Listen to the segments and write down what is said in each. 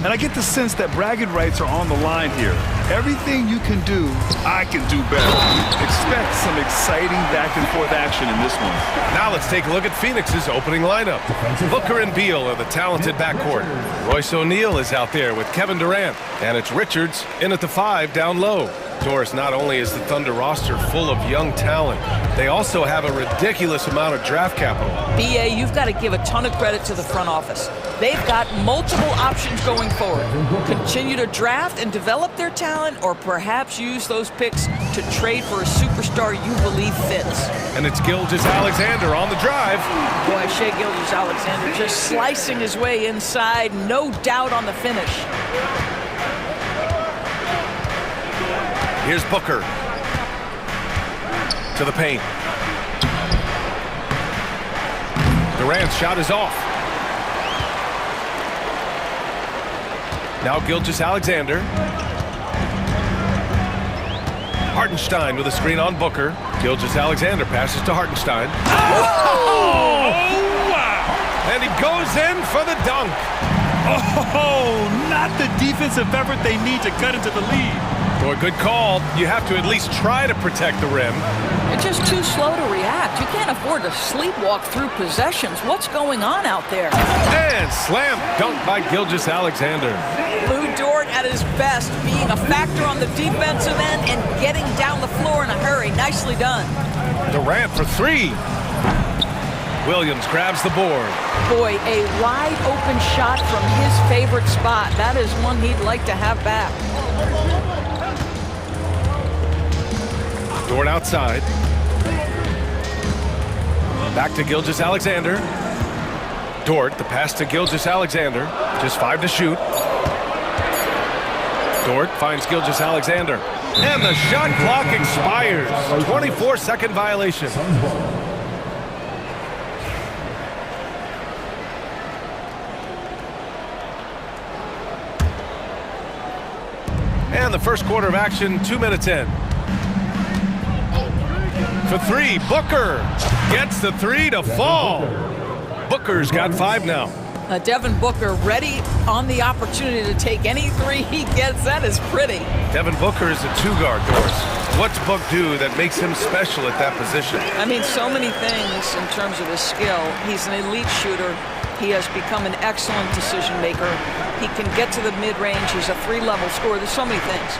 And I get the sense that bragging rights are on the line here. Everything you can do, I can do better. Expect some exciting back-and-forth action in this one. Now let's take a look at Phoenix's opening lineup. Booker and Beal are the talented backcourt. Royce O'Neal is out there with Kevin Durant. And it's Richards in at the 5 down low. Doris, not only is the Thunder roster full of young talent, they also have a ridiculous amount of draft capital. BA, you've got to give a ton of credit to the front office. They've got multiple options going forward. Continue to draft and develop their talent, or perhaps use those picks to trade for a superstar you believe fits. And it's Gilgeous-Alexander on the drive. Boy, Shai Gilgeous-Alexander just slicing his way inside, no doubt on the finish. Here's Booker to the paint. Durant's shot is off. Now Gilgeous-Alexander. Hartenstein with a screen on Booker. Gilgeous-Alexander passes to Hartenstein. Oh, wow! And he goes in for the dunk. Oh, not the defensive effort they need to cut into the lead. Boy, good call. You have to at least try to protect the rim. You're just too slow to react. You can't afford to sleepwalk through possessions. What's going on out there? And slam dunk by Gilgeous-Alexander. Lou Dort at his best, being a factor on the defensive end and getting down the floor in a hurry. Nicely done. Durant for 3. Williams grabs the board. Boy, a wide open shot from his favorite spot. That is one he'd like to have back. Dort outside. Back to Gilgeous-Alexander. Dort, the pass to Gilgeous-Alexander. Just 5 to shoot. Dort finds Gilgeous-Alexander. And the shot clock expires. 24-second violation. And the first quarter of action, 2 minutes in. For 3, Booker gets the 3 to fall. Booker's got 5 now. Devin Booker ready on the opportunity to take any 3 he gets. That is pretty. Devin Booker is a 2-guard, Doris. What's Book do that makes him special at that position? I mean, so many things in terms of his skill. He's an elite shooter. He has become an excellent decision maker. He can get to the mid-range. He's a 3-level scorer. There's so many things.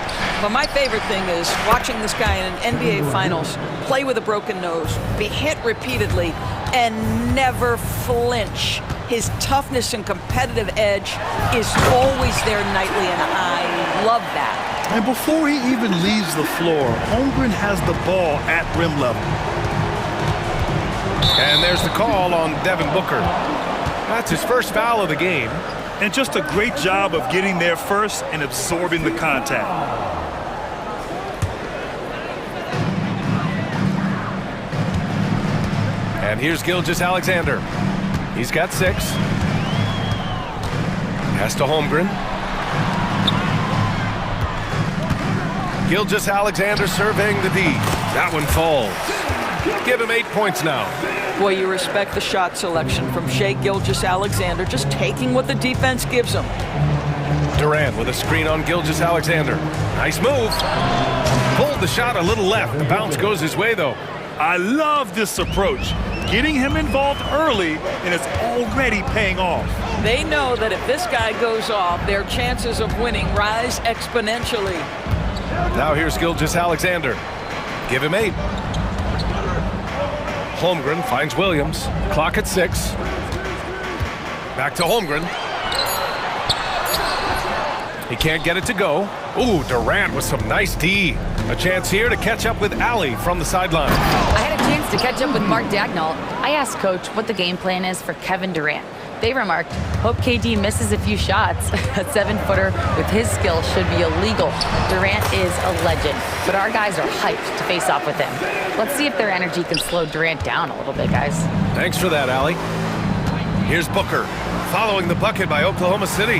But my favorite thing is watching this guy in an NBA Finals play with a broken nose, be hit repeatedly, and never flinch. His toughness and competitive edge is always there nightly, and I love that. And before he even leaves the floor, Holmgren has the ball at rim level. And there's the call on Devin Booker. That's his first foul of the game. And just a great job of getting there first and absorbing the contact. And here's Gilgeous-Alexander. He's got 6. Pass to Holmgren. Gilgeous-Alexander surveying the D. That one falls. Give him 8 points now. Boy, you respect the shot selection from Shai Gilgeous-Alexander, just taking what the defense gives him. Durant with a screen on Gilgeous-Alexander. Nice move. Pulled the shot a little left. The bounce goes his way, though. I love this approach. Getting him involved early, and it's already paying off. They know that if this guy goes off, their chances of winning rise exponentially. Now here's Gilgeous-Alexander. Give him 8. Holmgren finds Williams. Clock at 6. Back to Holmgren. He can't get it to go. Ooh, Durant with some nice D. A chance here to catch up with Allie from the sideline. I had a chance to catch up with Mark Dagnall. I asked Coach what the game plan is for Kevin Durant. They remarked, hope KD misses a few shots. A 7-footer with his skill should be illegal. Durant is a legend, but our guys are hyped to face off with him. Let's see if their energy can slow Durant down a little bit, guys. Thanks for that, Allie. Here's Booker, following the bucket by Oklahoma City.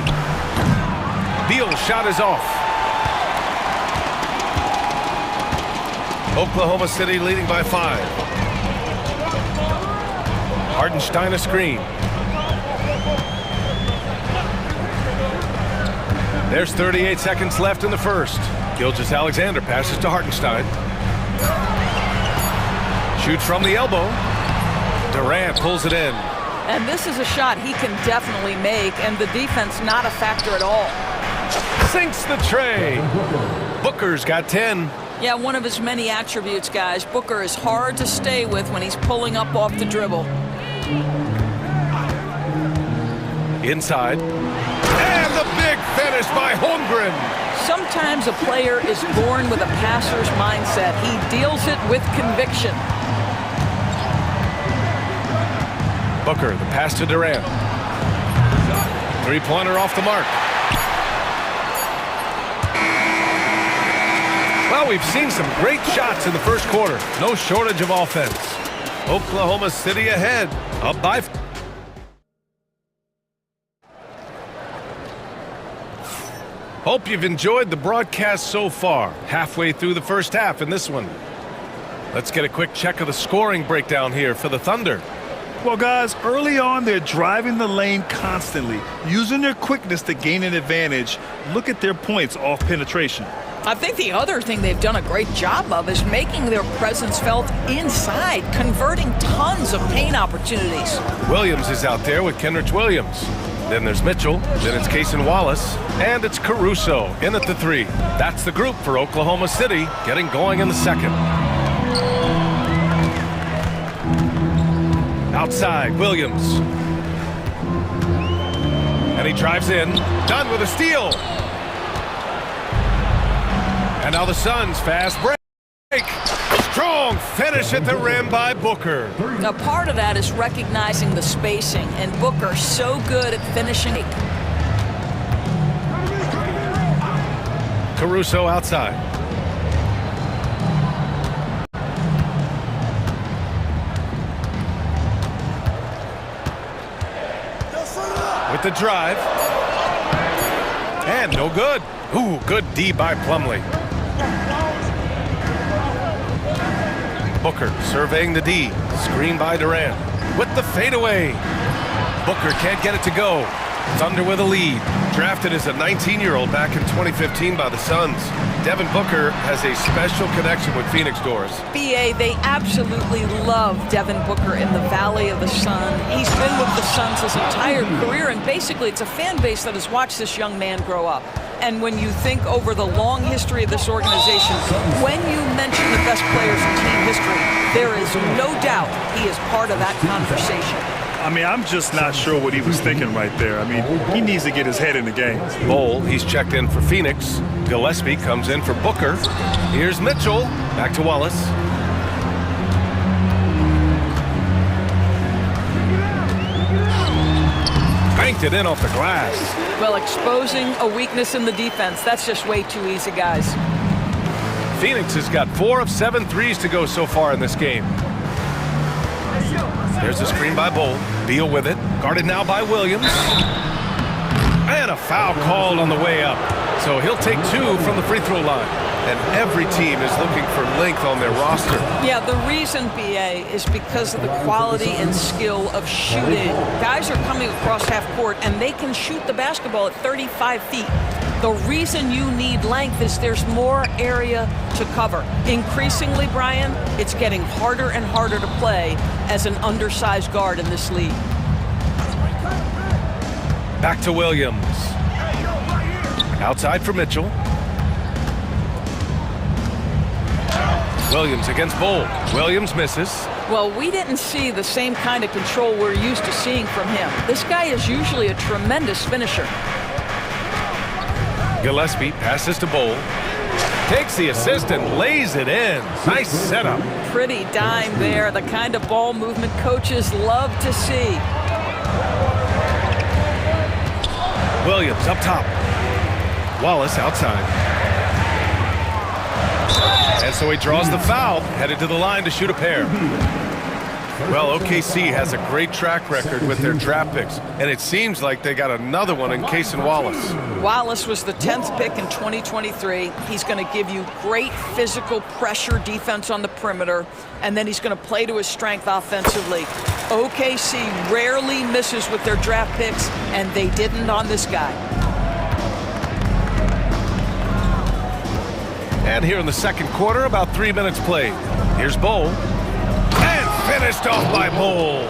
Beal's shot is off. Oklahoma City leading by 5. Hartenstein a screen. There's 38 seconds left in the first. Gilgeous-Alexander passes to Hartenstein. Shoots from the elbow. Durant pulls it in. And this is a shot he can definitely make, and the defense not a factor at all. Sinks the tray. Booker's got 10. Yeah, one of his many attributes, guys. Booker is hard to stay with when he's pulling up off the dribble. Inside. And the big finish by Holmgren. Sometimes a player is born with a passer's mindset. He deals it with conviction. Booker, the pass to Durant. Three-pointer off the mark. Well, we've seen some great shots in the first quarter. No shortage of offense. Oklahoma City ahead, up by... Hope you've enjoyed the broadcast so far. Halfway through the first half in this one. Let's get a quick check of the scoring breakdown here for the Thunder. Well, guys, early on, they're driving the lane constantly, using their quickness to gain an advantage. Look at their points off penetration. I think the other thing they've done a great job of is making their presence felt inside, converting tons of paint opportunities. Williams is out there with Kenrich Williams. Then there's Mitchell, then it's Cason Wallace, and it's Caruso in at the three. That's the group for Oklahoma City, getting going in the second. Outside, Williams. And he drives in, done with a steal. And now the Suns fast break. Strong finish at the rim by Booker. Now, part of that is recognizing the spacing, and Booker so good at finishing. Caruso outside. With the drive. And no good. Ooh, good D by Plumlee. Booker surveying the D. Screen by Durant. With the fadeaway. Booker can't get it to go. Thunder with a lead. Drafted as a 19-year-old back in 2015 by the Suns. Devin Booker has a special connection with Phoenix Doors. BA, they absolutely love Devin Booker in the Valley of the Sun. He's been with the Suns his entire career, and basically it's a fan base that has watched this young man grow up. And when you think over the long history of this organization, when you mention the best players in team history, there is no doubt he is part of that conversation. I mean, I'm just not sure what he was thinking right there. I mean, he needs to get his head in the game. Bowl, he's checked in for Phoenix. Gillespie comes in for Booker. Here's Mitchell. Back to Wallace. Banked it in off the glass. Well, exposing a weakness in the defense, that's just way too easy, guys. Phoenix has got 4 of 7 threes to go so far in this game. There's a screen by Bowl. Beal with it. Guarded now by Williams. And a foul called on the way up. So he'll take 2 from the free throw line. And every team is looking for length on their roster. Yeah, the reason, BA, is because of the quality and skill of shooting. Guys are coming across half court, and they can shoot the basketball at 35 feet. The reason you need length is there's more area to cover. Increasingly, Brian, it's getting harder and harder to play as an undersized guard in this league. Back to Williams. Outside for Mitchell. Williams against Bowl. Williams misses. Well, we didn't see the same kind of control we're used to seeing from him. This guy is usually a tremendous finisher. Gillespie passes to Bowl. Takes the assist and lays it in. Nice setup. Pretty dime there, the kind of ball movement coaches love to see. Williams up top. Wallace outside. And so he draws the foul, headed to the line to shoot a pair. Well, OKC has a great track record with their draft picks, and it seems like they got another one in Cason Wallace. Wallace was the 10th pick in 2023. He's going to give you great physical pressure defense on the perimeter, and then he's going to play to his strength offensively. OKC rarely misses with their draft picks, and they didn't on this guy. And here in the second quarter, about 3 minutes played. Here's Bowl. And finished off by Bowl.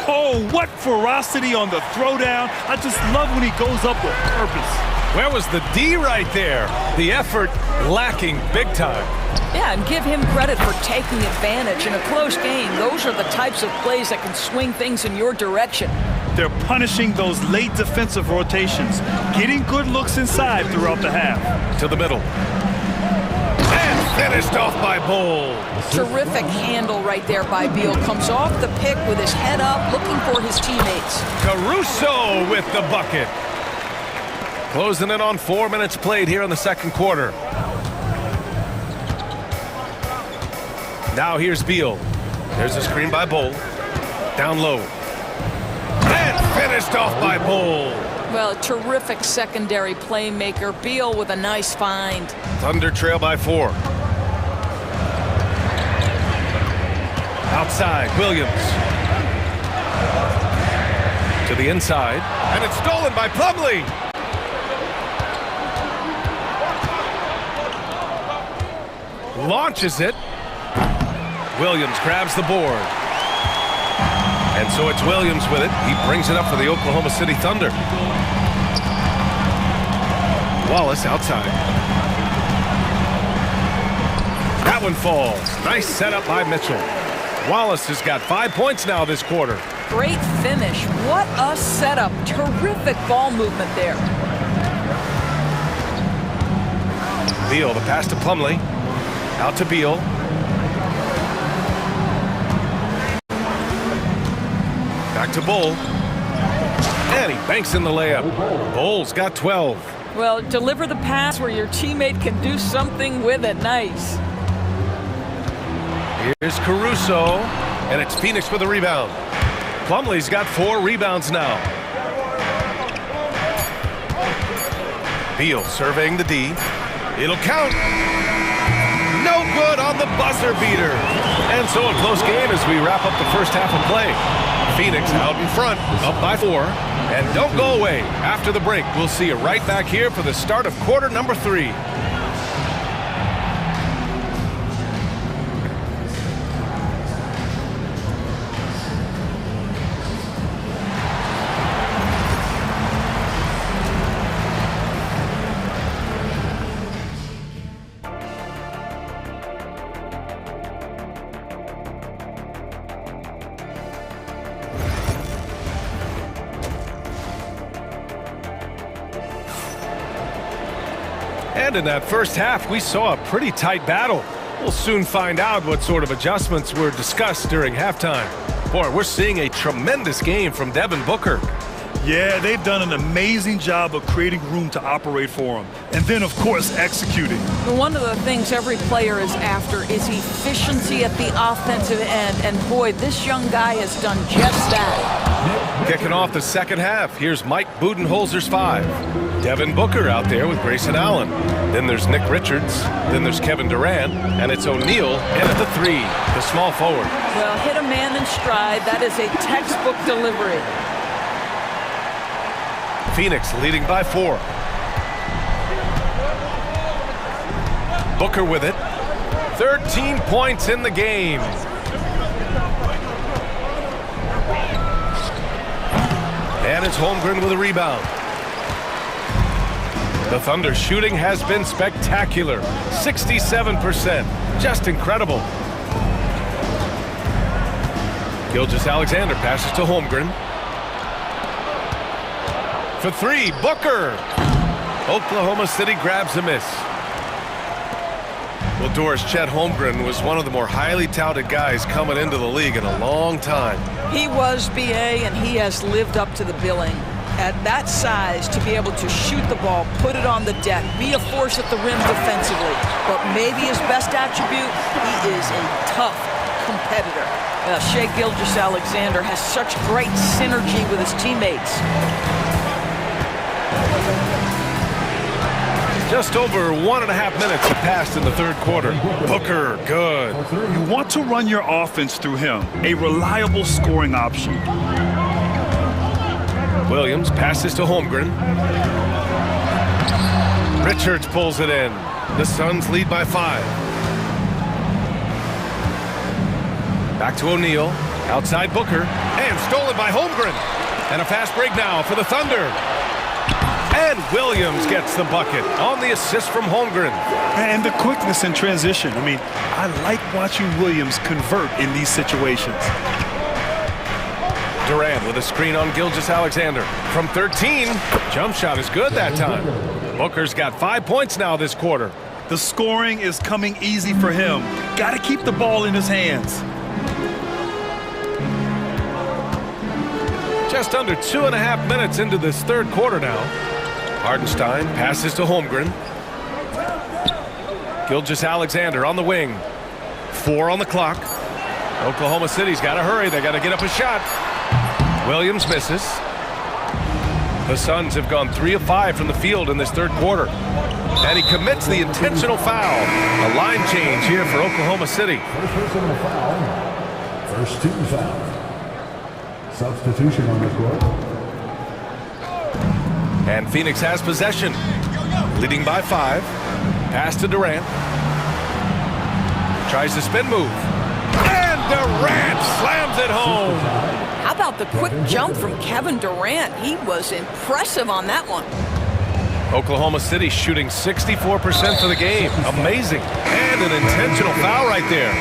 Oh, what ferocity on the throwdown. I just love when he goes up with purpose. Where was the D right there? The effort lacking big time. Yeah, and give him credit for taking advantage in a close game. Those are the types of plays that can swing things in your direction. They're punishing those late defensive rotations, getting good looks inside throughout the half. To the middle. And finished off by Bowl. Terrific handle right there by Beal. Comes off the pick with his head up, looking for his teammates. Caruso with the bucket. Closing in on 4 minutes played here in the second quarter. Now here's Beal. There's a screen by Bowl. Down low. And finished off by Bowl. Well, terrific secondary playmaker. Beal with a nice find. Thunder trail by 4. Outside, Williams. To the inside. And it's stolen by Plumlee. Launches it. Williams grabs the board. And so it's Williams with it. He brings it up for the Oklahoma City Thunder. Wallace outside. That one falls. Nice setup by Mitchell. Wallace has got 5 points now this quarter. Great finish. What a setup. Terrific ball movement there. Beal, the pass to Plumlee. Out to Beal. Back to Bull. And he banks in the layup. Bull's got 12. Well, deliver the pass where your teammate can do something with it. Nice. Here's Caruso. And it's Phoenix with a rebound. Plumlee's got 4 rebounds now. Beal surveying the D. It'll count. No good on the buzzer beater. And so a close game as we wrap up the first half of play. Phoenix out in front, up by 4. And don't go away. After the break, we'll see you right back here for the start of quarter number 3. And in that first half, we saw a pretty tight battle. We'll soon find out what sort of adjustments were discussed during halftime. Boy, we're seeing a tremendous game from Devin Booker. Yeah, they've done an amazing job of creating room to operate for him. And then, of course, executing. One of the things every player is after is efficiency at the offensive end. And boy, this young guy has done just that. Kicking off the second half, here's Mike Budenholzer's 5. Devin Booker out there with Grayson Allen. Then there's Nick Richards. Then there's Kevin Durant. And it's O'Neal in at the 3, the small forward. Well, hit a man in stride. That is a textbook delivery. Phoenix leading by 4. Booker with it. 13 points in the game. And it's Holmgren with a rebound. The Thunder shooting has been spectacular. 67%. Just incredible. Gilgeous-Alexander passes to Holmgren. For 3, Booker. Oklahoma City grabs a miss. Well, Doris, Chet Holmgren was one of the more highly touted guys coming into the league in a long time. He was, BA, and he has lived up to the billing. At that size, to be able to shoot the ball, put it on the deck, be a force at the rim defensively. But maybe his best attribute, he is a tough competitor. Shai Gilgeous-Alexander has such great synergy with his teammates. Just over 1.5 minutes have passed in the third quarter. Booker, good. You want to run your offense through him, a reliable scoring option. Williams passes to Holmgren. Richards pulls it in. The Suns lead by 5. Back to O'Neal. Outside Booker. And stolen by Holmgren. And a fast break now for the Thunder. And Williams gets the bucket on the assist from Holmgren. And the quickness in transition. I mean, I like watching Williams convert in these situations. Durant with a screen on Gilgeous-Alexander. From 13, jump shot is good that time. Booker's got 5 points now this quarter. The scoring is coming easy for him. Got to keep the ball in his hands. Just under 2.5 minutes into this third quarter now. Hardenstein passes to Holmgren. Gilgeous-Alexander on the wing. 4 on the clock. Oklahoma City's got to hurry. They got to get up a shot. Williams misses. The Suns have gone 3 of 5 from the field in this third quarter. And he commits the intentional foul. A line change here for Oklahoma City. First personal foul. First team foul. Substitution on the court. And Phoenix has possession. Leading by 5. Pass to Durant. Tries the spin move. And Durant slams it home. How about the quick jump from Kevin Durant? He was impressive on that one. Oklahoma City shooting 64% for the game. Amazing. And an intentional foul right there.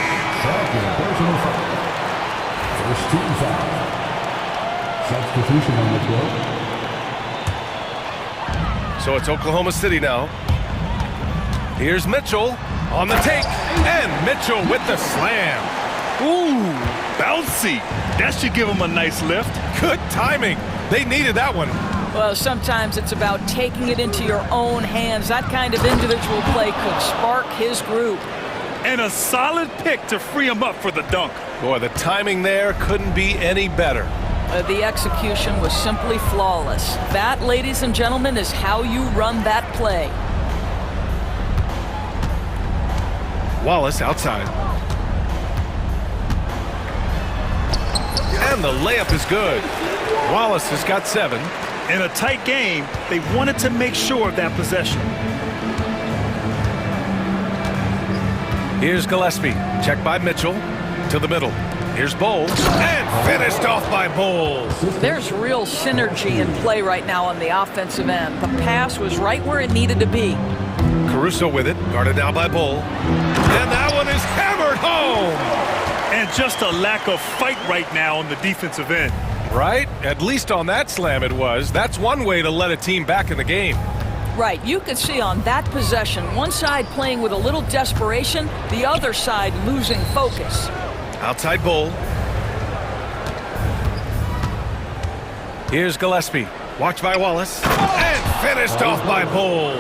First team foul. Substitution on the court. So it's Oklahoma City now. Here's Mitchell on the take. And Mitchell with the slam. Ooh, bouncy. That should give him a nice lift. Good timing. They needed that one. Well, sometimes it's about taking it into your own hands. That kind of individual play could spark his group. And a solid pick to free him up for the dunk. Boy, the timing there couldn't be any better. The execution was simply flawless. That, ladies and gentlemen, is how you run that play. Wallace outside. And the layup is good. Wallace has got 7. In a tight game, they wanted to make sure of that possession. Here's Gillespie. Checked by Mitchell. To the middle. Here's Bowles. And finished off by Bowles. There's real synergy in play right now on the offensive end. The pass was right where it needed to be. Caruso with it. Guarded now by Bowles. And that one is hammered home. And just a lack of fight right now on the defensive end. Right? At least on that slam it was. That's one way to let a team back in the game. Right, you could see on that possession, one side playing with a little desperation, the other side losing focus. Outside Bull. Here's Gillespie. Watched by Wallace. And finished off by Bull.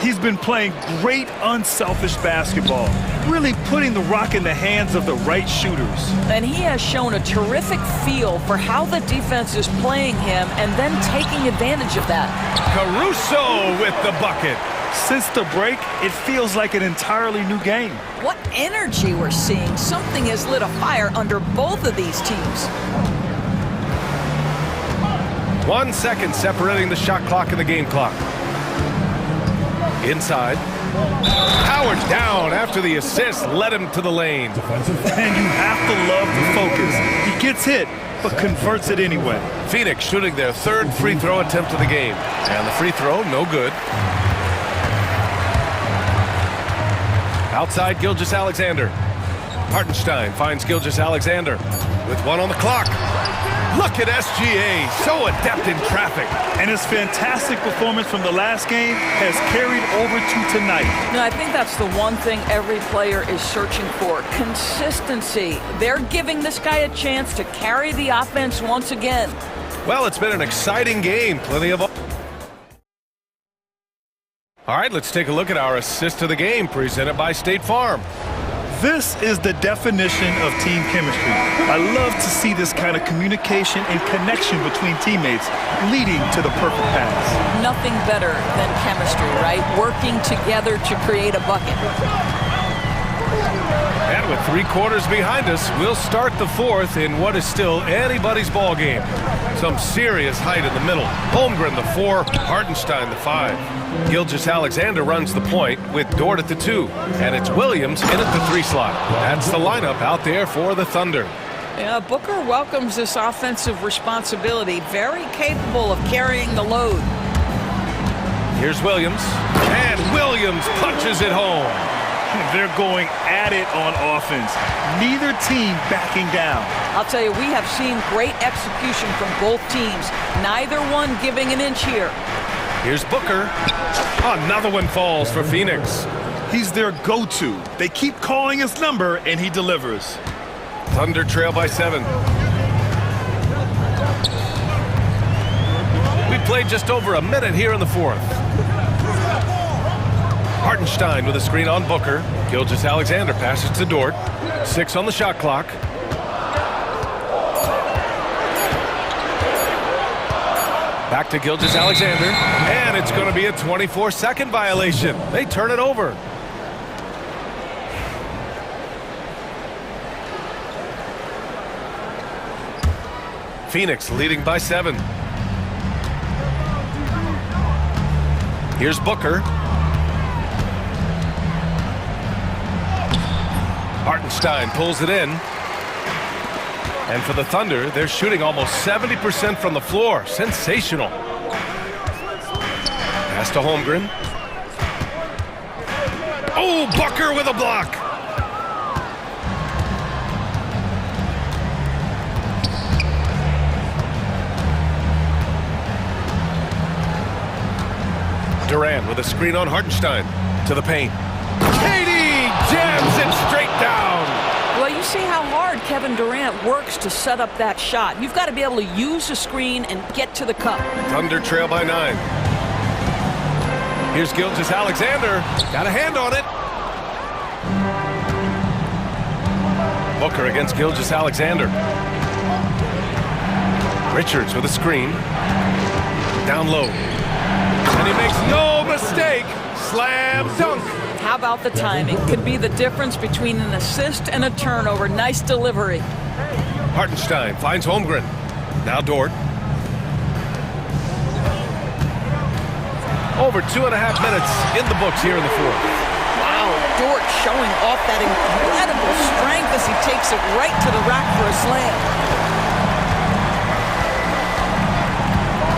He's been playing great unselfish basketball, really putting the rock in the hands of the right shooters. And he has shown a terrific feel for how the defense is playing him and then taking advantage of that. Caruso with the bucket. Since the break, it feels like an entirely new game. What energy we're seeing. Something has lit a fire under both of these teams. 1 second separating the shot clock and the game clock. Inside. Howard down after the assist led him to the lane. And you have to love the focus. He gets hit, but converts it anyway. Phoenix shooting their 3rd free throw attempt of the game. And the free throw, no good. Outside Gilgeous-Alexander. Hartenstein finds Gilgeous-Alexander with 1 on the clock. Look at SGA, so adept in traffic. And his fantastic performance from the last game has carried over to tonight. No, I think that's the one thing every player is searching for, consistency. They're giving this guy a chance to carry the offense once again. Well, it's been an exciting game. Plenty of... All right, let's take a look at our assist to the game presented by State Farm. This is the definition of team chemistry. I love to see this kind of communication and connection between teammates leading to the perfect pass. Nothing better than chemistry, right? Working together to create a bucket. And With 3 quarters behind us, we'll start the 4th in what is still anybody's ball game. Some serious height in the middle. Holmgren the 4, Hartenstein the 5. Gilgeous-Alexander runs the point with Dort at the 2. And it's Williams in at the 3 slot. That's the lineup out there for the Thunder. Yeah, Booker welcomes this offensive responsibility. Very capable of carrying the load. Here's Williams. And Williams punches it home. They're going at it on offense. Neither team backing down. I'll tell you, we have seen great execution from both teams. Neither one giving an inch here. Here's Booker. Another one falls for Phoenix. He's their go-to. They keep calling his number, and he delivers. Thunder trail by 7. We played just over a minute here in the 4th. Hartenstein with a screen on Booker. Gilgeous-Alexander passes to Dort. 6 on the shot clock. Back to Gilgeous-Alexander. And it's going to be a 24-second violation. They turn it over. Phoenix leading by 7. Here's Booker. Hartenstein pulls it in. And for the Thunder, they're shooting almost 70% from the floor. Sensational. Pass to Holmgren. Oh, Booker with a block. Durant with a screen on Hartenstein. To the paint. Katie jams it straight down. Well, you see how hard Kevin Durant works to set up that shot. You've got to be able to use the screen and get to the cup. Thunder trail by 9. Here's Gilgeous-Alexander. Got a hand on it. Booker against Gilgeous-Alexander. Richards with a screen. Down low. And he makes no mistake. Slam dunk. How about the timing? Could be the difference between an assist and a turnover. Nice delivery. Hartenstein finds Holmgren. Now Dort. Over 2.5 minutes in the books here in the 4th. Wow, Dort showing off that incredible strength as he takes it right to the rack for a slam.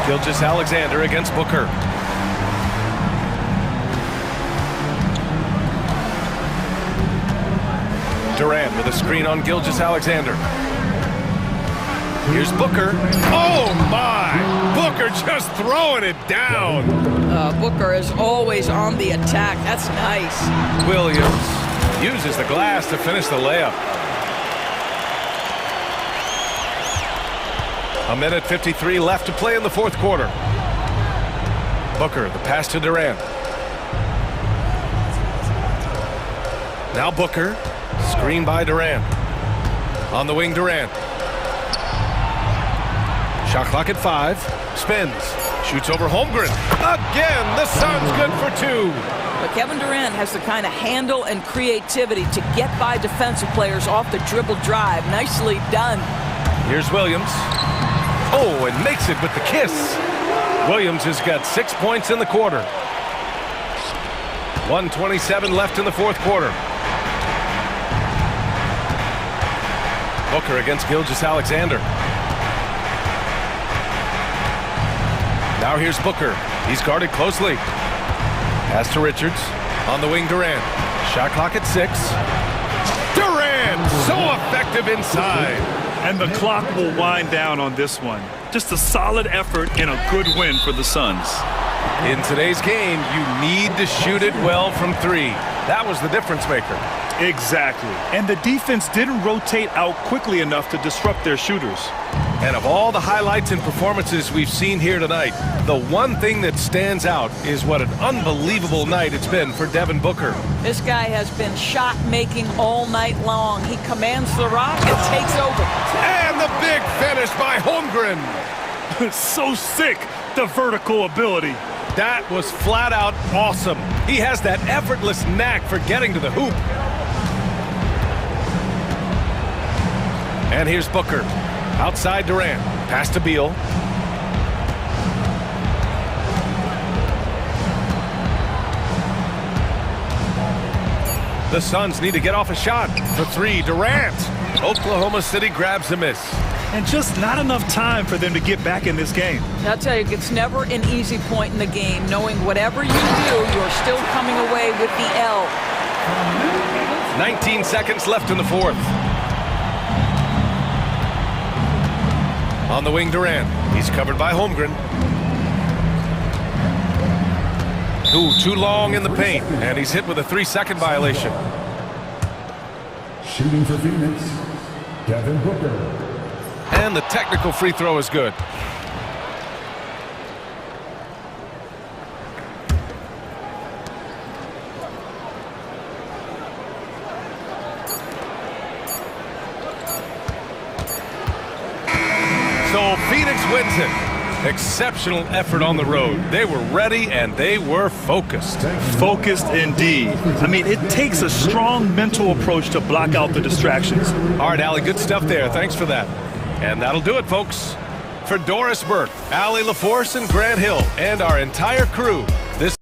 Gilgeous-Alexander against Booker. Durant with a screen on Gilgeous-Alexander. Here's Booker. Oh, my! Booker just throwing it down. Booker is always on the attack. That's nice. Williams uses the glass to finish the layup. 1:53 left to play in the 4th quarter. Booker, the pass to Durant. Now Booker. Screen by Durant. On the wing, Durant. Shot clock at 5. Spins. Shoots over Holmgren. Again, the Suns good for 2. But Kevin Durant has the kind of handle and creativity to get by defensive players off the dribble drive. Nicely done. Here's Williams. Oh, and makes it with the kiss. Williams has got 6 points in the quarter. 1:27 left in the 4th quarter. Booker against Gilgeous-Alexander. Now here's Booker. He's guarded closely. Pass to Richards. On the wing, Durant. Shot clock at 6. Durant! So effective inside. And the clock will wind down on this one. Just a solid effort and a good win for the Suns. In today's game, you need to shoot it well from 3. That was the difference maker. Exactly. And the defense didn't rotate out quickly enough to disrupt their shooters. And of all the highlights and performances we've seen here tonight, the one thing that stands out is what an unbelievable night it's been for Devin Booker. This guy has been shot-making all night long. He commands the rock and takes over. And the big finish by Holmgren. So sick, the vertical ability. That was flat out awesome. He has that effortless knack for getting to the hoop. And here's Booker. Outside Durant. Pass to Beal. The Suns need to get off a shot. For three, Durant. Oklahoma City grabs a miss. And just not enough time for them to get back in this game. I'll tell you, it's never an easy point in the game, knowing whatever you do, you're still coming away with the L. 19 seconds left in the fourth. On the wing, Durant. He's covered by Holmgren. Ooh, too long in the paint, and he's hit with a 3-second violation. Shooting for Phoenix, Devin Booker. And the technical free throw is good. So Phoenix wins it. Exceptional effort on the road. They were ready and they were focused. Focused indeed. I mean, it takes a strong mental approach to block out the distractions. All right, Allie, good stuff there. Thanks for that. And that'll do it, folks. For Doris Burke, Allie LaForce, and Grant Hill, and our entire crew, this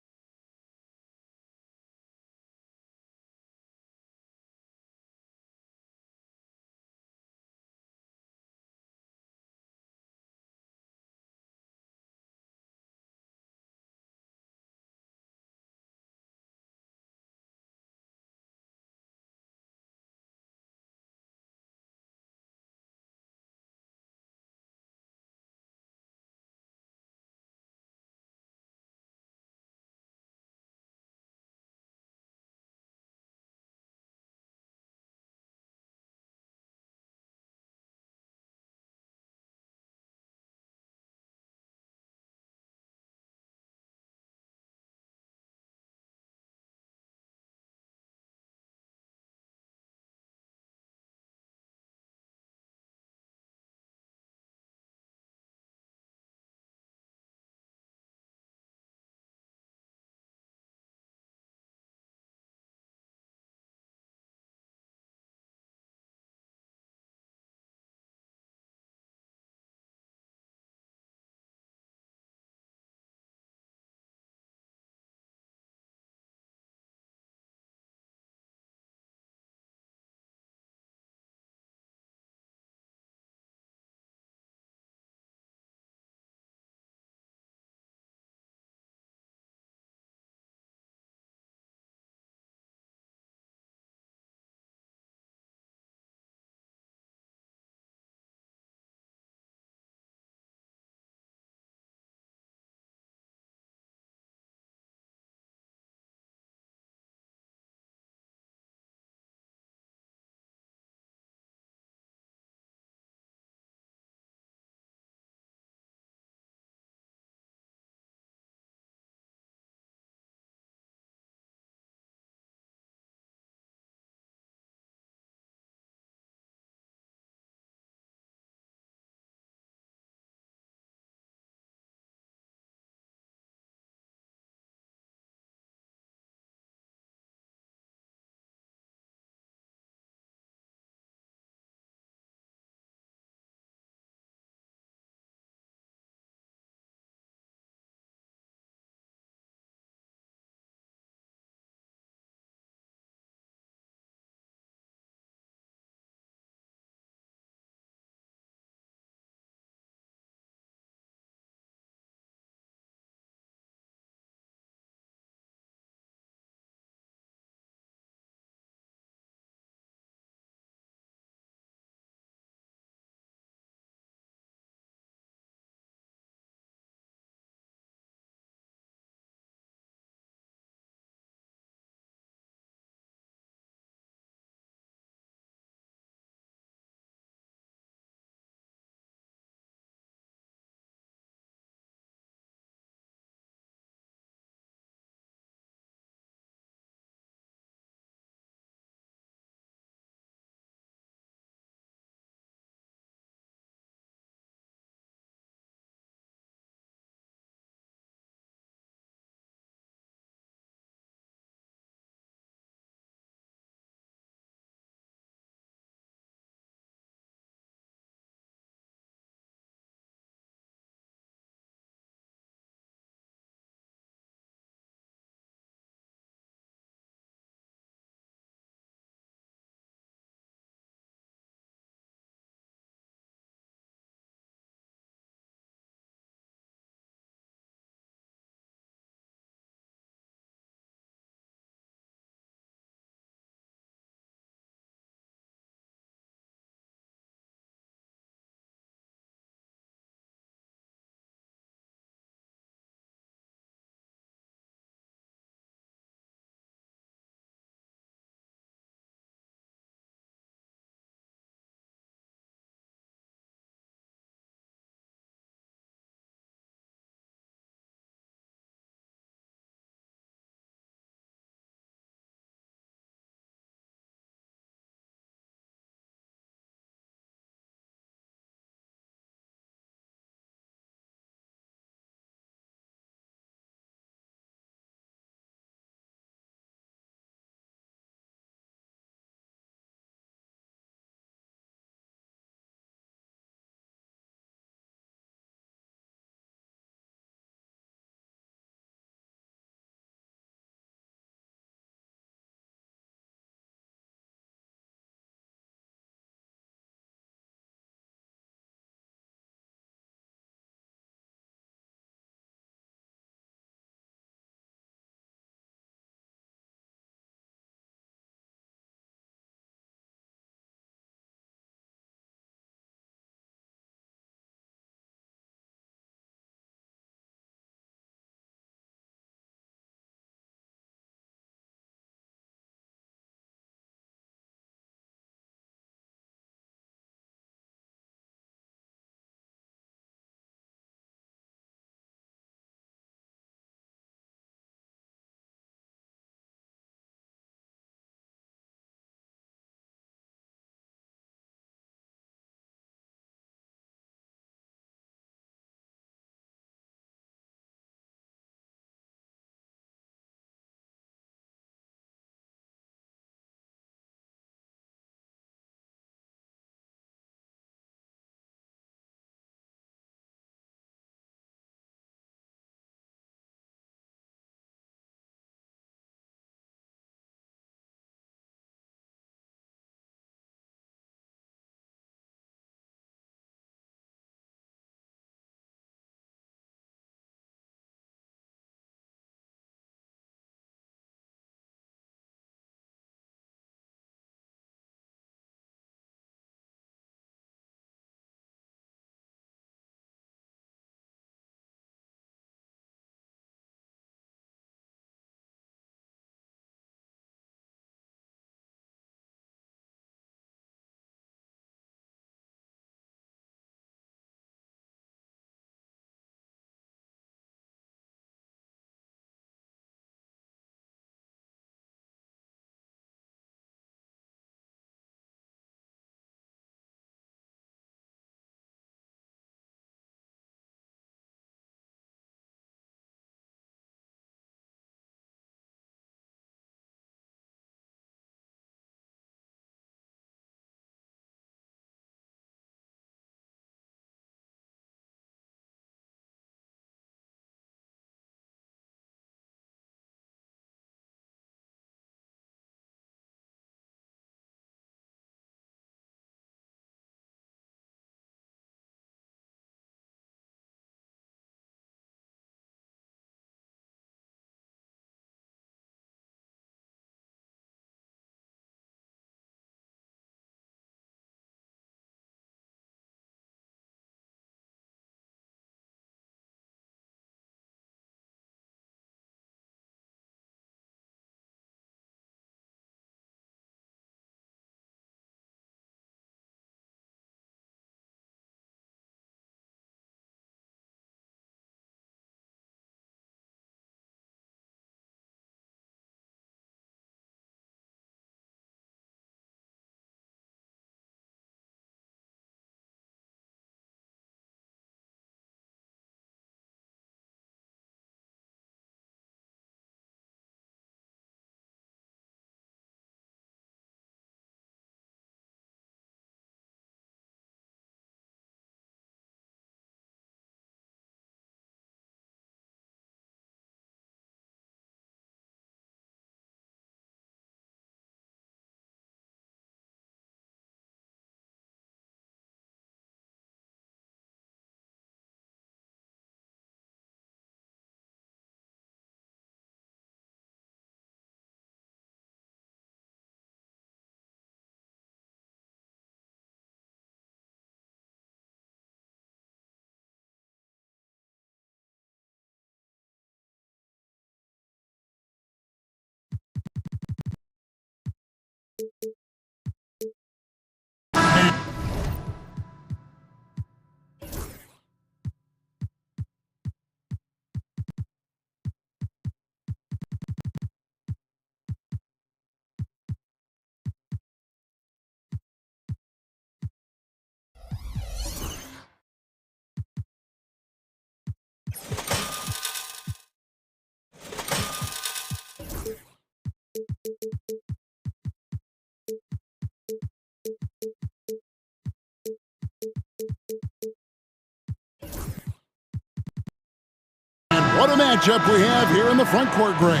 What a matchup we have here in the front court, Greg.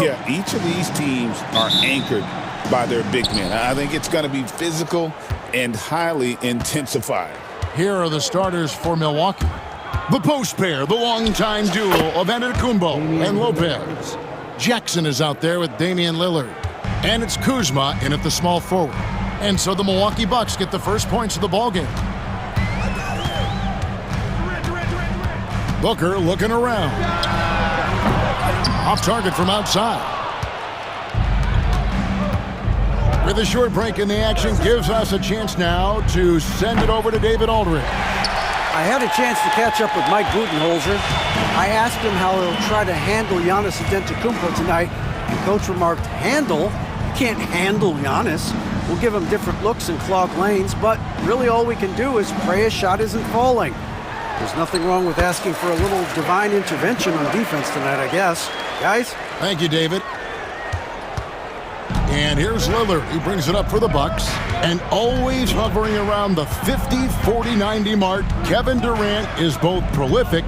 Yeah, each of these teams are anchored by their big men. I think it's going to be physical and highly intensified. Here are the starters for Milwaukee. The post pair, the longtime duo of Antetokounmpo and Lopez. Jackson is out there with Damian Lillard. And it's Kuzma in at the small forward. And so the Milwaukee Bucks get the first points of the ballgame. Booker looking around. Off target from outside. With a short break in the action, gives us a chance now to send it over to David Aldridge. I had a chance to catch up with Mike Budenholzer. I asked him how he'll try to handle Giannis Antetokounmpo tonight. And Coach remarked, handle? You can't handle Giannis. We'll give him different looks and clog lanes, but really all we can do is pray his shot isn't falling. There's nothing wrong with asking for a little divine intervention on defense tonight, I guess. Guys? Thank you, David. And here's Lillard. He brings it up for the Bucks. And always hovering around the 50, 40, 90 mark, Kevin Durant is both prolific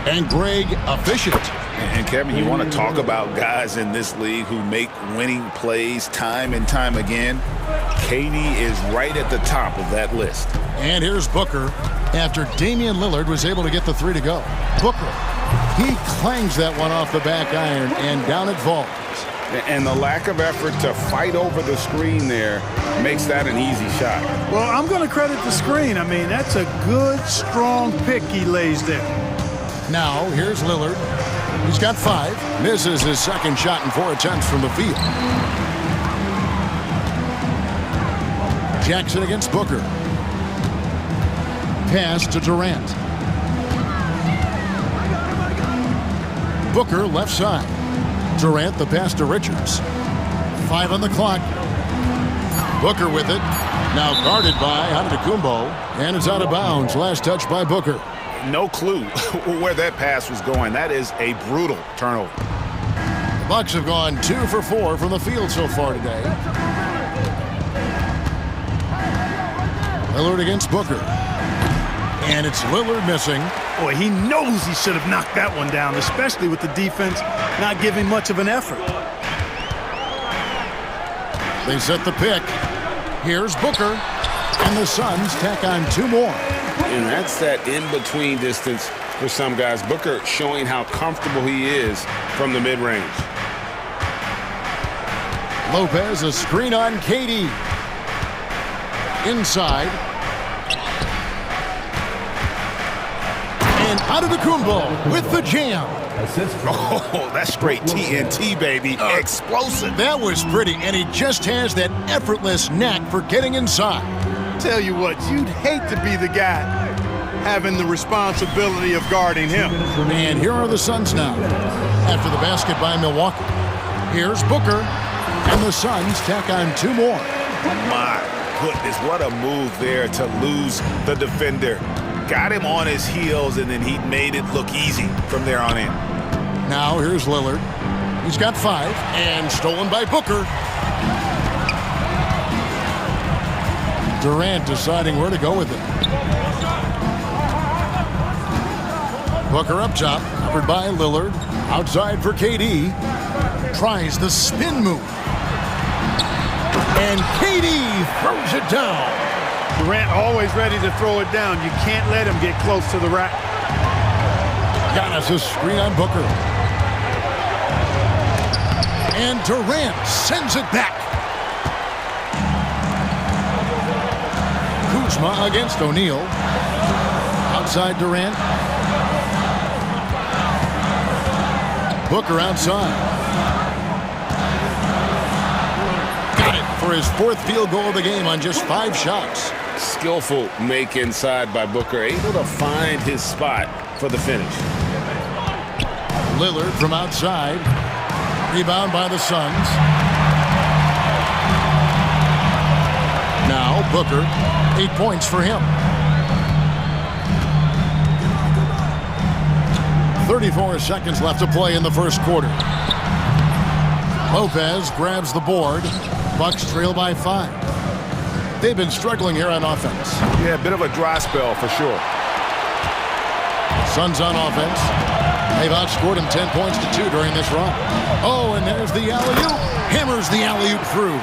and Greg efficient. And Kevin, you want to talk about guys in this league who make winning plays time and time again? KD is right at the top of that list. And here's Booker after Damian Lillard was able to get the three to go. Booker, he clangs that one off the back iron and down it falls. And the lack of effort to fight over the screen there makes that an easy shot. Well, I'm going to credit the screen. I mean, that's a good, strong pick he lays there. Now, here's Lillard. He's got 5. Misses his second shot in 4 attempts from the field. Jackson against Booker. Pass to Durant. Booker left side. Durant the pass to Richards. 5 on the clock. Booker with it. Now guarded by Antetokounmpo. And it's out of bounds. Last touch by Booker. No clue where that pass was going. That is a brutal turnover. The Bucks have gone 2 for 4 from the field so far today. Lillard against Booker. And it's Lillard missing. Boy, he knows he should have knocked that one down, especially with the defense not giving much of an effort. They set the pick. Here's Booker. And the Suns tack on 2 more. And that's that in-between distance for some guys. Booker showing how comfortable he is from the mid-range. Lopez, a screen on KD. Inside. And Antetokounmpo with the jam. Oh, that's straight TNT, baby. Explosive. That was pretty, and he just has that effortless knack for getting inside. Tell you what, you'd hate to be the guy having the responsibility of guarding him. And here are the Suns now. After the basket by Milwaukee. Here's Booker. And the Suns tack on 2 more. My goodness, what a move there to lose the defender. Got him on his heels, and then he made it look easy from there on in. Now here's Lillard. He's got 5, and stolen by Booker. Durant deciding where to go with it. Booker up top, covered by Lillard. Outside for KD. Tries the spin move. And KD throws it down. Durant always ready to throw it down. You can't let him get close to the rack. Giannis a screen on Booker. And Durant sends it back. Kuzma against O'Neal. Outside Durant. Booker outside. Got it for for his 4th field goal of the game on just 5 shots. Skillful make inside by Booker, able to find his spot for the finish. Lillard from outside. Rebound by the Suns. Now Booker, 8 points for him. 34 seconds left to play in the first quarter. Lopez grabs the board. Bucks trail by 5. They've been struggling here on offense. Yeah, a bit of a dry spell for sure. Suns on offense. They've outscored him 10 points to 2 during this run. Oh, and there's the alley-oop. Hammers the alley-oop through.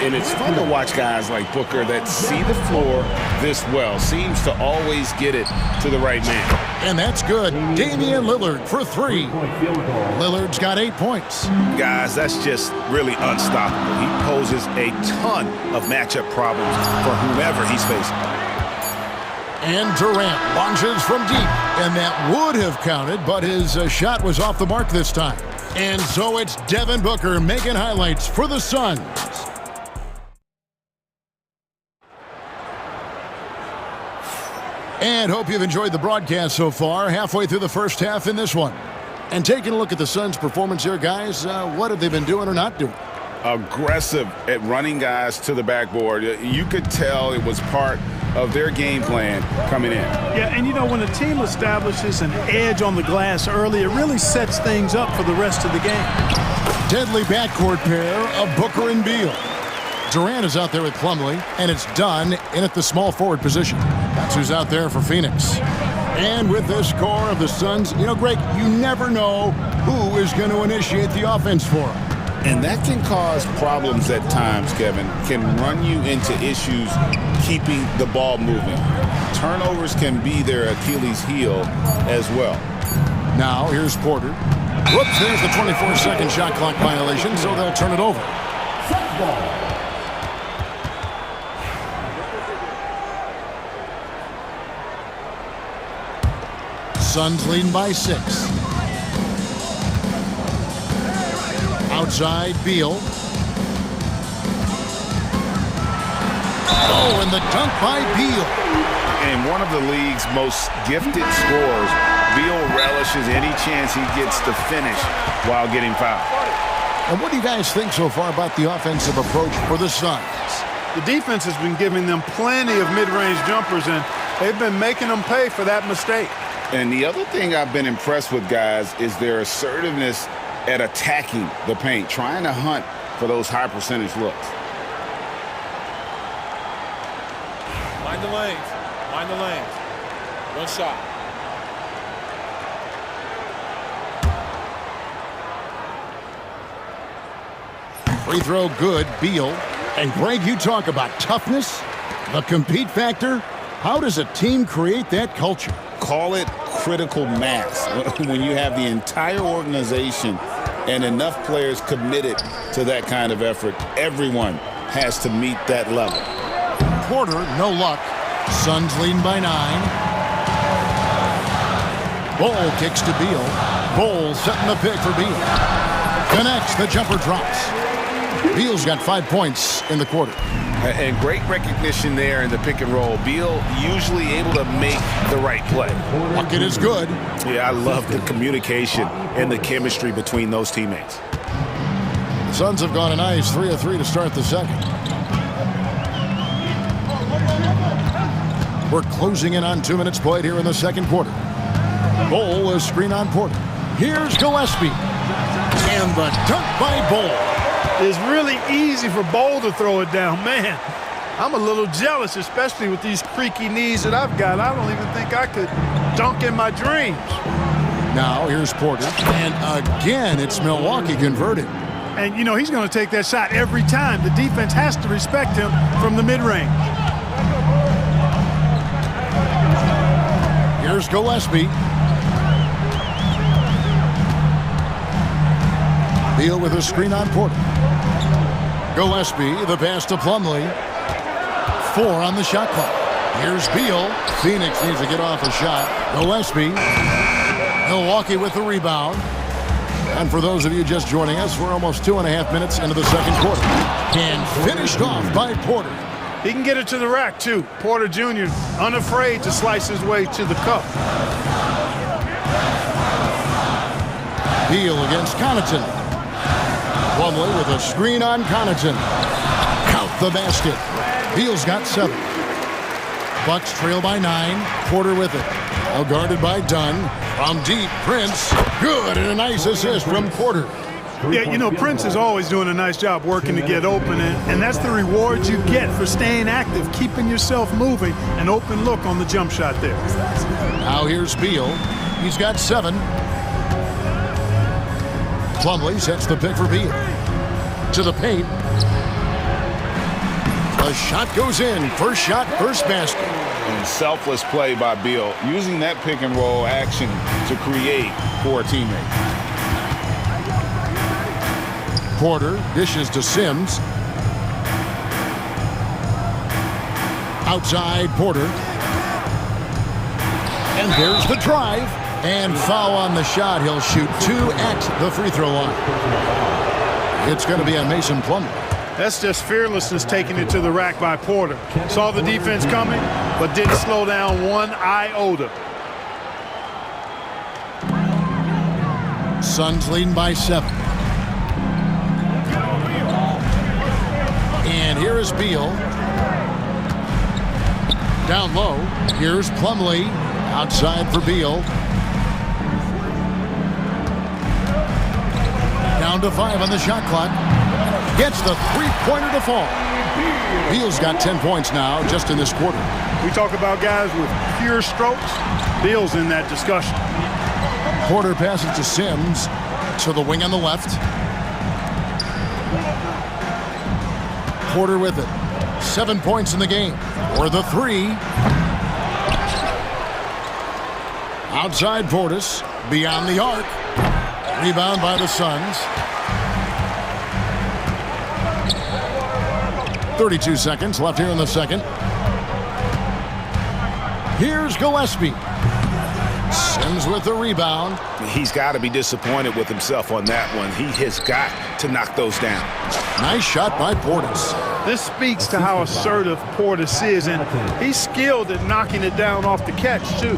And it's fun to watch guys like Booker that see the floor this well. Seems to always get it to the right man. And that's good. Damian Lillard for 3. Lillard's got 8 points. Guys, that's just really unstoppable. He poses a ton of matchup problems for whomever he's facing. And Durant launches from deep. And that would have counted, but his shot was off the mark this time. And so it's Devin Booker making highlights for the Suns. And hope you've enjoyed the broadcast so far, halfway through the first half in this one. And taking a look at the Suns' performance here, guys, what have they been doing or not doing? Aggressive at running guys to the backboard. You could tell it was part of their game plan coming in. Yeah, and you know, when a team establishes an edge on the glass early, it really sets things up for the rest of the game. Deadly backcourt pair of Booker and Beal. Durant is out there with Plumlee, and it's Dunn in at the small forward position. That's who's out there for Phoenix. And with this core of the Suns, you know, Greg, you never know who is going to initiate the offense for them. And that can cause problems at times, Kevin. Can run you into issues keeping the ball moving. Turnovers can be their Achilles heel as well. Now, here's Porter. Whoops, there's the 24-second shot clock violation, so they'll turn it over. Suns leading by 6. Outside, Beal. Oh, and the dunk by Beal. And one of the league's most gifted scorers, Beal relishes any chance he gets to finish while getting fouled. And what do you guys think so far about the offensive approach for the Suns? The defense has been giving them plenty of mid-range jumpers, and they've been making them pay for that mistake. And the other thing I've been impressed with, guys, is their assertiveness at attacking the paint, trying to hunt for those high percentage looks. Mind the lanes. Mind the lanes. One shot. Free throw good, Beal. And Greg, you talk about toughness, the compete factor. How does a team create that culture? Call it critical mass. When you have the entire organization and enough players committed to that kind of effort, everyone has to meet that level. Porter, no luck. Suns leading by 9. Ball kicks to Beal. Ball setting the pick for Beal. Connects, the jumper drops. Beal's got 5 points in the quarter. And great recognition there in the pick and roll. Beal usually able to make the right play. Bucket is good. Yeah, I love the communication and the chemistry between those teammates. The Suns have gone a nice 3 of 3 to start the second. We're closing in on 2 minutes played here in the second quarter. Bol is screen on Porter. Here's Gillespie. And the dunk by Bol. It's really easy for Bol to throw it down. Man, I'm a little jealous, especially with these creaky knees that I've got. I don't even think I could dunk in my dreams. Now here's Porter. And again, it's Milwaukee converted. And, you know, he's going to take that shot every time. The defense has to respect him from the mid-range. Here's Gillespie. Beal with a screen on Porter. Gillespie, the pass to Plumlee. 4 on the shot clock. Here's Beal. Phoenix needs to get off a shot. Gillespie. Milwaukee with the rebound. And for those of you just joining us, we're almost 2.5 minutes into the second quarter. And finished off by Porter. He can get it to the rack, too. Porter Jr. unafraid to slice his way to the cup. Beal against Connaughton. Plumlee with a screen on Connaughton. Count the basket. Beal's got 7. Bucks trail by 9. Porter with it. Now guarded by Dunn. From deep, Prince. Good, and a nice assist from Porter. Yeah, you know, Prince is always doing a nice job working to get open, and that's the reward you get for staying active, keeping yourself moving, an open look on the jump shot there. Now here's Beal. He's got 7. Plumlee sets the pick for Beal. To the paint. The shot goes in. First shot, first basket. And selfless play by Beal, using that pick and roll action to create for a teammate. Porter dishes to Sims. Outside Porter. And there's the drive. And foul on the shot. He'll shoot 2 at the free throw line. It's going to be a Mason Plumlee. That's just fearlessness taking it to the rack by Porter. Saw the defense coming, but didn't slow down one iota. Suns leading by 7. And here is Beal. Down low. Here's Plumlee. Outside for Beal. Down to 5 on the shot clock. Gets the three-pointer to fall. Beal's got 10 points now just in this quarter. We talk about guys with pure strokes. Beal's in that discussion. Porter passes to Sims. To the wing on the left. Porter with it. 7 points in the game. For the 3. Outside Portis. Beyond the arc. Rebound by the Suns. 32 seconds left here in the second. Here's Gillespie. Sims with the rebound. He's got to be disappointed with himself on that one. He has got to knock those down. Nice shot by Portis. This speaks to how assertive Portis is, and he's skilled at knocking it down off the catch, too.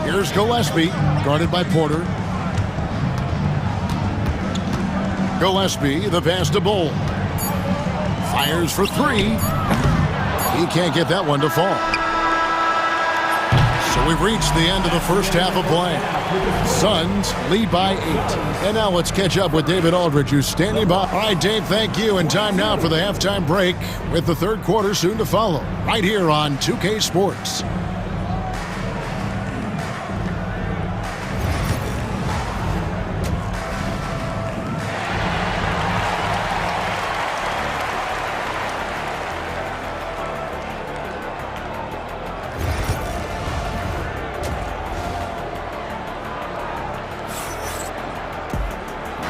Here's Gillespie, guarded by Porter. Gillespie, the pass to Bowl. Fires for 3. He can't get that one to fall. So we've reached the end of the first half of play. Suns lead by 8. And now let's catch up with David Aldridge, who's standing by. All right, Dave, thank you. And time now for the halftime break, with the third quarter soon to follow, right here on 2K Sports.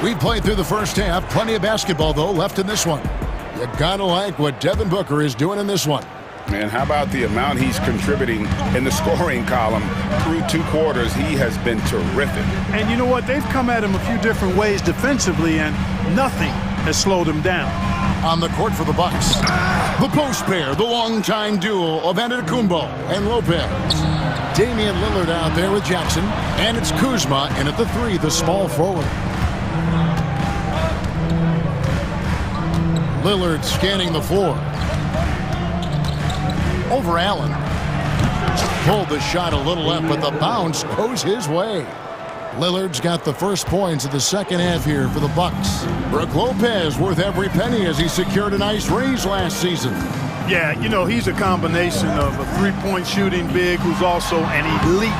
We played through the first half. Plenty of basketball, though, left in this one. You gotta like what Devin Booker is doing in this one. Man, how about the amount he's contributing in the scoring column through 2 quarters? He has been terrific. And you know what? They've come at him a few different ways defensively, and nothing has slowed him down. On the court for the Bucks, the post pair, the longtime duo of Antetokounmpo and Lopez. Damian Lillard out there with Jackson, and it's Kuzma in at the 3, the small forward. Lillard scanning the floor. Over Allen. Pulled the shot a little left, but the bounce goes his way. Lillard's got the first points of the second half here for the Bucks. Brook Lopez worth every penny as he secured a nice raise last season. Yeah, you know, he's a combination of a three-point shooting big who's also an elite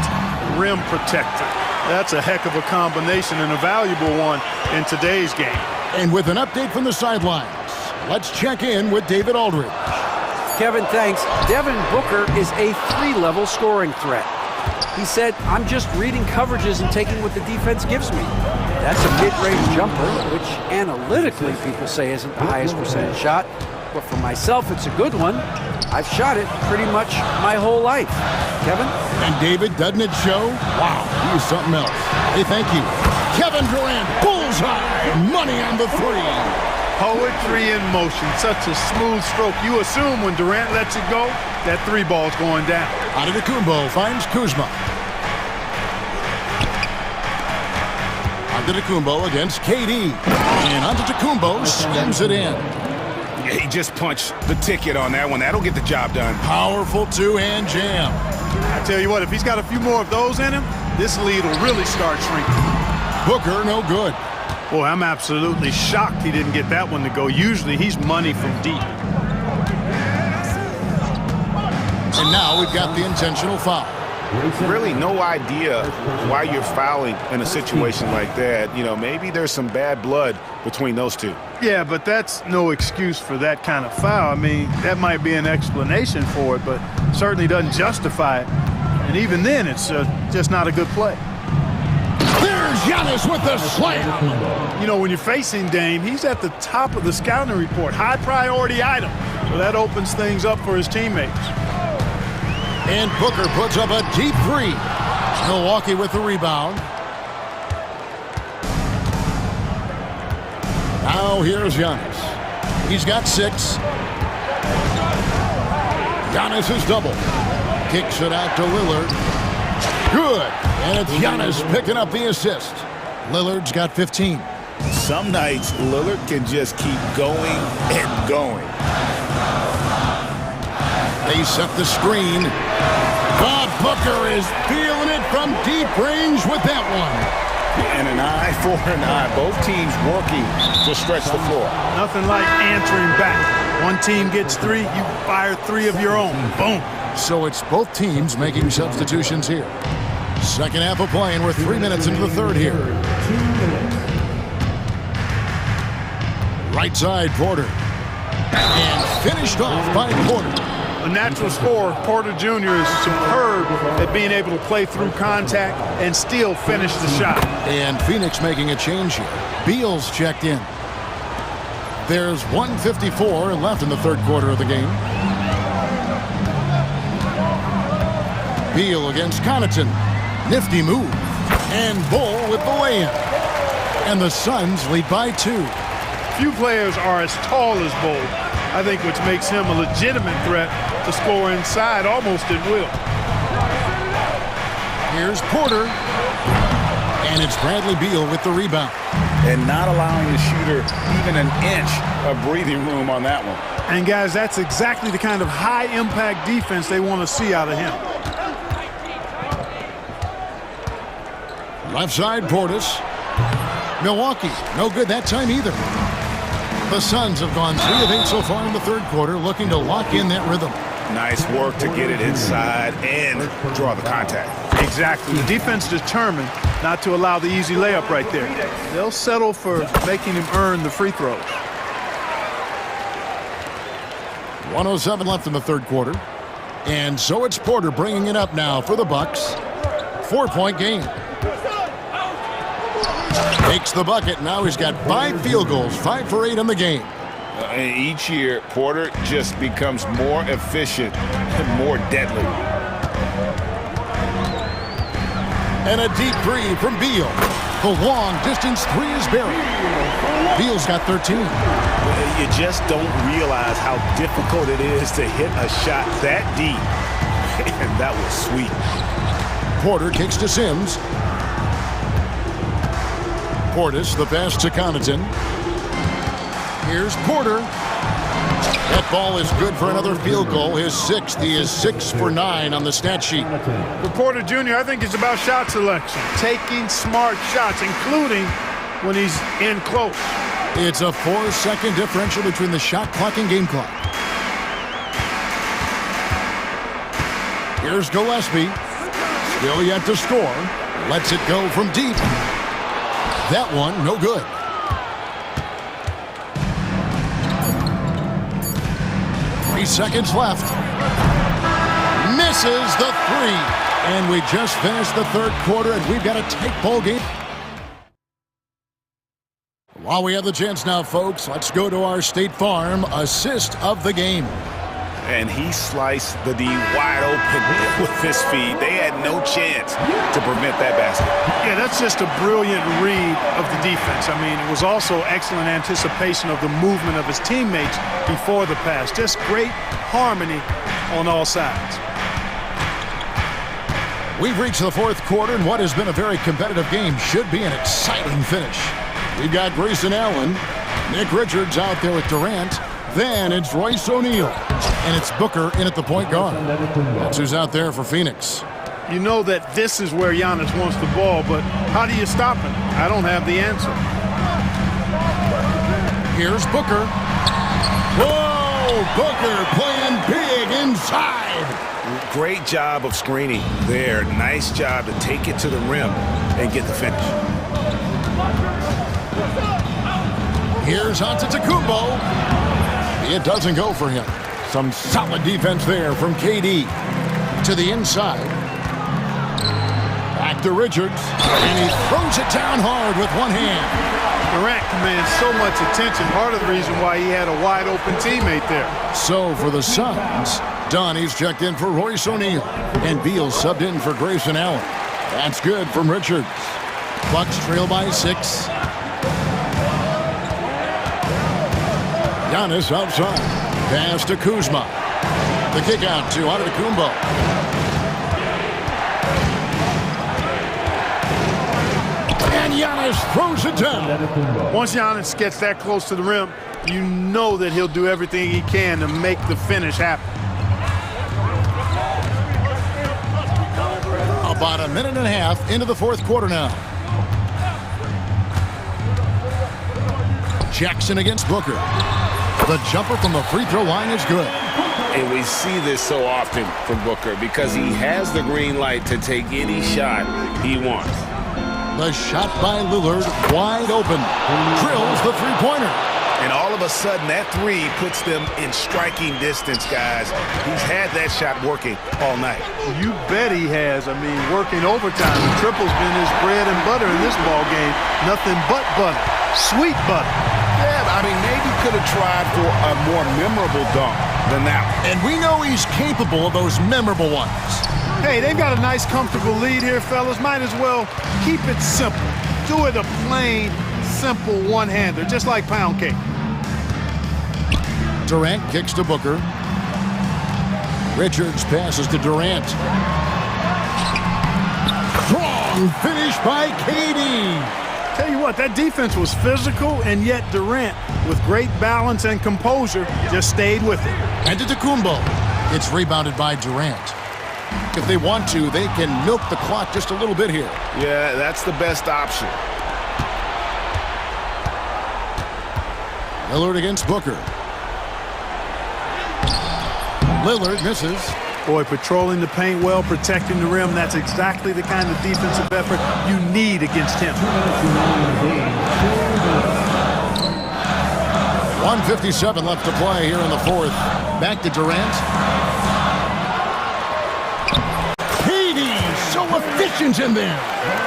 rim protector. That's a heck of a combination and a valuable one in today's game. And with an update from the sidelines, let's check in with David Aldridge. Kevin, thanks. Devin Booker is a 3-level scoring threat. He said, I'm just reading coverages and taking what the defense gives me. That's a mid-range jumper, which analytically people say isn't the highest percentage shot. But for myself, it's a good one. I've shot it pretty much my whole life. Kevin? And David, doesn't it show? Wow, he's something else. Hey, thank you. Kevin Durant, bullseye, money on the three. Poetry in motion, such a smooth stroke. You assume when Durant lets it go, that three ball's going down. Antetokounmpo finds Kuzma. Antetokounmpo against KD. And Antetokounmpo slams it in. He just punched the ticket on that one. That'll get the job done. Powerful two-hand jam. I tell you what, if he's got a few more of those in him, this lead will really start shrinking. Booker, no good. Boy, I'm absolutely shocked he didn't get that one to go. Usually he's money from deep. And now we've got the intentional foul. Really no idea why you're fouling in a situation like that. You know, maybe there's some bad blood between those two. Yeah, but that's no excuse for that kind of foul. I mean, that might be an explanation for it, but certainly doesn't justify it. And even then, it's just not a good play. There's Giannis with the slam. You know, when you're facing Dame, he's at the top of the scouting report. High priority item. So that opens things up for his teammates. And Booker puts up a deep three. Milwaukee with the rebound. Now here's Giannis. He's got 6. Giannis is double. Kicks it out to Lillard. Good. And it's Giannis picking up the assist. Lillard's got 15. Some nights, Lillard can just keep going and going. They set the screen. Bob Booker is feeling it from deep range with that one. And an eye for an eye. Both teams working to stretch the floor. Nothing like answering back. One team gets 3, you fire 3 of your own. Boom. So it's both teams making substitutions here. Second half of play, and we're 3 minutes into the third here. Right side, Porter. And finished off by Porter. A natural scorer, Porter Jr. is superb at being able to play through contact and still finish the shot. And Phoenix making a change here. Beal's checked in. There's 1:54 left in the third quarter of the game. Beal against Connaughton. Nifty move. And Bull with the lay-in. And the Suns lead by 2. Few players are as tall as Bull. I think which makes him a legitimate threat to score inside almost at will. Here's Porter. And it's Bradley Beal with the rebound. And not allowing the shooter even an inch of breathing room on that one. And guys, that's exactly the kind of high-impact defense they want to see out of him. Left side, Portis. Milwaukee, no good that time either. The Suns have gone 3 of 8 so far in the third quarter, looking to lock in that rhythm. Nice work to get it inside and draw the contact. Exactly. The defense determined not to allow the easy layup right there. They'll settle for making him earn the free throws. 1:07 left in the third quarter. And so it's Porter bringing it up now for the Bucks. 4-point game. Takes the bucket. Now he's got 5 field goals, 5 for 8 in the game. And each year, Porter just becomes more efficient and more deadly. And a deep 3 from Beal. The long-distance 3 is buried. Beal's got 13. You just don't realize how difficult it is to hit a shot that deep. And that was sweet. Porter kicks to Sims. Portis, the pass to Connaughton. Here's Porter. That ball is good for another field goal. His 6th. He is 6 for 9 on the stat sheet. For Porter Jr., I think it's about shot selection. Taking smart shots, including when he's in close. It's a 4-second differential between the shot clock and game clock. Here's Gillespie. Still yet to score. Lets it go from deep. That one, no good. Three seconds left. Misses the 3. And we just finished the third quarter, and we've got a tight ball game. While we have the chance now, folks, let's go to our State Farm assist of the game. And he sliced the D wide open with his feed. They had no chance to prevent that basket. Yeah, that's just a brilliant read of the defense. I mean, it was also excellent anticipation of the movement of his teammates before the pass. Just great harmony on all sides. We've reached the fourth quarter, and what has been a very competitive game should be an exciting finish. We've got Grayson Allen, Nick Richards out there with Durant. Then it's Royce O'Neal, and it's Booker in at the point guard. That's who's out there for Phoenix. You know that this is where Giannis wants the ball, but how do you stop him? I don't have the answer. Here's Booker. Whoa! Booker playing big inside. Great job of screening there. Nice job to take it to the rim and get the finish. Here's Antetokounmpo. It doesn't go for him. Some solid defense there from KD. To the inside. Back to Richards. And he throws it down hard with one hand. Durant commands so much attention. Part of the reason why he had a wide open teammate there. So for the Suns, Donnie's checked in for Royce O'Neal. And Beal subbed in for Grayson Allen. That's good from Richards. Bucks trail by 6. Giannis outside. Pass to Kuzma. The kick out to Antetokounmpo. And Giannis throws it down. Once Giannis gets that close to the rim, you know that he'll do everything he can to make the finish happen. About a minute and a half into the fourth quarter now. Jackson against Booker. The jumper from the free throw line is good. And we see this so often from Booker because he has the green light to take any shot he wants. The shot by Lillard, wide open. Drills the three-pointer. And all of a sudden, that three puts them in striking distance, guys. He's had that shot working all night. You bet he has. I mean, working overtime. The triple's been his bread and butter in this ball game. Nothing but butter. Sweet butter. Yeah, I mean, maybe could have tried for a more memorable dunk than that one. And we know he's capable of those memorable ones. Hey, they've got a nice, comfortable lead here, fellas. Might as well keep it simple. Do it a plain, simple one-hander, just like pound cake. Durant kicks to Booker. Richards passes to Durant. Strong finish by KD. Tell you what, that defense was physical, and yet Durant, with great balance and composure, just stayed with it. Antetokounmpo. It's rebounded by Durant. If they want to, they can milk the clock just a little bit here. Yeah, that's the best option. Lillard against Booker. Lillard misses. Boy, patrolling the paint well, protecting the rim, that's exactly the kind of defensive effort you need against him. 1:57 left to play here in the fourth. Back to Durant. KD, so efficient in there.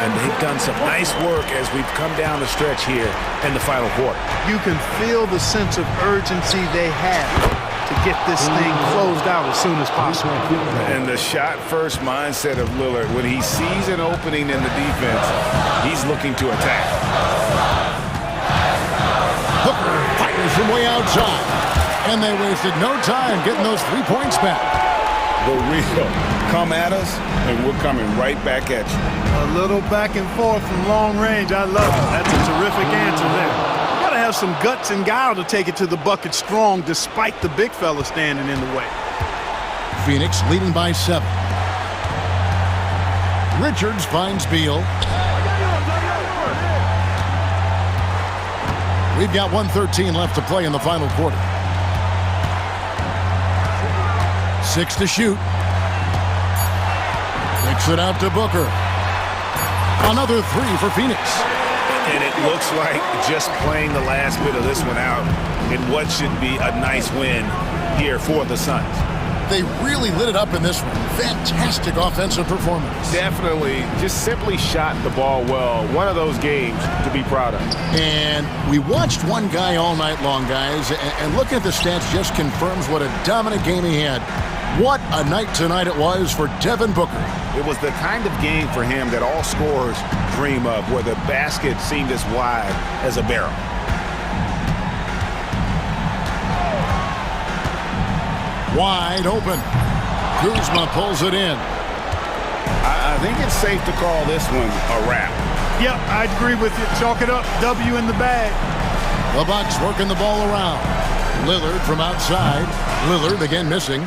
And they've done some nice work as we've come down the stretch here in the final quarter. You can feel the sense of urgency they have to get this thing closed out as soon as possible. And the shot-first mindset of Lillard, when he sees an opening in the defense, he's looking to attack. Booker fires from way outside. And they wasted no time getting those 3 points back. The real come at us, and we're coming right back at you. A little back and forth from long range. I love it. That's a terrific answer there. Have some guts and guile to take it to the bucket strong despite the big fella standing in the way. Phoenix leading by 7. Richards finds Beal. We've got 1:13 left to play in the final quarter. 6 to shoot. Kicks it out to Booker. Another 3 for Phoenix. And it looks like just playing the last bit of this one out in what should be a nice win here for the Suns. they really lit it up in this one. Fantastic offensive performance. Definitely. Just simply shot the ball well. One of those games to be proud of. And we watched one guy all night long, guys, and looking at the stats just confirms what a dominant game he had. What a night tonight it was for Devin Booker. It was the kind of game for him that all scorers dream of, where the basket seemed as wide as a barrel. Wide open. Kuzma pulls it in. I think it's safe to call this one a wrap. Yep, I agree with you. Chalk it up. W in the bag. The Bucks working the ball around. Lillard from outside. Lillard again missing.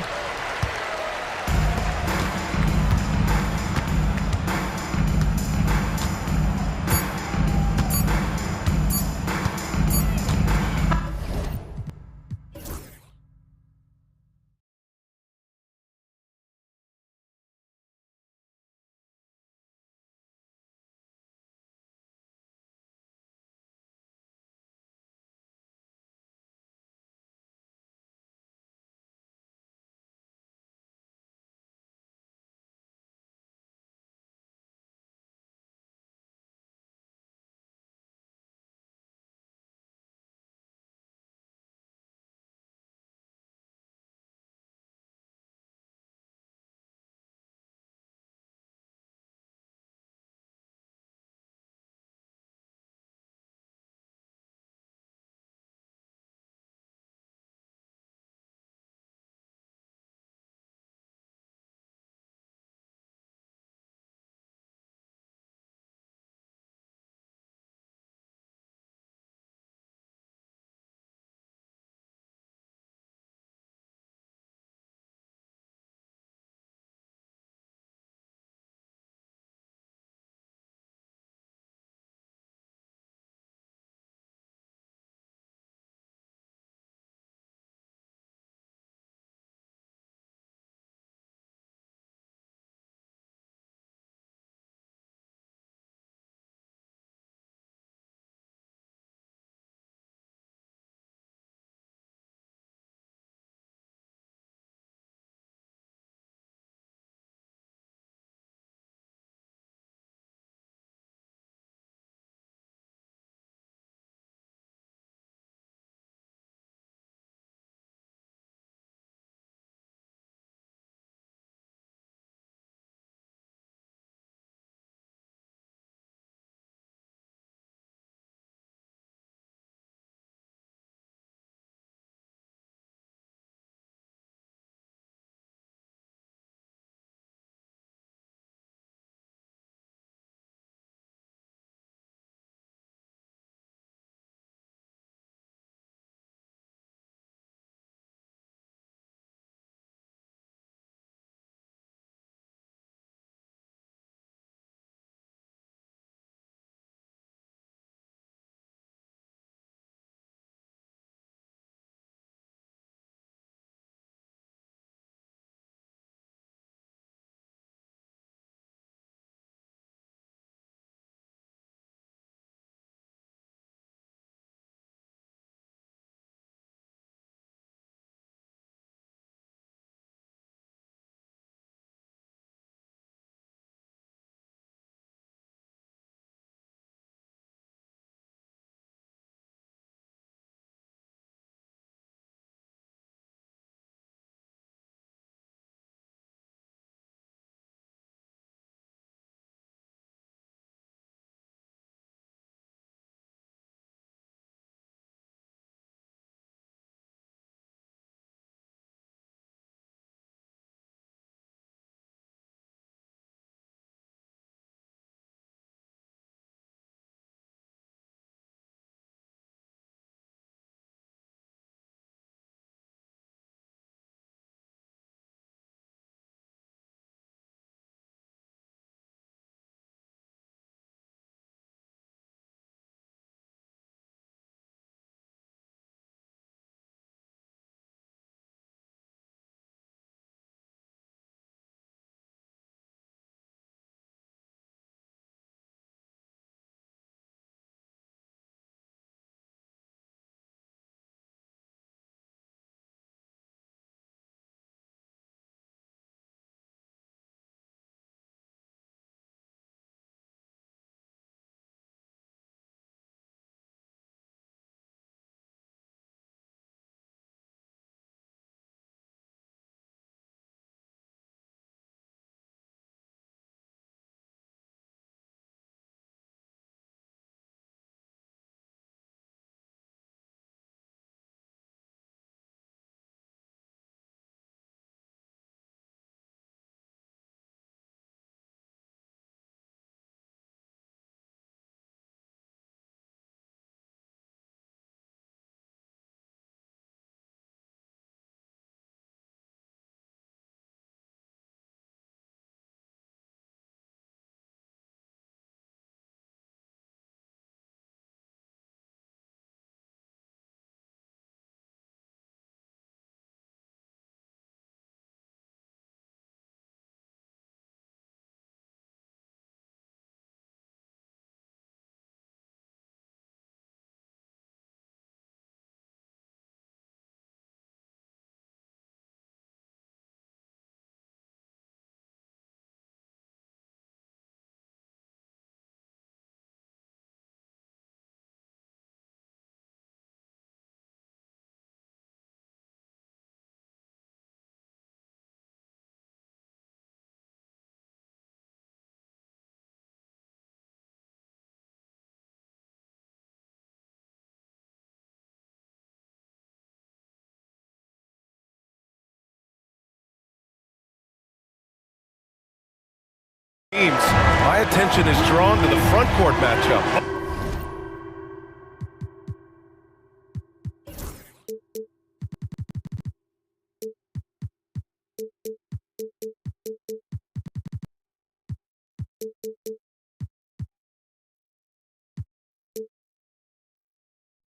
Teams, my attention is drawn to the front court matchup.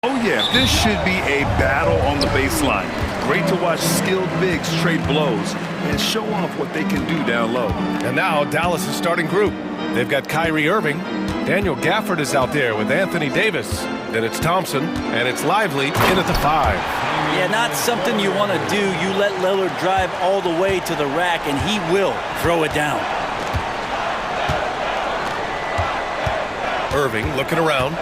Oh yeah, this should be a battle on the baseline. Great to watch skilled bigs trade blows and show off what they can do down low. And now Dallas' starting group. They've got Kyrie Irving. Daniel Gafford is out there with Anthony Davis. Then it's Thompson, and it's Lively in at the 5. Yeah, not something you want to do. You let Lillard drive all the way to the rack, and he will throw it down. Irving looking around.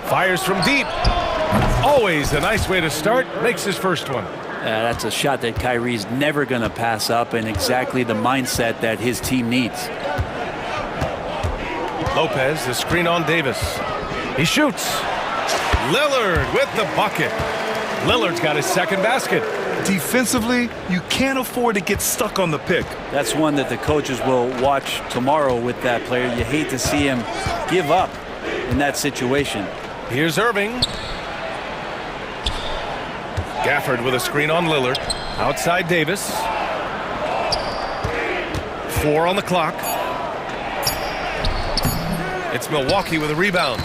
Fires from deep. Always a nice way to start. Makes his first one. That's a shot that Kyrie's never going to pass up, and exactly the mindset that his team needs. Lopez, the screen on Davis. He shoots. Lillard with the bucket. Lillard's got his second basket. Defensively, you can't afford to get stuck on the pick. That's one that the coaches will watch tomorrow with that player. You hate to see him give up in that situation. Here's Irving. Gafford with a screen on Lillard. Outside Davis. 4 on the clock. It's Milwaukee with a rebound.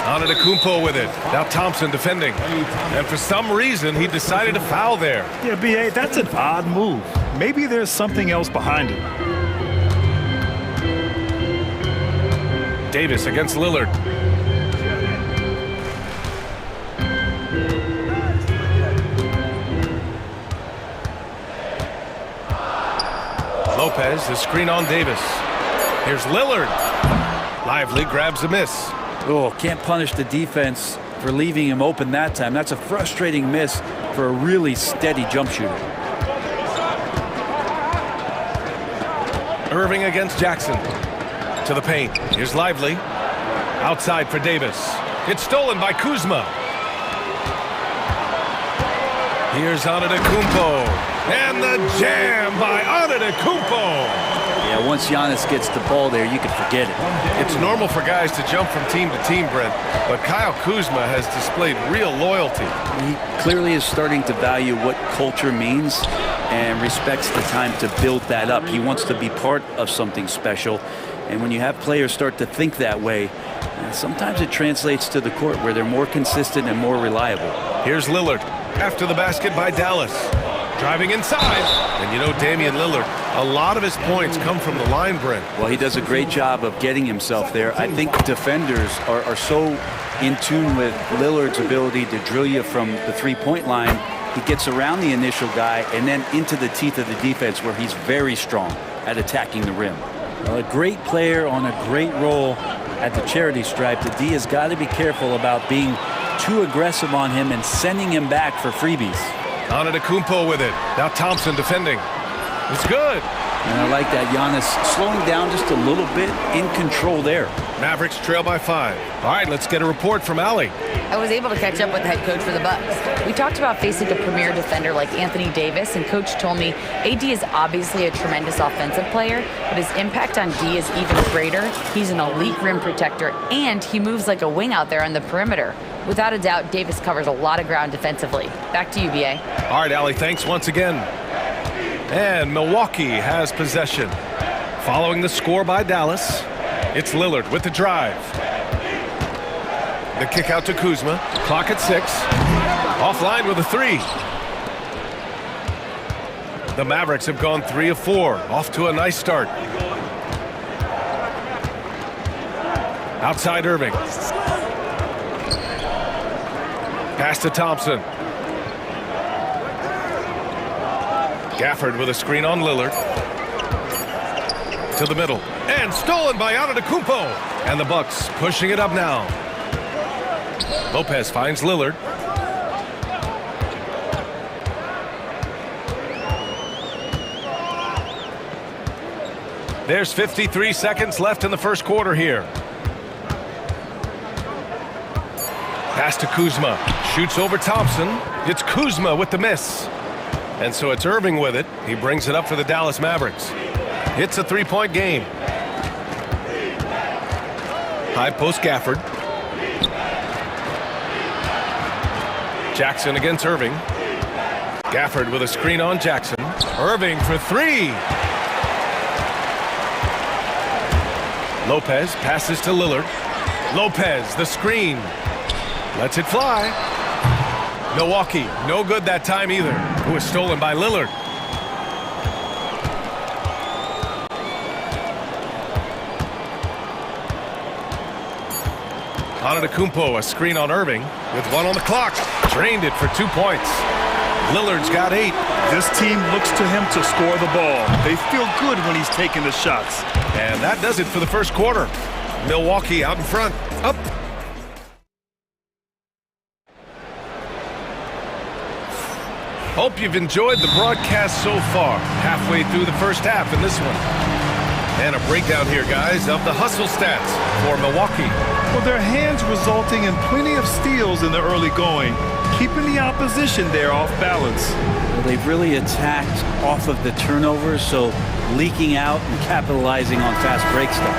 Antetokounmpo with it. Now Thompson defending. And for some reason, he decided to foul there. Yeah, B.A., that's an odd move. Maybe there's something else behind it. Davis against Lillard. Lopez, the screen on Davis. Here's Lillard. Lively grabs a miss. Oh, can't punish the defense for leaving him open that time. That's a frustrating miss for a really steady jump shooter. Irving against Jackson. To the paint. Here's Lively. Outside for Davis. It's stolen by Kuzma. Here's Antetokounmpo. And the jam by Antetokounmpo. Yeah, once Giannis gets the ball there, you can forget it. It's normal for guys to jump from team to team, Brent, but Kyle Kuzma has displayed real loyalty. He clearly is starting to value what culture means and respects the time to build that up. He wants to be part of something special. And when you have players start to think that way, sometimes it translates to the court where they're more consistent and more reliable. Here's Lillard after the basket by Dallas. Driving inside. And you know Damian Lillard, a lot of his points come from the line, Brent. Well, he does a great job of getting himself there. I think defenders are so in tune with Lillard's ability to drill you from the three-point line. He gets around the initial guy and then into the teeth of the defense where he's very strong at attacking the rim. A great player on a great role at the charity stripe. The D has got to be careful about being too aggressive on him and sending him back for freebies. Antetokounmpo with it. Now Thompson defending. It's good. And I like that. Giannis slowing down just a little bit, in control there. Mavericks trail by 5. All right, let's get a report from Allie. I was able to catch up with the head coach for the Bucks. We talked about facing a premier defender like Anthony Davis, and coach told me AD is obviously a tremendous offensive player, but his impact on D is even greater. He's an elite rim protector, and he moves like a wing out there on the perimeter. Without a doubt, Davis covers a lot of ground defensively. Back to you, BA. All right, Allie, thanks once again. And Milwaukee has possession. Following the score by Dallas, it's Lillard with the drive. The kick out to Kuzma. Clock at 6. Offline with a 3. The Mavericks have gone 3 of 4. Off to a nice start. Outside Irving. Pass to Thompson. Gafford with a screen on Lillard. To the middle. And stolen by Antetokounmpo. And the Bucks pushing it up now. Lopez finds Lillard. There's 53 seconds left in the first quarter here. Pass to Kuzma. Shoots over Thompson. It's Kuzma with the miss. And so it's Irving with it. He brings it up for the Dallas Mavericks. It's a three-point game. High post Gafford. Jackson against Irving. Gafford with a screen on Jackson. Irving for three. Lopez passes to Lillard. Lopez, the screen. Lets it fly. Milwaukee, no good that time either. It was stolen by Lillard. Antetokounmpo, a screen on Irving with one on the clock. Drained it for 2 points. Lillard's got 8. This team looks to him to score the ball. They feel good when he's taking the shots. And that does it for the first quarter. Milwaukee out in front. Up. Hope you've enjoyed the broadcast so far. Halfway through the first half in this one. And a breakdown here, guys, of the hustle stats for Milwaukee. Well, their hands resulting in plenty of steals in the early going, keeping the opposition there off balance. Well, they've really attacked off of the turnovers, so leaking out and capitalizing on fast break stuff.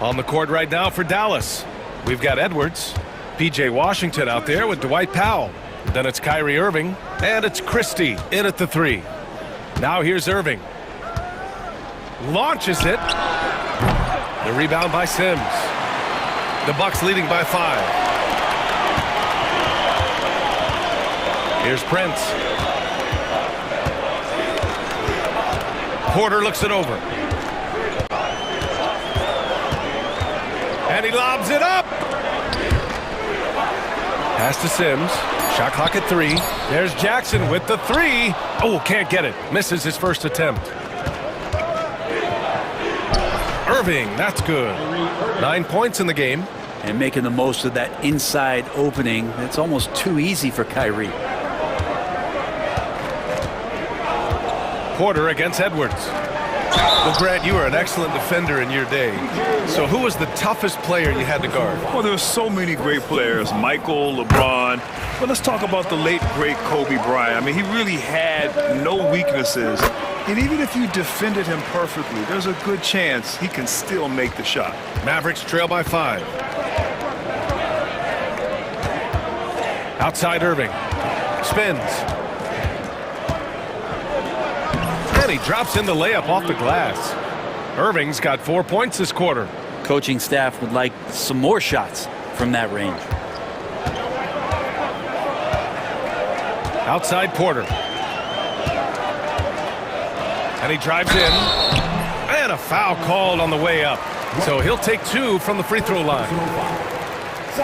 On the court right now for Dallas, we've got Edwards, P.J. Washington out there with Dwight Powell. Then it's Kyrie Irving, and it's Christie in at the 3. Now here's Irving. Launches it. The rebound by Sims. The Bucks leading by 5. Here's Prince. Porter looks it over. And he lobs it up. Pass to Sims. Shot clock at 3. There's Jackson with the 3. Oh, can't get it. Misses his first attempt. Irving, that's good. 9 points in the game. And making the most of that inside opening. That's almost too easy for Kyrie. Porter against Edwards. Well, Grant, you were an excellent defender in your day. So who was the toughest player you had to guard? Well, there were so many great players. Michael, LeBron. But let's talk about the late, great Kobe Bryant. I mean, he really had no weaknesses. And even if you defended him perfectly, there's a good chance he can still make the shot. Mavericks trail by 5. Outside Irving. Spins. And he drops in the layup off the glass. Irving's got 4 points this quarter. Coaching staff would like some more shots from that range. Outside Porter. And he drives in. And a foul called on the way up. So he'll take 2 from the free throw line.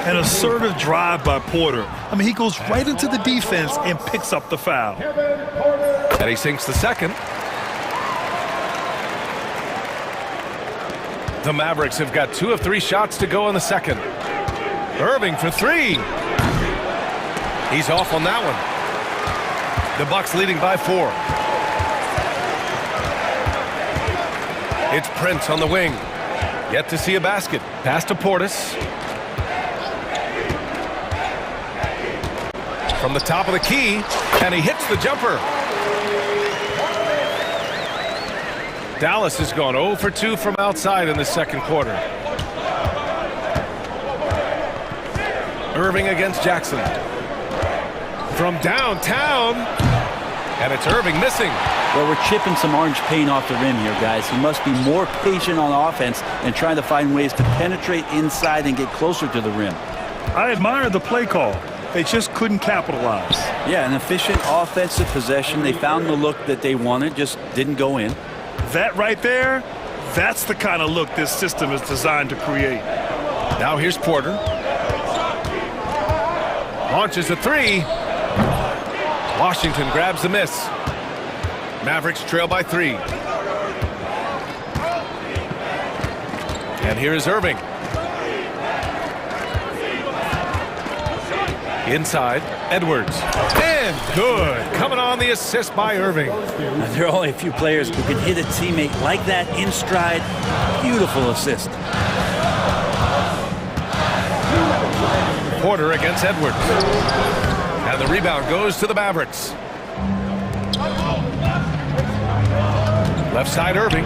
An assertive drive by Porter. I mean, he goes right into the defense and picks up the foul. And he sinks the second. The Mavericks have got 2 of 3 shots to go in the second. Irving for 3. He's off on that one. The Bucks leading by 4. It's Prince on the wing. Yet to see a basket. Pass to Portis. From the top of the key, and he hits the jumper. Dallas has gone 0 for 2 from outside in the second quarter. Irving against Jackson. From downtown, and it's Irving missing. Well, we're chipping some orange paint off the rim here, guys. He must be more patient on offense and trying to find ways to penetrate inside and get closer to the rim. I admire the play call. They just couldn't capitalize. Yeah, an efficient offensive possession. They found the look that they wanted, just didn't go in. That right there, that's the kind of look this system is designed to create. Now here's Porter. Launches a 3. Washington grabs the miss. Mavericks trail by 3. And here is Irving. Inside, Edwards. And good. Coming on the assist by Irving. Now, there are only a few players who can hit a teammate like that in stride. Beautiful assist. Porter against Edwards. And the rebound goes to the Mavericks. Left side, Irving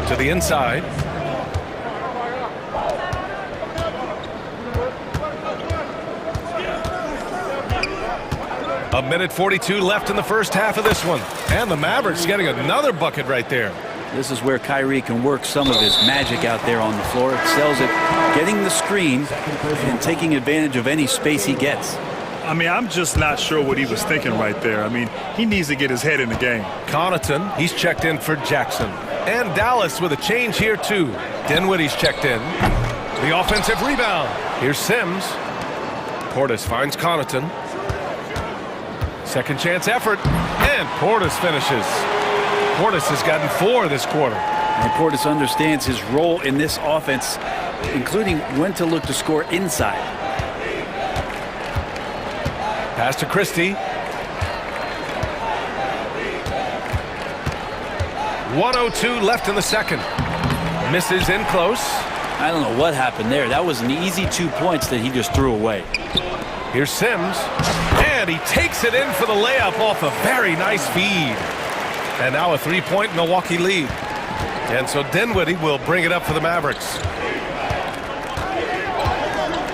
to the inside. A minute 42 left in the first half of this one. And the Mavericks getting another bucket right there. This is where Kyrie can work some of his magic out there on the floor. Excels at getting the screen and taking advantage of any space he gets. I mean, I'm just not sure what he was thinking right there. I mean, he needs to get his head in the game. Connaughton, he's checked in for Jackson. And Dallas with a change here too. Dinwiddie's checked in. The offensive rebound. Here's Sims. Portis finds Connaughton. Second chance effort. And Portis finishes. Portis has gotten 4 this quarter. And Portis understands his role in this offense, including when to look to score inside. Pass to Christie. 1:02 left in the second. Misses in close. I don't know what happened there. That was an easy 2 points that he just threw away. Here's Sims. And he takes it in for the layup off a very nice feed. And now a 3-point Milwaukee lead. And so Dinwiddie will bring it up for the Mavericks.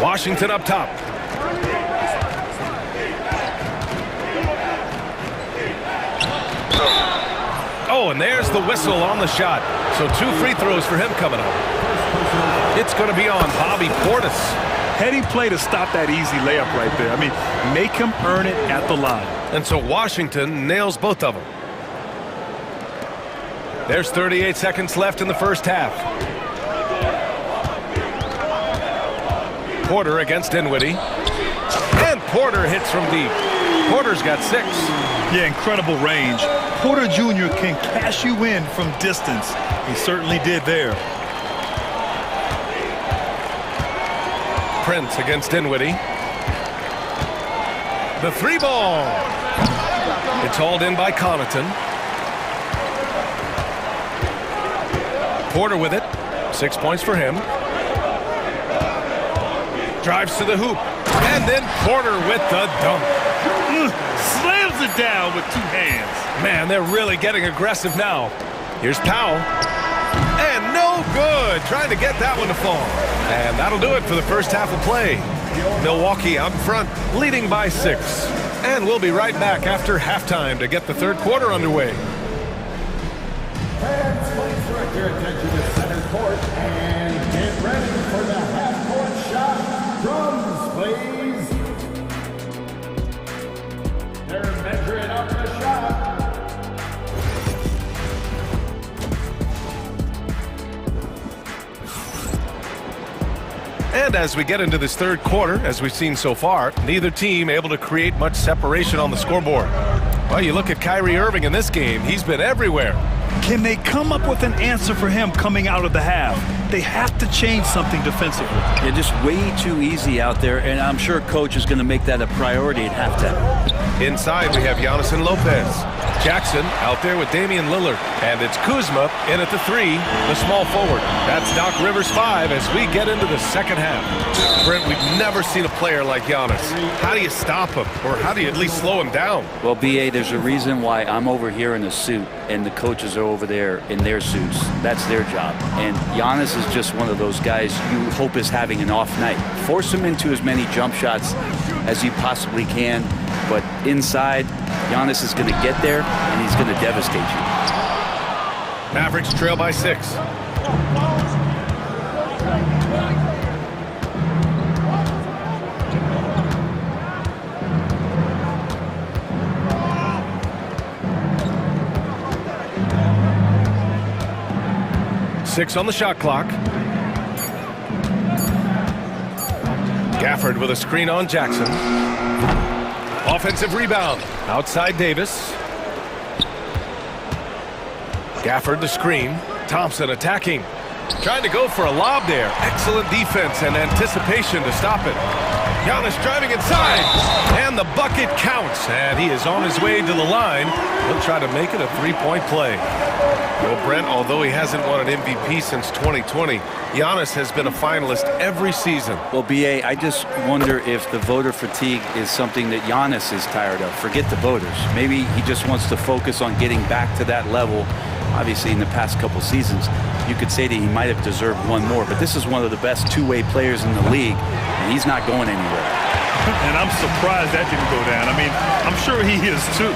Washington up top. Oh, and there's the whistle on the shot. So 2 free throws for him coming up. It's going to be on Bobby Portis. Heady play to stop that easy layup right there. I mean, make him earn it at the line. And so Washington nails both of them. There's 38 seconds left in the first half. Porter against Dinwiddie. And Porter hits from deep. Porter's got 6. Yeah, incredible range. Porter Jr. can cash you in from distance. He certainly did there. Prince against Dinwiddie. The 3-ball. It's hauled in by Connaughton. Porter with it. 6 points for him. Drives to the hoop. And then Porter with the dunk. Slams it down with 2 hands. Man, they're really getting aggressive now. Here's Powell. And no good. Trying to get that one to fall. And that'll do it for the first half of play. Milwaukee out in front, leading by 6. And we'll be right back after halftime to get the third quarter underway. Fans, please direct your attention to center court and get ready for the half-court shot. Drums, please. They're measuring up the shot. And as we get into this third quarter, as we've seen so far, neither team able to create much separation on the scoreboard. Well, you look at Kyrie Irving in this game, he's been everywhere. Can they come up with an answer for him coming out of the half? They have to change something defensively. They're just way too easy out there, and I'm sure coach is going to make that a priority at halftime. Inside, we have Giannis and Lopez. Jackson out there with Damian Lillard. And it's Kuzma in at the 3, the small forward. That's Doc Rivers 5 as we get into the second half. Brent, we've never seen a player like Giannis. How do you stop him? Or how do you at least slow him down? Well, B.A., there's a reason why I'm over here in a suit and the coaches are over there in their suits. That's their job. And Giannis is just one of those guys you hope is having an off night. Force him into as many jump shots as you possibly can. But inside, Giannis is going to get there, and he's going to devastate you. Mavericks trail by 6. Six on the shot clock. Gafford with a screen on Jackson. Offensive rebound. Outside Davis. Gafford the screen. Thompson attacking. Trying to go for a lob there. Excellent defense and anticipation to stop it. Giannis driving inside, and the bucket counts, and he is on his way to the line. He'll try to make it a three-point play. Well, Brent, although he hasn't won an MVP since 2020, Giannis has been a finalist every season. Well, B.A., I just wonder if the voter fatigue is something that Giannis is tired of. Forget the voters. Maybe he just wants to focus on getting back to that level. Obviously, in the past couple seasons, you could say that he might have deserved one more, but this is one of the best two-way players in the league, and he's not going anywhere. And I'm surprised that didn't go down. I mean, I'm sure he is too.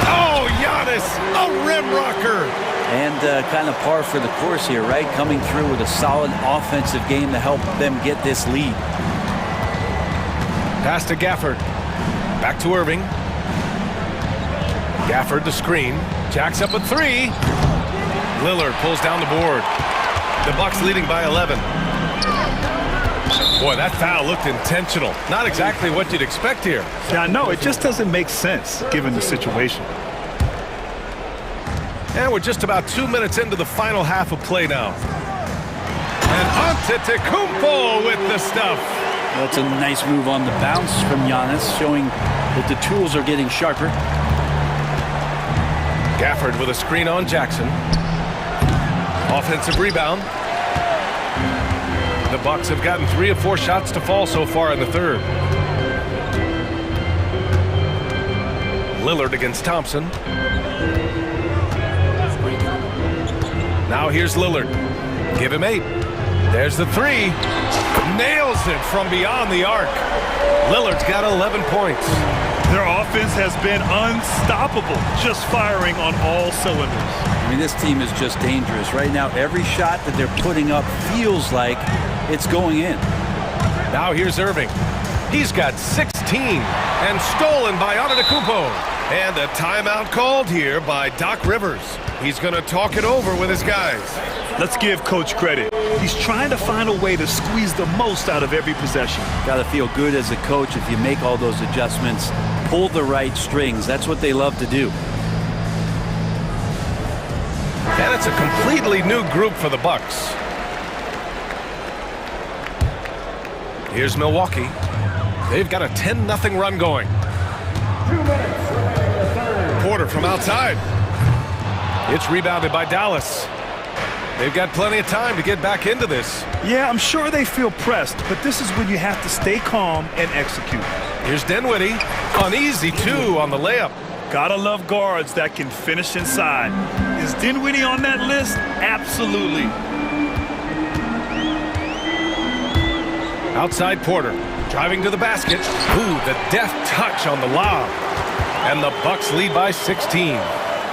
Oh, Giannis, a rim rocker. And kind of par for the course here, right? Coming through with a solid offensive game to help them get this lead. Pass to Gafford. Back to Irving. Gafford the screen. Jacks up a three. Lillard pulls down the board. The Bucks leading by 11. Boy, that foul looked intentional. Not exactly what you'd expect here. Yeah, I know. It just doesn't make sense given the situation. And we're just about 2 minutes into the final half of play now. And Antetokounmpo with the stuff. That's a nice move on the bounce from Giannis, showing that the tools are getting sharper. Gafford with a screen on Jackson. Offensive rebound. The Bucks have gotten 3 of 4 shots to fall so far in the third. Lillard against Thompson. Now here's Lillard. Give him 8. There's the 3. Nails it from beyond the arc. Lillard's got 11 points. Their offense has been unstoppable, just firing on all cylinders. I mean, this team is just dangerous. Right now, every shot that they're putting up feels like it's going in. Now here's Irving. He's got 16 and stolen by Antetokounmpo. And a timeout called here by Doc Rivers. He's going to talk it over with his guys. Let's give Coach credit. He's trying to find a way to squeeze the most out of every possession. Got to feel good as a coach if you make all those adjustments, pull the right strings. That's what they love to do. And it's a completely new group for the Bucks. Here's Milwaukee. They've got a 10-0 run going. 2 minutes remaining in the third. Porter from outside. It's rebounded by Dallas. They've got plenty of time to get back into this. Yeah, I'm sure they feel pressed, but this is when you have to stay calm and execute. Here's Dinwiddie. Uneasy, too, on the layup. Gotta love guards that can finish inside. Is Dinwiddie on that list? Absolutely. Outside Porter, driving to the basket. Ooh, the deft touch on the lob. And the Bucks lead by 16.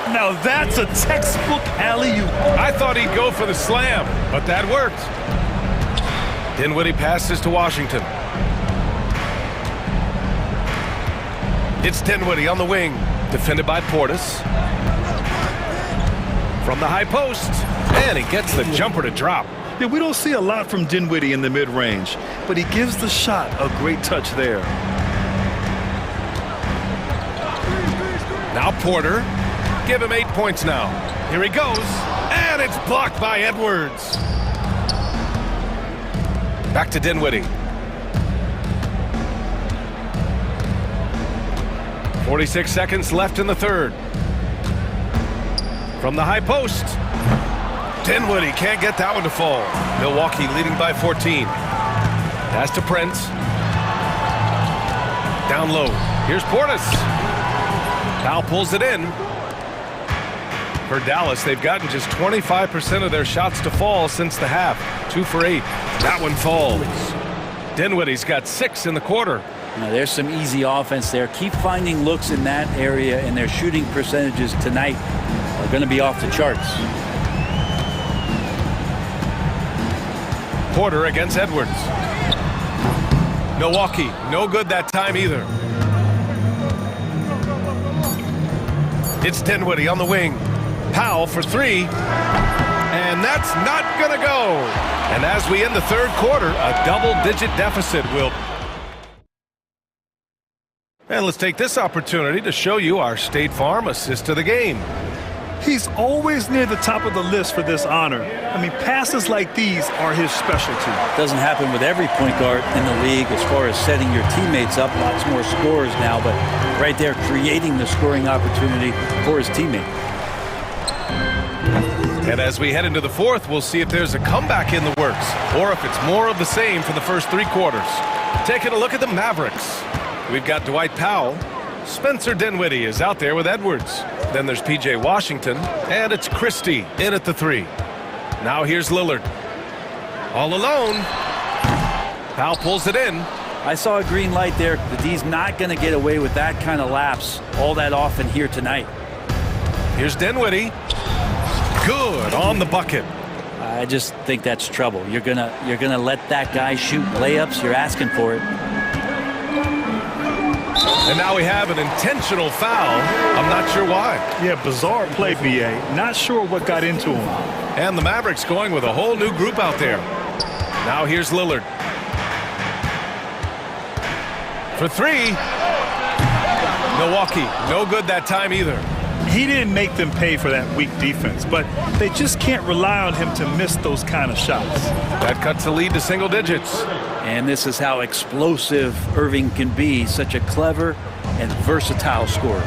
Now that's a textbook alley-oop. I thought he'd go for the slam, but that worked. Dinwiddie passes to Washington. It's Dinwiddie on the wing, defended by Portis. From the high post, and he gets the jumper to drop. Yeah, we don't see a lot from Dinwiddie in the mid-range, but he gives the shot a great touch there. Now Porter. Give him 8 points now. Here he goes, and it's blocked by Edwards. Back to Dinwiddie. 46 seconds left in the third. From the high post. Dinwiddie can't get that one to fall. Milwaukee leading by 14. Pass to Prince. Down low. Here's Portis. Powell pulls it in. For Dallas, they've gotten just 25% of their shots to fall since the half. 2 for 8. That one falls. Dinwiddie's got 6 in the quarter. Now, there's some easy offense there. Keep finding looks in that area, and their shooting percentages tonight are going to be off the charts. Porter against Edwards. Milwaukee, no good that time either. It's Dinwiddie on the wing. Powell for 3. And that's not going to go. And as we end the third quarter, a double-digit deficit will. And let's take this opportunity to show you our State Farm assist of the game. He's always near the top of the list for this honor. I mean, passes like these are his specialty. Doesn't happen with every point guard in the league as far as setting your teammates up. Lots more scorers now, but right there creating the scoring opportunity for his teammate. And as we head into the fourth, we'll see if there's a comeback in the works or if it's more of the same for the first 3 quarters. Taking a look at the Mavericks. We've got Dwight Powell. Spencer Dinwiddie is out there with Edwards. Then there's P.J. Washington, and it's Christie in at the 3. Now here's Lillard. All alone. Powell pulls it in. I saw a green light there. The D's not going to get away with that kind of lapse all that often here tonight. Here's Dinwiddie. Good on the bucket. I just think that's trouble. You're gonna let that guy shoot layups. You're asking for it. And now we have an intentional foul. I'm not sure why. Yeah, bizarre play, B.A. Not sure what got into him. And the Mavericks going with a whole new group out there. Now here's Lillard. For 3. Milwaukee, no good that time either. He didn't make them pay for that weak defense, but they just can't rely on him to miss those kind of shots. That cuts the lead to single digits. And this is how explosive Irving can be, such a clever and versatile scorer.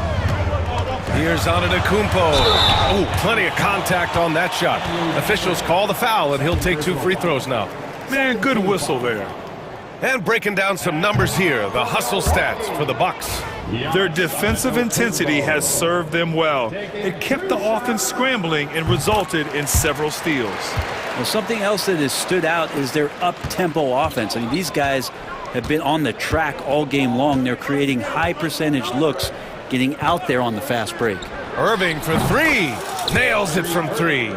Here's Antetokounmpo. Oh, plenty of contact on that shot. Officials call the foul, and he'll take 2 free throws now. Man, good whistle there. And breaking down some numbers here, the hustle stats for the Bucks. Their defensive intensity has served them well. It kept the offense scrambling and resulted in several steals. Well, something else that has stood out is their up-tempo offense. I mean, these guys have been on the track all game long. They're creating high-percentage looks, getting out there on the fast break. Irving for 3. Nails it from 3.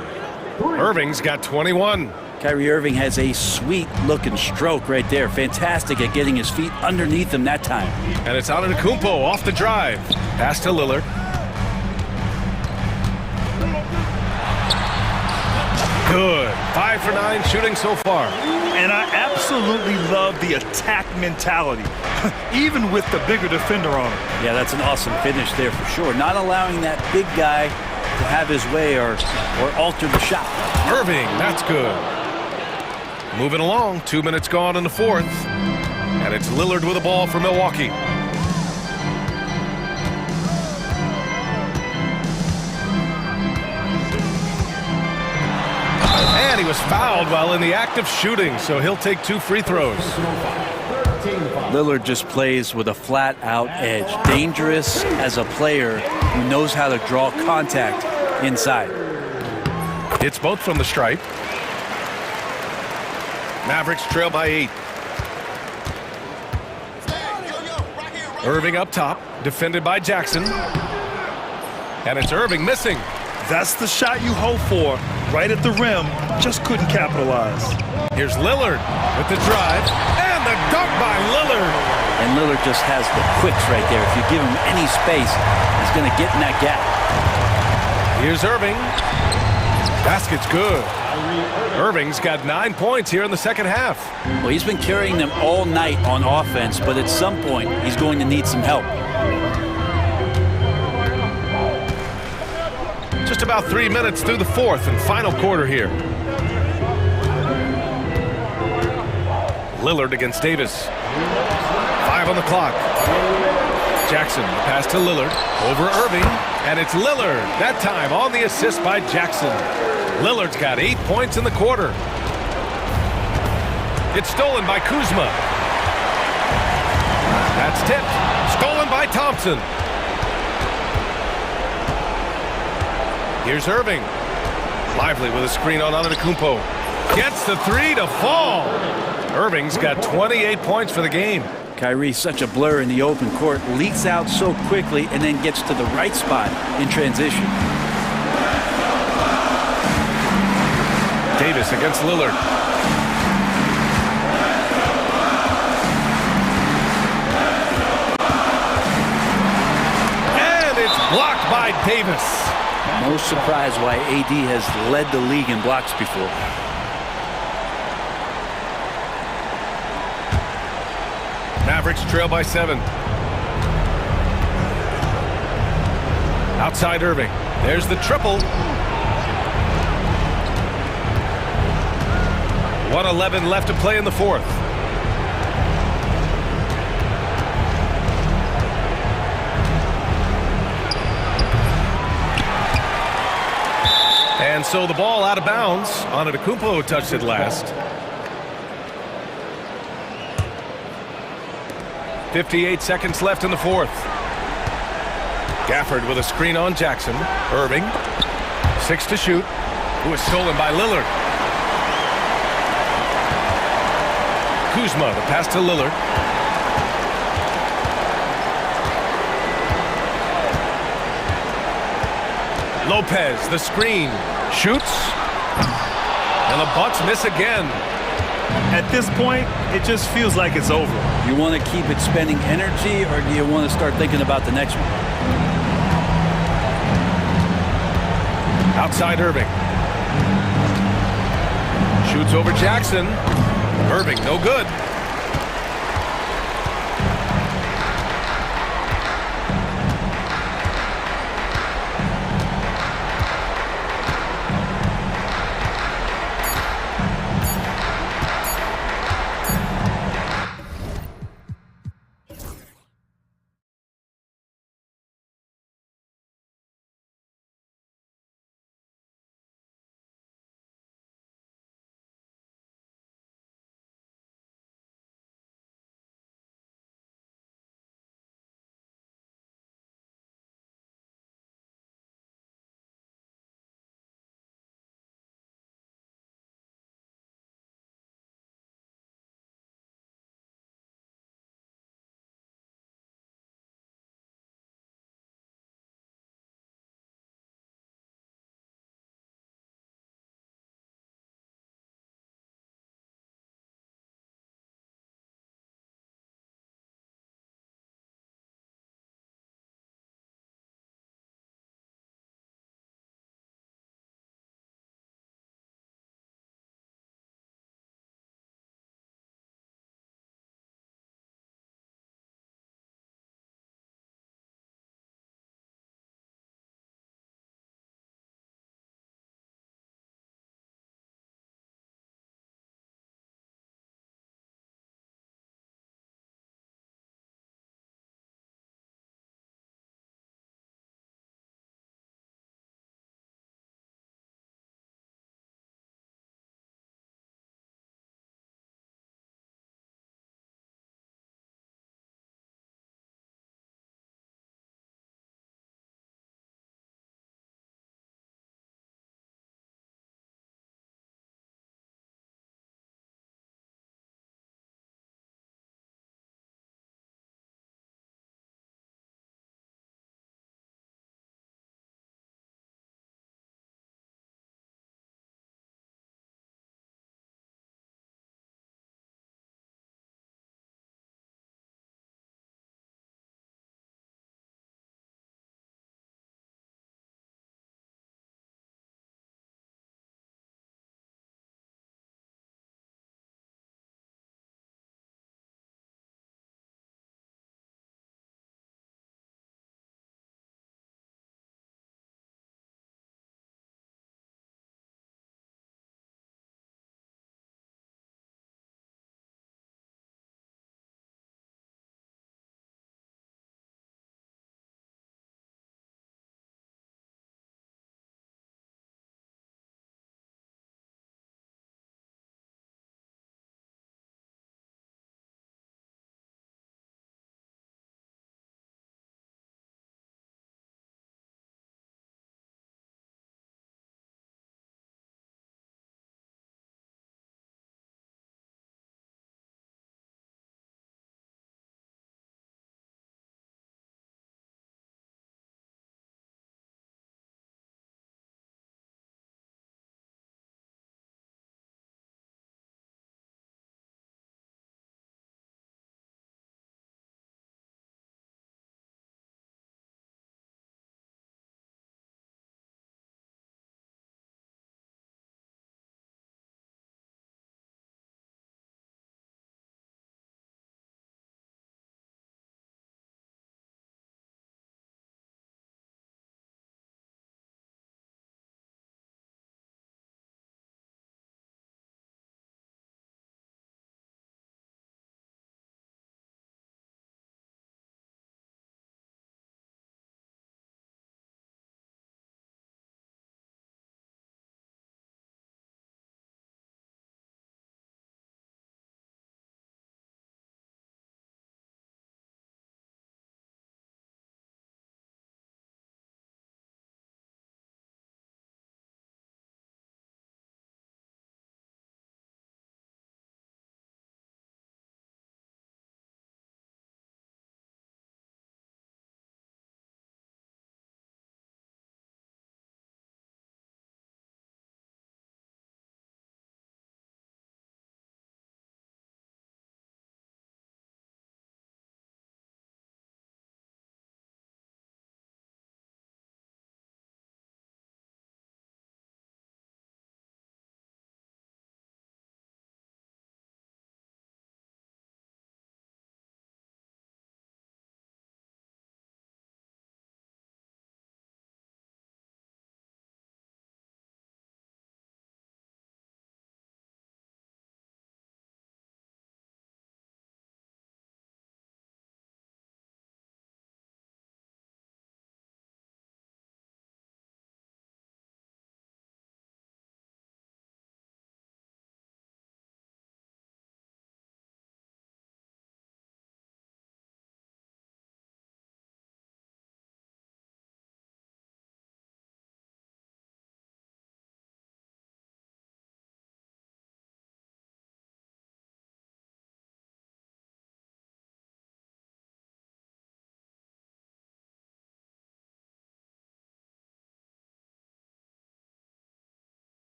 Irving's got 21. Kyrie Irving has a sweet-looking stroke right there. Fantastic at getting his feet underneath him that time. And it's Antetokounmpo off the drive. Pass to Lillard. Good. 5 for 9 shooting so far. And I absolutely love the attack mentality, even with the bigger defender on him. Yeah, that's an awesome finish there for sure. Not allowing that big guy to have his way or alter the shot. Irving, that's good. Moving along, 2 minutes gone in the fourth. And it's Lillard with the ball for Milwaukee. And he was fouled while in the act of shooting, so he'll take 2 free throws. Lillard just plays with a flat-out edge. Dangerous as a player who knows how to draw contact inside. It's both from the stripe. Mavericks trail by 8. Irving up top, defended by Jackson. And it's Irving missing. That's the shot you hope for, right at the rim, just couldn't capitalize. Here's Lillard with the drive, and the dunk by Lillard. And Lillard just has the quicks right there. If you give him any space, he's going to get in that gap. Here's Irving. Basket's good. Irving's got 9 points here in the second half. Well, he's been carrying them all night on offense, but at some point, he's going to need some help. Just about 3 minutes through the fourth and final quarter here. Lillard against Davis. 5 on the clock. Jackson, pass to Lillard, over Irving, and it's Lillard, that time on the assist by Jackson. Lillard's got 8 points in the quarter. It's stolen by Kuzma. That's tipped, stolen by Thompson. Here's Irving. Lively with a screen on Antetokounmpo. Gets the 3 to fall. Irving's got 28 points for the game. Kyrie, such a blur in the open court, leaks out so quickly and then gets to the right spot in transition. Davis against Lillard. And it's blocked by Davis. No surprise why AD has led the league in blocks before. Mavericks trail by 7. Outside Irving. There's the triple. 1:11 left to play in the fourth. And so the ball out of bounds. Antetokounmpo touched it last. 58 seconds left in the fourth. Gafford with a screen on Jackson. Irving, 6 to shoot. Who is stolen by Lillard. Kuzma, the pass to Lillard. Lopez, the screen. Shoots. And the Bucks miss again. At this point, it just feels like it's over. You want to keep it spending energy, or do you want to start thinking about the next one? Outside Irving. Shoots over Jackson. Irving, no good.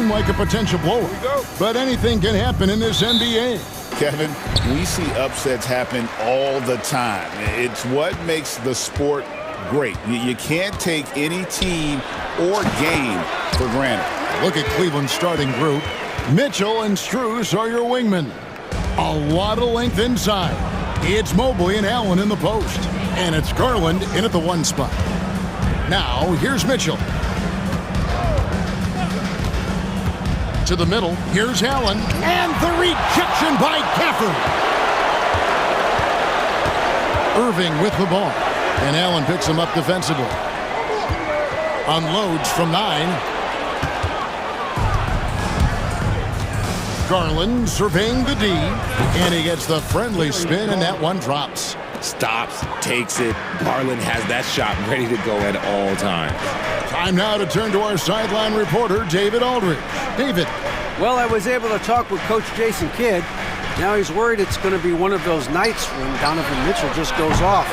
seem like a potential blower. But anything can happen in this NBA. Kevin, we see upsets happen all the time. It's what makes the sport great. You can't take any team or game for granted. Look at Cleveland's starting group. Mitchell and Strus are your wingmen. A lot of length inside. It's Mobley and Allen in the post. And it's Garland in at the 1 spot. Now, here's Mitchell. To the middle, here's Allen. And the rejection by Gafford. Irving with the ball. And Allen picks him up defensively. Unloads from 9. Garland surveying the D, and he gets the friendly spin, and that one drops. Stops, takes it. Garland has that shot ready to go at all times. Time now to turn to our sideline reporter, David Aldridge. David. Well, I was able to talk with Coach Jason Kidd. Now he's worried it's going to be one of those nights when Donovan Mitchell just goes off.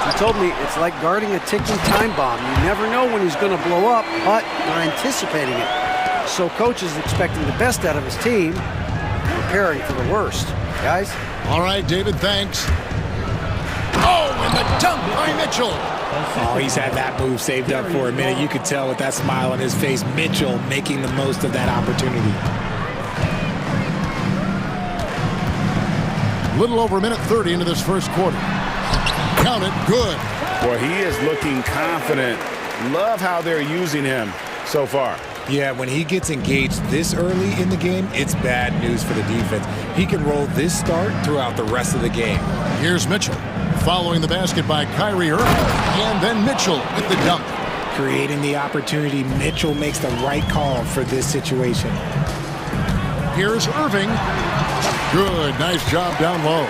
He told me it's like guarding a ticking time bomb. You never know when he's going to blow up, but they're anticipating it. So Coach is expecting the best out of his team, preparing for the worst. Guys? All right, David, thanks. Oh, and the dunk by Mitchell. Oh, he's had that move saved up for a minute. You could tell with that smile on his face, Mitchell making the most of that opportunity. Little over a minute 30 into this first quarter. Count it, good. Well, he is looking confident. Love how they're using him so far. Yeah, when he gets engaged this early in the game, it's bad news for the defense. He can roll this start throughout the rest of the game. Here's Mitchell, following the basket by Kyrie Irving, and then Mitchell with the dunk. Creating the opportunity, Mitchell makes the right call for this situation. Here's Irving. Good, nice job down low.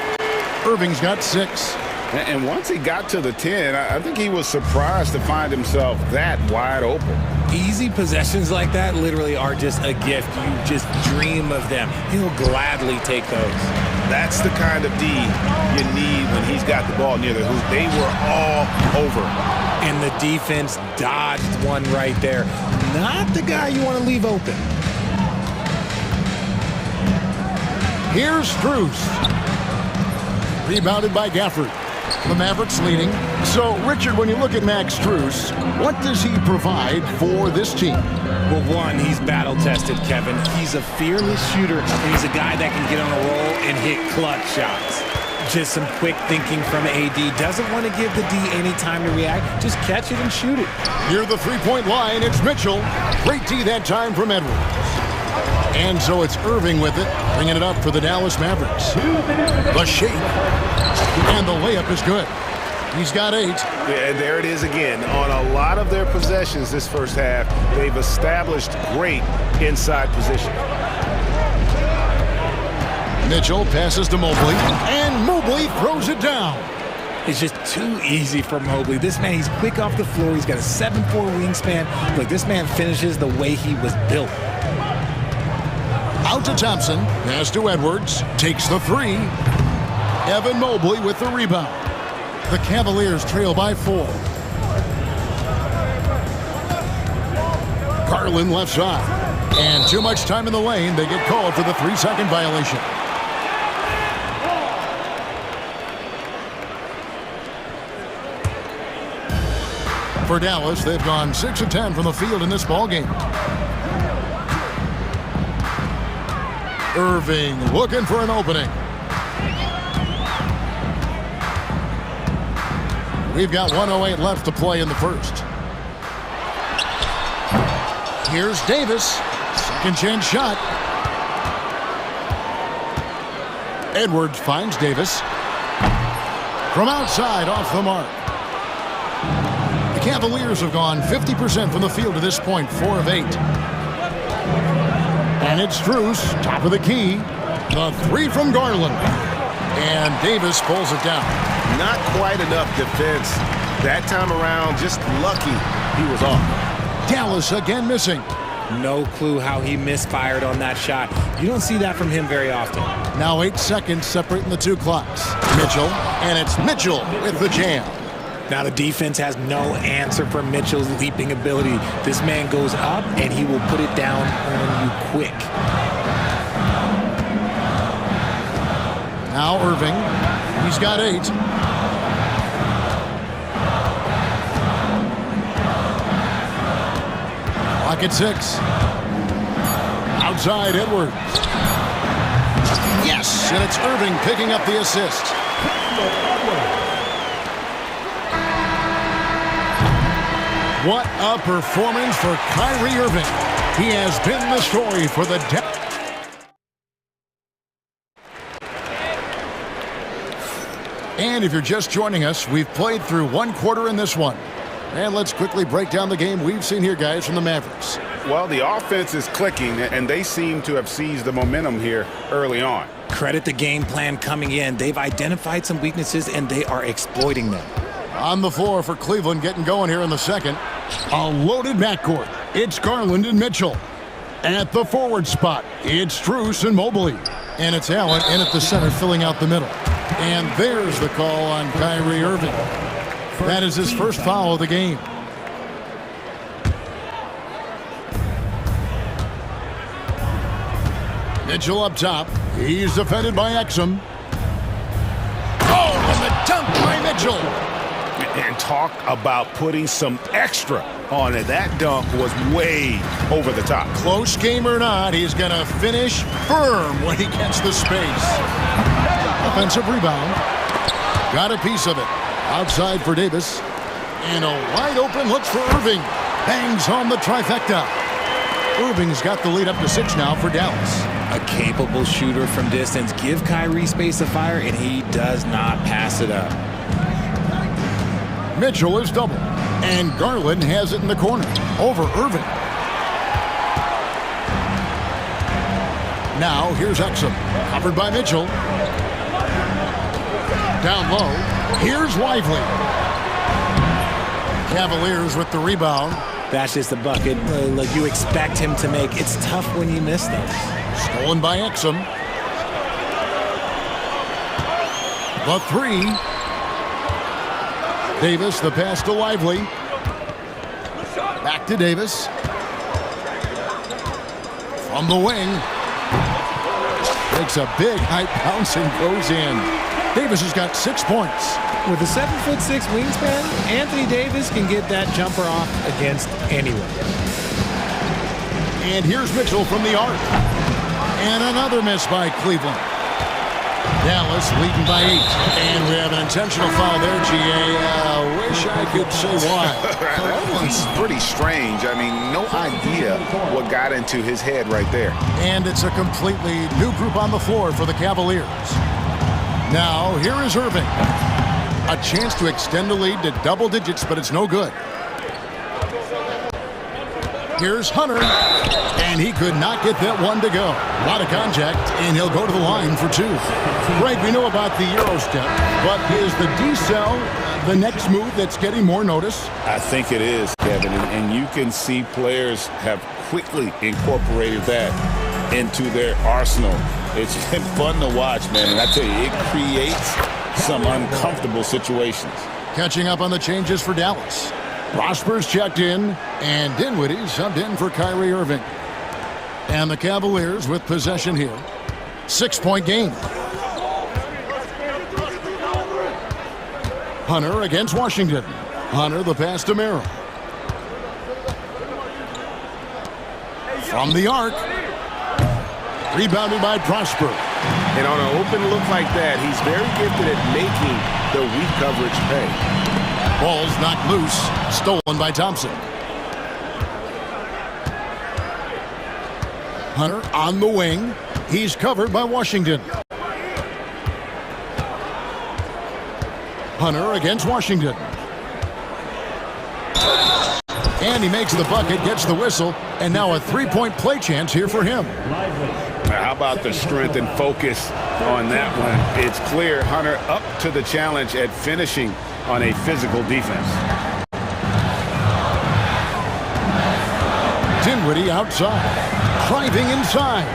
Irving's got 6. And once he got to the 10, I think he was surprised to find himself that wide open. Easy possessions like that literally are just a gift. You just dream of them. He'll gladly take those. That's the kind of D you need when he's got the ball near the hoop. They were all over. And the defense dodged one right there. Not the guy you want to leave open. Here's Strus. Rebounded by Gafford. The Mavericks leading. So, Richard, when you look at Max Strus, what does he provide for this team? Well, one, he's battle-tested, Kevin. He's a fearless shooter, and he's a guy that can get on a roll and hit clutch shots. Just some quick thinking from AD. Doesn't want to give the D any time to react. Just catch it and shoot it. Near the three-point line, it's Mitchell. Great D that time from Edwards. And so it's Irving with it, bringing it up for the Dallas Mavericks. The shake. And the layup is good. He's got 8. Yeah, and there it is again. On a lot of their possessions this first half, they've established great inside position. Mitchell passes to Mobley, and Mobley throws it down. It's just too easy for Mobley. This man, he's quick off the floor. He's got a 7'4" wingspan. Look, this man finishes the way he was built. Out to Thompson, pass to Edwards, takes the 3. Evan Mobley with the rebound. The Cavaliers trail by 4. Garland left side. And too much time in the lane. They get called for the 3-second violation. For Dallas, they've gone 6 of 10 from the field in this ballgame. Irving looking for an opening. We've got 1:08 left to play in the first. Here's Davis. Second chance shot. Edwards finds Davis. From outside, off the mark. The Cavaliers have gone 50% from the field to this point, 4 of 8. And it's Strus, top of the key. The 3 from Garland. And Davis pulls it down. Not quite enough defense. That time around, just lucky he was off. Dallas again missing. No clue how he misfired on that shot. You don't see that from him very often. Now 8 seconds separating the 2 clocks. Mitchell, and it's Mitchell with the jam. Now the defense has no answer for Mitchell's leaping ability. This man goes up and he will put it down on you quick. Now Irving, he's got 8. Clock at 6. Outside Edwards. Yes, and it's Irving picking up the assist. What a performance for Kyrie Irving. He has been the story for the And if you're just joining us, we've played through 1 quarter in this one. And let's quickly break down the game we've seen here, guys, from the Mavericks. Well, the offense is clicking, and they seem to have seized the momentum here early on. Credit the game plan coming in. They've identified some weaknesses, and they are exploiting them. On the floor for Cleveland, getting going here in the second. A loaded backcourt. It's Garland and Mitchell. At the forward spot, it's Strus and Mobley. And it's Allen in at the center, filling out the middle. And there's the call on Kyrie Irving. That is his first foul of the game. Mitchell up top. He's defended by Exum. Oh, and the dunk by Mitchell. And talk about putting some extra on it. That dunk was way over the top. Close game or not, he's going to finish firm when he gets the space. Offensive rebound. Got a piece of it. Outside for Davis. And a wide open look for Irving. Bangs home the trifecta. Irving's got the lead up to 6 now for Dallas. A capable shooter from distance. Give Kyrie space to fire, and he does not pass it up. Mitchell is double. And Garland has it in the corner. Over Irving. Now here's Exum. Covered by Mitchell. Down low. Here's Lively. Cavaliers with the rebound. That's just a bucket. Like you expect him to make. It's tough when you miss those. Stolen by Exum. The 3. Davis, the pass to Lively. Back to Davis. From the wing. Takes a big height bounce and goes in. Davis has got 6 points. With a 7'6" wingspan, Anthony Davis can get that jumper off against anyone. And here's Mitchell from the arc. And another miss by Cleveland. Dallas leading by 8. And we have an intentional foul there, GA. Wish I could say why. That one's pretty strange. I mean, no idea what got into his head right there. And it's a completely new group on the floor for the Cavaliers. Now, here is Irving. A chance to extend the lead to double digits, but it's no good. Here's Hunter. And he could not get that one to go. A lot of contact, and he'll go to the line for 2. Greg, we know about the Euro step, but is the D-cell the next move that's getting more notice? I think it is, Kevin, and you can see players have quickly incorporated that into their arsenal. It's been fun to watch, man, and I tell you, it creates some uncomfortable situations. Catching up on the changes for Dallas. Prosper's checked in, and Dinwiddie subbed in for Kyrie Irving. And the Cavaliers with possession here. 6-point game. Hunter against Washington. Hunter the pass to Merrill. From the arc. Rebounded by Prosper. And on an open look like that, he's very gifted at making the weak coverage pay. Ball's knocked loose. Stolen by Thompson. Hunter on the wing. He's covered by Washington. Hunter against Washington. And he makes the bucket, gets the whistle, and now a 3-point play chance here for him. How about the strength and focus on that one? It's clear Hunter up to the challenge at finishing on a physical defense. Dinwiddie outside. driving inside.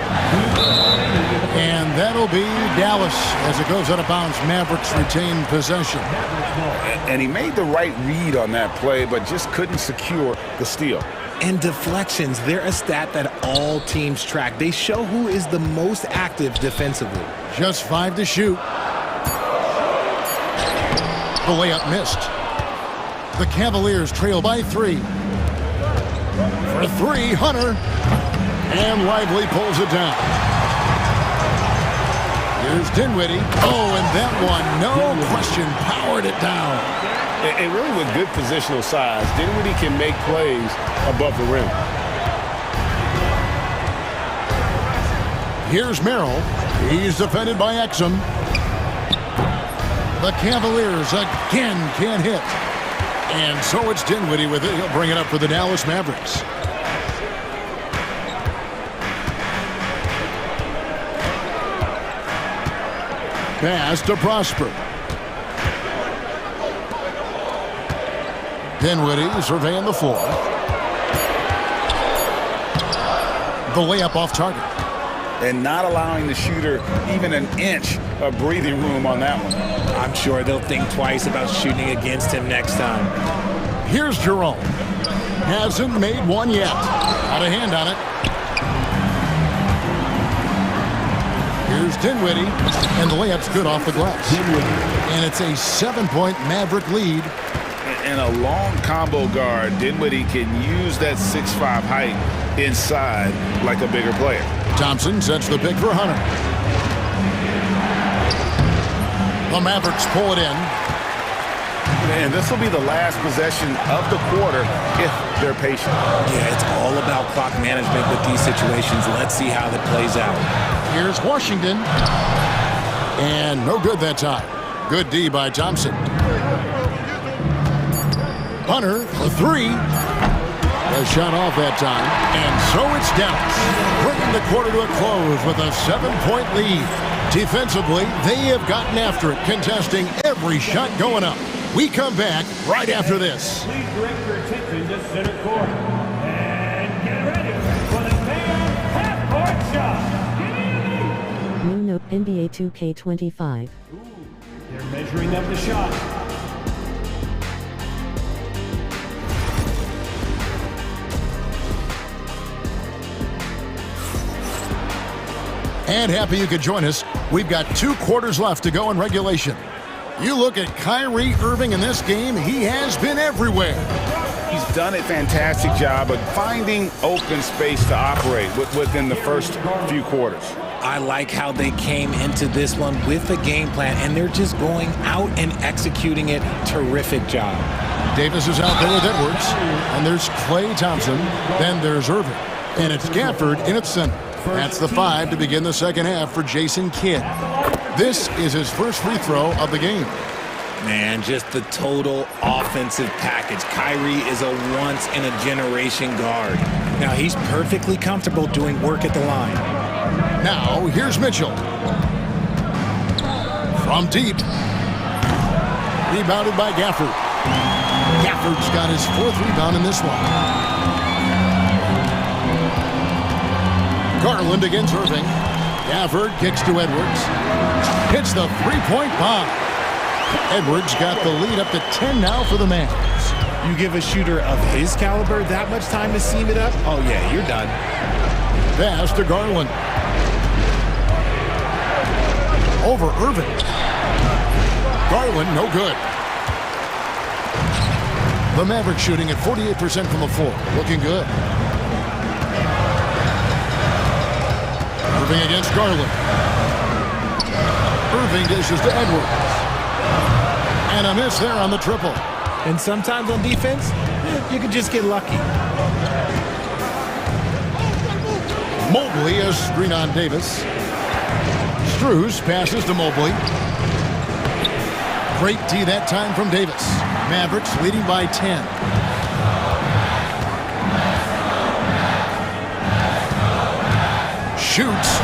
And that'll be Dallas as it goes out of bounds. Mavericks retain possession. And he made the right read on that play, but just couldn't secure the steal. And deflections, they're a stat that all teams track. They show who is the most active defensively. Just 5 to shoot. The layup missed. The Cavaliers trail by 3. For 3, Hunter. And Lively pulls it down. Here's Dinwiddie. Oh, and that one, no question, powered it down. And really with good positional size, Dinwiddie can make plays above the rim. Here's Merrill. He's defended by Exum. The Cavaliers again can't hit. And so it's Dinwiddie with it. He'll bring it up for the Dallas Mavericks. Pass to Prosper. Dinwiddie surveying the floor. The layup off target. And not allowing the shooter even an inch of breathing room on that one. I'm sure they'll think twice about shooting against him next time. Here's Jerome. Hasn't made one yet. Out of hand on it. Here's Dinwiddie. And the layup's good off the glass. And it's a 7-point Maverick lead. And a long combo guard, Dinwiddie can use that 6'5" height inside like a bigger player. Thompson sets the pick for Hunter. The Mavericks pull it in. And this will be the last possession of the quarter if they're patient. Yeah, it's all about clock management with these situations. Let's see how that plays out. Here's Washington. And no good that time. Good D by Thompson. Hunter for 3. A shot off that time. And so it's Dallas, bringing the quarter to a close with a 7-point lead. Defensively, they have gotten after it, contesting every shot going up. We come back right after this. Please direct your attention to center court. And get ready for the fan half-court shot. New note NBA 2K25. They're measuring up the shot. And happy you could join us. We've got 2 quarters left to go in regulation. You look at Kyrie Irving in this game, he has been everywhere. He's done a fantastic job of finding open space to operate within the first few quarters. I like how they came into this one with a game plan, and they're just going out and executing it. Terrific job. Davis is out there with Edwards, and there's Klay Thompson, then there's Irving, and it's Gafford in its center. That's the 5 to begin the second half for Jason Kidd. This is his first free throw of the game. Man, just the total offensive package. Kyrie is a once-in-a-generation guard. Now, he's perfectly comfortable doing work at the line. Now, here's Mitchell. From deep. Rebounded by Gafford. Gafford's got his 4th rebound in this one. Garland against Irving. Gafford kicks to Edwards. Hits the 3-point bomb. Edwards got the lead up to 10 now for the Mavs. You give a shooter of his caliber that much time to seam it up? Oh, yeah, you're done. Pass to Garland. Over Irving. Garland, no good. The Mavericks shooting at 48% from the floor. Looking good. Irving against Garland. Irving dishes to Edwards. And a miss there on the triple. And sometimes on defense, you can just get lucky. Mobley a screen on Davis. Strus passes to Mobley. Great D that time from Davis. Mavericks leading by 10. Shoots.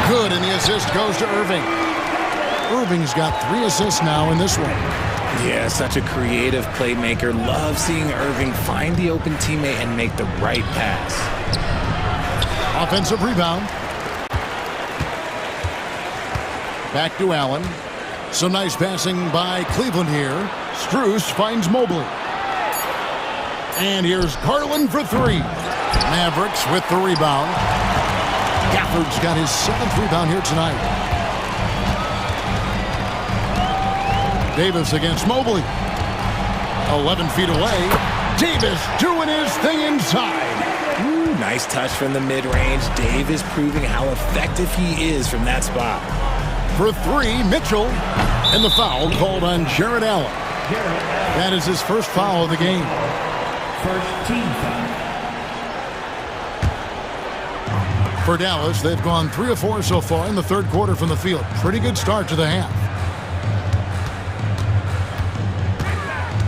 Good, and the assist goes to Irving. Irving's got 3 assists now in this one. Yeah, such a creative playmaker. Love seeing Irving find the open teammate and make the right pass. Offensive rebound. Back to Allen. Some nice passing by Cleveland here. Strus finds Mobley. And here's Garland for three. Mavericks with the rebound. Gafford's got his 7th rebound here tonight. Davis against Mobley. 11 feet away. Davis doing his thing inside. Ooh, nice touch from the mid-range. Davis proving how effective he is from that spot. For three, Mitchell. And the foul called on Jared Allen. That is his first foul of the game. First team foul. For Dallas, they've gone 3 of 4 so far in the third quarter from the field. Pretty good start to the half.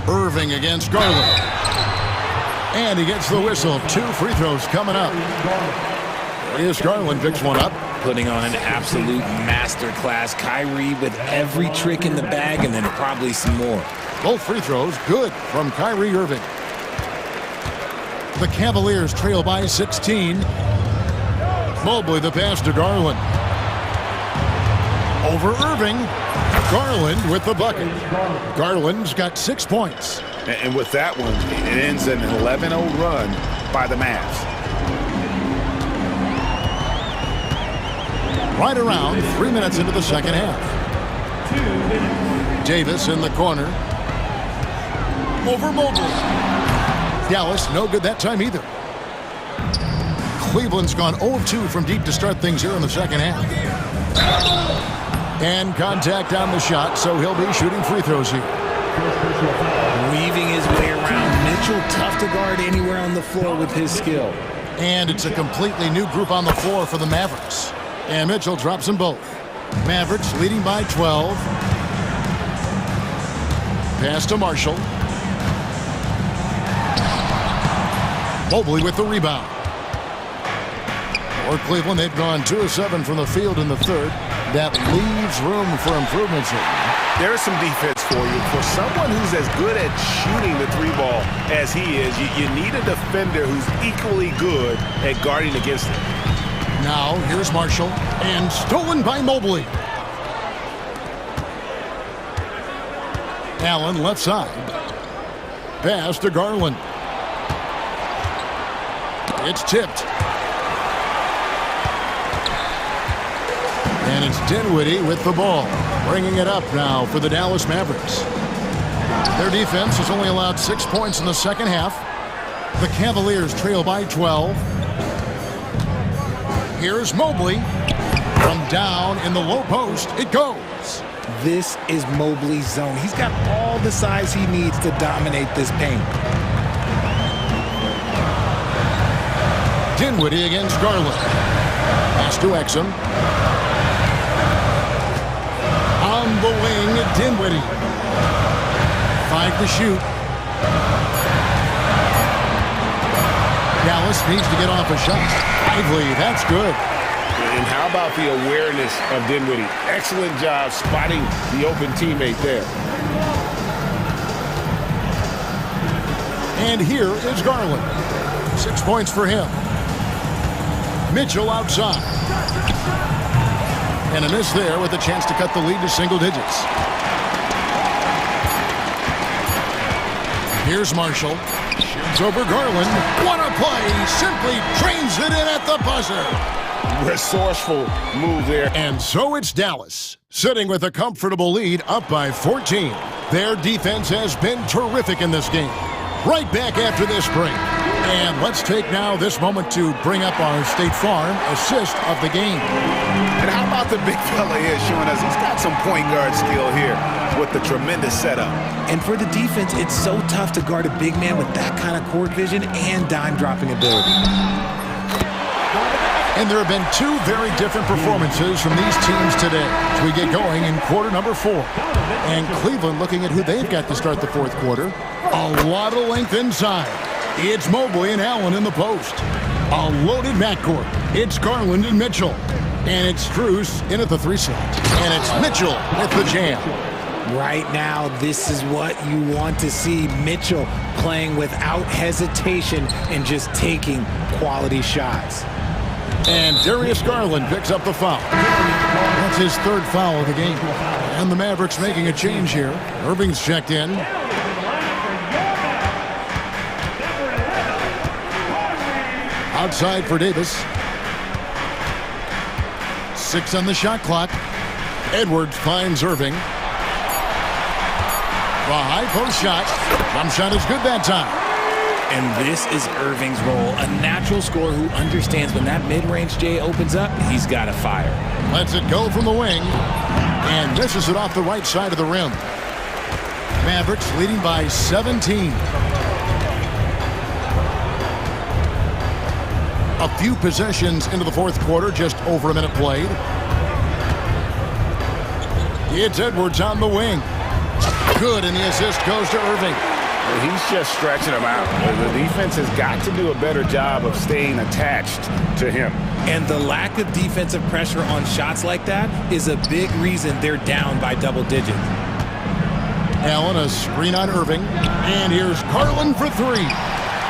Irving against Garland. And he gets the whistle. 2 free throws coming up. Here's Garland, picks one up. Putting on an absolute masterclass. Kyrie with every trick in the bag and then probably some more. Both free throws good from Kyrie Irving. The Cavaliers trail by 16. Mobley the pass to Garland. Over Irving. Garland with the bucket. Garland's got 6 points. And with that one, it ends in an 11-0 run by the Mavs. Right around 3 minutes into the second half. Davis in the corner. Over Mobley. Dallas no good that time either. Cleveland's gone 0-2 from deep to start things here in the second half. And contact on the shot, so he'll be shooting free throws here. Weaving his way around. Mitchell tough to guard anywhere on the floor with his skill. And it's a completely new group on the floor for the Mavericks. And Mitchell drops them both. Mavericks leading by 12. Pass to Marshall. Mobley with the rebound. For Cleveland, they've gone 2 of 7 from the field in the third. That leaves room for improvements here. There is some defense for you. For someone who's as good at shooting the 3-ball as he is, you need a defender who's equally good at guarding against it. Now, here's Marshall. And stolen by Mobley. Allen left side. Pass to Garland. It's tipped. And it's Dinwiddie with the ball. Bringing it up now for the Dallas Mavericks. Their defense has only allowed 6 points in the second half. The Cavaliers trail by 12. Here's Mobley. From down in the low post, it goes. This is Mobley's zone. He's got all the size he needs to dominate this paint. Dinwiddie against Garland. Pass to Exum. On the wing, Dinwiddie. 5 to shoot. Dallas needs to get off a shot. Lively, that's good. And how about the awareness of Dinwiddie? Excellent job spotting the open teammate there. And here is Garland. 6 points for him. Mitchell outside. And a miss there with a chance to cut the lead to single digits. Here's Marshall. Shoots over Garland. What a play! Simply trains it in at the buzzer. Resourceful move there. And so it's Dallas, sitting with a comfortable lead up by 14. Their defense has been terrific in this game. Right back after this break. And let's take now this moment to bring up our State Farm assist of the game. And how about the big fella here showing us he's got some point guard skill here with the tremendous setup. And for the defense, it's so tough to guard a big man with that kind of court vision and dime dropping ability. And there have been 2 very different performances from these teams today as we get going in quarter number 4. And Cleveland looking at who they've got to start the fourth quarter. A lot of length inside. It's Mobley and Allen in the post. A loaded backcourt. It's Garland and Mitchell. And it's Strus in at the 3 slot. And it's Mitchell with the jam. Right now, this is what you want to see. Mitchell playing without hesitation and just taking quality shots. And Darius Garland picks up the foul. That's his third foul of the game. And the Mavericks making a change here. Irving's checked in. Outside for Davis. 6 on the shot clock. Edwards finds Irving. The high post shot. Jump shot is good that time. And this is Irving's role, a natural scorer who understands when that mid-range J opens up, he's got to fire. Lets it go from the wing and misses it off the right side of the rim. Mavericks leading by 17. A few possessions into the fourth quarter, just over a minute played. It's Edwards on the wing. Good, and the assist goes to Irving. He's just stretching him out. The defense has got to do a better job of staying attached to him. And the lack of defensive pressure on shots like that is a big reason they're down by double digits. Allen, a screen on Irving. And here's Garland for 3.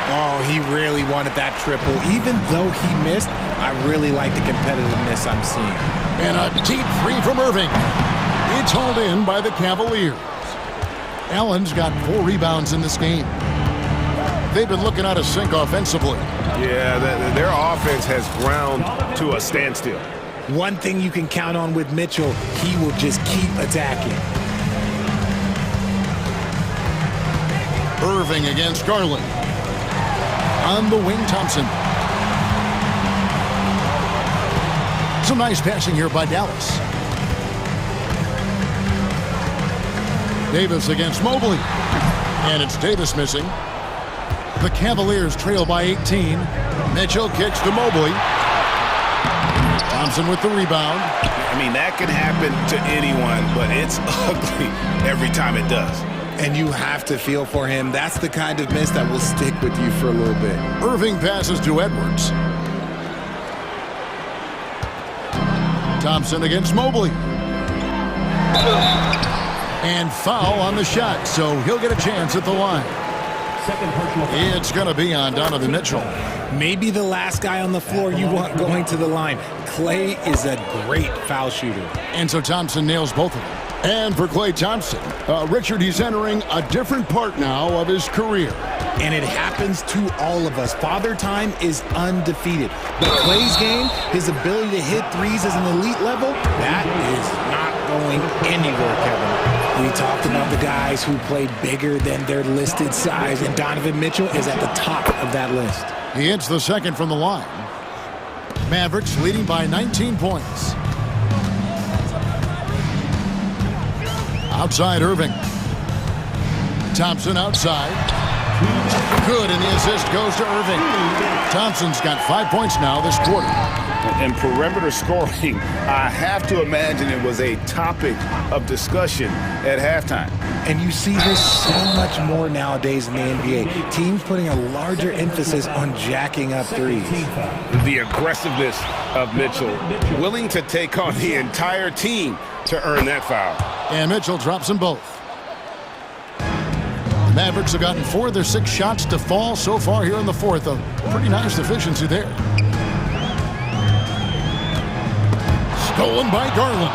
Oh, he really wanted that triple. Even though he missed, I really like the competitiveness I'm seeing. And a deep 3 from Irving. It's hauled in by the Cavaliers. Allen's got 4 rebounds in this game. They've been looking out of sync offensively. Yeah, their offense has ground to a standstill. One thing you can count on with Mitchell, he will just keep attacking. Irving against Garland. On the wing, Thompson. Some nice passing here by Dallas. Davis against Mobley. And it's Davis missing. The Cavaliers trail by 18. Mitchell kicks to Mobley. Thompson with the rebound. I mean, that can happen to anyone, but it's ugly every time it does. And you have to feel for him. That's the kind of miss that will stick with you for a little bit. Irving passes to Edwards. Thompson against Mobley. And foul on the shot, so he'll get a chance at the line. It's going to be on Donovan Mitchell. Maybe the last guy on the floor you want going to the line. Clay is a great foul shooter. And so Thompson nails both of them. And for Klay Thompson, Richard, he's entering a different part now of his career. And it happens to all of us. Father Time is undefeated. But Klay's game, his ability to hit threes as an elite level, that is not going anywhere, Kevin. We talked about the guys who played bigger than their listed size, and Donovan Mitchell is at the top of that list. He hits the second from the line. Mavericks leading by 19 points. Outside Irving. Thompson outside. Good, and the assist goes to Irving. Thompson's got 5 points now this quarter. And perimeter scoring, I have to imagine it was a topic of discussion at halftime. And you see this so much more nowadays in the NBA. Teams putting a larger emphasis on jacking up threes. The aggressiveness of Mitchell, willing to take on the entire team to earn that foul. And Mitchell drops them both. The Mavericks have gotten 4 of their 6 shots to fall so far here in the fourth. A pretty nice efficiency there. Stolen by Garland.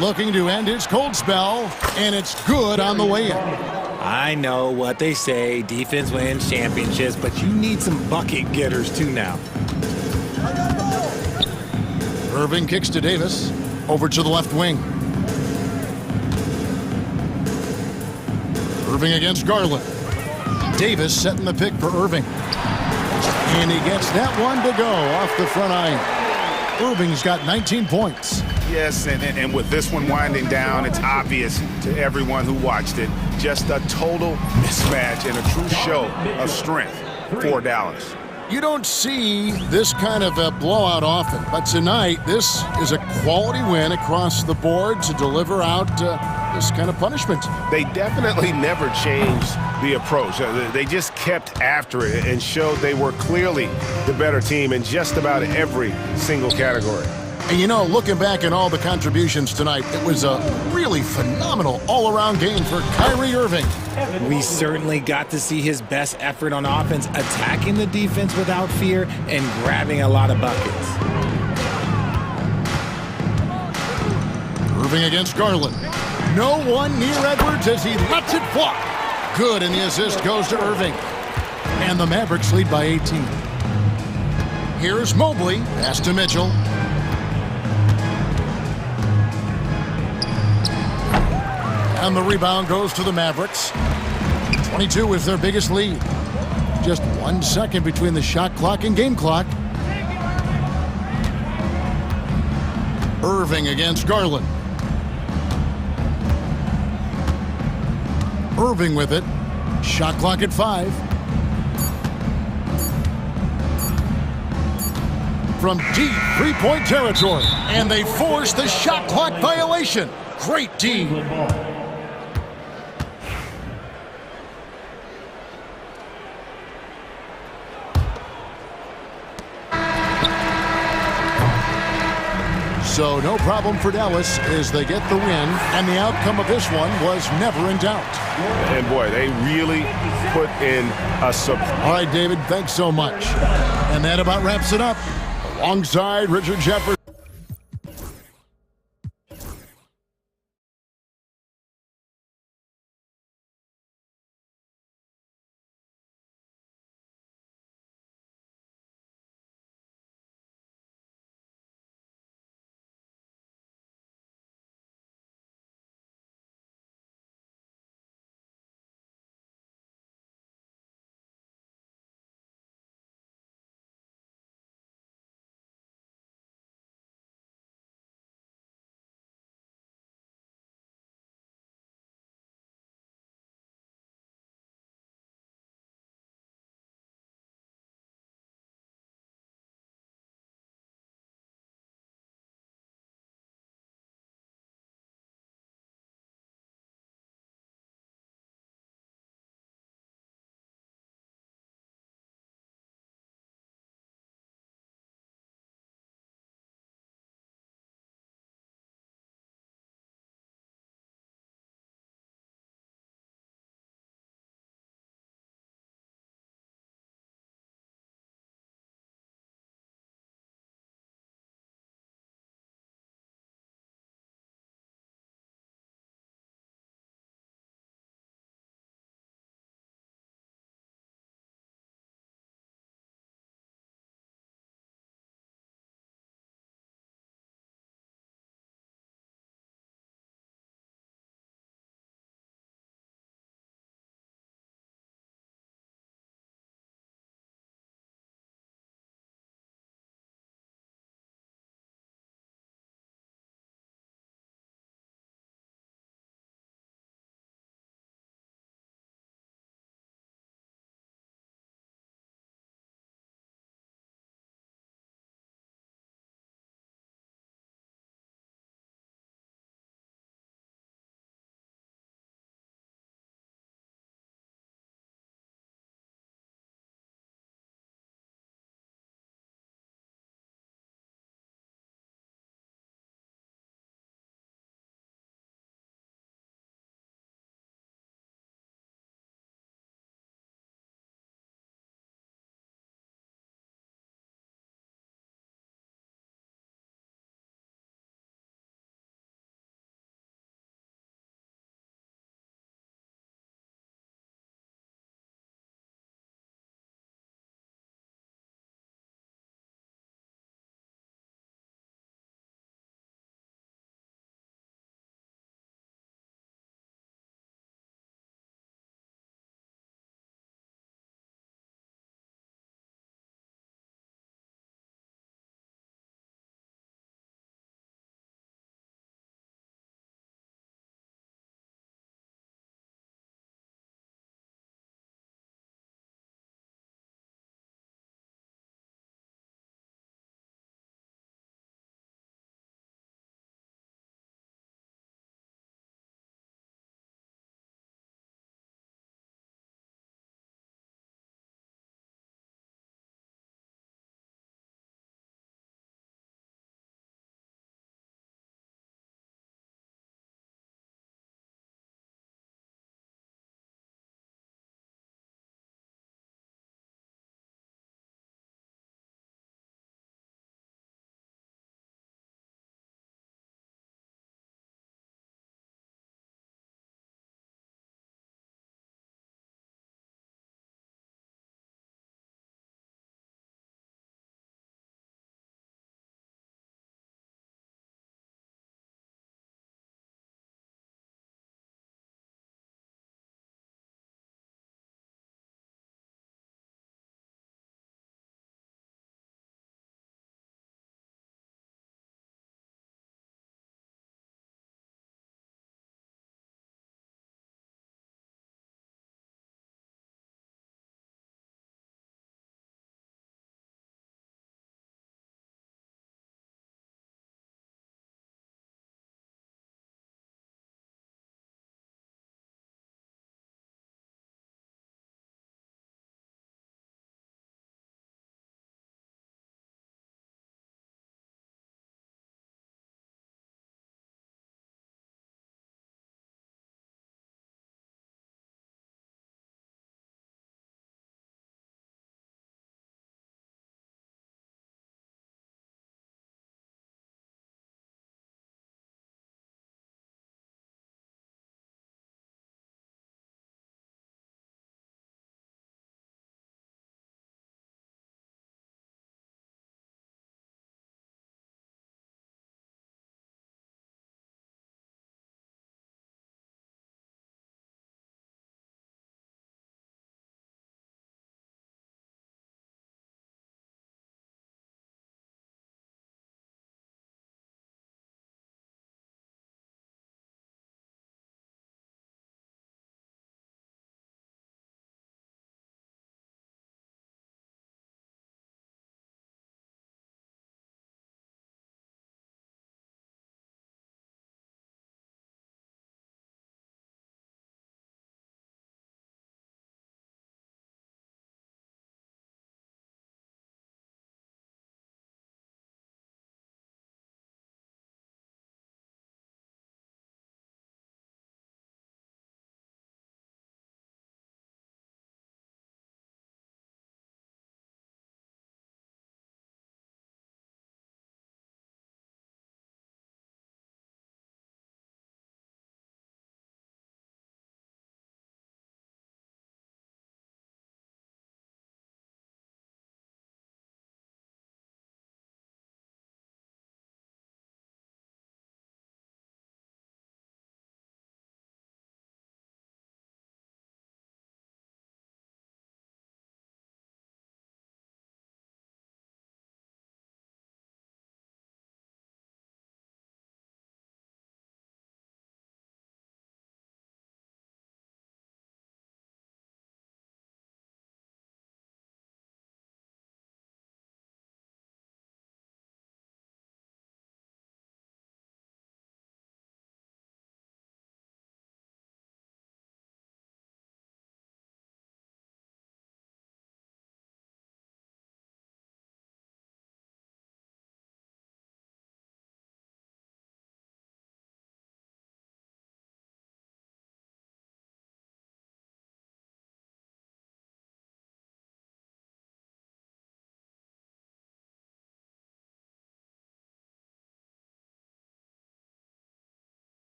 Looking to end his cold spell, and it's good on the way in. I know what they say, defense wins championships, but you need some bucket getters too now. Irving kicks to Davis. Over to the left wing. Irving against Garland. Davis setting the pick for Irving. And he gets that one to go off the front iron. Irving's got 19 points. Yes, and with this one winding down, it's obvious to everyone who watched it. Just a total mismatch and a true show of strength for Dallas. You don't see this kind of a blowout often, but tonight this is a quality win across the board to deliver out this kind of punishment. They definitely never changed the approach. They just kept after it and showed they were clearly the better team in just about every single category. And you know, looking back at all the contributions tonight, it was a really phenomenal all-around game for Kyrie Irving. We certainly got to see his best effort on offense, attacking the defense without fear and grabbing a lot of buckets. Irving against Garland. No one near Edwards as he lets it fly. Good, and the assist goes to Irving. And the Mavericks lead by 18. Here's Mobley, pass to Mitchell. And the rebound goes to the Mavericks. 22 is their biggest lead. Just 1 second between the shot clock and game clock. Irving against Garland. Irving with it. Shot clock at 5. From deep three-point territory. And they force the shot clock violation. Great D. So no problem for Dallas as they get the win, and the outcome of this one was never in doubt. And boy, they really put in a All right, David, thanks so much. And that about wraps it up. Alongside Richard Jefferson.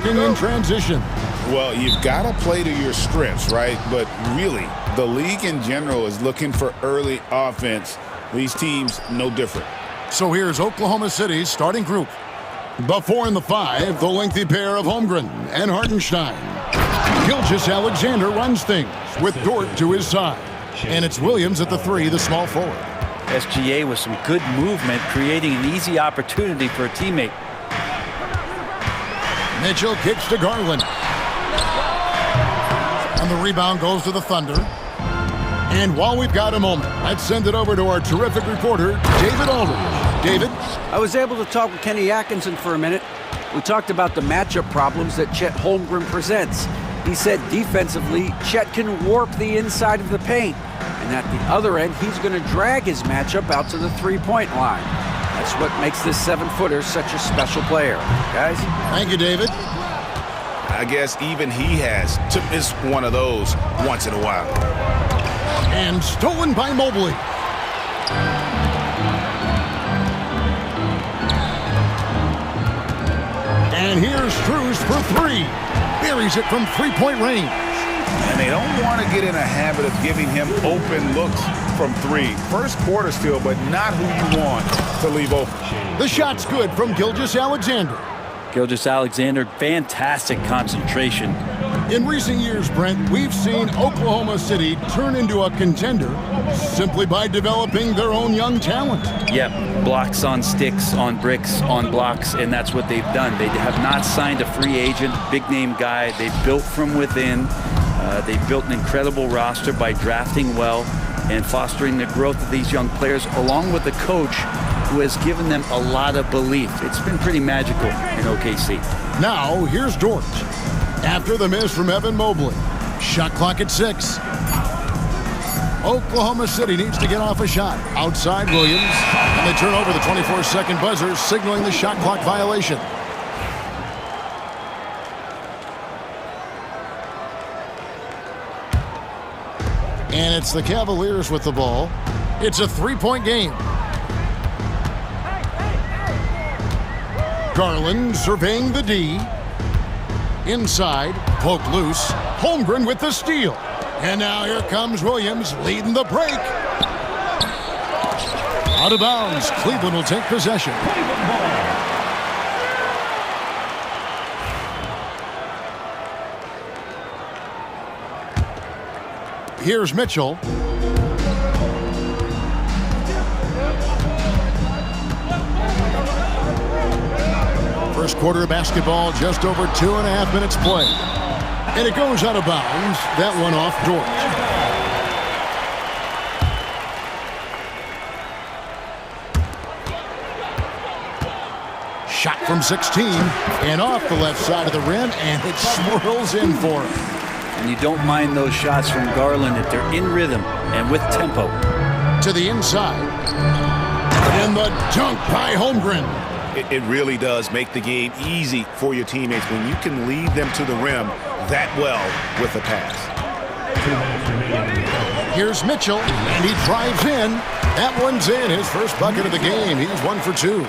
working in transition. Well, you've got to play to your strengths, right? But really, the league in general is looking for early offense. These teams, no different. So here's Oklahoma City's starting group. The 4 and the 5, the lengthy pair of Holmgren and Hartenstein. Gilgeous-Alexander runs things with Dort to his side. And it's Williams at the 3, the small forward. SGA with some good movement, creating an easy opportunity for a teammate. Mitchell kicks to Garland. And the rebound goes to the Thunder. And while we've got a moment, let's send it over to our terrific reporter, David Aldridge. David? I was able to talk with Kenny Atkinson for a minute. We talked about the matchup problems that Chet Holmgren presents. He said defensively, Chet can warp the inside of the paint. And at the other end, he's going to drag his matchup out to the three-point line. That's what makes this 7-footer such a special player. Guys? Thank you, David. I guess even he has to miss one of those once in a while. And stolen by Mobley. And here's Strus for 3. Buries it from three-point range. And they don't want to get in a habit of giving him open looks from 3. First quarter still, but not who you want to leave open. The shot's good from Gilgeous-Alexander. Gilgeous-Alexander, fantastic concentration. In recent years, Brent, we've seen Oklahoma City turn into a contender simply by developing their own young talent. Yep, blocks on sticks, on bricks, on blocks, and that's what they've done. They have not signed a free agent, big-name guy. They built from within. They built an incredible roster by drafting well and fostering the growth of these young players, along with a coach who has given them a lot of belief. It's been pretty magical in OKC. Now, here's Dort. After the miss from Evan Mobley. Shot clock at 6. Oklahoma City needs to get off a shot. Outside Williams. And they turn over the 24-second buzzer, signaling the shot clock violation. And it's the Cavaliers with the ball. It's a 3-point game. Garland surveying the D. Inside, poke loose. Holmgren with the steal. And now here comes Williams leading the break. Out of bounds. Cleveland will take possession. Here's Mitchell. First quarter of basketball, just over 2.5 minutes play. And it goes out of bounds. That one off Dort. Shot from 16 and off the left side of the rim, and it swirls in for him. And you don't mind those shots from Garland if they're in rhythm and with tempo. To the inside. And the dunk by Holmgren. It really does make the game easy for your teammates when you can lead them to the rim that well with a pass. Here's Mitchell, and he drives in. That one's in. His first bucket of the game. He's 1 for 2.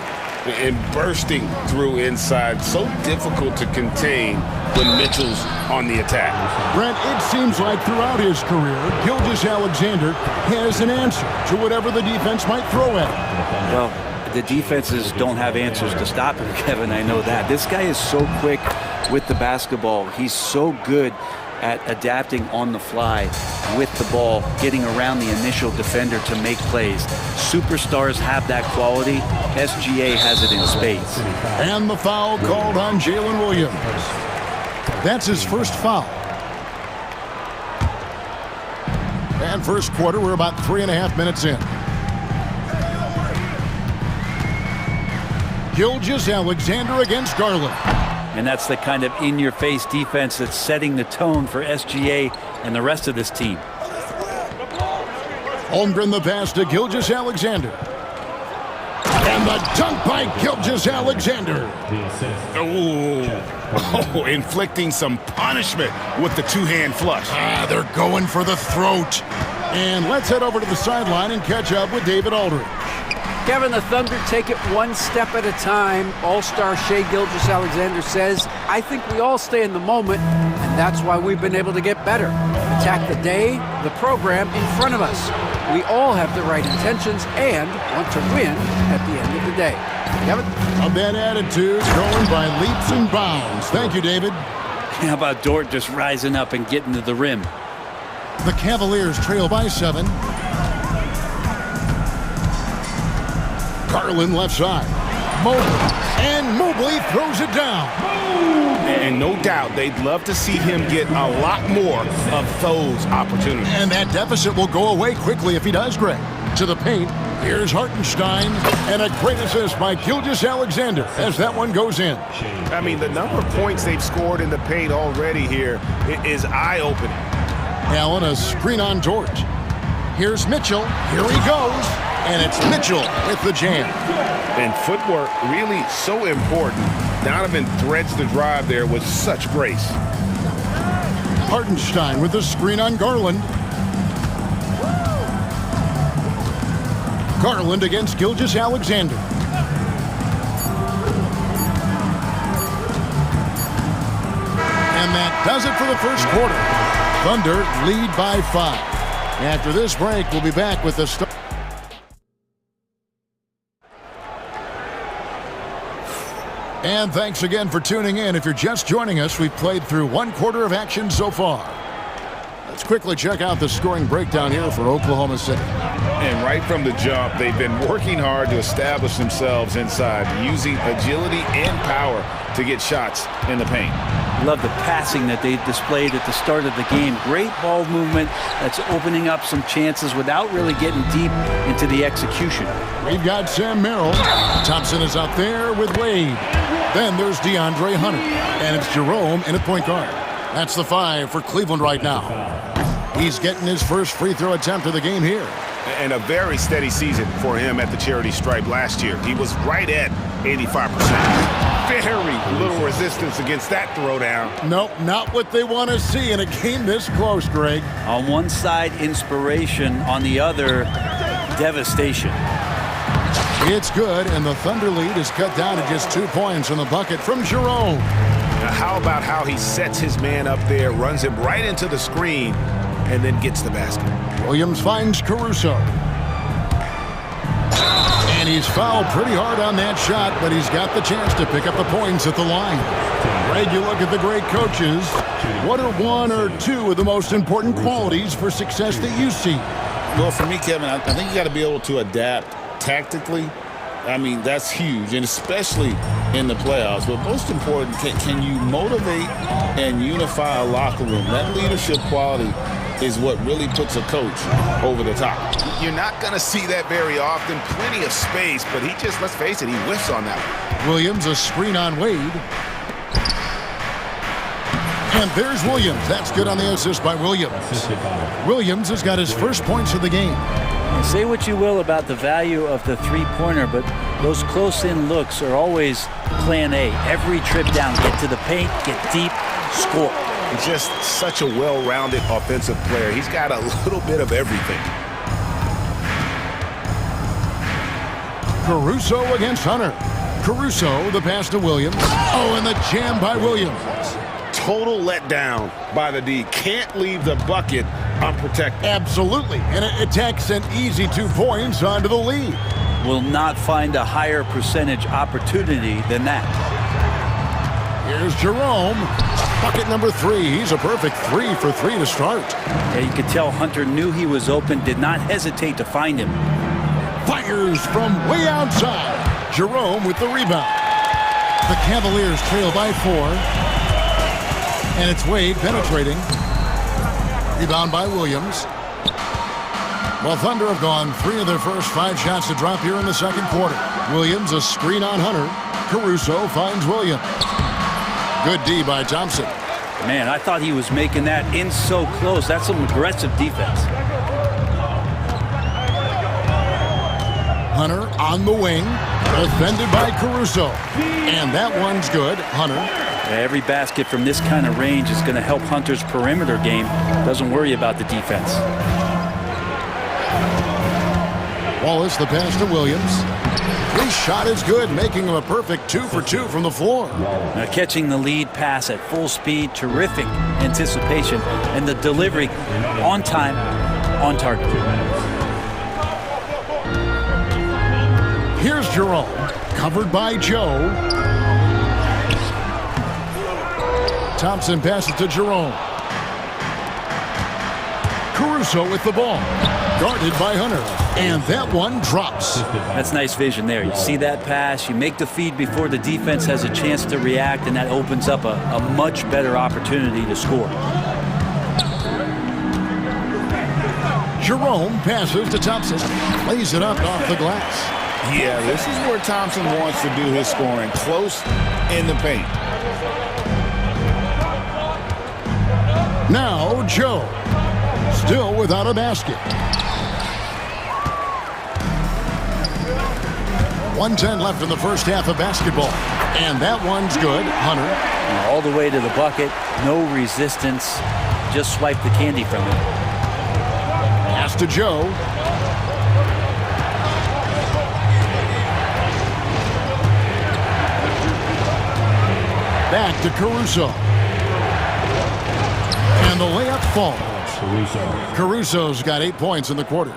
And bursting through inside, so difficult to contain when Mitchell's on the attack. Brent, it seems like throughout his career, Gilgeous-Alexander has an answer to whatever the defense might throw at him. Well, the defenses don't have answers to stop him, Kevin. I know that. This guy is so quick with the basketball. He's so good at adapting on the fly with the ball, getting around the initial defender to make plays. Superstars have that quality. SGA has it in spades. And the foul called on Jalen Williams. That's his first foul. And first quarter, we're about 3.5 minutes in. Gilgeous-Alexander against Garland. And that's the kind of in-your-face defense that's setting the tone for SGA and the rest of this team. Holmgren the pass to Gilgeous-Alexander. And the dunk by Gilgeous-Alexander. Oh, inflicting some punishment with the two-hand flush. They're going for the throat. And let's head over to the sideline and catch up with David Aldridge. Kevin, the Thunder take it one step at a time. All-star Shai Gilgeous-Alexander says, I think we all stay in the moment, and that's why we've been able to get better. Attack the day, the program in front of us. We all have the right intentions and want to win at the end of the day. Kevin? A bad attitude going by leaps and bounds. Thank you, David. How about Dort just rising up and getting to the rim? The Cavaliers trail by 7. Garland left side. Mobley. And Mobley throws it down. And no doubt they'd love to see him get a lot more of those opportunities. And that deficit will go away quickly if he does, Greg. To the paint. Here's Hartenstein. And a great assist by Gilgeous-Alexander as that one goes in. I mean, the number of points they've scored in the paint already here is eye-opening. Allen, a screen on Dort. Here's Mitchell. Here he goes. And it's Mitchell with the jam. And footwork really so important. Donovan threads the drive there with such grace. Hartenstein with the screen on Garland. Garland against Gilgeous-Alexander. And that does it for the first quarter. Thunder lead by 5. After this break, we'll be back with the start. And thanks again for tuning in. If you're just joining us, we've played through one quarter of action so far. Let's quickly check out the scoring breakdown here for Oklahoma City. And right from the jump, they've been working hard to establish themselves inside, using agility and power to get shots in the paint. Love the passing that they displayed at the start of the game. Great ball movement that's opening up some chances without really getting deep into the execution. We've got Sam Merrill. Thompson is out there with Wade. Then there's DeAndre Hunter. And it's Jerome in at point guard. That's the 5 for Cleveland right now. He's getting his first free throw attempt of the game here. And a very steady season for him at the charity stripe last year. He was right at 85%. Very little resistance against that throwdown. Nope, not what they want to see in a game this close, Greg. On one side, inspiration. On the other, devastation. It's good, and the Thunder lead is cut down to just 2 points in the bucket from Jerome. Now, how about how he sets his man up there, runs him right into the screen, and then gets the basket. Williams finds Caruso. And he's fouled pretty hard on that shot, but he's got the chance to pick up the points at the line. Greg, you look at the great coaches. What are 1 or 2 of the most important qualities for success that you see? Well, for me, Kevin, I think you got to be able to adapt tactically. I mean, that's huge, and especially in the playoffs. But most important, can you motivate and unify a locker room? That leadership quality is what really puts a coach over the top. You're not going to see that very often. Plenty of space, but he just, let's face it, he whiffs on that one. Williams, a screen on Wade. And there's Williams. That's good on the assist by Williams. Williams has got his first points of the game. Say what you will about the value of the three-pointer, but those close-in looks are always plan A. Every trip down, get to the paint, get deep, score. He's just such a well-rounded offensive player. He's got a little bit of everything. Caruso against Hunter. Caruso, the pass to Williams. Oh, and the jam by Williams. Total letdown by the D. Can't leave the bucket unprotected. Absolutely. And it takes an easy 2 points onto the lead. Will not find a higher percentage opportunity than that. Here's Jerome. Bucket number 3. He's a perfect 3 for 3 to start. Yeah, you could tell Hunter knew he was open, did not hesitate to find him. Fires from way outside. Jerome with the rebound. The Cavaliers trail by 4. And it's Wade penetrating. Rebound by Williams. Well, Thunder have gone 3 of their first 5 shots to drop here in the second quarter. Williams, a screen on Hunter. Caruso finds Williams. Good D by Thompson. Man, I thought he was making that in so close. That's some aggressive defense. Hunter on the wing. Defended by Caruso. And that one's good. Hunter. Every basket from this kind of range is going to help Hunter's perimeter game. Doesn't worry about the defense. Wallace the pass to Williams. His shot is good, making him a perfect 2 for 2 from the floor. Now catching the lead pass at full speed, terrific anticipation, and the delivery on time, on target. Here's Jerome, covered by Joe. Thompson passes to Jerome. Caruso with the ball, guarded by Hunter, and that one drops. That's nice vision there. You see that pass, you make the feed before the defense has a chance to react, and that opens up a much better opportunity to score. Jerome passes to Thompson, lays it up off the glass. Yeah, this is where Thompson wants to do his scoring, close in the paint. Now Joe, still without a basket. 1:10 left in the first half of basketball. And that one's good. Hunter. All the way to the bucket, no resistance, just swipe the candy from him. Pass to Joe. Back to Caruso. And the layup falls. Caruso's got 8 points in the quarter.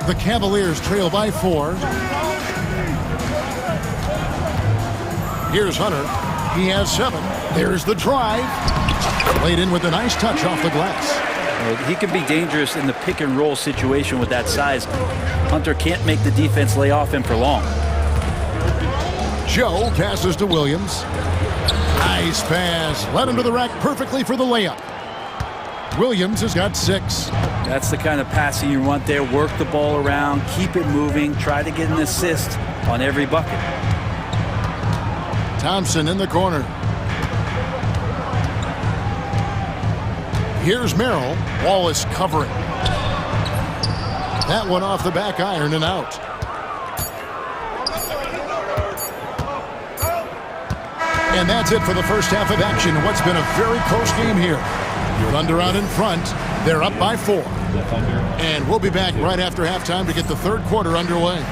The Cavaliers trail by 4. Here's Hunter. He has 7. There's the drive. Laid in with a nice touch off the glass. Well, he can be dangerous in the pick and roll situation with that size. Hunter can't make the defense lay off him for long. Joe passes to Williams. Nice pass. Led him to the rack perfectly for the layup. Williams has got 6. That's the kind of passing you want there. Work the ball around, keep it moving, try to get an assist on every bucket. Thompson in the corner. Here's Merrill. Wallace covering. That one off the back iron and out. And that's it for the first half of action. What's been a very close game here. Thunder out in front. They're up by 4. And we'll be back right after halftime to get the third quarter underway.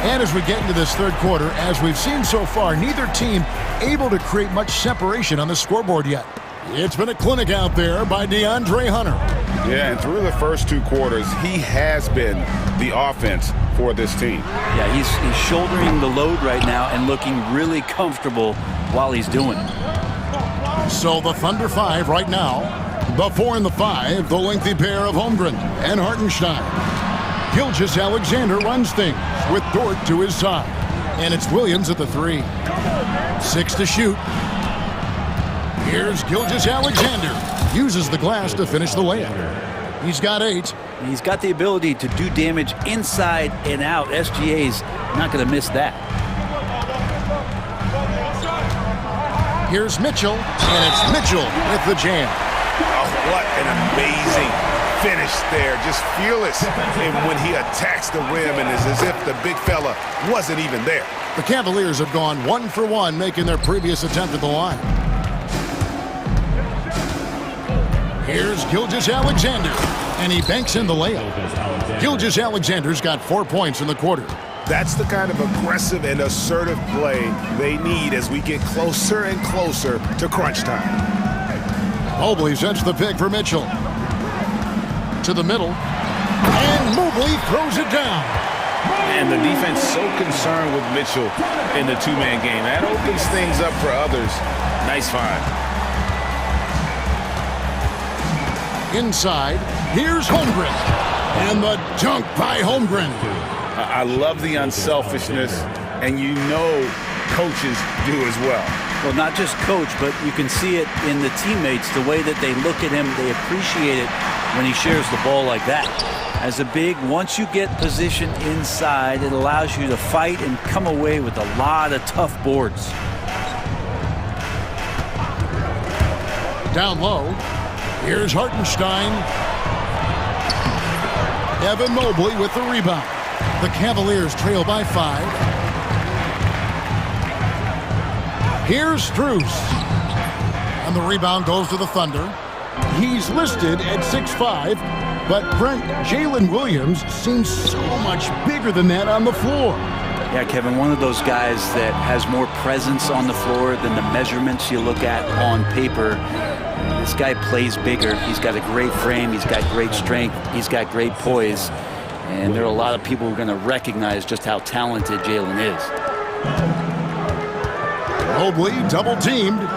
And as we get into this third quarter, as we've seen so far, neither team able to create much separation on the scoreboard yet. It's been a clinic out there by DeAndre Hunter. Yeah, and through the first 2 quarters, he has been the offense for this team. Yeah, he's shouldering the load right now and looking really comfortable while he's doing it. So the Thunder 5 right now. The 4 and the 5, the lengthy pair of Holmgren and Hartenstein. Gilgeous-Alexander runs things with Dort to his side. And it's Williams at the 3. 6 to shoot. Here's Gilgeous-Alexander. Uses the glass to finish the layup. He's got 8. He's got the ability to do damage inside and out. SGA's not going to miss that. Here's Mitchell, and it's Mitchell with the jam. Oh, what an amazing finish there. Just fearless. And when he attacks the rim, and it's as if the big fella wasn't even there. The Cavaliers have gone 1 for 1, making their previous attempt at the line. Here's Gilgeous-Alexander, and he banks in the layup. Gilgeous-Alexander's got 4 points in the quarter. That's the kind of aggressive and assertive play they need as we get closer and closer to crunch time. Mobley sets the pick for Mitchell. To the middle, and Mobley throws it down. And the defense so concerned with Mitchell in the 2-man game. That opens things up for others. Nice find. Inside, here's Holmgren. And the dunk by Holmgren. I love the unselfishness, and you know coaches do as well. Well, not just coach, but you can see it in the teammates, the way that they look at him. They appreciate it when he shares the ball like that. As a big, once you get position inside, it allows you to fight and come away with a lot of tough boards. Down low, here's Hartenstein. Evan Mobley with the rebound. The Cavaliers trail by 5. Here's Strus. And the rebound goes to the Thunder. He's listed at 6'5", but Brent, Jalen Williams seems so much bigger than that on the floor. Yeah, Kevin, one of those guys that has more presence on the floor than the measurements you look at on paper. This guy plays bigger. He's got a great frame. He's got great strength. He's got great poise. And there are a lot of people who are going to recognize just how talented Jalen is. Mobley double-teamed.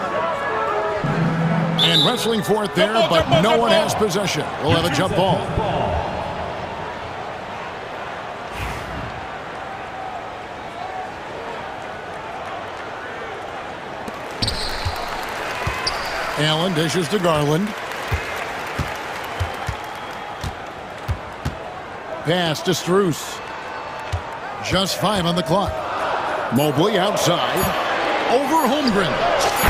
And wrestling for it there, but no one has possession. We'll have a jump ball. Allen dishes to Garland. Pass to Strus. Just 5 on the clock. Mobley outside. Over Holmgren.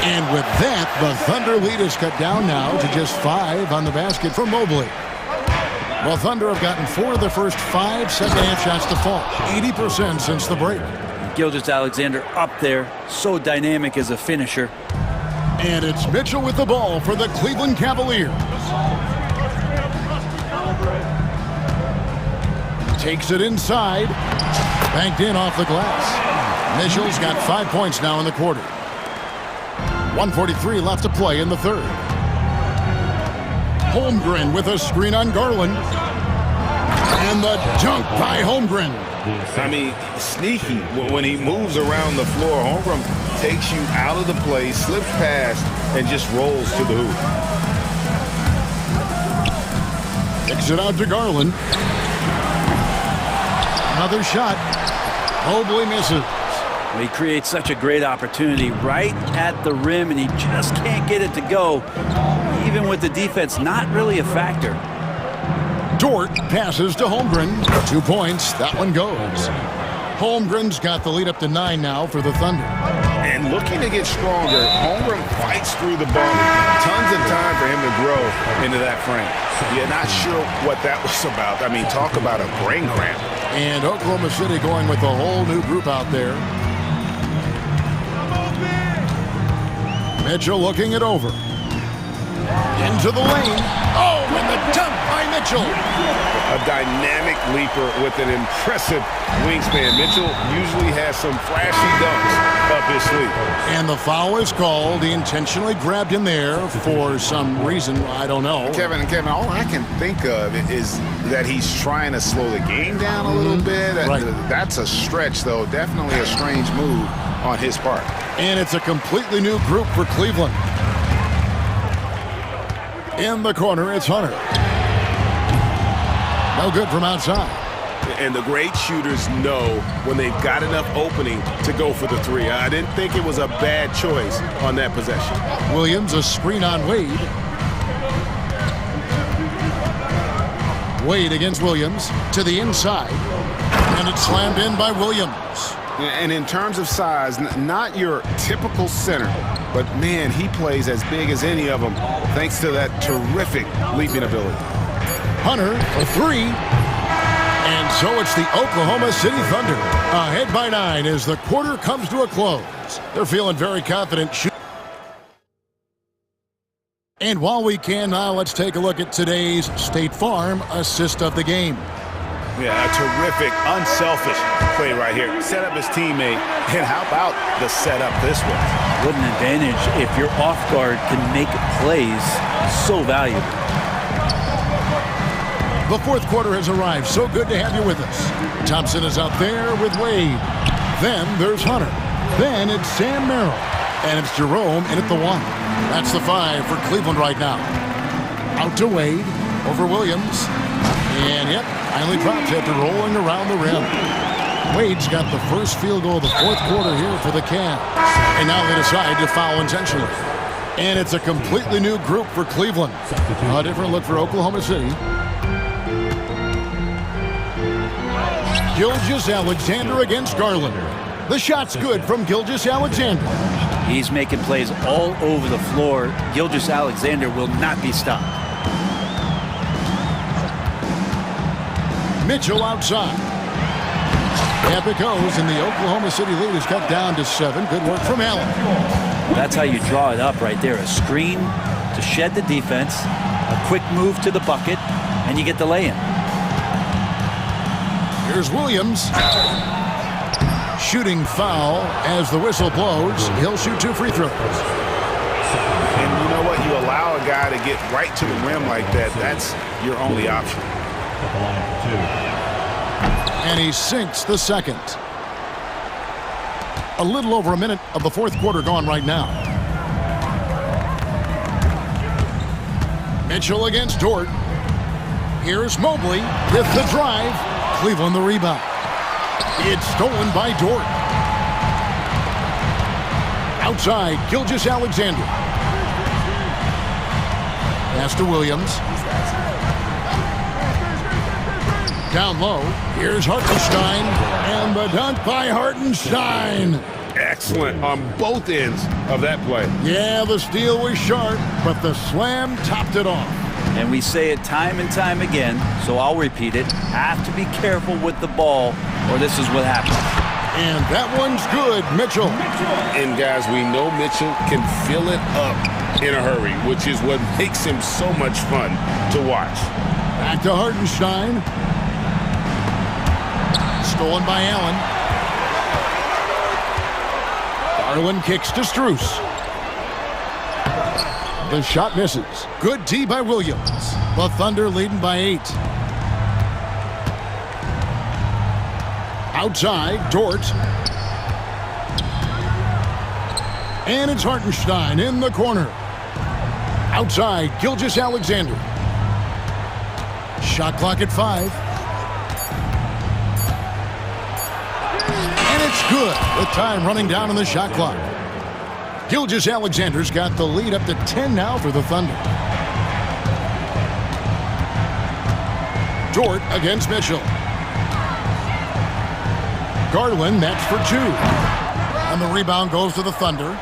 And with that, the Thunder lead is cut down now to just 5 on the basket for Mobley. Well, Thunder have gotten 4 of the first 5 second-half shots to fall. 80% since the break. Gilgeous-Alexander up there. So dynamic as a finisher. And it's Mitchell with the ball for the Cleveland Cavaliers. Takes it inside. Banked in off the glass. Mitchell's got 5 points now in the quarter. 1:43 left to play in the third. Holmgren with a screen on Garland. And the dunk by Holmgren. I mean, sneaky. When he moves around the floor, Holmgren takes you out of the play, slips past, and just rolls to the hoop. Kicks it out to Garland. Another shot. Mobley misses. He creates such a great opportunity right at the rim, and he just can't get it to go. Even with the defense not really a factor. Dort passes to Holmgren. 2 points. That one goes. Holmgren's got the lead up to 9 now for the Thunder. And looking to get stronger, Holmgren fights through the ball. Tons of time for him to grow into that frame. Yeah, not sure what that was about. I mean, talk about a brain cramp. And Oklahoma City going with a whole new group out there. Mitchell looking it over. Into the lane. Oh, and the dunk by Mitchell. A dynamic leaper with an impressive wingspan. Mitchell usually has some flashy dunks up his sleeve. And the foul is called. He intentionally grabbed him there for some reason. I don't know. Kevin, all I can think of is that he's trying to slow the game down a little bit. Right. That's a stretch, though. Definitely a strange move on his part. And it's a completely new group for Cleveland. In the corner, it's Hunter. No good from outside. And the great shooters know when they've got enough opening to go for the three. I didn't think it was a bad choice on that possession. Williams, a screen on Wade. Wade against Williams to the inside. And it's slammed in by Williams. And in terms of size, not your typical center, but man, he plays as big as any of them thanks to that terrific leaping ability. Hunter for 3. And so it's the Oklahoma City Thunder ahead by 9 as the quarter comes to a close. They're feeling very confident. And while we can now, let's take a look at today's State Farm assist of the game. Yeah, a terrific, unselfish play right here. Set up his teammate, and how about the setup this way? What an advantage if your off guard can make plays so valuable. The fourth quarter has arrived. So good to have you with us. Thompson is out there with Wade. Then there's Hunter. Then it's Sam Merrill. And it's Jerome in at the 1. That's the 5 for Cleveland right now. Out to Wade. Over Williams. And yep, finally drops after rolling around the rim. Wade's got the first field goal of the fourth quarter here for the Cavs. And now they decide to foul intentionally. And it's a completely new group for Cleveland. A different look for Oklahoma City. Gilgeous-Alexander against Garland. The shot's good from Gilgeous-Alexander. He's making plays all over the floor. Gilgeous-Alexander will not be stopped. Mitchell outside. Up it goes, and the Oklahoma City lead is cut down to 7. Good work from Allen. That's how you draw it up right there. A screen to shed the defense, a quick move to the bucket, and you get the lay-in. Here's Williams. Shooting foul as the whistle blows. He'll shoot 2 free throws. And you know what? You allow a guy to get right to the rim like that. That's your only option. And he sinks the second. A little over a minute of the fourth quarter gone right now. Mitchell against Dort. Here's Mobley with the drive. Cleveland the rebound. It's stolen by Dort. Outside, Gilgeous-Alexander. Pass to Williams. Down low, here's Hartenstein, and the dunk by Hartenstein. Excellent on both ends of that play. Yeah, the steal was sharp, but the slam topped it off. And we say it time and time again, so I'll repeat it. Have to be careful with the ball, or this is what happens. And that one's good, Mitchell. And guys, we know Mitchell can fill it up in a hurry, which is what makes him so much fun to watch. Back to Hartenstein. Stolen by Allen. Garland kicks to Strus. The shot misses. Good D by Williams. The Thunder leading by 8. Outside, Dort. And it's Hartenstein in the corner. Outside, Gilgeous-Alexander. Shot clock at 5. And it's good with time running down on the shot clock. Gilgeous-Alexander's got the lead up to 10 now for the Thunder. Dort against Mitchell. Garland, that's for 2. And the rebound goes to the Thunder.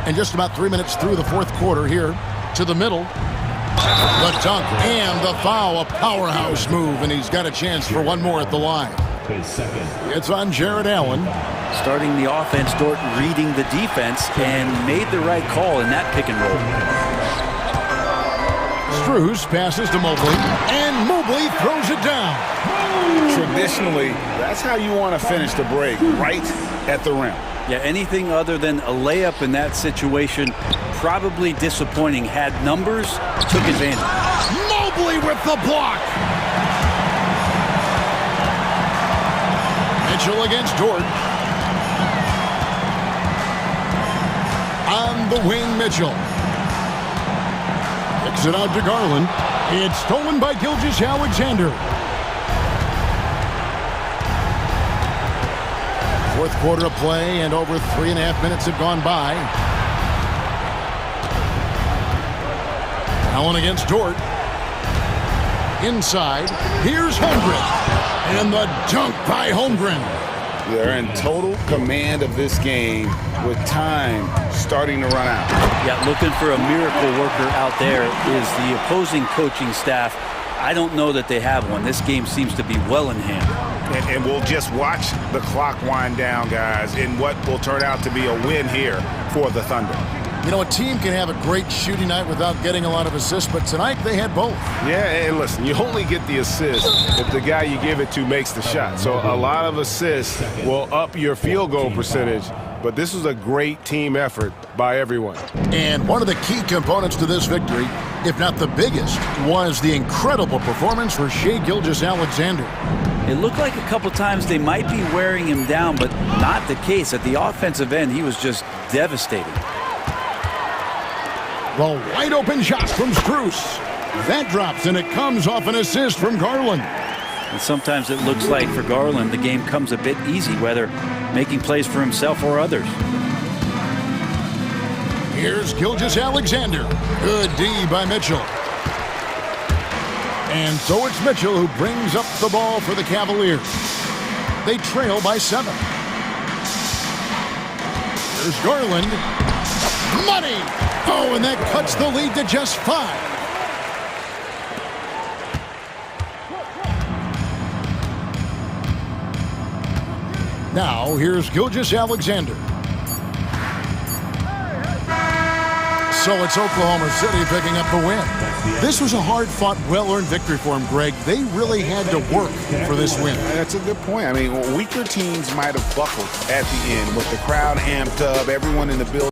And just about 3 minutes through the fourth quarter here to the middle. The dunk and the foul, a powerhouse move, and he's got a chance for one more at the line. It's on Jared Allen. Starting the offense, Dort reading the defense and made the right call in that pick and roll. Strus passes to Mobley, and Mobley throws it down. Traditionally, that's how you want to finish the break, right at the rim. Yeah, anything other than a layup in that situation, probably disappointing. Had numbers, took advantage. Mobley with the block. Mitchell against Dort. On the wing, Mitchell. Kicks it out to Garland. It's stolen by Gilgeous-Alexander. Fourth quarter of play, and over 3.5 minutes have gone by. Allen against Dort. Inside, here's Holmgren. And the dunk by Holmgren. They're in total command of this game with time starting to run out. Yeah, looking for a miracle worker out there is the opposing coaching staff. I don't know that they have one. This game seems to be well in hand. And we'll just watch the clock wind down, guys, in what will turn out to be a win here for the Thunder. You know, a team can have a great shooting night without getting a lot of assists, but tonight they had both. Yeah, and listen, you only get the assist if the guy you give it to makes the shot. So a lot of assists will up your field goal percentage, but this was a great team effort by everyone. And one of the key components to this victory, if not the biggest, was the incredible performance for Shai Gilgeous-Alexander. It looked like a couple times they might be wearing him down, but not the case. At the offensive end, he was just devastating. The wide open shot from Strus. That drops, and it comes off an assist from Garland. And sometimes it looks like for Garland, the game comes a bit easy, whether making plays for himself or others. Here's Gilgeous-Alexander. Good D by Mitchell. And so it's Mitchell who brings up the ball for the Cavaliers. They trail by 7. There's Garland. Money! Oh, and that cuts the lead to just 5. Now, here's Gilgeous-Alexander. So it's Oklahoma City picking up the win. This was a hard-fought, well-earned victory for them, Greg. They really had to work for this win. That's a good point. I mean, weaker teams might have buckled at the end with the crowd amped up, everyone in the building.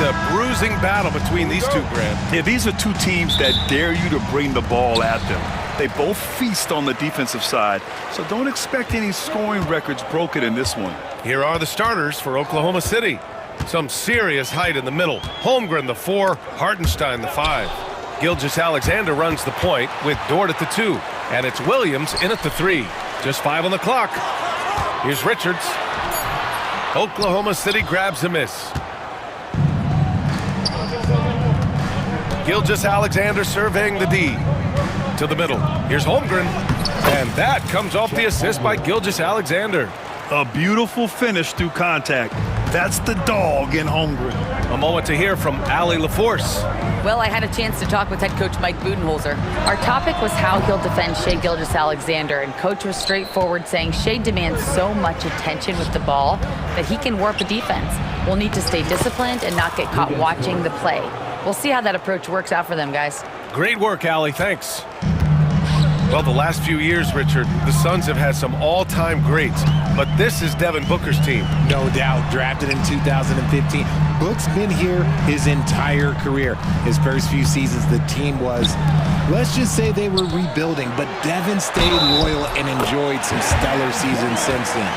a bruising battle between these two, Grant. Yeah, these are two teams that dare you to bring the ball at them. They both feast on the defensive side, so don't expect any scoring records broken in this one. Here are the starters for Oklahoma City. Some serious height in the middle. Holmgren, the 4, Hartenstein, the 5. Gilgeous-Alexander runs the point with Dort at the 2. And it's Williams in at the 3. Just 5 on the clock. Here's Richards. Oklahoma City grabs a miss. Gilgeous-Alexander surveying the D. To the middle. Here's Holmgren. And that comes off the assist by Gilgeous-Alexander. A beautiful finish through contact. That's the dog in Holmgren. A moment to hear from Allie LaForce. Well, I had a chance to talk with head coach Mike Budenholzer. Our topic was how he'll defend Shai Gilgeous-Alexander, and coach was straightforward, saying Shai demands so much attention with the ball that he can warp a defense. We'll need to stay disciplined and not get caught watching the play. We'll see how that approach works out for them, guys. Great work, Allie. Thanks. Well, the last few years, Richard, the Suns have had some all-time greats, but this is Devin Booker's team. No doubt, drafted in 2015. Book's been here his entire career. His first few seasons, the team was, let's just say they were rebuilding, but Devin stayed loyal and enjoyed some stellar seasons since then.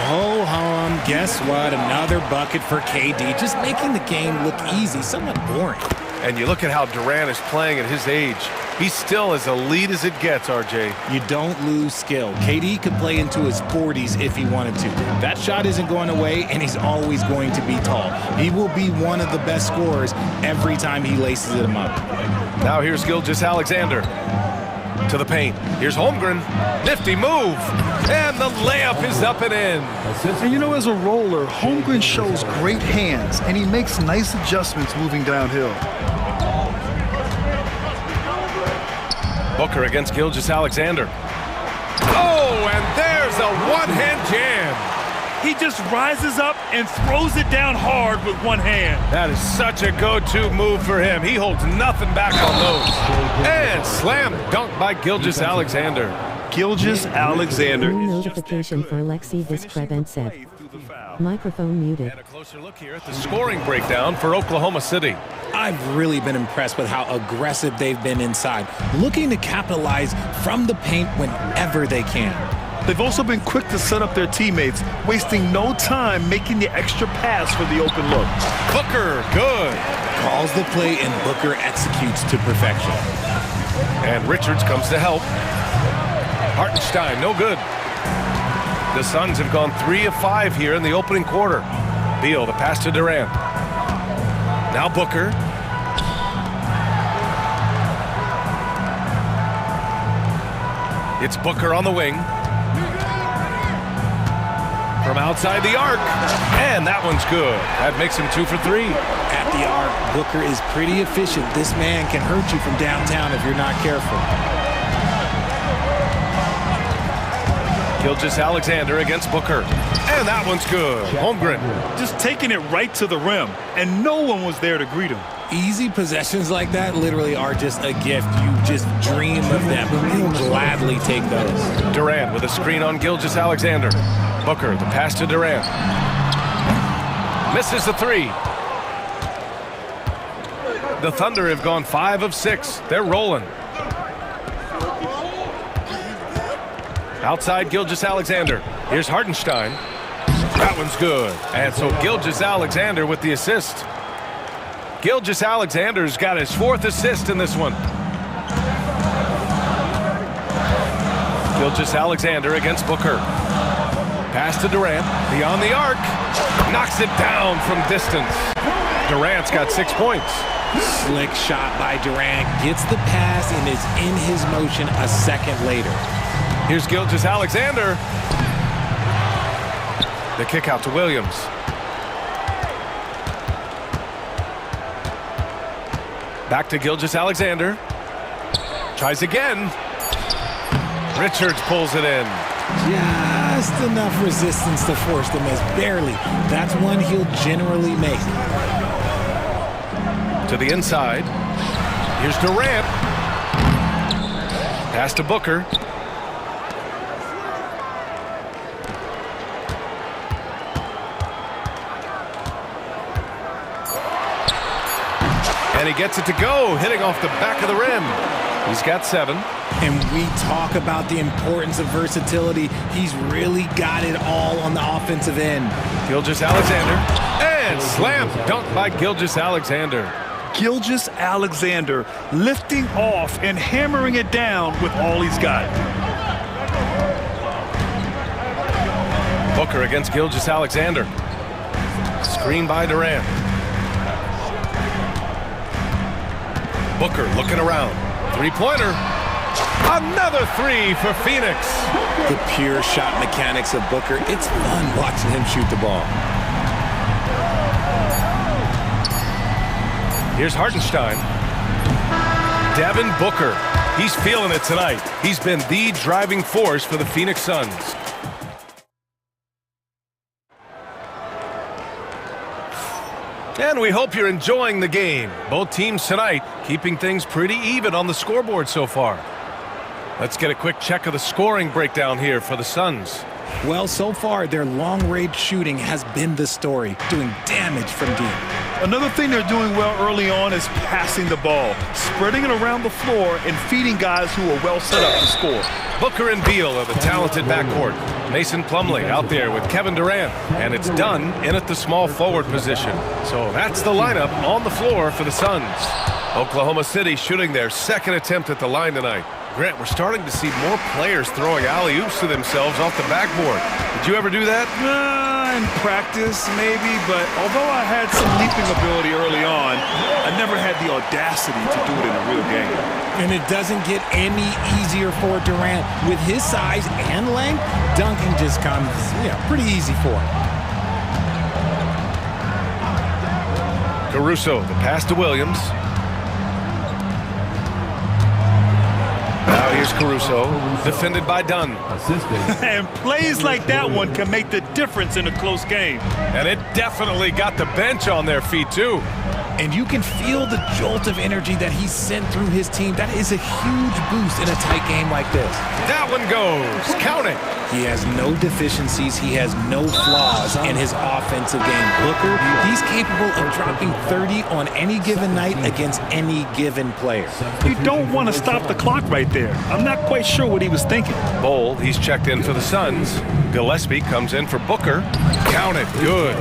Ho-hum, guess what? Another bucket for KD, just making the game look easy, somewhat boring. And you look at how Durant is playing at his age. He's still as elite as it gets, RJ. You don't lose skill. KD could play into his 40s if he wanted to. That shot isn't going away, and he's always going to be tall. He will be one of the best scorers every time he laces them up. Now here's Gilgeous-Alexander. To the paint. Here's Holmgren. Nifty move. And the layup is up and in. And you know, as a roller, Holmgren shows great hands, and he makes nice adjustments moving downhill. Booker against Gilgeous-Alexander. Oh, and there's a one-hand jam. He just rises up and throws it down hard with one hand. That is such a go-to move for him. He holds nothing back on those. And slam dunk by Gilgeous-Alexander. Gilgeous-Alexander. Notification for Alexei Viskrebensev. Microphone muted. And a closer look here at the scoring breakdown for Oklahoma City. I've really been impressed with how aggressive they've been inside, looking to capitalize from the paint whenever they can. They've also been quick to set up their teammates, wasting no time making the extra pass for the open look. Booker, good. Calls the play and Booker executes to perfection. And Richards comes to help. Hartenstein, no good. The Suns have gone 3 of 5 here in the opening quarter. Beal, the pass to Durant. Now Booker. It's Booker on the wing. From outside the arc. And that one's good. That makes him 2 for 3. At the arc, Booker is pretty efficient. This man can hurt you from downtown if you're not careful. Gilgeous-Alexander against Booker. And that one's good. Holmgren. Just taking it right to the rim, and no one was there to greet him. Easy possessions like that literally are just a gift. You just dream of them. You gladly take those. Durant with a screen on Gilgeous-Alexander. Booker, the pass to Durant. Misses the 3. The Thunder have gone 5 of 6. They're rolling. Outside Gilgeous-Alexander. Here's Hartenstein. That one's good. And so Gilgeous-Alexander with the assist. Gilgeous-Alexander's got his 4th assist in this one. Gilgeous-Alexander against Booker. Pass to Durant. Beyond the arc. Knocks it down from distance. Durant's got 6 points. Slick shot by Durant. Gets the pass and is in his motion a second later. Here's Gilgeous-Alexander. The kick out to Williams. Back to Gilgeous-Alexander. Tries again. Richards pulls it in. Just enough resistance to force the miss. Barely. That's one he'll generally make. To the inside. Here's Durant. Pass to Booker. And he gets it to go, hitting off the back of the rim. He's got 7. And we talk about the importance of versatility. He's really got it all on the offensive end. Gilgeous-Alexander. And slam dunk by Gilgeous-Alexander. Gilgeous-Alexander lifting off and hammering it down with all he's got. Booker against Gilgeous-Alexander. Screen by Durant. Booker looking around. Three-pointer. Another 3 for Phoenix. The pure shot mechanics of Booker. It's fun watching him shoot the ball. Here's Hartenstein. Devin Booker. He's feeling it tonight. He's been the driving force for the Phoenix Suns. And we hope you're enjoying the game. Both teams tonight keeping things pretty even on the scoreboard so far. Let's get a quick check of the scoring breakdown here for the Suns. Well, so far, their long-range shooting has been the story, doing damage from deep. Another thing they're doing well early on is passing the ball, spreading it around the floor and feeding guys who are well set up to score. Booker and Beal are the talented backcourt. Mason Plumlee out there with Kevin Durant, and it's Dunn in at the small forward position. So that's the lineup on the floor for the Suns. Oklahoma City shooting their second attempt at the line tonight. Grant, we're starting to see more players throwing alley-oops to themselves off the backboard. Did you ever do that? In practice, maybe, but although I had some leaping ability early on, I never had the audacity to do it in a real game. And it doesn't get any easier for Durant. With his size and length, dunking just comes, pretty easy for him. Caruso, the pass to Williams. Now here's Caruso, defended by Dunn. And plays like that one can make the difference in a close game. And it definitely got the bench on their feet, too. And you can feel the jolt of energy that he sent through his team. That is a huge boost in a tight game like this. That one goes. Count it. He has no deficiencies. He has no flaws in his offensive game. Booker, he's capable of dropping 30 on any given night against any given player. You don't want to stop the clock right there. I'm not quite sure what he was thinking. Bol, he's checked in for the Suns. Gillespie comes in for Booker. Count it. Good.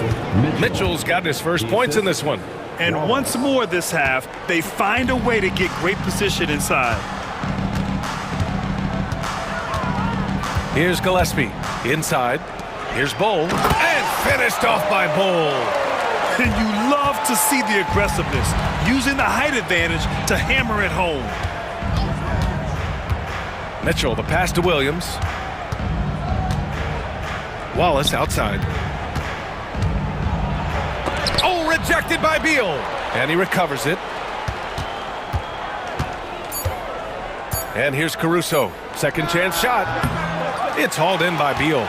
Mitchell's got his first points in this one. And once more this half, they find a way to get great position inside. Here's Gillespie. Inside. Here's Bol. And finished off by Bol. And you love to see the aggressiveness, using the height advantage to hammer it home. Mitchell, the pass to Williams. Wallace outside. Oh, rejected by Beal. And he recovers it. And here's Caruso. Second chance shot. It's hauled in by Beal.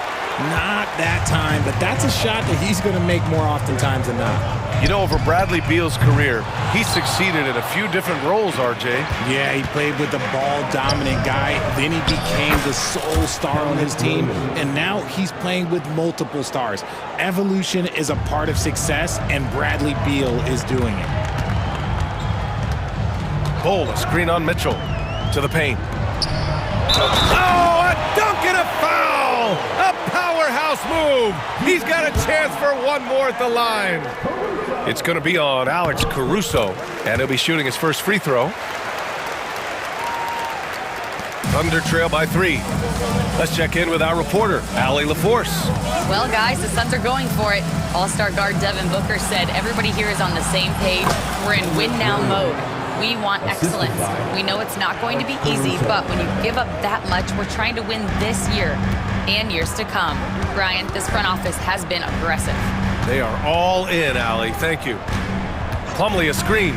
Not that time, but that's a shot that he's going to make more oftentimes than not. You know, over Bradley Beal's career, he succeeded in a few different roles, RJ. Yeah, he played with the ball-dominant guy. Then he became the sole star on his team, and now he's playing with multiple stars. Evolution is a part of success, and Bradley Beal is doing it. Bol, a screen on Mitchell. To the paint. Oh, a dunk and a foul! A powerhouse move! He's got a chance for one more at the line. It's going to be on Alex Caruso, and he'll be shooting his first free throw. Thunder trail by 3. Let's check in with our reporter, Allie LaForce. Well, guys, the Suns are going for it. All-star guard Devin Booker said everybody here is on the same page. We're in win-now mode. We want excellence. We know it's not going to be easy, but when you give up that much, we're trying to win this year and years to come. Brian, this front office has been aggressive. They are all in, Allie. Thank you. Plumlee a screen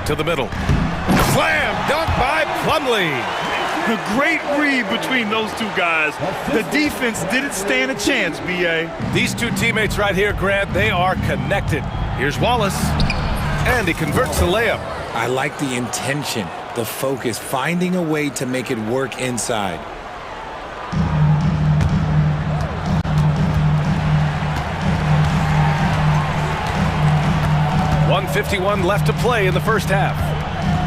to the middle. Slam dunk by Plumlee. A great read between those two guys. The defense didn't stand a chance, B.A. These two teammates right here, Grant, they are connected. Here's Wallace, and he converts the layup. I like the intention, the focus, finding a way to make it work inside. 1:51 left to play in the first half.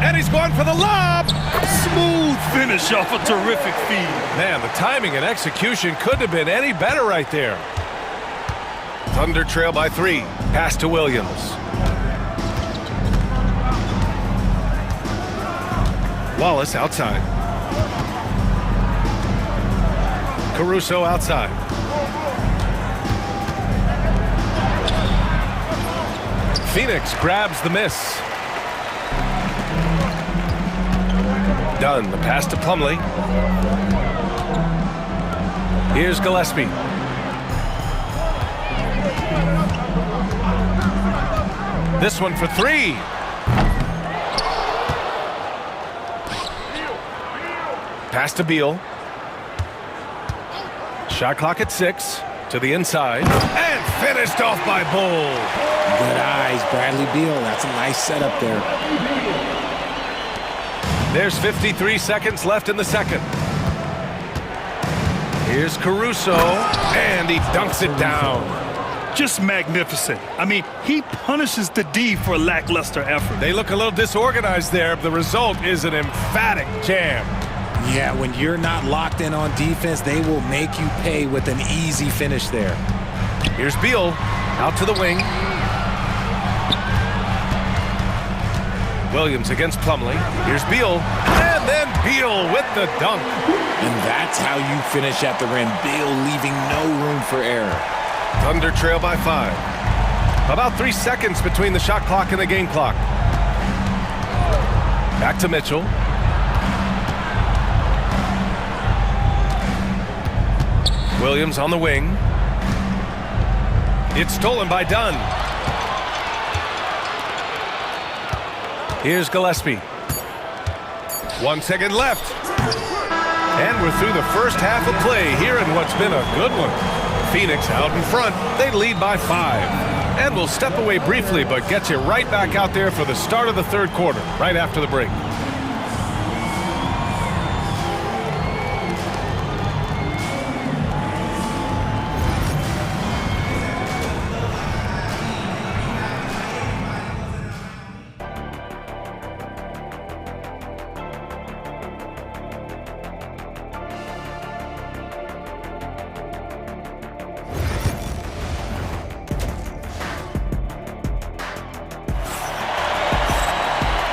And he's going for the lob. Smooth finish off a terrific feed. Man, the timing and execution couldn't have been any better right there. Thunder trail by 3. Pass to Williams. Wallace outside. Caruso outside. Phoenix grabs the miss. Dunn, the pass to Plumlee. Here's Gillespie. This one for 3. Pass to Beal. Shot clock at 6. To the inside. And finished off by Bull. Good eyes, Bradley Beal. That's a nice setup there. There's 53 seconds left in the second. Here's Caruso. And he dunks it down. Just magnificent. I mean, he punishes the D for lackluster effort. They look a little disorganized there. The result is an emphatic jam. Yeah, when you're not locked in on defense, they will make you pay with an easy finish there. Here's Beal, out to the wing. Williams against Plumlee. Here's Beal, and then Beal with the dunk. And that's how you finish at the rim. Beal leaving no room for error. Thunder trail by 5. About 3 seconds between the shot clock and the game clock. Back to Mitchell. Williams on the wing. It's stolen by Dunn. Here's Gillespie. 1 second left. And we're through the first half of play here in what's been a good one. Phoenix out in front. They lead by 5. And we'll step away briefly, but get you right back out there for the start of the third quarter, right after the break.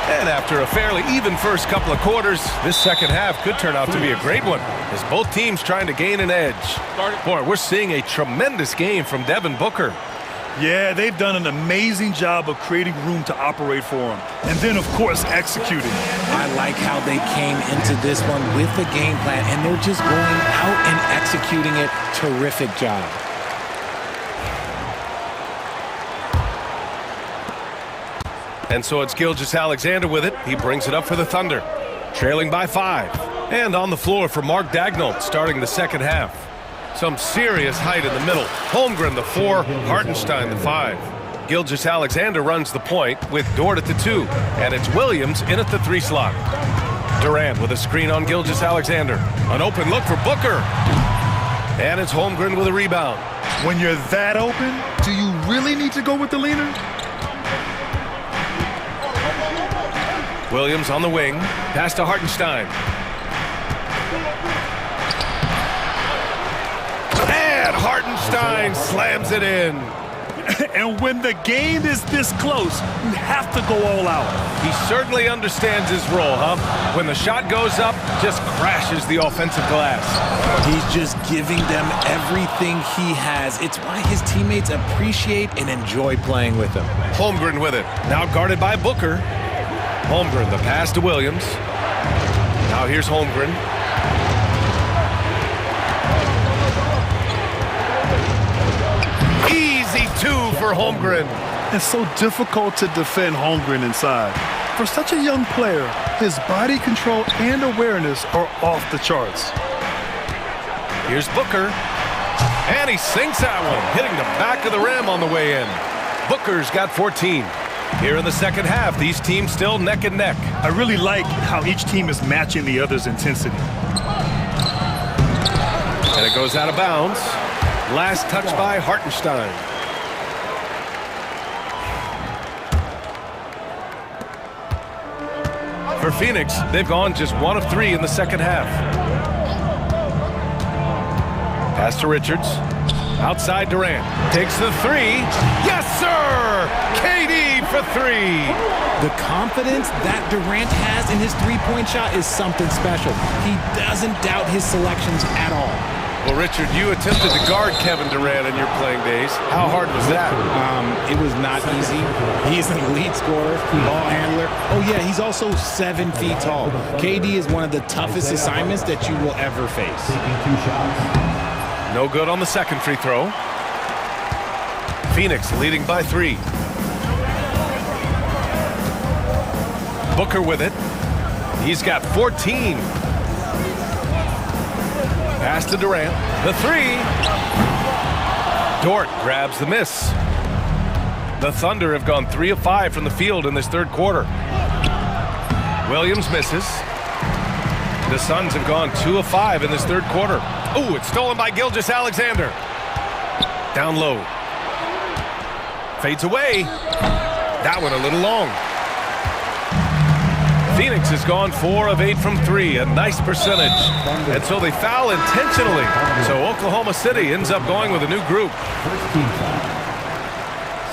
And after a fairly even first couple of quarters, this second half could turn out to be a great one, as both teams trying to gain an edge. Boy, we're seeing a tremendous game from Devin Booker. Yeah, they've done an amazing job of creating room to operate for him. And then, of course, executing. I like how they came into this one with the game plan, and they're just going out and executing it. Terrific job. And so it's Gilgeous-Alexander with it. He brings it up for the Thunder, trailing by 5. And on the floor for Mark Daigneault, starting the second half. Some serious height in the middle. Holmgren, the 4, Hartenstein, the 5. Gilgeous-Alexander runs the point with Dort at the 2. And it's Williams in at the 3 slot. Durant with a screen on Gilgeous-Alexander. An open look for Booker. And it's Holmgren with a rebound. When you're that open, do you really need to go with the leaner? Williams on the wing. Pass to Hartenstein. And Hartenstein slams it in. And when the game is this close, you have to go all out. He certainly understands his role, huh? When the shot goes up, just crashes the offensive glass. He's just giving them everything he has. It's why his teammates appreciate and enjoy playing with him. Holmgren with it. Now guarded by Booker. Holmgren, the pass to Williams. Now here's Holmgren. Easy 2 for Holmgren. It's so difficult to defend Holmgren inside. For such a young player, his body control and awareness are off the charts. Here's Booker. And he sinks that one, hitting the back of the rim on the way in. Booker's got 14. Here in the second half, these teams still neck and neck. I really like how each team is matching the other's intensity. And it goes out of bounds. Last touch by Hartenstein. For Phoenix, they've gone just 1 of 3 in the second half. Pass to Richards. Outside Durant. Takes the 3. Yes, sir! KD for 3. The confidence that Durant has in his three-point shot is something special. He doesn't doubt his selections at all. Well, Richard, you attempted to guard Kevin Durant in your playing days. How hard was that? It was not easy. He's an elite scorer, ball handler. Oh, yeah, he's also 7 feet tall. KD is one of the toughest assignments that you will ever face. No good on the second free throw. Phoenix leading by 3. Booker with it. He's got 14. Pass to Durant. The 3. Dort grabs the miss. The Thunder have gone 3 of 5 from the field in this third quarter. Williams misses. The Suns have gone 2 of 5 in this third quarter. Ooh, it's stolen by Gilgeous-Alexander. Down low. Fades away. That one a little long. Phoenix has gone 4 of 8 from 3, a nice percentage. And so they foul intentionally. So Oklahoma City ends up going with a new group. First team foul.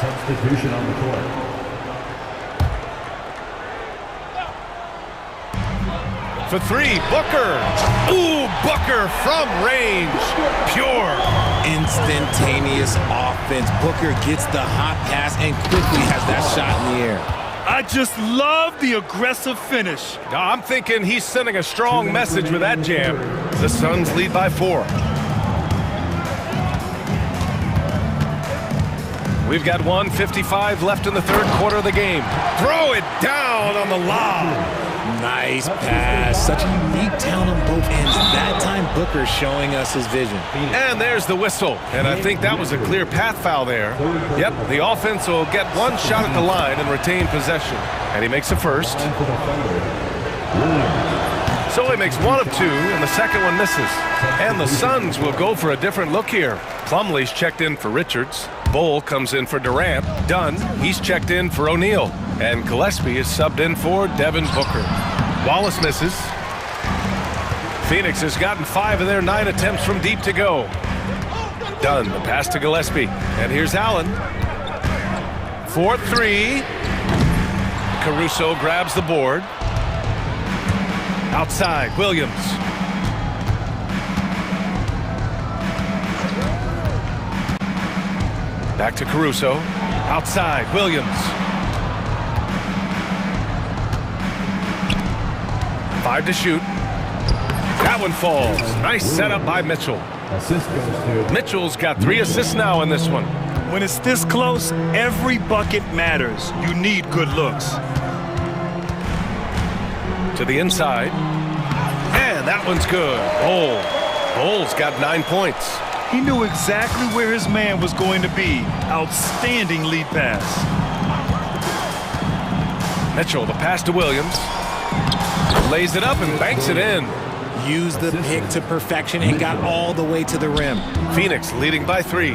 Substitution on the court. For 3, Booker. Ooh, Booker from range. Pure. Instantaneous offense. Booker gets the hot pass and quickly has that shot in the air. I just love the aggressive finish. I'm thinking he's sending a strong message with that jam. The Suns lead by 4. We've got 1:55 left in the third quarter of the game. Throw it down on the lob. Nice pass. Such a unique talent on both ends. That time, Booker showing us his vision. And there's the whistle. And I think that was a clear path foul there. Yep, the offense will get one shot at the line and retain possession. And he makes the first. So he makes 1 of 2, and the second one misses. And the Suns will go for a different look here. Plumlee's checked in for Richards. Bull comes in for Durant. Dunn, he's checked in for O'Neal. And Gillespie is subbed in for Devin Booker. Wallace misses. Phoenix has gotten 5 of their 9 attempts from deep to go. Dunn, the pass to Gillespie. And here's Allen. 4-3. Caruso grabs the board. Outside, Williams. Back to Caruso. Outside, Williams. 5 to shoot. That one falls. Nice setup by Mitchell. Mitchell's got 3 assists now in this one. When it's this close, every bucket matters. You need good looks. To the inside. And that one's good. Bull. Bull's got 9 points. He knew exactly where his man was going to be. Outstanding lead pass. Mitchell, the pass to Williams. Lays it up and banks it in. Used the pick to perfection and got all the way to the rim. Phoenix leading by 3.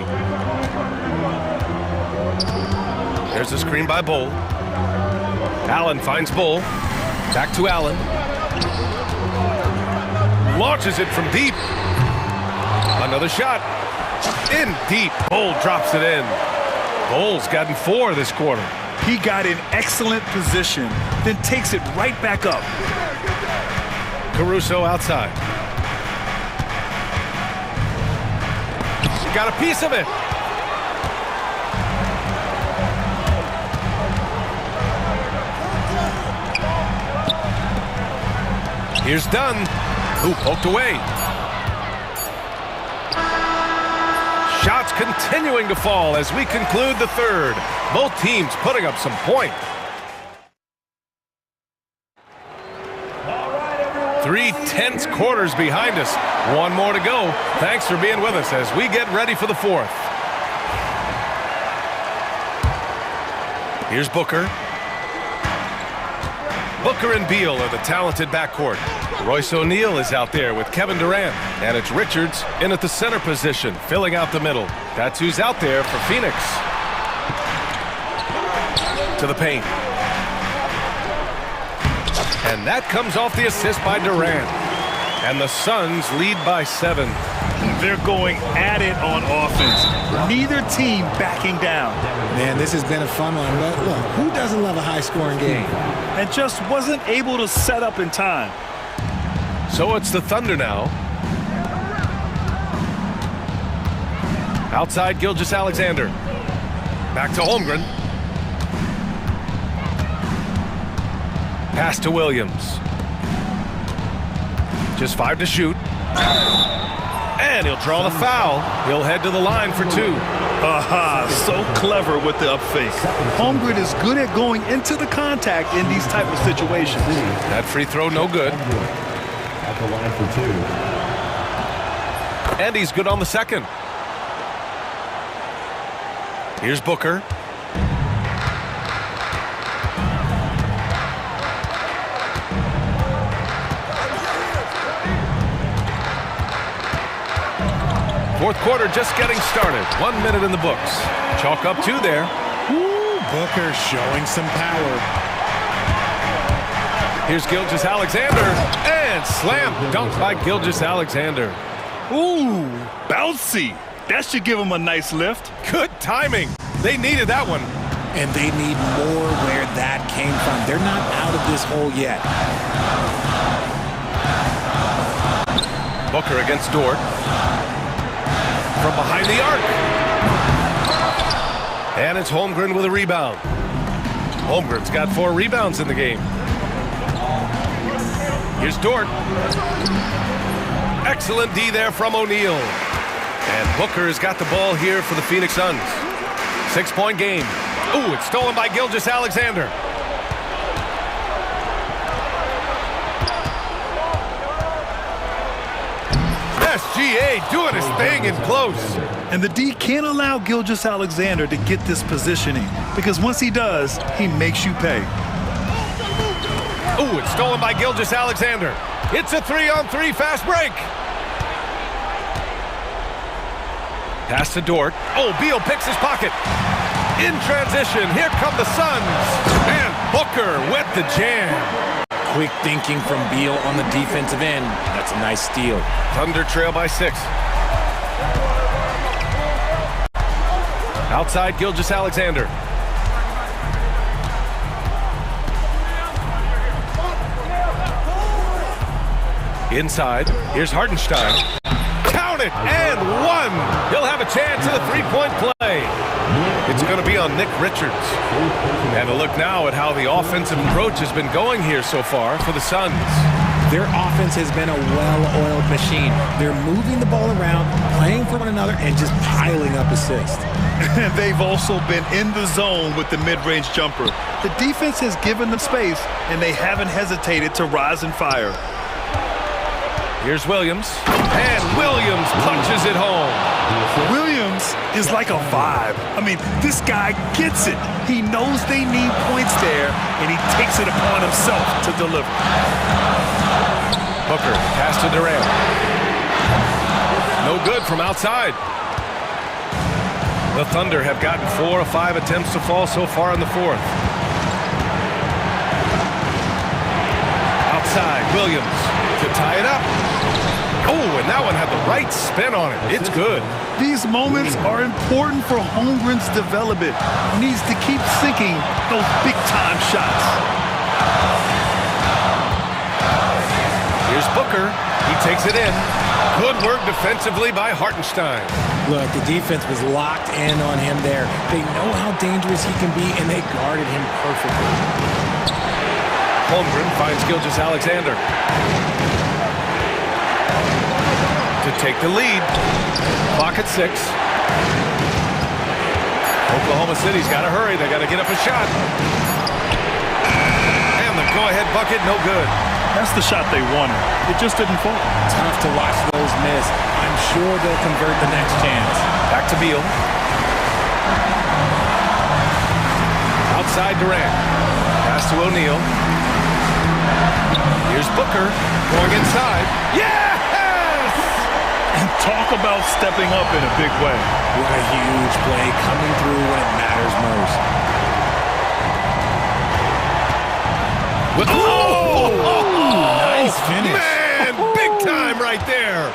There's a screen by Bull. Allen finds Bull. Back to Allen. Launches it from deep. Another shot. In deep. Bull drops it in. Bull's gotten 4 this quarter. He got in excellent position, then takes it right back up. Caruso outside. He got a piece of it. Here's Dunn, who poked away. Shots continuing to fall as we conclude the third. Both teams putting up some point. 3 tense quarters behind us. 1 more to go. Thanks for being with us as we get ready for the fourth. Here's Booker. Booker and Beal are the talented backcourt. Royce O'Neal is out there with Kevin Durant. And it's Richards in at the center position, filling out the middle. That's who's out there for Phoenix. To the paint. And that comes off the assist by Durant. And the Suns lead by 7. They're going at it on offense. Neither team backing down. Man, this has been a fun one. But look, who doesn't love a high-scoring game? And just wasn't able to set up in time. So it's the Thunder now. Outside Gilgeous-Alexander. Back to Holmgren. Pass to Williams. Just 5 to shoot. And he'll draw the foul. He'll head to the line for 2. Aha, so clever with the up fake. Holmgren is good at going into the contact in these type of situations. That free throw no good. At the line for 2. And he's good on the second. Here's Booker. Fourth quarter just getting started. 1 minute in the books. Chalk up 2 there. Ooh, Booker showing some power. Here's Gilgeous-Alexander. And slam dunk by Gilgeous-Alexander. Ooh, bouncy. That should give him a nice lift. Good timing. They needed that one. And they need more where that came from. They're not out of this hole yet. Booker against Dort. From behind the arc. And it's Holmgren with a rebound. Holmgren's got 4 rebounds in the game. Here's Dort. Excellent D there from O'Neal. And Booker has got the ball here for the Phoenix Suns. 6-point game. Ooh, it's stolen by Gilgeous-Alexander. SGA doing his thing in close. And the D can't allow Gilgeous-Alexander to get this positioning, because once he does, he makes you pay. Ooh, it's stolen by Gilgeous-Alexander. It's a 3-on-3 fast break. Pass to Dort. Oh, Beal picks his pocket. In transition, here come the Suns. And Booker with the jam. Quick thinking from Beal on the defensive end. That's a nice steal. Thunder trail by 6. Outside Gilgeous-Alexander. Inside, here's Hartenstein. Count it, and 1. He'll have a chance at a 3-point play. It's going to be on Nick Richards. And a look now at how the offensive approach has been going here so far for the Suns. Their offense has been a well-oiled machine. They're moving the ball around, playing for one another, and just piling up assists. And they've also been in the zone with the mid-range jumper. The defense has given them space, and they haven't hesitated to rise and fire. Here's Williams, and Williams punches it home. Williams is like a vibe. I mean, this guy gets it. He knows they need points there, and he takes it upon himself to deliver. Booker, pass to Durant. No good from outside. The Thunder have gotten 4 of 5 attempts to fall so far in the fourth. Outside, Williams to tie it up. Oh, and that one had the right spin on it. It's good. These moments are important for Holmgren's development. He needs to keep sinking those big-time shots. Here's Booker. He takes it in. Good work defensively by Hartenstein. Look, the defense was locked in on him there. They know how dangerous he can be, and they guarded him perfectly. Holmgren finds Gilgeous-Alexander to take the lead. Clock at 6. Oklahoma City's got to hurry. They got to get up a shot. And the go-ahead bucket, no good. That's the shot they wanted. It just didn't fall. Tough to watch those miss. I'm sure they'll convert the next chance. Back to Beal. Outside Durant. Pass to O'Neal. Here's Booker going inside. Yes! And talk about stepping up in a big way. What a huge play coming through when it matters most. Oh! right there.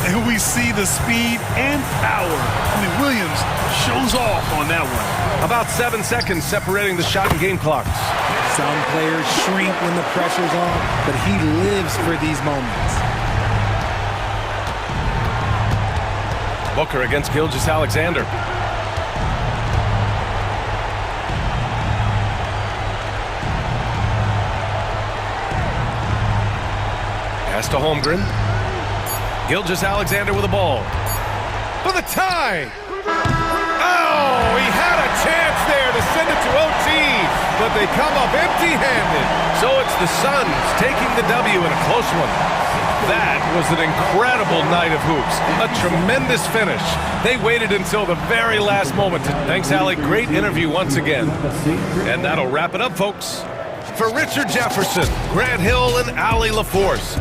And we see the speed and power. I mean, Williams shows off on that one. About 7 seconds separating the shot and game clocks. Some players shrink when the pressure's on, but he lives for these moments. Booker against Gilgeous-Alexander. Pass to Holmgren. Gilgeous-Alexander with the ball. For the tie! Oh, he had a chance there to send it to OT, but they come up empty-handed. So it's the Suns taking the W in a close one. That was an incredible night of hoops. A tremendous finish. They waited until the very last moment. Thanks, Allie. Great interview once again. And that'll wrap it up, folks. For Richard Jefferson, Grant Hill, and Allie LaForce.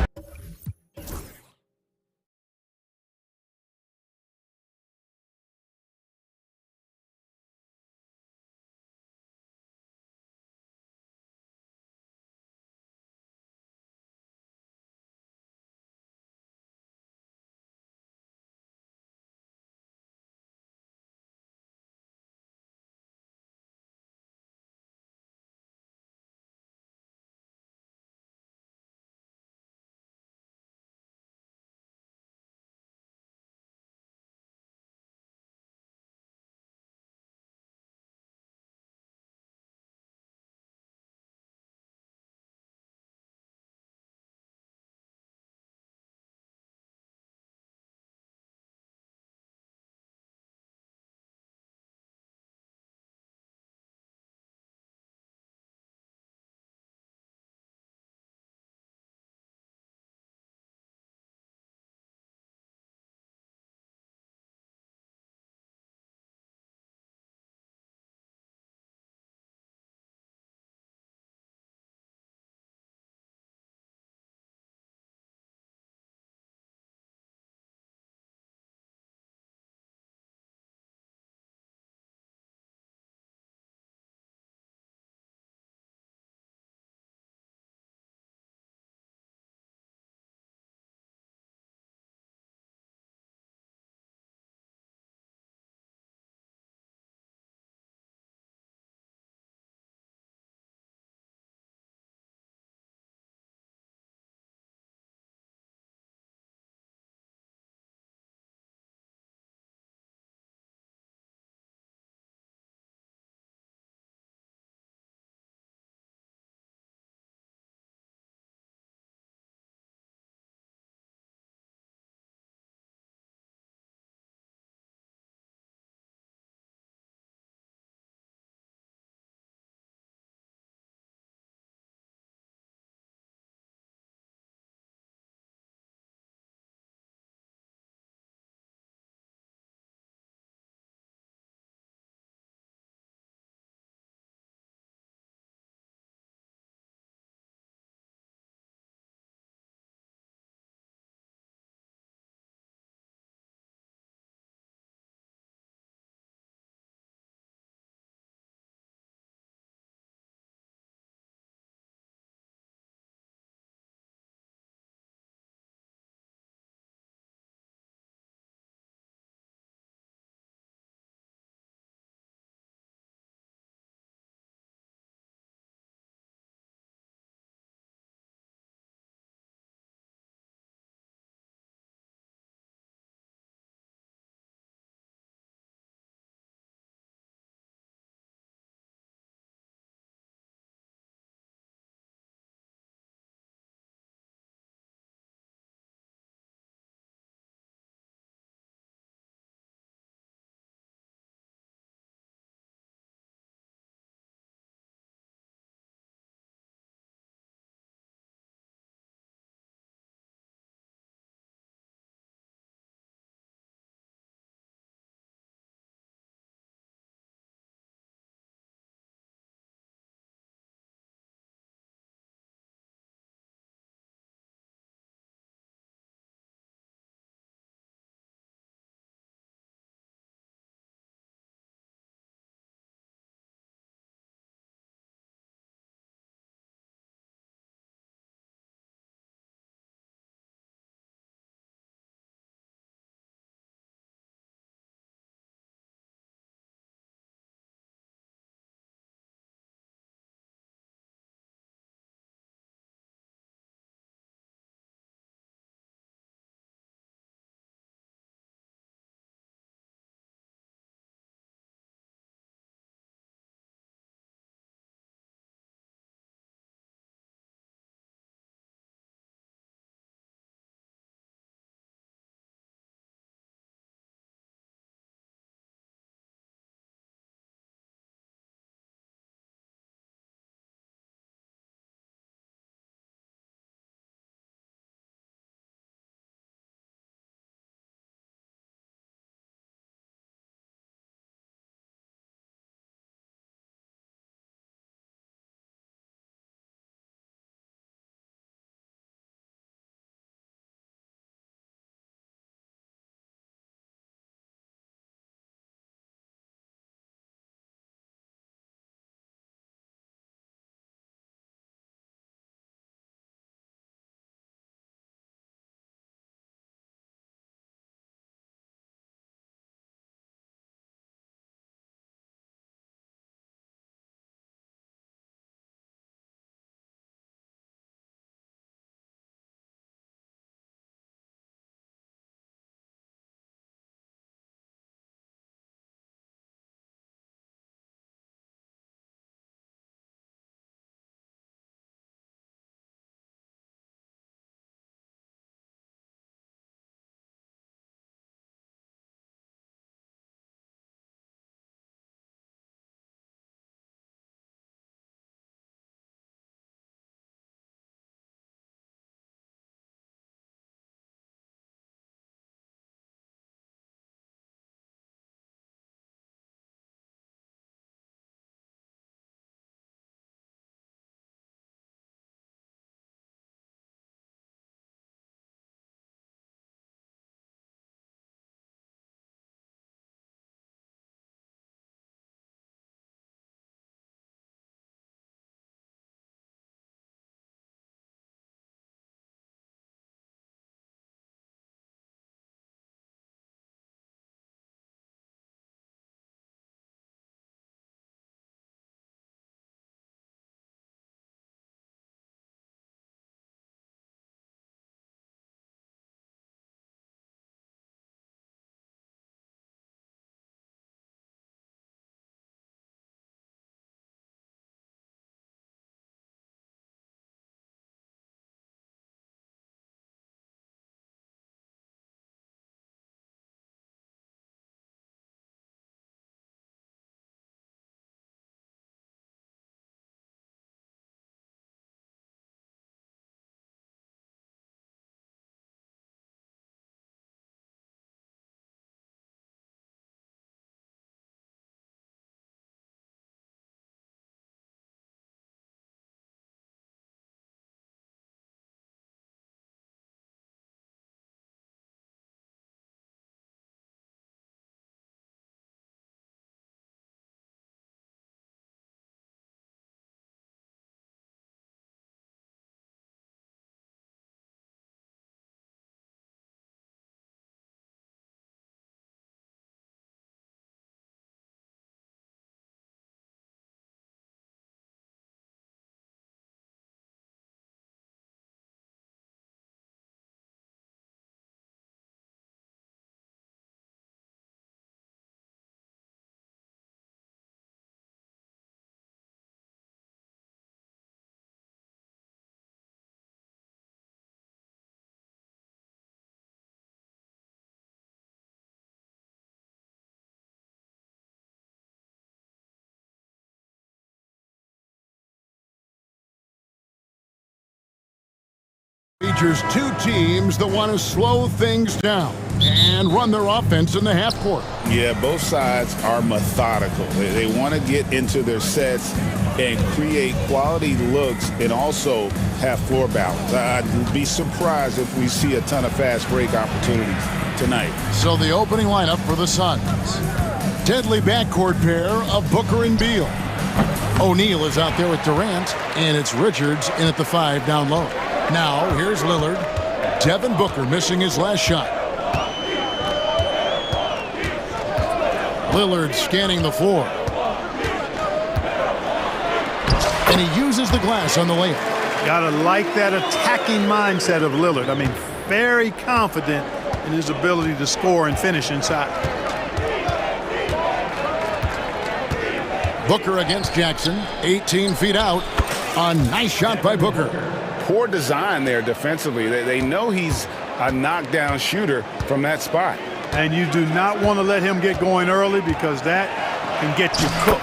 features two teams that want to slow things down and run their offense in the half court. Yeah, both sides are methodical. They want to get into their sets and create quality looks and also have floor balance. I'd be surprised if we see a ton of fast break opportunities tonight. So the opening lineup for the Suns. Deadly backcourt pair of Booker and Beal. O'Neal is out there with Durant, and it's Richards in at the 5 down low. Now, here's Lillard. Devin Booker missing his last shot. Lillard scanning the floor. And he uses the glass on the layup. Gotta like that attacking mindset of Lillard. I mean, very confident in his ability to score and finish inside. Booker against Jackson, 18 feet out. A nice shot by Booker. Poor design there defensively. They know he's a knockdown shooter from that spot. And you do not want to let him get going early because that can get you cooked.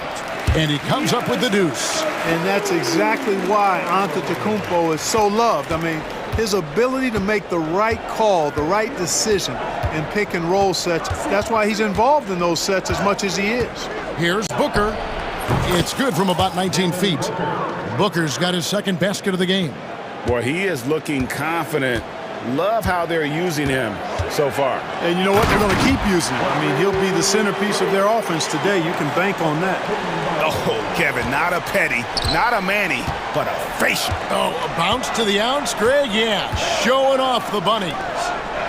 And he comes up with the deuce. And that's exactly why Antetokounmpo is so loved. I mean, his ability to make the right call, the right decision in pick and roll sets, that's why he's involved in those sets as much as he is. Here's Booker. It's good from about 19 feet. Booker's got his second basket of the game. Boy, he is looking confident. Love how they're using him so far. And you know what? They're going to keep using him. I mean, he'll be the centerpiece of their offense today. You can bank on that. Oh, Kevin, not a petty, not a Manny, but a facial. Oh, a bounce to the ounce, Greg? Yeah, showing off the bunnies.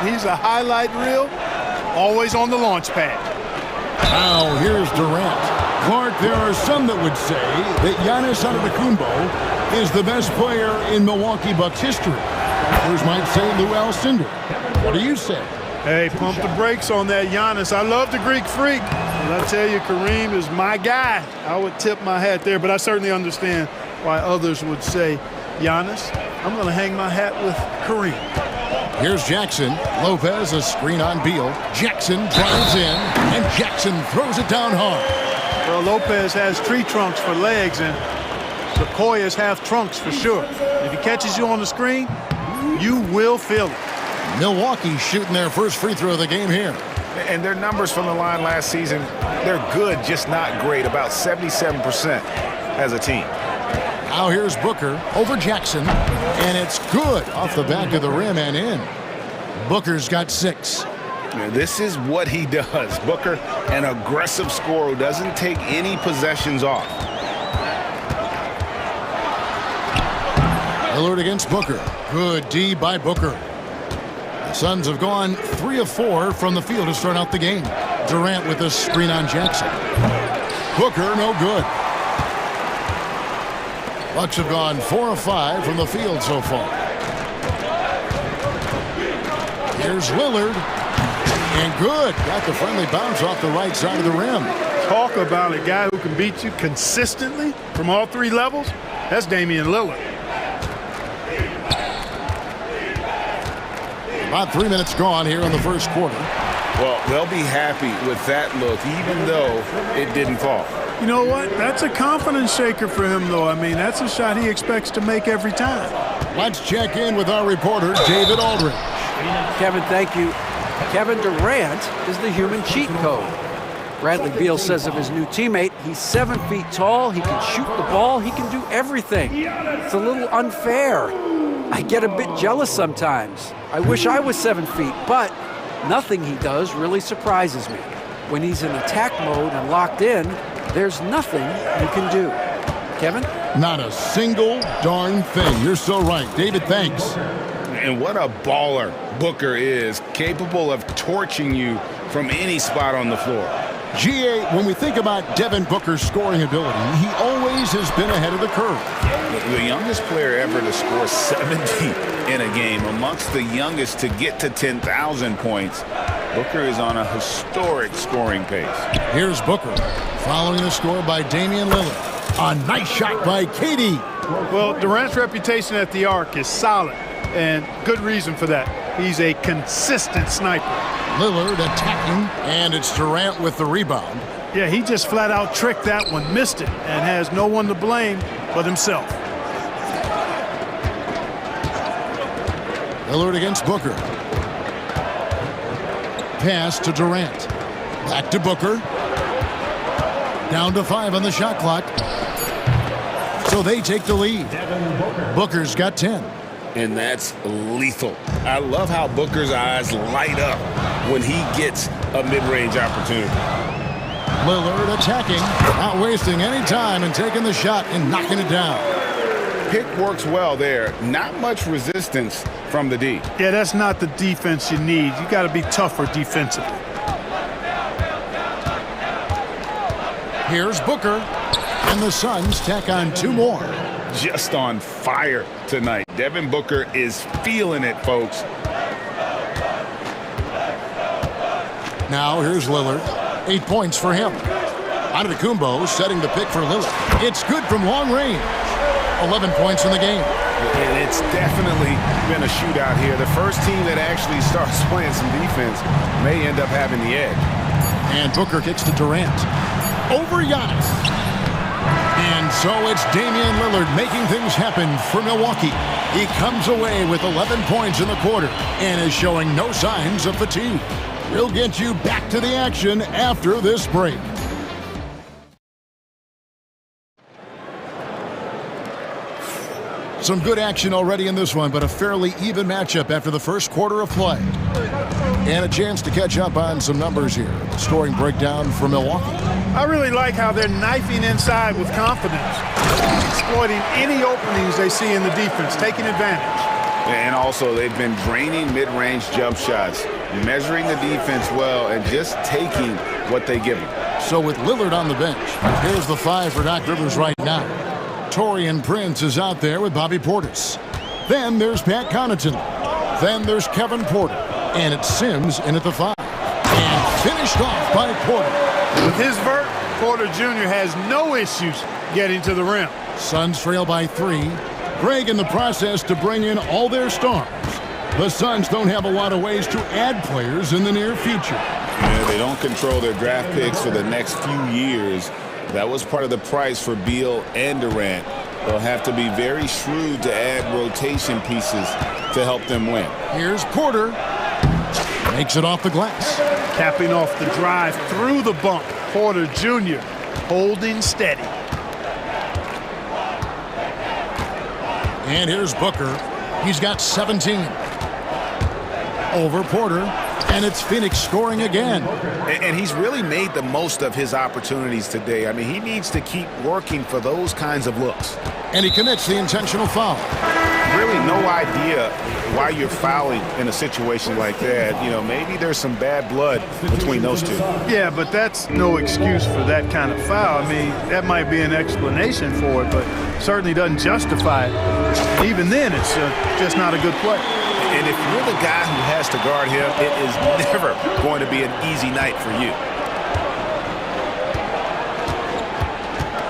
He's a highlight reel, always on the launch pad. Now, here's Durant. Clark, there are some that would say that Giannis Antetokounmpo is the best player in Milwaukee Bucks history. Others might say Lou Alcindor. What do you say? Hey, pump the brakes on that Giannis. I love the Greek freak. And I tell you, Kareem is my guy. I would tip my hat there, but I certainly understand why others would say Giannis. I'm going to hang my hat with Kareem. Here's Jackson. Lopez, a screen on Beal. Jackson drives in, and Jackson throws it down hard. Well, Lopez has tree trunks for legs, and Sequoias have trunks for sure. If he catches you on the screen, you will feel it. Milwaukee shooting their first free throw of the game here. And their numbers from the line last season, they're good, just not great, about 77% as a team. Now here's Booker over Jackson, and it's good off the back of the rim and in. Booker's got 6. This is what he does. Booker, an aggressive scorer who doesn't take any possessions off. Lillard against Booker. Good D by Booker. The Suns have gone 3 of 4 from the field to start out the game. Durant with a screen on Jackson. Booker, no good. Bucks have gone 4 of 5 from the field so far. Here's Lillard. And good. Got the friendly bounce off the right side of the rim. Talk about a guy who can beat you consistently from all 3 levels. That's Damian Lillard. About 3 minutes gone here in the first quarter. Well, they'll be happy with that look, even though it didn't fall. You know what? That's a confidence shaker for him, though. I mean, that's a shot he expects to make every time. Let's check in with our reporter, David Aldridge. Kevin, thank you. Kevin Durant is the human cheat code. Bradley Beal says of his new teammate, he's 7 feet tall, he can shoot the ball, he can do everything. It's a little unfair. I get a bit jealous sometimes. I wish I was 7 feet, but nothing he does really surprises me. When he's in attack mode and locked in, there's nothing you can do. Kevin? Not a single darn thing. You're so right. David, thanks. And what a baller Booker is, capable of torching you from any spot on the floor. GA, when we think about Devin Booker's scoring ability, he always has been ahead of the curve. The youngest player ever to score 70 in a game, amongst the youngest to get to 10,000 points. Booker is on a historic scoring pace. Here's Booker, following the score by Damian Lillard. A nice shot by KD. Well, Durant's reputation at the arc is solid, and good reason for that. He's a consistent sniper. Lillard attacking, and it's Durant with the rebound. Yeah, he just flat out tricked that one, missed it, and has no one to blame but himself. Lillard against Booker. Pass to Durant. Back to Booker. Down to 5 on the shot clock. So they take the lead. Booker's got 10. And that's lethal. I love how Booker's eyes light up when he gets a mid-range opportunity. Lillard attacking, not wasting any time and taking the shot and knocking it down. Pick works well there. Not much resistance from the D. Yeah, that's not the defense you need. You got to be tougher defensively. Here's Booker, and the Suns tack on 2 more. Just on fire tonight. Devin Booker is feeling it, folks. Now here's Lillard. 8 points for him. Antetokounmpo setting the pick for Lillard. It's good from long range. 11 points in the game. And it's definitely been a shootout here. The first team that actually starts playing some defense may end up having the edge. And Booker kicks to Durant. Over Giannis. And so it's Damian Lillard making things happen for Milwaukee. He comes away with 11 points in the quarter and is showing no signs of fatigue. We'll get you back to the action after this break. Some good action already in this one, but a fairly even matchup after the first quarter of play. And a chance to catch up on some numbers here. Scoring breakdown for Milwaukee. I really like how they're knifing inside with confidence, exploiting any openings they see in the defense, taking advantage. And also, they've been draining mid-range jump shots, measuring the defense well, and just taking what they give them. So with Lillard on the bench, here's the 5 for Doc Rivers right now. Torian Prince is out there with Bobby Portis. Then there's Pat Connaughton. Then there's Kevin Porter. And it's Sims in at the 5. And finished off by Porter. With his vert, Porter Jr. has no issues getting to the rim. Suns trail by 3. Greg in the process to bring in all their stars. The Suns don't have a lot of ways to add players in the near future. Yeah, they don't control their draft picks for the next few years. That was part of the price for Beal and Durant. They'll have to be very shrewd to add rotation pieces to help them win. Here's Porter. Makes it off the glass. Capping off the drive through the bump. Porter Jr. holding steady. And here's Booker. He's got 17. Over Porter. And it's Phoenix scoring again. And he's really made the most of his opportunities today. I mean, he needs to keep working for those kinds of looks. And he commits the intentional foul. Really no idea why you're fouling in a situation like that. You know, maybe there's some bad blood between those two. Yeah, but that's no excuse for that kind of foul. I mean, that might be an explanation for it, but certainly doesn't justify it. Even then, it's just not a good play. And if you're the guy who has to guard him, it is never going to be an easy night for you.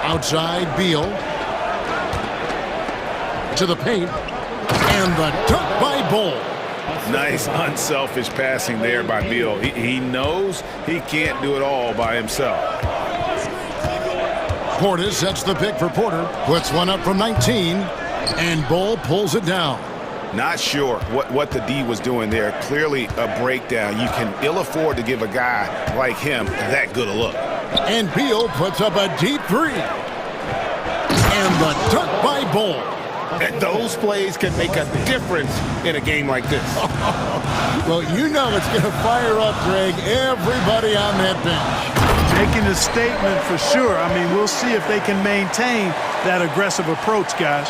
Outside, Beal. To the paint. And the dunk by Bull. Nice, unselfish passing there by Beal. He knows he can't do it all by himself. Portis sets the pick for Porter. Puts one up from 19. And Bull pulls it down. Not sure what the D was doing there. Clearly a breakdown. You can ill afford to give a guy like him that good a look. And Beal puts up a deep 3. And the dunk by Bull. And those plays can make a difference in a game like this. Well, you know it's going to fire up, Greg, everybody on that bench. Making a statement for sure. I mean, we'll see if they can maintain that aggressive approach, guys.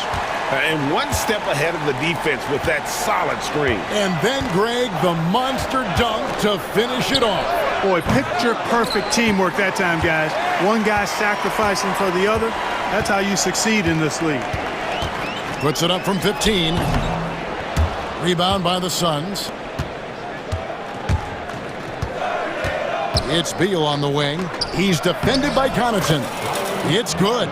And one step ahead of the defense with that solid screen. And then, Greg, the monster dunk to finish it off. Boy, picture-perfect teamwork that time, guys. One guy sacrificing for the other. That's how you succeed in this league. Puts it up from 15. Rebound by the Suns. It's Beal on the wing. He's defended by Connaughton. It's good.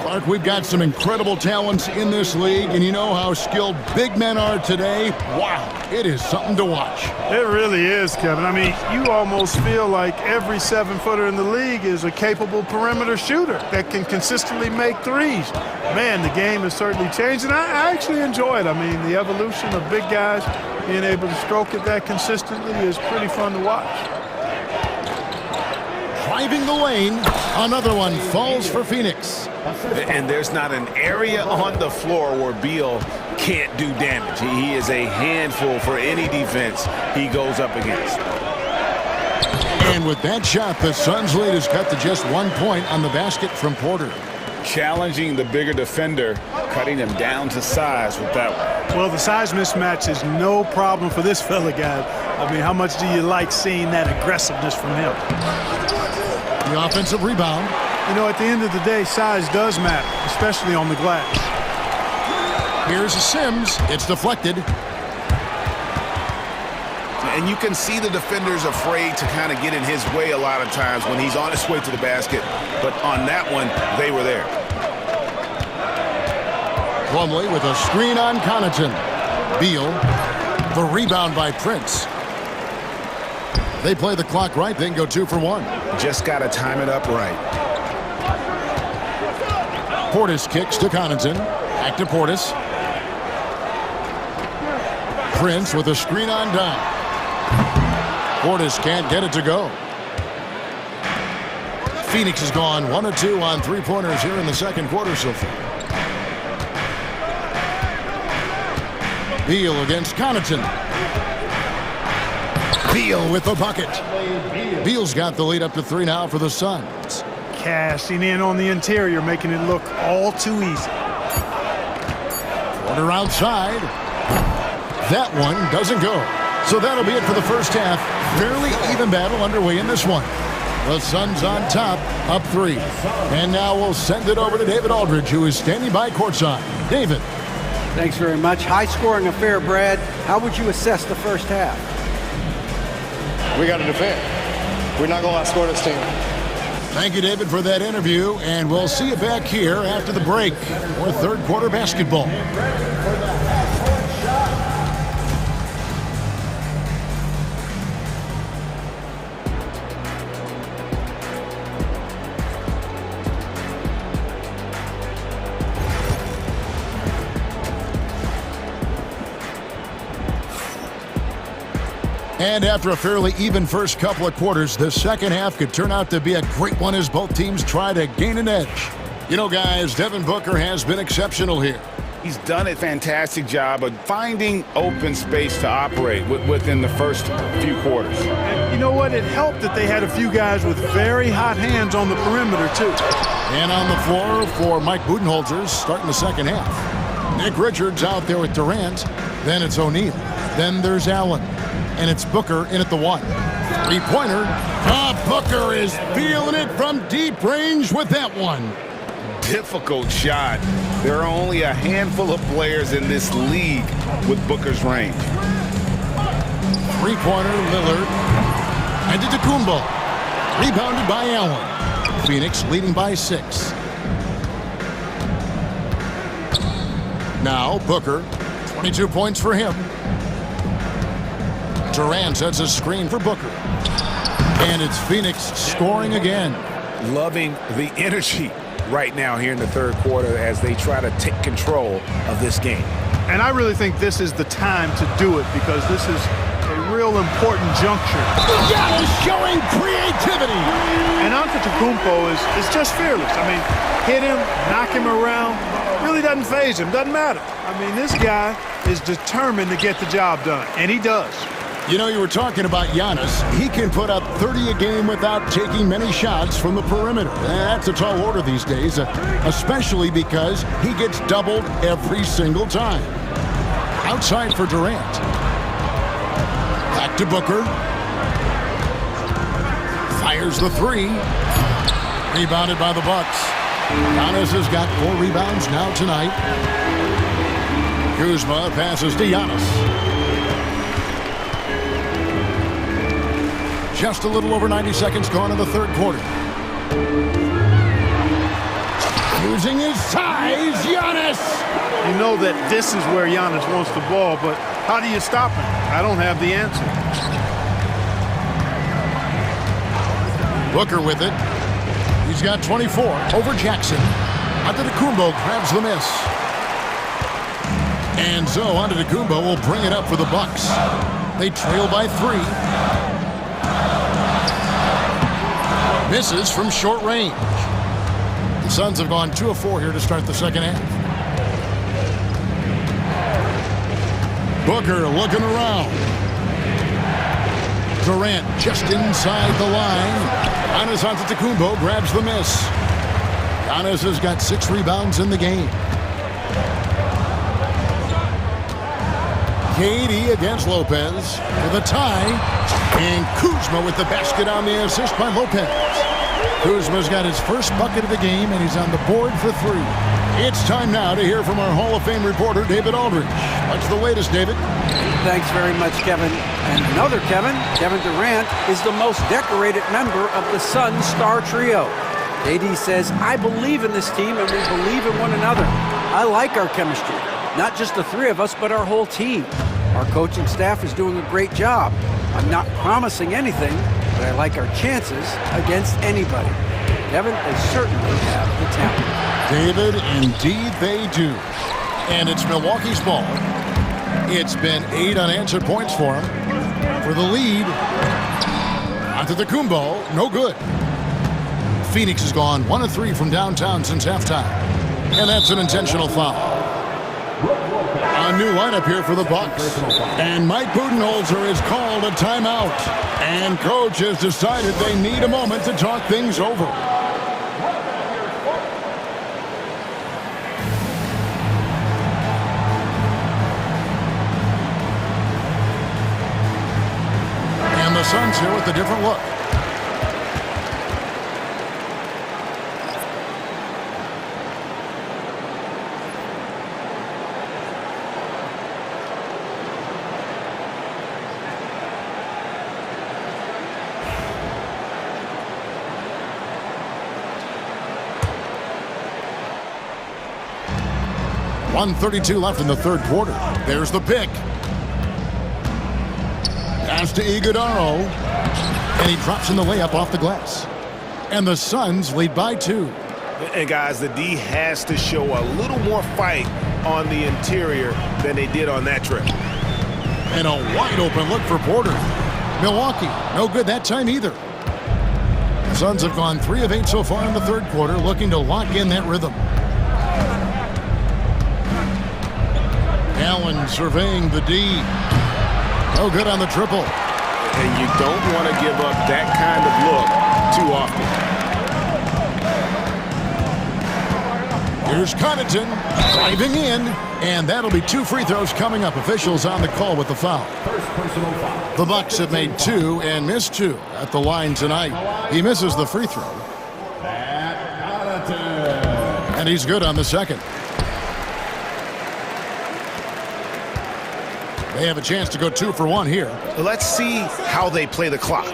Clark, we've got some incredible talents in this league, and you know how skilled big men are today. Wow, it is something to watch. It really is, Kevin. I mean, you almost feel like every 7-footer in the league is a capable perimeter shooter that can consistently make threes. Man, the game has certainly changed, and I actually enjoy it. I mean, the evolution of big guys being able to stroke it that consistently is pretty fun to watch. Driving the lane, another one falls for Phoenix. And there's not an area on the floor where Beal can't do damage. He is a handful for any defense he goes up against. And with that shot, the Suns' lead is cut to just 1 point on the basket from Porter. Challenging the bigger defender, cutting him down to size with that one. Well, the size mismatch is no problem for this fella, guy. I mean, how much do you like seeing that aggressiveness from him? The offensive rebound. You know, at the end of the day, size does matter, especially on the glass. Here's Sims. It's deflected. And you can see the defenders afraid to kind of get in his way a lot of times when he's on his way to the basket. But on that one, they were there. Plumlee with a screen on Connaughton. Beal. The rebound by Prince. They play the clock right, then go 2 for 1. Just got to time it up right. Portis kicks to Connaughton. Back to Portis. Prince with a screen on down. Portis can't get it to go. Phoenix has gone 1 of 2 on three-pointers here in the second quarter so far. Beal against Connaughton. Beal with the bucket. Beal's got the lead up to 3 now for the Suns. Cashing in on the interior, making it look all too easy. Porter outside. That one doesn't go. So that'll be it for the first half. Fairly even battle underway in this one. The Suns on top, up 3. And now we'll send it over to David Aldridge, who is standing by courtside. David. Thanks very much. High-scoring affair, Brad. How would you assess the first half? We got to defend. We're not going to outscore this team. Thank you, David, for that interview, and we'll see you back here after the break for third quarter basketball. And after a fairly even first couple of quarters, the second half could turn out to be a great one as both teams try to gain an edge. You know, guys, Devin Booker has been exceptional here. He's done a fantastic job of finding open space to operate within the first few quarters. And you know what? It helped that they had a few guys with very hot hands on the perimeter, too. And on the floor for Mike Budenholzer starting the second half. Nick Richards out there with Durant. Then it's O'Neal. Then there's Allen. And it's Booker in at the 1. Three-pointer. Booker is feeling it from deep range with that one. Difficult shot. There are only a handful of players in this league with Booker's range. Three-pointer, Lillard. And Antetokounmpo. Rebounded by Allen. Phoenix leading by 6. Now Booker. 22 points for him. Durant sets a screen for Booker. And it's Phoenix scoring again. Loving the energy right now here in the third quarter as they try to take control of this game. And I really think this is the time to do it because this is a real important juncture. Giannis showing creativity. And Antetokounmpo is just fearless. I mean, hit him, knock him around. Really doesn't faze him. Doesn't matter. I mean, this guy is determined to get the job done. And he does. You know, you were talking about Giannis. He can put up 30 a game without taking many shots from the perimeter. That's a tall order these days, especially because he gets doubled every single time. Outside for Durant. Back to Booker. Fires the 3. Rebounded by the Bucks. Giannis has got 4 rebounds now tonight. Kuzma passes to Giannis. Just a little over 90 seconds gone in the third quarter. Using his size, Giannis! You know that this is where Giannis wants the ball, but how do you stop him? I don't have the answer. Booker with it. He's got 24 over Jackson. Antetokounmpo grabs the miss. And so Antetokounmpo will bring it up for the Bucks. They trail by 3. Misses from short range. The Suns have gone 2 of 4 here to start the second half. Booker looking around. Durant just inside the line. Giannis Antetokounmpo grabs the miss. Giannis has got 6 rebounds in the game. KD against Lopez for the tie. And Kuzma with the basket on the assist by Lopez. Kuzma's got his first bucket of the game, and he's on the board for 3. It's time now to hear from our Hall of Fame reporter, David Aldridge. What's the latest, David? Thanks very much, Kevin. And another Kevin Durant, is the most decorated member of the Suns star trio. AD says, I believe in this team and we believe in one another. I like our chemistry. Not just the 3 of us, but our whole team. Our coaching staff is doing a great job. I'm not promising anything, but I like our chances against anybody. Kevin, they certainly have the talent. David, indeed they do. And it's Milwaukee's ball. It's been 8 unanswered points for him. For the lead, Antetokounmpo, no good. Phoenix has gone 1 of 3 from downtown since halftime. And that's an intentional foul. A new lineup here for the Bucks. And Mike Budenholzer has called a timeout. And coach has decided they need a moment to talk things over. And the Suns here with a different look. .132 left in the third quarter. There's the pick. Pass to Iguodaro. And he drops in the layup off the glass. And the Suns lead by 2. And guys, the D has to show a little more fight on the interior than they did on that trip. And a wide open look for Porter. Milwaukee, no good that time either. The Suns have gone 3 of 8 so far in the third quarter, looking to lock in that rhythm. Allen surveying the D. No good on the triple. And you don't want to give up that kind of look too often. Here's Connaughton driving in, and that'll be 2 free throws coming up. Officials on the call with the foul. The Bucks have made 2 and missed 2 at the line tonight. He misses the free throw. And he's good on the second. They have a chance to go 2 for 1 here. Let's see how they play the clock.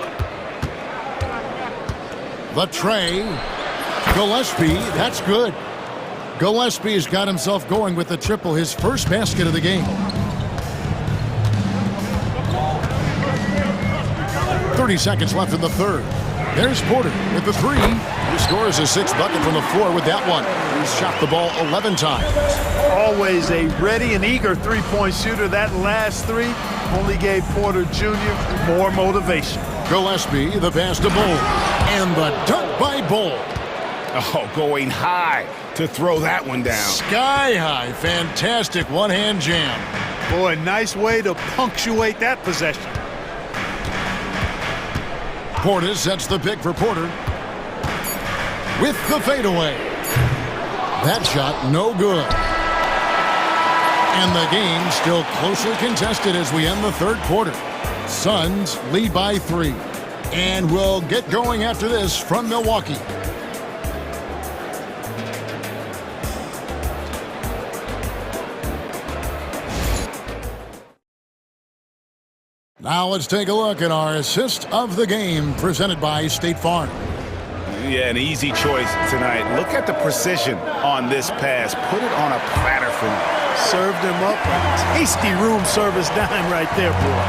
The tray. Gillespie, that's good. Gillespie's got himself going with the triple, his first basket of the game. 30 seconds left in the third. There's Porter with the 3. He scores his 6th bucket from the floor with that one. He's shot the ball 11 times. Always a ready and eager 3-point shooter. That last 3 only gave Porter Jr. more motivation. Gillespie, the pass to Bull. And the dunk by Bull. Oh, going high to throw that one down. Sky high. Fantastic one-hand jam. Boy, nice way to punctuate that possession. Portis sets the pick for Porter. With the fadeaway. That shot no good. And the game still closely contested as we end the third quarter. Suns lead by 3. And we'll get going after this from Milwaukee. Now let's take a look at our assist of the game presented by State Farm. Yeah, an easy choice tonight. Look at the precision on this pass. Put it on a platter for him. Served him up a tasty room service dime right there, boy.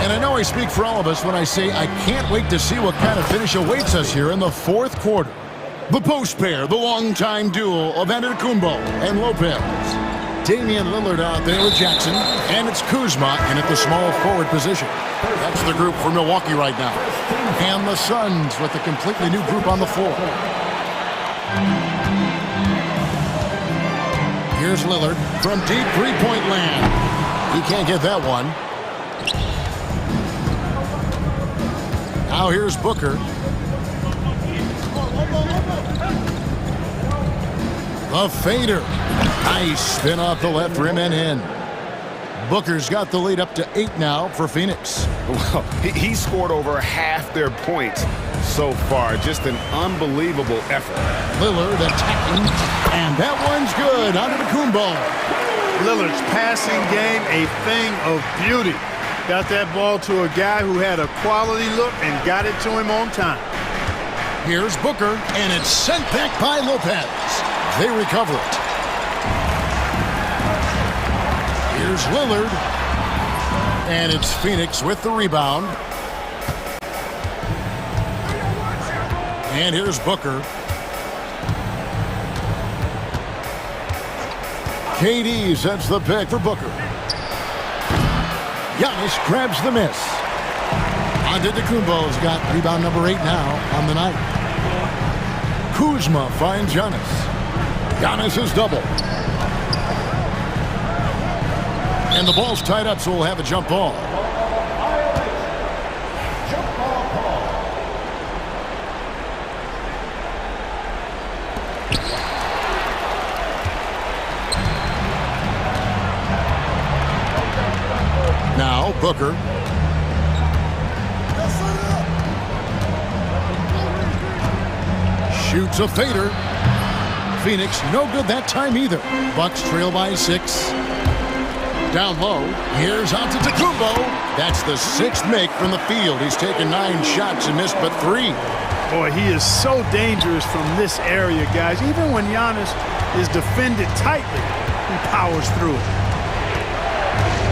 And I know I speak for all of us when I say I can't wait to see what kind of finish awaits us here in the fourth quarter. The post pair, the longtime duel of Antetokounmpo and Lopez. Damian Lillard out there with Jackson, and it's Kuzma in at the small forward position. That's the group for Milwaukee right now. And the Suns with a completely new group on the floor. Here's Lillard from deep three-point land. He can't get that one. Now here's Booker. The fader. Nice spin off the left rim and in. Booker's got the lead up to 8 now for Phoenix. Well, he scored over half their points so far. Just an unbelievable effort. Lillard attacking, and that one's good. Antetokounmpo. Lillard's passing game, a thing of beauty. Got that ball to a guy who had a quality look and got it to him on time. Here's Booker, and it's sent back by Lopez. They recover it. Here's Lillard, and it's Phoenix with the rebound. And here's Booker. KD sets the pick for Booker. Giannis grabs the miss. Antetokounmpo's got rebound number 8 now on the night. Kuzma finds Giannis. Giannis is double. And the ball's tied up, so we'll have a jump ball. Now Booker. Shoots a fader. Phoenix no good that time either. Bucks trail by 6. Down low, here's Antetokounmpo. That's the 6th make from the field. He's taken 9 shots and missed but 3. Boy, he is so dangerous from this area, guys. Even when Giannis is defended tightly, he powers through it.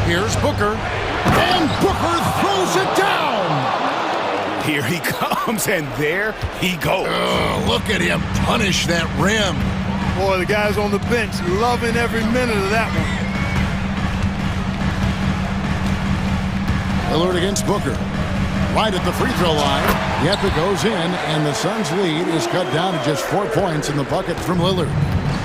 Here's Booker, and Booker throws it down. Here he comes, and there he goes. Look at him punish that rim. Boy, the guys on the bench loving every minute of that one. Lillard against Booker. Right at the free throw line. Yep, it goes in, and the Suns' lead is cut down to just 4 points in the bucket from Lillard.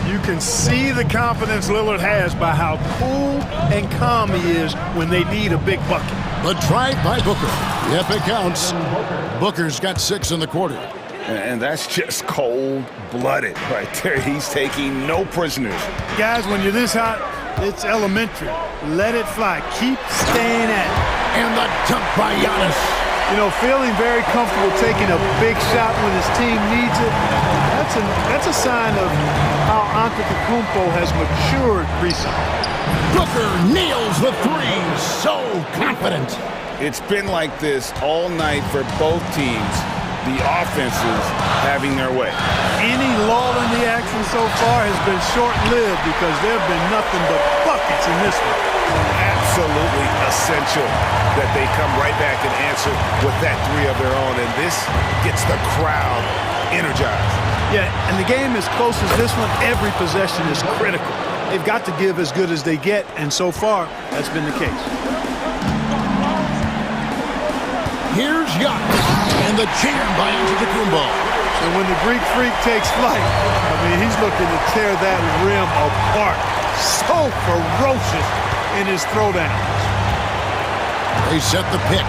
You can see the confidence Lillard has by how cool and calm he is when they need a big bucket. The drive by Booker. Yep, it counts. Booker's got 6 in the quarter. And that's just cold-blooded right there. He's taking no prisoners. Guys, when you're this hot, it's elementary. Let it fly. Keep staying at it. And the dunk by Giannis. You know, feeling very comfortable taking a big shot when his team needs it. That's a sign of how Antetokounmpo has matured recently. Booker nails the 3. So confident. It's been like this all night for both teams. The offenses having their way. Any lull in the action so far has been short-lived because there have been nothing but buckets in this one. Absolutely essential that they come right back and answer with that 3 of their own, and this gets the crowd energized. Yeah, and the game as close as this one, every possession is critical. They've got to give as good as they get, and so far, that's been the case. Here's Giannis, and the jam by Antetokounmpo. And when the Greek Freak takes flight, I mean, he's looking to tear that rim apart. So ferocious in his throwdowns. They set the pick.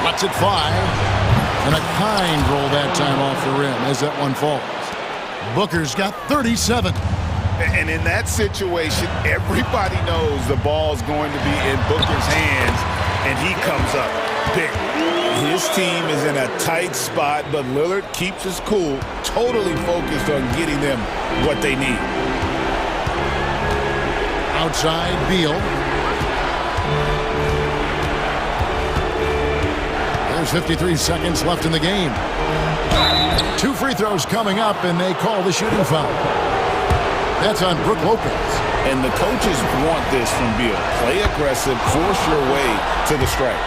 Lets it fly. And a kind roll that time off the rim as that one falls. Booker's got 37. And in that situation, everybody knows the ball's going to be in Booker's hands, and he comes up big. His team is in a tight spot, but Lillard keeps his cool, totally focused on getting them what they need. Outside, Beal. There's 53 seconds left in the game. 2 free throws coming up, and they call the shooting foul. That's on Brook Lopez. And the coaches want this from Beal. Play aggressive, force your way to the strike.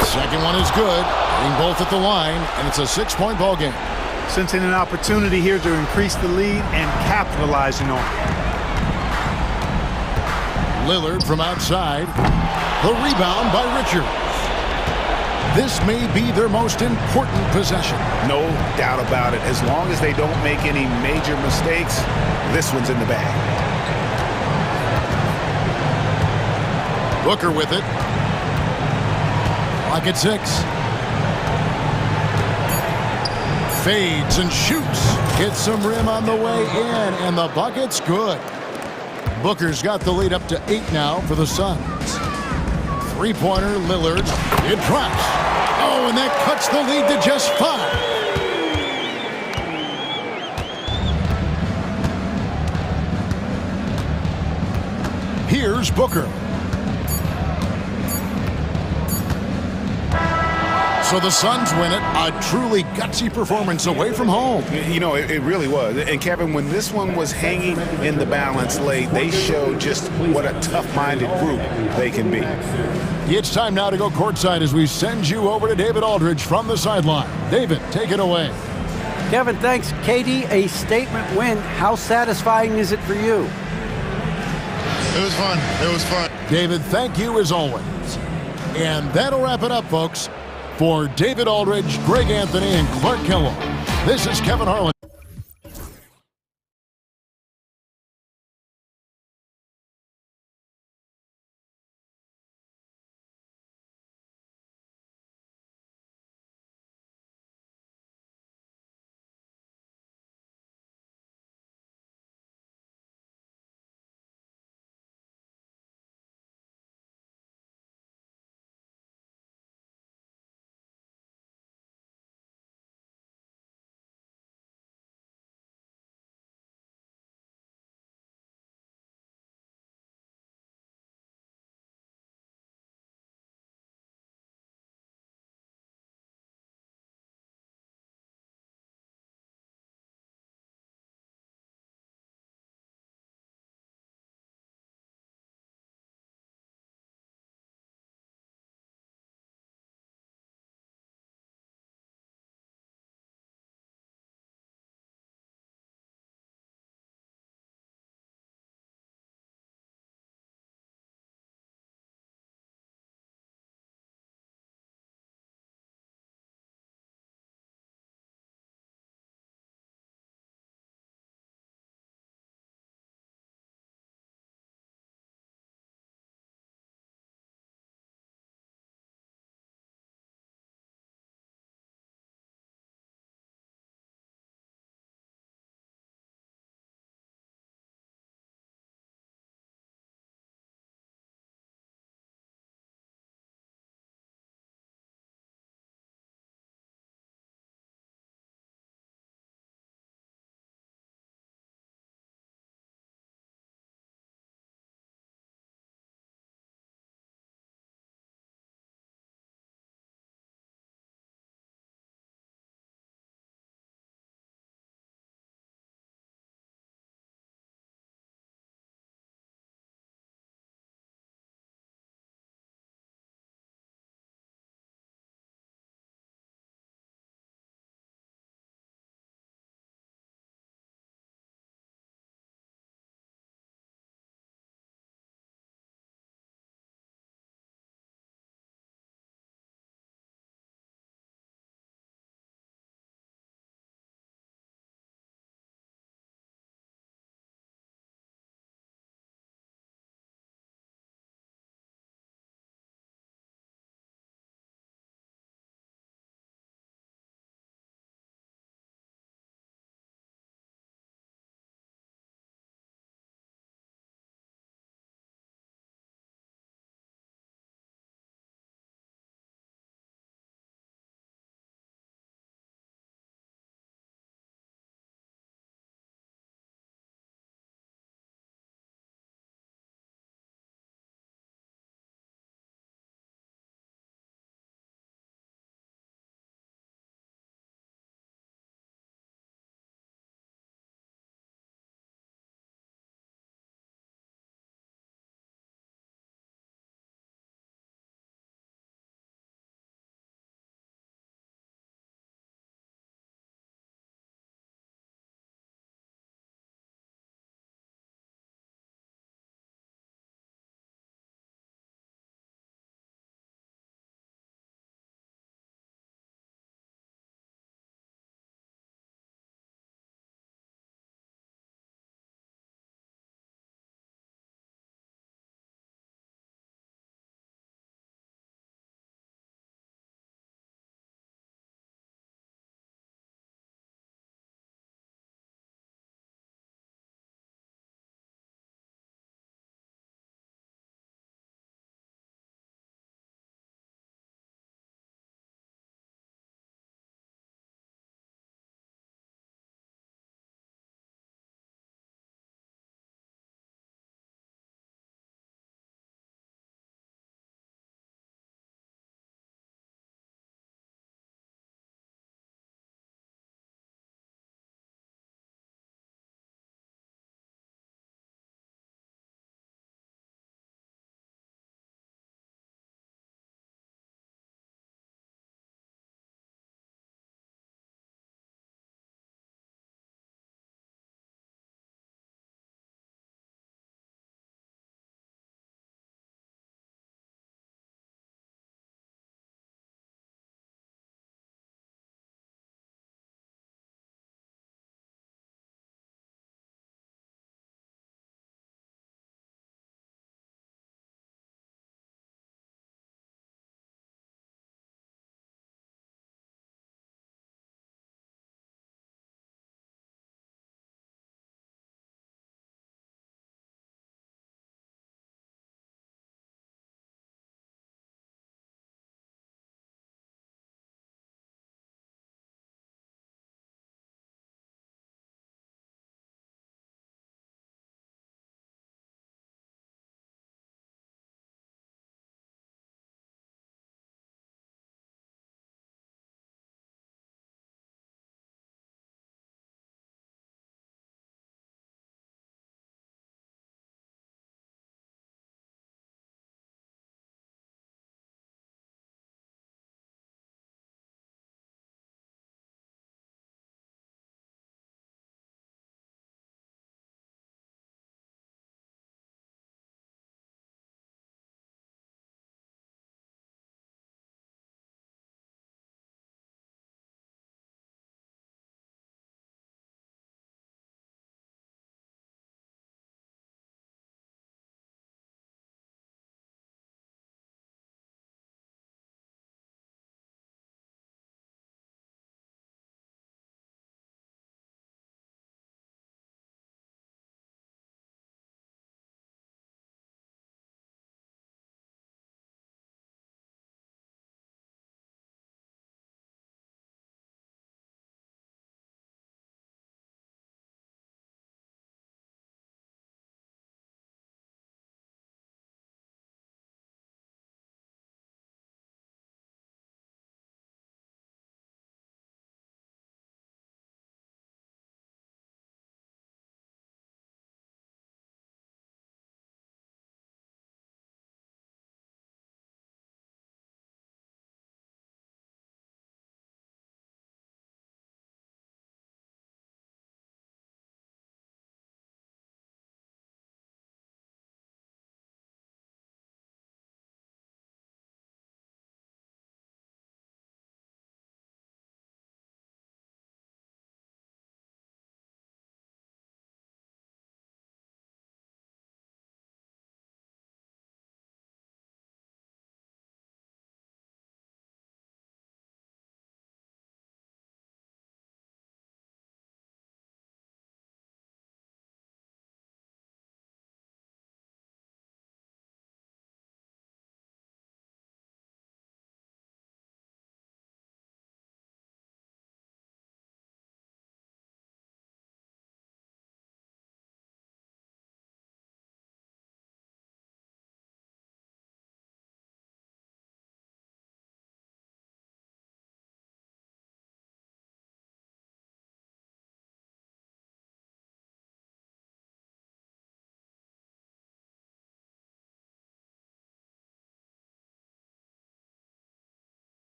Second one is good. Hitting both at the line, and it's a 6-point ball game. Sensing an opportunity here to increase the lead and capitalizing on it. Lillard from outside. The rebound by Richards. This may be their most important possession. No doubt about it. As long as they don't make any major mistakes, this one's in the bag. Booker with it. Clock at 6. Fades and shoots. Gets some rim on the way in, and the bucket's good. Booker's got the lead up to 8 now for the Suns. Three-pointer, Lillard. It drops. Oh, and that cuts the lead to just 5. Here's Booker. So the Suns win it. A truly gutsy performance away from home. You know, it really was. And Kevin, when this one was hanging in the balance late, they showed just what a tough-minded group they can be. It's time now to go courtside as we send you over to David Aldridge from the sideline. David, take it away. Kevin, thanks. KD, a statement win. How satisfying is it for you? It was fun. It was fun. David, thank you as always. And that'll wrap it up, folks. For David Aldridge, Greg Anthony, and Clark Kellogg, this is Kevin Harlan.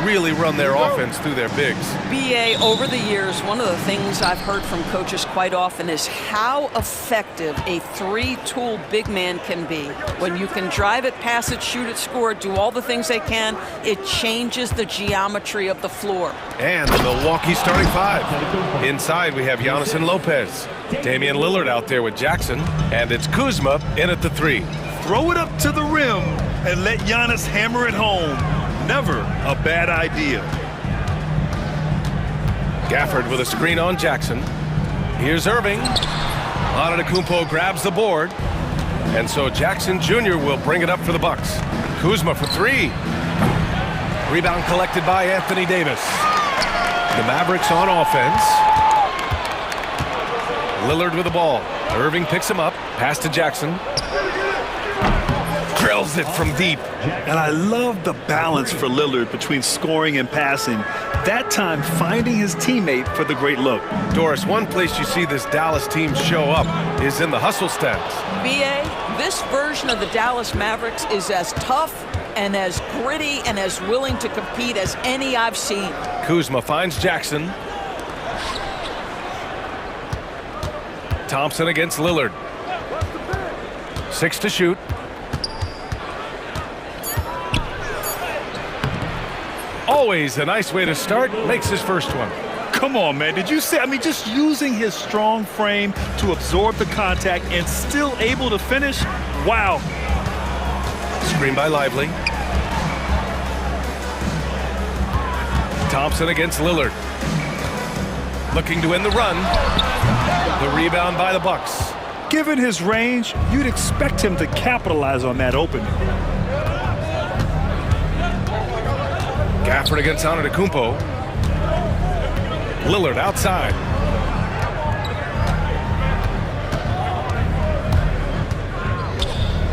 really run their offense through their bigs. BA, over the years, one of the things I've heard from coaches quite often is how effective a three-tool big man can be. When you can drive it, pass it, shoot it, score it, do all the things they can, it changes the geometry of the floor. And the Milwaukee starting five. Inside, we have Giannis and Lopez. Damian Lillard out there with Jackson. And it's Kuzma in at the three. Throw it up to the rim and let Giannis hammer it home. Never a bad idea. Gafford with a screen on Jackson. Here's Irving. Antetokounmpo grabs the board. And so Jackson Jr. will bring it up for the Bucks. Kuzma for three. Rebound collected by Anthony Davis. The Mavericks on offense. Lillard with the ball. Irving picks him up. Pass to Jackson. Drills it from deep. And I love the balance for Lillard between scoring and passing. That time finding his teammate for the great look. Doris, one place you see this Dallas team show up is in the hustle stats. BA, this version of the Dallas Mavericks is as tough and as gritty and as willing to compete as any I've seen. Kuzma finds Jackson. Thompson against Lillard. 6 to shoot. Always a nice way to start. Makes his first one. Come on, man. Did you see? I mean, just using his strong frame to absorb the contact and still able to finish. Wow. Screen by Lively. Thompson against Lillard. Looking to win the run. The rebound by the Bucks. Given his range, you'd expect him to capitalize on that opening. Gafford against Antetokounmpo. Lillard outside.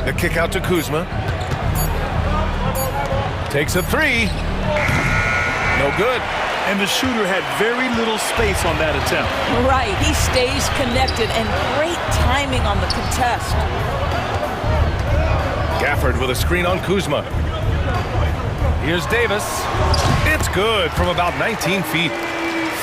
The kick out to Kuzma. Takes a three. No good. And the shooter had very little space on that attempt. Right, he stays connected and great timing on the contest. Gafford with a screen on Kuzma. Here's Davis. It's good from about 19 feet.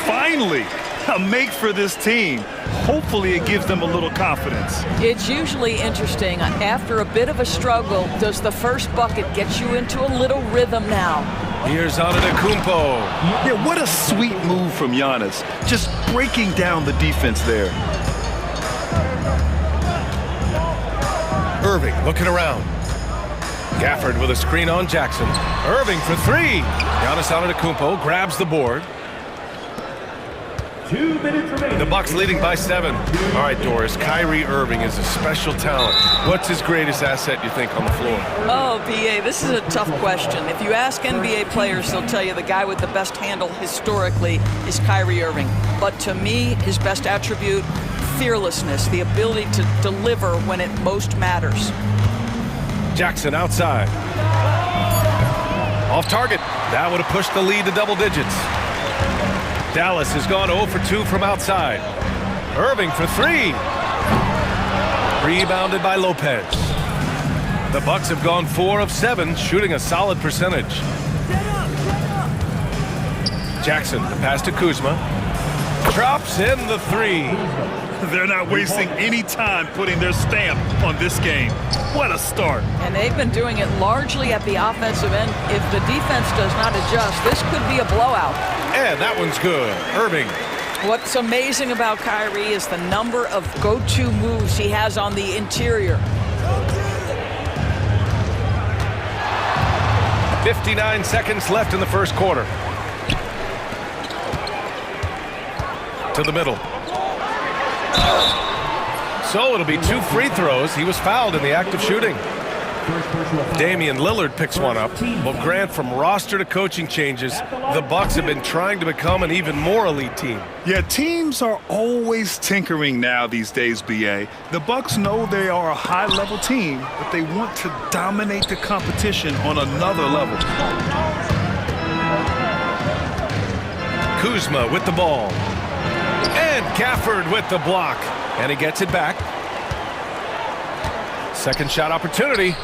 Finally, a make for this team. Hopefully it gives them a little confidence. It's usually interesting. After a bit of a struggle, does the first bucket get you into a little rhythm now? Here's Antetokounmpo. Yeah, what a sweet move from Giannis. Just breaking down the defense there. Irving looking around. Gafford with a screen on Jackson. Irving for three. Giannis Antetokounmpo grabs the board. 2 minutes remaining. The Bucks leading by 7. All right, Doris, Kyrie Irving is a special talent. What's his greatest asset, you think, on the floor? Oh, BA, this is a tough question. If you ask NBA players, they'll tell you the guy with the best handle historically is Kyrie Irving. But to me, his best attribute, fearlessness, the ability to deliver when it most matters. Jackson outside. Off target. That would have pushed the lead to double digits. Dallas has gone 0 for 2 from outside. Irving for three. Rebounded by Lopez. The Bucks have gone 4 of 7, shooting a solid percentage. Jackson, the pass to Kuzma. Drops in the three. They're not wasting any time putting their stamp on this game. What a start. And they've been doing it largely at the offensive end. If the defense does not adjust, this could be a blowout. And that one's good. Irving. What's amazing about Kyrie is the number of go-to moves he has on the interior. 59 seconds left in the first quarter. To the middle. So it'll be 2 free throws. He was fouled in the act of shooting. Damian Lillard picks one up. Well, Grant, from roster to coaching changes, the Bucks have been trying to become an even more elite team. Yeah, teams are always tinkering now these days, BA. The Bucks know they are a high-level team, but they want to dominate the competition on another level. Kuzma with the ball. And Gafford with the block. And he gets it back. Second shot opportunity.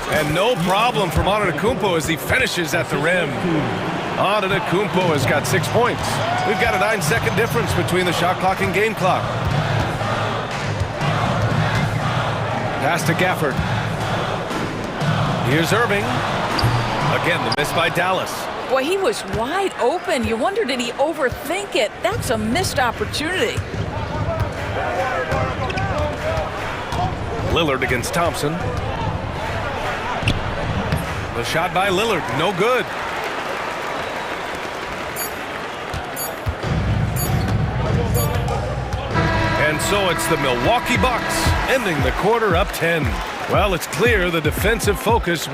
And no problem for Antetokounmpo as he finishes at the rim. Antetokounmpo has got 6 points. We've got a 9-second difference between the shot clock and game clock. Pass to Gafford. Here's Irving. Again, the miss by Dallas. Boy, he was wide open. You wonder, did he overthink it? That's a missed opportunity. Lillard against Thompson. The shot by Lillard, no good. And so it's the Milwaukee Bucks ending the quarter up 10. Well, it's clear the defensive focus.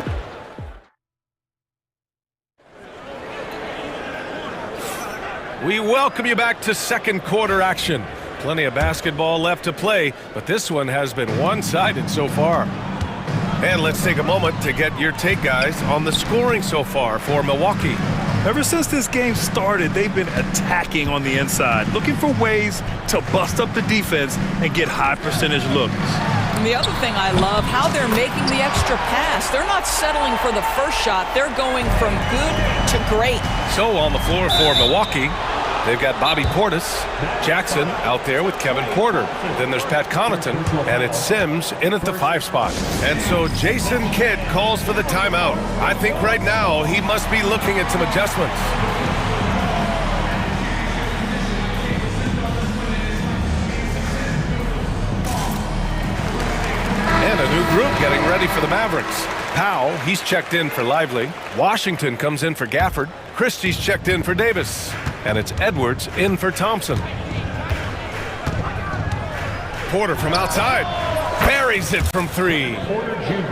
We welcome you back to second quarter action. Plenty of basketball left to play, but this one has been one-sided so far. And let's take a moment to get your take, guys, on the scoring so far for Milwaukee. Ever since this game started, they've been attacking on the inside, looking for ways to bust up the defense and get high percentage looks. And the other thing I love, how they're making the extra pass. They're not settling for the first shot. They're going from good to great. So on the floor for Milwaukee, they've got Bobby Portis, Jackson out there with Kevin Porter. Then there's Pat Connaughton, and it's Sims in at the 5 spot. And so Jason Kidd calls for the timeout. I think right now he must be looking at some adjustments. And a new group getting ready for the Mavericks. Powell, he's checked in for Lively. Washington comes in for Gafford. Christie's checked in for Davis. And it's Edwards in for Thompson. Porter from outside. Buries it from 3.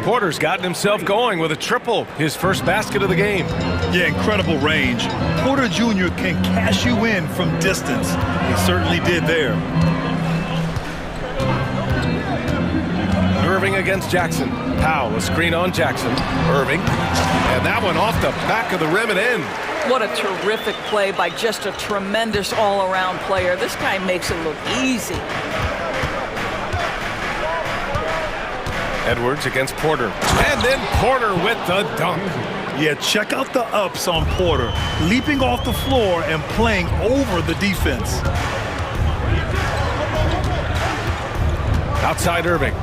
Porter's gotten himself going with a triple. His first basket of the game. Yeah, incredible range. Porter Jr. can cash you in from distance. He certainly did there. Irving against Jackson. Powell, a screen on Jackson. Irving. And that one off the back of the rim and in. What a terrific play by just a tremendous all-around player. This guy makes it look easy. Edwards against Porter. And then Porter with the dunk. Yeah, check out the ups on Porter. Leaping off the floor and playing over the defense. Outside Irving.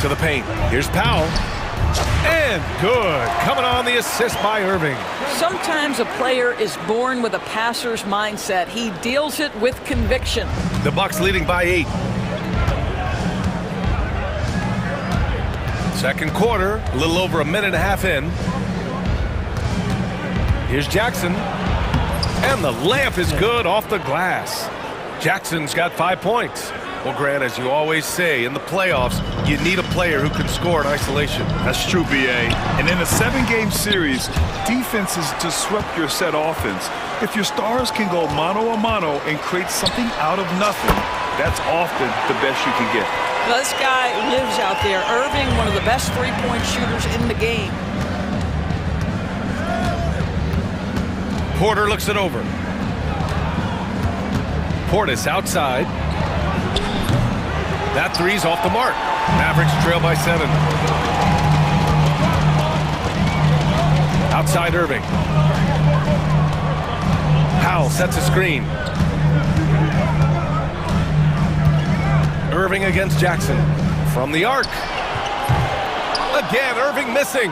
To the paint. Here's Powell. And good. Coming on the assist by Irving. Sometimes a player is born with a passer's mindset. He deals it with conviction. The Bucks leading by 8. Second quarter, a little over a minute and a half in. Here's Jackson. And the layup is good off the glass. Jackson's got 5 points. Well, Grant, as you always say, in the playoffs, you need a player who can score in isolation. That's true, B.A. And in a 7-game series, defenses disrupt your set offense. If your stars can go mano-a-mano and create something out of nothing, that's often the best you can get. This guy lives out there. Irving, one of the best three-point shooters in the game. Porter looks it over. Portis outside. That three's off the mark. Mavericks trail by 7. Outside Irving. Powell sets a screen. Irving against Jackson. From the arc. Again, Irving missing.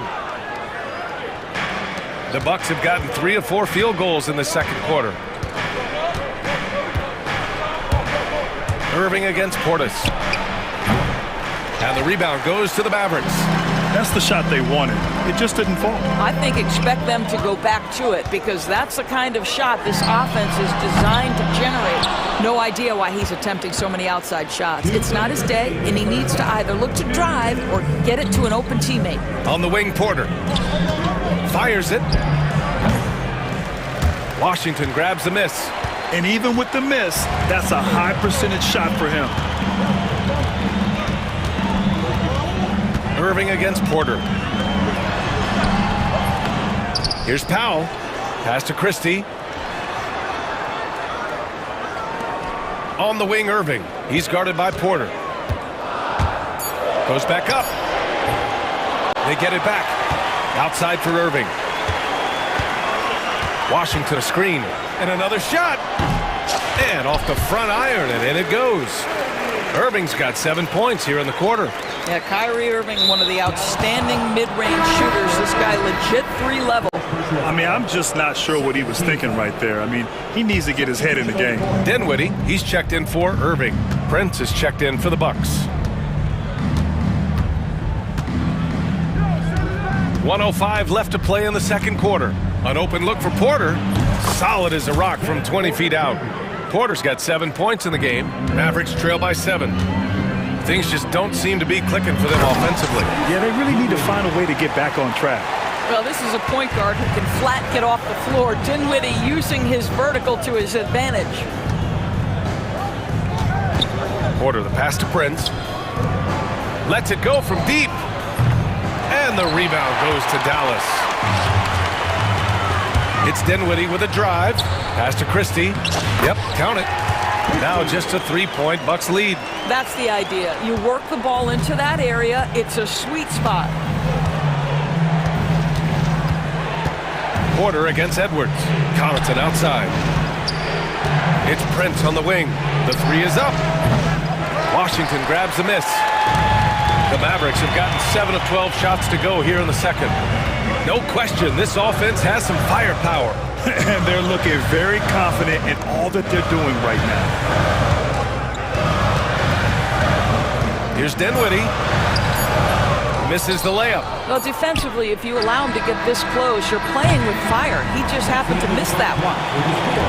The Bucks have gotten 3 of 4 field goals in the second quarter. Irving against Portis. And the rebound goes to the Mavericks. That's the shot they wanted. It just didn't fall. I think expect them to go back to it because that's the kind of shot this offense is designed to generate. No idea why he's attempting so many outside shots. It's not his day, and he needs to either look to drive or get it to an open teammate. On the wing, Porter. Fires it. Washington grabs the miss. And even with the miss, that's a high percentage shot for him. Irving against Porter. Here's Powell. Pass to Christie. On the wing, Irving. He's guarded by Porter. Goes back up. They get it back. Outside for Irving. Washington a screen. And another shot. And off the front iron, and in it goes. Irving's got 7 points here in the quarter. Yeah, Kyrie Irving, one of the outstanding mid-range shooters. This guy legit 3-level. I mean, I'm just not sure what he was thinking right there. I mean, he needs to get his head in the game. Dinwiddie, he's checked in for Irving. Prince is checked in for the Bucks. 1:05 left to play in the second quarter. An open look for Porter. Solid as a rock from 20 feet out. Porter's got 7 points in the game. Mavericks trail by 7. Things just don't seem to be clicking for them offensively. Yeah, they really need to find a way to get back on track. Well, this is a point guard who can flat get off the floor. Dinwiddie using his vertical to his advantage. Porter, the pass to Prince. Lets it go from deep. And the rebound goes to Dallas. It's Dinwiddie with a drive. Pass to Christie. Yep, count it. Now just a 3-point Bucks lead. That's the idea. You work the ball into that area. It's a sweet spot. Porter against Edwards. Connaughton outside. It's Prince on the wing. The 3 is up. Washington grabs the miss. The Mavericks have gotten 7 of 12 shots to go here in the second. No question, this offense has some firepower. And they're looking very confident in all that they're doing right now. Here's Dinwiddie. Misses the layup. Well, defensively, if you allow him to get this close, you're playing with fire. He just happened to miss that one.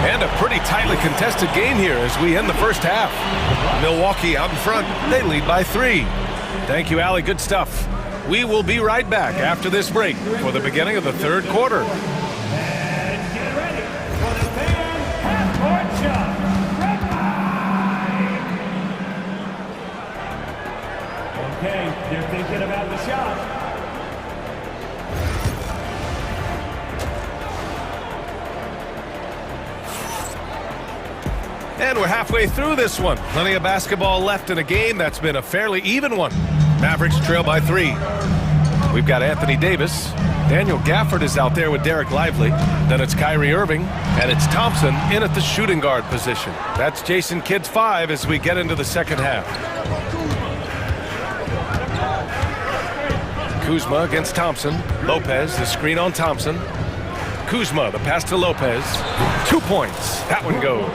And a pretty tightly contested game here as we end the first half. Milwaukee out in front. They lead by 3. Thank you, Allie. Good stuff. We will be right back after this break for the beginning of the third quarter. And get ready for the fan half-court shot. Okay, they're thinking about the shot. And we're halfway through this one. Plenty of basketball left in a game that's been a fairly even one. Mavericks trail by 3. We've got Anthony Davis. Daniel Gafford is out there with Derek Lively. Then it's Kyrie Irving. And it's Thompson in at the shooting guard position. That's Jason Kidd's 5 as we get into the second half. Kuzma against Thompson. Lopez, the screen on Thompson. Kuzma, the pass to Lopez. 2 points. That one goes.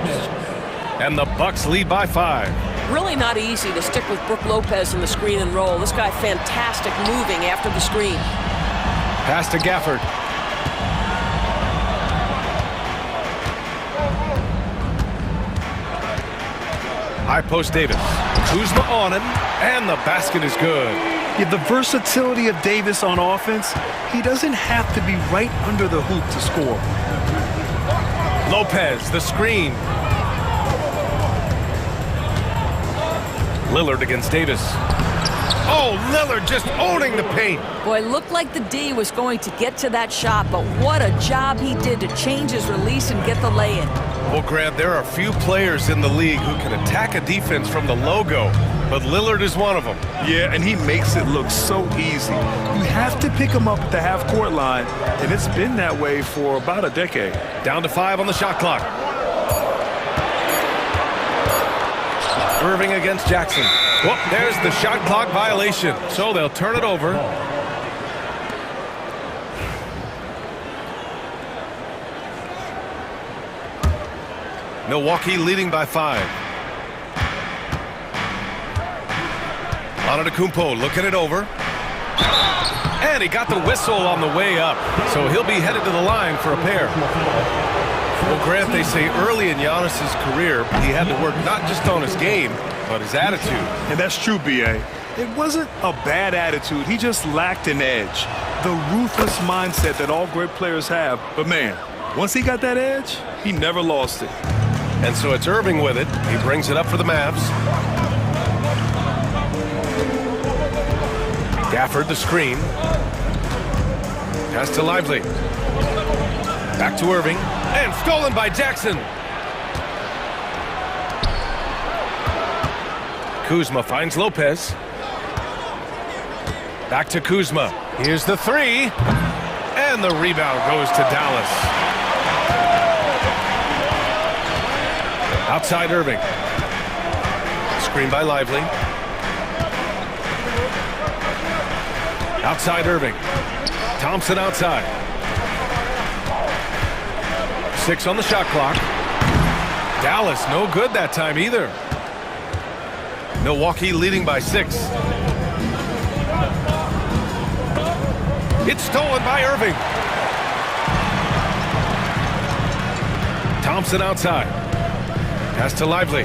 And the Bucks lead by 5. Really not easy to stick with Brook Lopez in the screen and roll. This guy fantastic moving after the screen. Pass to Gafford. High post Davis. Kuzma on him, and the basket is good. Yeah, the versatility of Davis on offense, he doesn't have to be right under the hoop to score. Lopez, the screen. Lillard against Davis. Oh, Lillard just owning the paint. Boy, looked like the D was going to get to that shot, but what a job he did to change his release and get the lay-in. Well, Grant, there are few players in the league who can attack a defense from the logo, but Lillard is one of them. Yeah, and he makes it look so easy. You have to pick him up at the half-court line, and it's been that way for about a decade. Down to 5 on the shot clock. Irving against Jackson. Well, there's the shot clock violation, so they'll turn it over. Milwaukee leading by 5. Antetokounmpo looking it over. And he got the whistle on the way up, so he'll be headed to the line for a pair. Well, Grant, they say early in Giannis's career, he had to work not just on his game, but his attitude. And that's true, B.A. It wasn't a bad attitude. He just lacked an edge. The ruthless mindset that all great players have. But, man, once he got that edge, he never lost it. And so it's Irving with it. He brings it up for the Mavs. Gafford, the screen. Pass to Lively. Back to Irving. And stolen by Jackson. Kuzma finds Lopez. Back to Kuzma. Here's the 3. And the rebound goes to Dallas. Outside Irving. Screen by Lively. Outside Irving. Thompson outside. 6 on the shot clock. Dallas no good that time either. Milwaukee leading by 6. It's stolen by Irving. Thompson outside. Pass to Lively.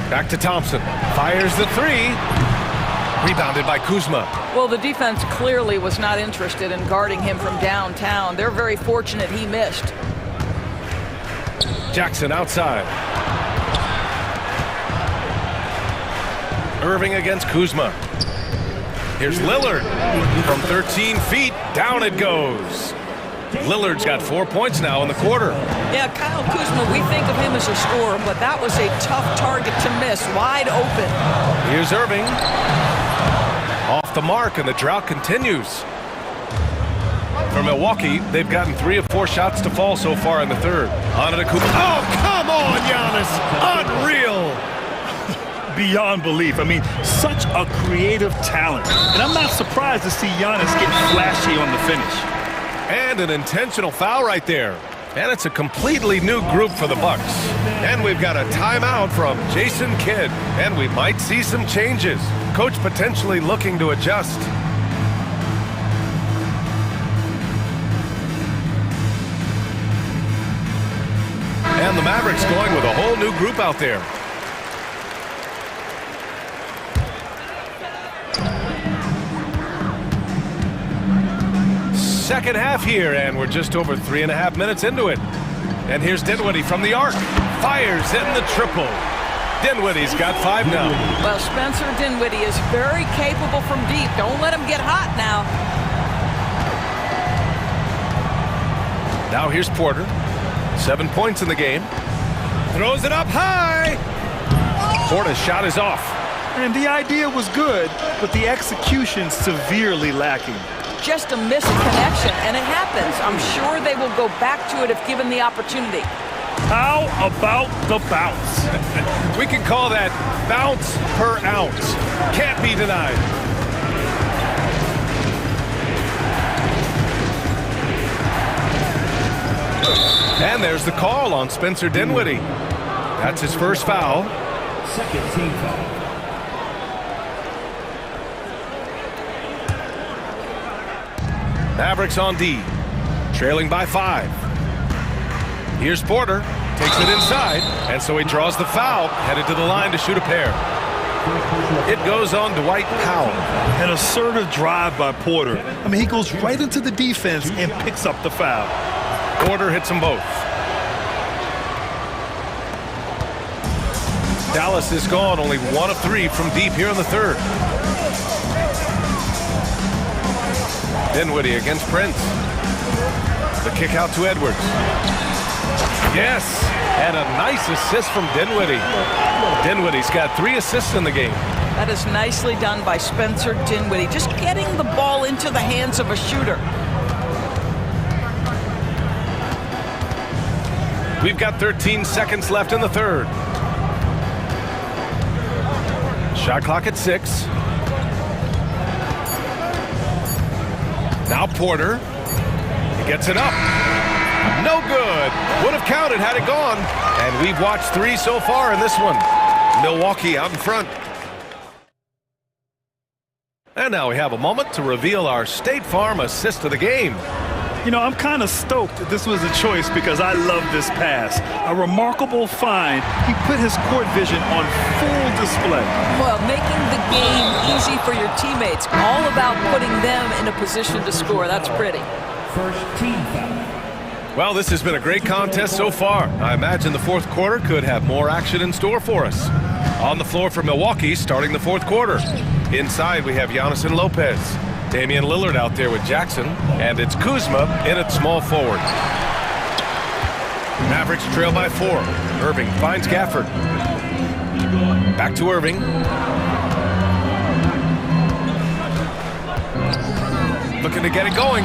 Back to Thompson. Fires the 3. Rebounded by Kuzma. Well, the defense clearly was not interested in guarding him from downtown. They're very fortunate he missed. Jackson outside. Irving against Kuzma. Here's Lillard. From 13 feet, down it goes. Lillard's got 4 points now in the quarter. Yeah, Kyle Kuzma, we think of him as a scorer, but that was a tough target to miss, wide open. Here's Irving. Off the mark, and the drought continues. For Milwaukee, they've gotten 3 of 4 shots to fall so far in the third. On to Kuzma. Oh, come on, Giannis. Unreal. Beyond belief. I mean, such a creative talent. And I'm not surprised to see Giannis get flashy on the finish. And an intentional foul right there. And it's a completely new group for the Bucks. And we've got a timeout from Jason Kidd. And we might see some changes. Coach potentially looking to adjust. And the Mavericks going with a whole new group out there. Second half here, and we're just over 3.5 minutes into it. And here's Dinwiddie from the arc. Fires in the triple. Dinwiddie's got 5 now. Well, Spencer Dinwiddie is very capable from deep. Don't let him get hot now. Now here's Porter. 7 points in the game. Throws it up high. Porter's shot is off. And the idea was good, but the execution severely lacking. Just a missed connection, and it happens. I'm sure they will go back to it if given the opportunity. How about the bounce? We can call that bounce per ounce. Can't be denied. And there's the call on Spencer Dinwiddie. That's his first foul. Second team foul. Mavericks on D, trailing by 5. Here's Porter, takes it inside, and so he draws the foul, headed to the line to shoot a pair. It goes on Dwight Powell. An assertive drive by Porter. I mean, he goes right into the defense and picks up the foul. Porter hits them both. Dallas is gone, only 1 of 3 from deep here in the third. Dinwiddie against Prince. The kick out to Edwards. Yes, and a nice assist from Dinwiddie. Dinwiddie's got 3 assists in the game. That is nicely done by Spencer Dinwiddie. Just getting the ball into the hands of a shooter. We've got 13 seconds left in the third. Shot clock at 6. Now Porter. He gets it up. No good. Would have counted had it gone. And we've watched 3 so far in this one. Milwaukee out in front. And now we have a moment to reveal our State Farm assist of the game. You know, I'm kind of stoked that this was a choice because I love this pass. A remarkable find. He put his court vision on full display. Well, making the game easy for your teammates. All about putting them in a position to score. That's pretty. First team foul. Well, this has been a great contest so far. I imagine the fourth quarter could have more action in store for us. On the floor for Milwaukee, starting the fourth quarter. Inside, we have Giannis and Lopez. Damian Lillard out there with Jackson, and it's Kuzma in at small forward. Mavericks trail by 4. Irving finds Gafford. Back to Irving. Looking to get it going.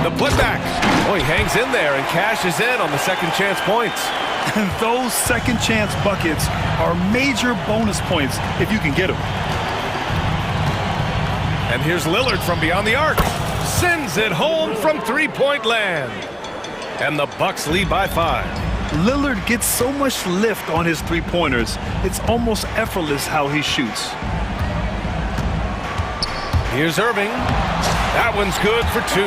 The putback. Oh, he hangs in there and cashes in on the second chance points. And those second chance buckets are major bonus points if you can get them. And here's Lillard from beyond the arc. Sends it home from three-point land. And the Bucks lead by 5. Lillard gets so much lift on his three-pointers, it's almost effortless how he shoots. Here's Irving. That one's good for 2.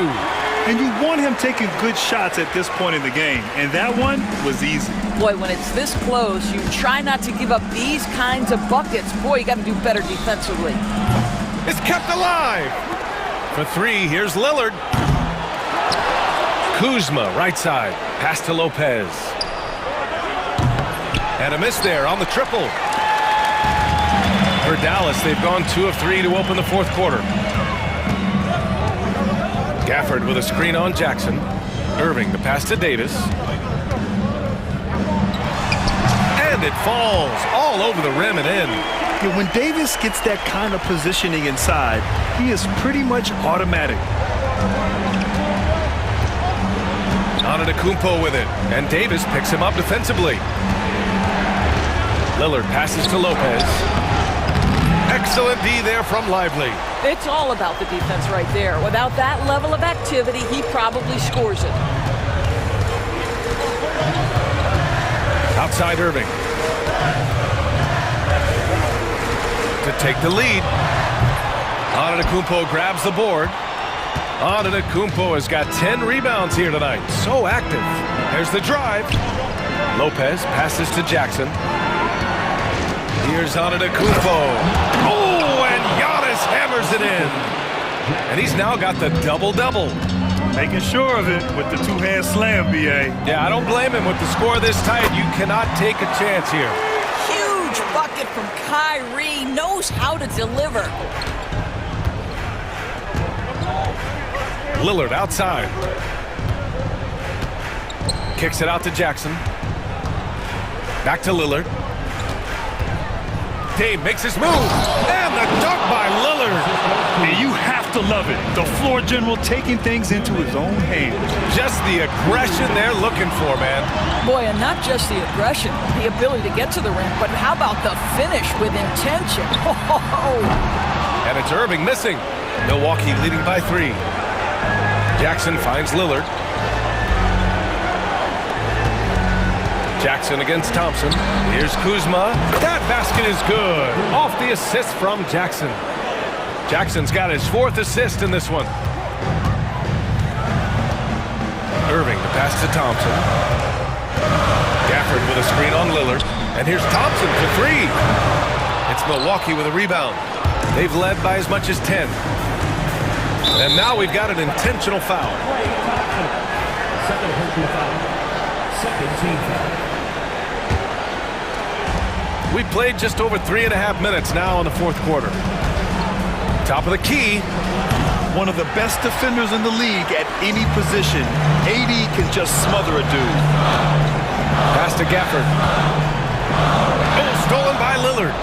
And you want him taking good shots at this point in the game, and that one was easy. Boy, when it's this close, you try not to give up these kinds of buckets. Boy, you got to do better defensively. It's kept alive. For 3, here's Lillard. Kuzma, right side. Pass to Lopez. And a miss there on the triple. For Dallas, they've gone 2 of 3 to open the fourth quarter. Gafford with a screen on Jackson. Irving, the pass to Davis. And it falls all over the rim and in. Yeah, when Davis gets that kind of positioning inside, he is pretty much automatic. Antetokounmpo with it, and Davis picks him up defensively. Lillard passes to Lopez. Excellent D there from Lively. It's all about the defense right there. Without that level of activity, he probably scores it. Outside Irving. To take the lead. Antetokounmpo grabs the board. Antetokounmpo has got 10 rebounds here tonight. So active. There's the drive. Lopez passes to Jackson. Here's Antetokounmpo. Oh, and Giannis hammers it in. And he's now got the double-double. Making sure of it with the two-hand slam, B.A. Yeah, I don't blame him with the score this tight. You cannot take a chance here. Huge bucket from Kyrie. Knows how to deliver. Lillard outside. Kicks it out to Jackson. Back to Lillard. Dame makes his move. And the dunk by Lillard. And you have to love it. The floor general taking things into his own hands. Just the aggression they're looking for, man. Boy, and not just the aggression, the ability to get to the rim, but how about the finish with intention? And it's Irving missing. Milwaukee leading by 3. Jackson finds Lillard. Jackson against Thompson. Here's Kuzma. That basket is good. Off the assist from Jackson. Jackson's got his 4th assist in this one. Irving to pass to Thompson. Gafford with a screen on Lillard. And here's Thompson for 3. It's Milwaukee with a rebound. They've led by as much as 10. And now we've got an intentional foul. Second personal foul. Second team foul. We've played just over 3.5 minutes now in the fourth quarter. Top of the key. One of the best defenders in the league at any position. AD can just smother a dude. Pass to Gafford. Oh, stolen by Lillard.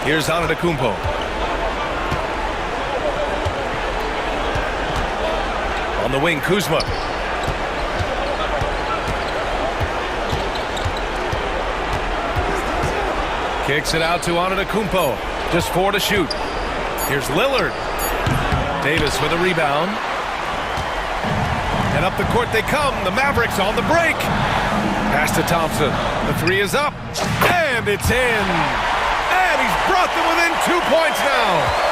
Here's Antetokounmpo. On the wing, Kuzma. Kicks it out to Antetokounmpo. Just 4 to shoot. Here's Lillard. Davis with a rebound. And up the court they come. The Mavericks on the break. Pass to Thompson. The 3 is up. And it's in. And he's brought them within 2 points now.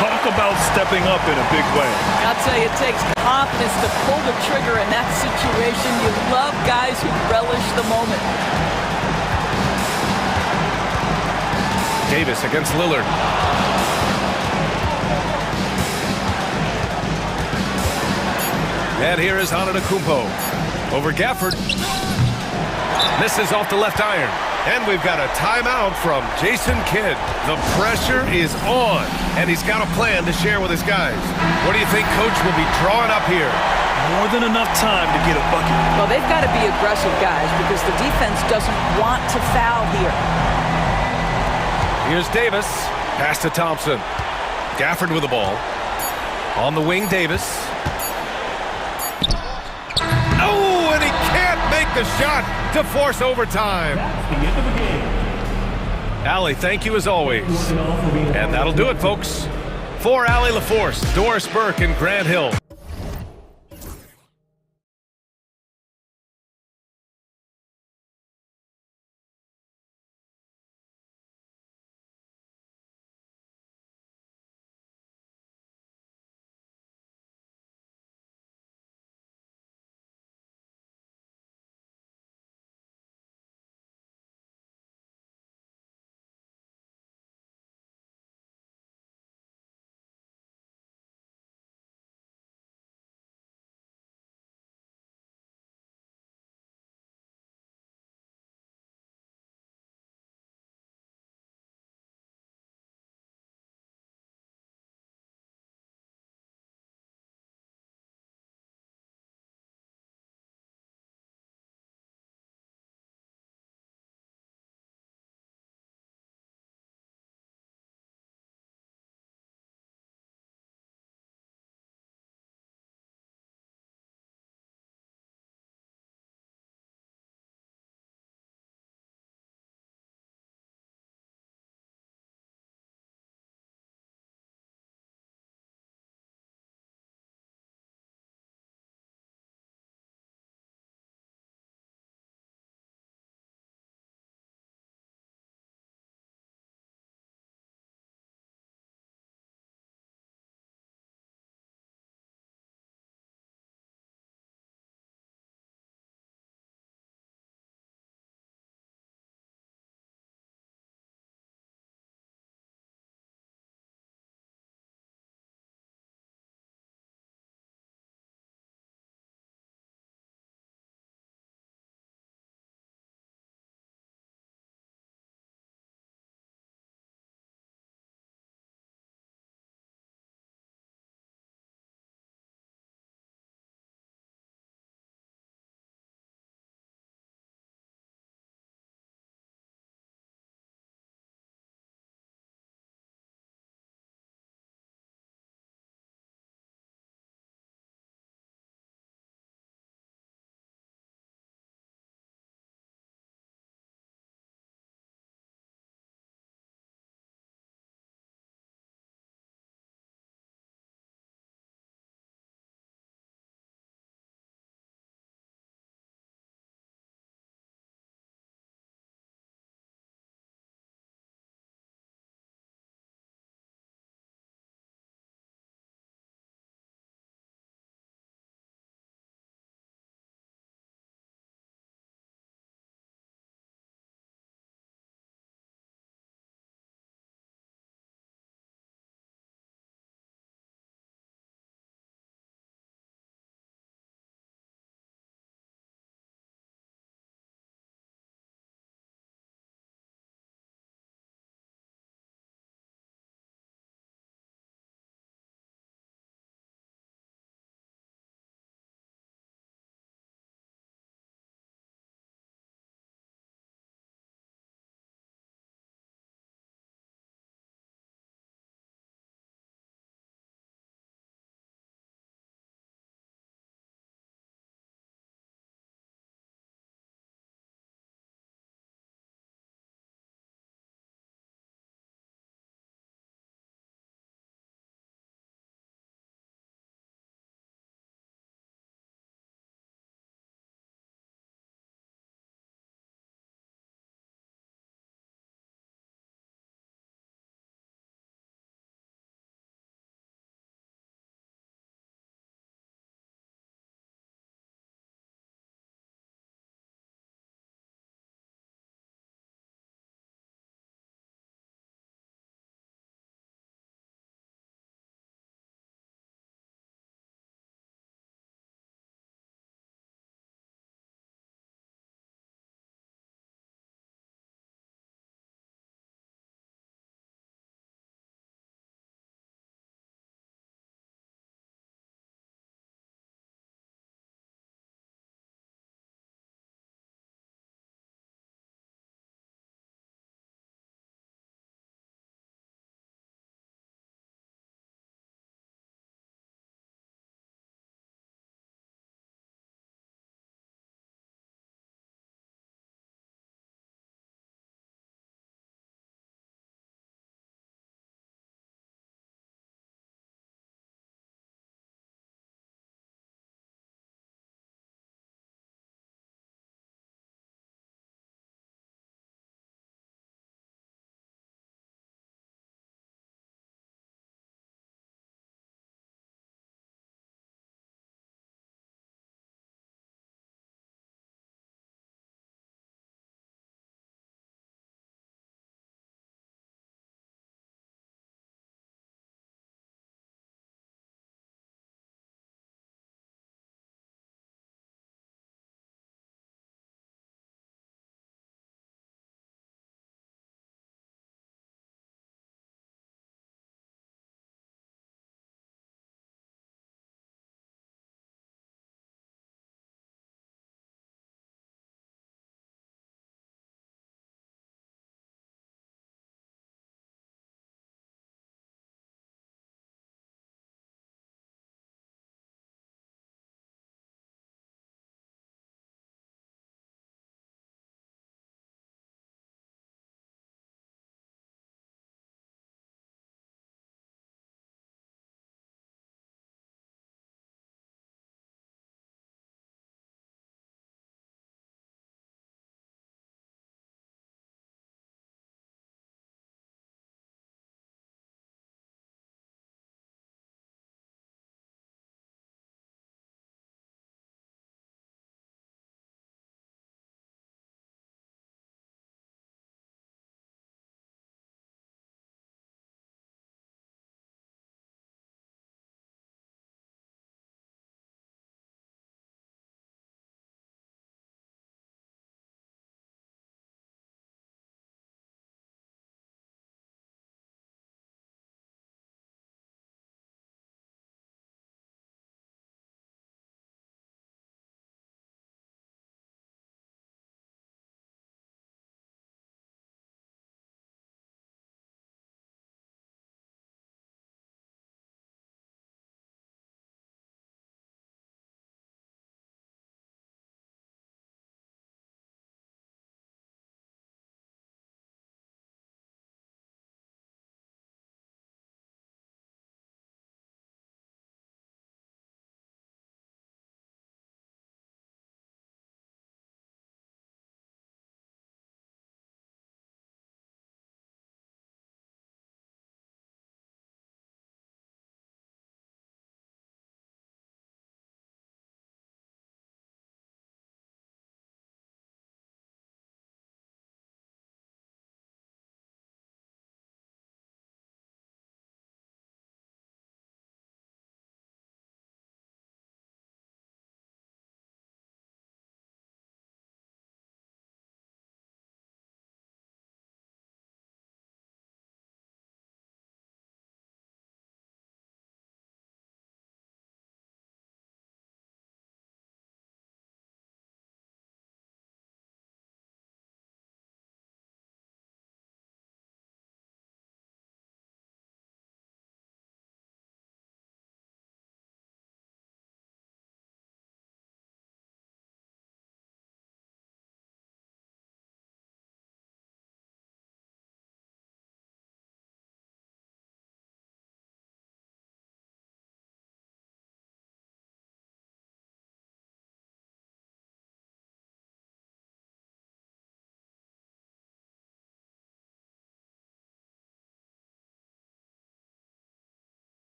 Talk about stepping up in a big way. I'll tell you, it takes confidence to pull the trigger in that situation. You love guys who relish the moment. Davis against Lillard. And here is Antetokounmpo. Over Gafford. Misses off the left iron. And we've got a timeout from Jason Kidd. The pressure is on, and he's got a plan to share with his guys. What do you think Coach will be drawing up here? More than enough time to get a bucket. Well, they've got to be aggressive, guys, because the defense doesn't want to foul here. Here's Davis. Pass to Thompson. Gafford with the ball. On the wing, Davis. Oh, the shot to force overtime. Allie, thank you as always. And that'll do it, folks. For Allie LaForce, Doris Burke, and Grant Hill.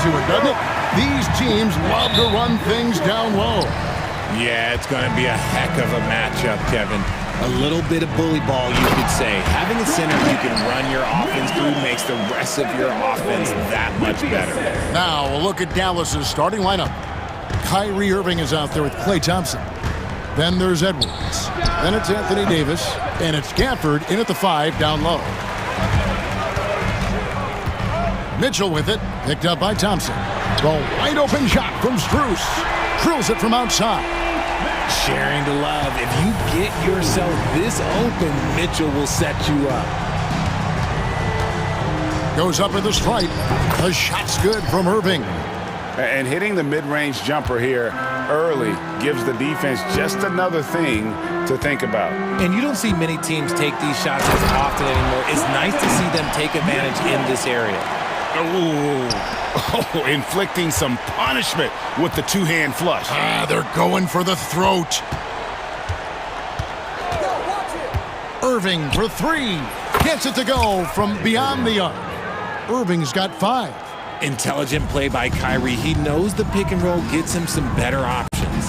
to it, doesn't it? These teams love to run things down low. Yeah, it's going to be a heck of a matchup, Kevin. A little bit of bully ball, you could say. Having a center you can run your offense through makes the rest of your offense that much better. Now, a look at Dallas's starting lineup. Kyrie Irving is out there with Klay Thompson. Then there's Edwards. Then it's Anthony Davis. And it's Gafford in at the 5 down low. Mitchell with it. Picked up by Thompson. The wide open shot from Strus. Drills it from outside. Sharing the love. If you get yourself this open, Mitchell will set you up. Goes up with the stripe. The shot's good from Irving. And hitting the mid-range jumper here early gives the defense just another thing to think about. And you don't see many teams take these shots as often anymore. It's nice to see them take advantage in this area. Oh, inflicting some punishment with the two-hand flush. They're going for the throat. Irving for 3. Gets it to go from beyond the arc. Irving's got 5. Intelligent play by Kyrie. He knows the pick and roll gets him some better options.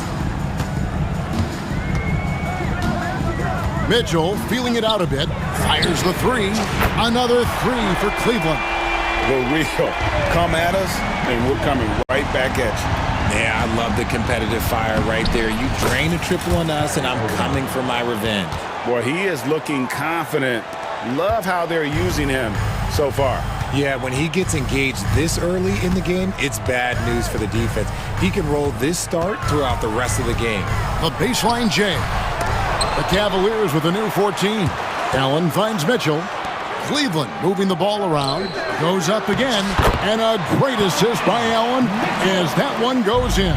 Mitchell feeling it out a bit. Fires the 3. Another 3 for Cleveland. The real. Come at us, and we're coming right back at you. Yeah, I love the competitive fire right there. You drain a triple on us, and I'm coming for my revenge. Boy, he is looking confident. Love how they're using him so far. Yeah, when he gets engaged this early in the game, it's bad news for the defense. He can roll this start throughout the rest of the game. The baseline jam. The Cavaliers with a new 14. Allen finds Mitchell. Cleveland moving the ball around. Goes up again. And a great assist by Allen as that one goes in.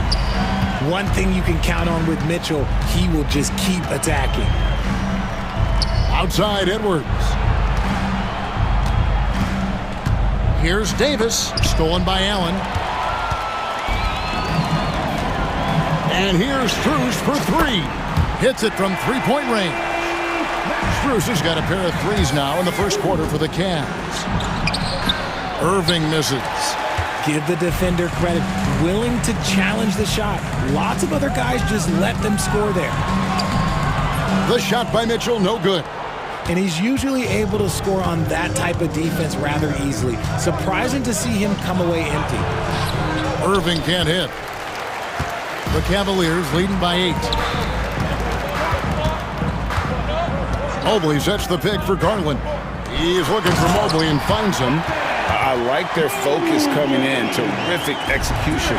One thing you can count on with Mitchell, he will just keep attacking. Outside Edwards. Here's Davis, stolen by Allen. And here's Strus for 3. Hits it from 3-point range. Strus has got a pair of 3s now in the first quarter for the Cavs. Irving misses. Give the defender credit. Willing to challenge the shot. Lots of other guys just let them score there. The shot by Mitchell, no good. And he's usually able to score on that type of defense rather easily. Surprising to see him come away empty. Irving can't hit. The Cavaliers leading by 8. Mobley sets the pick for Garland. He's looking for Mobley and finds him. I like their focus coming in. Terrific execution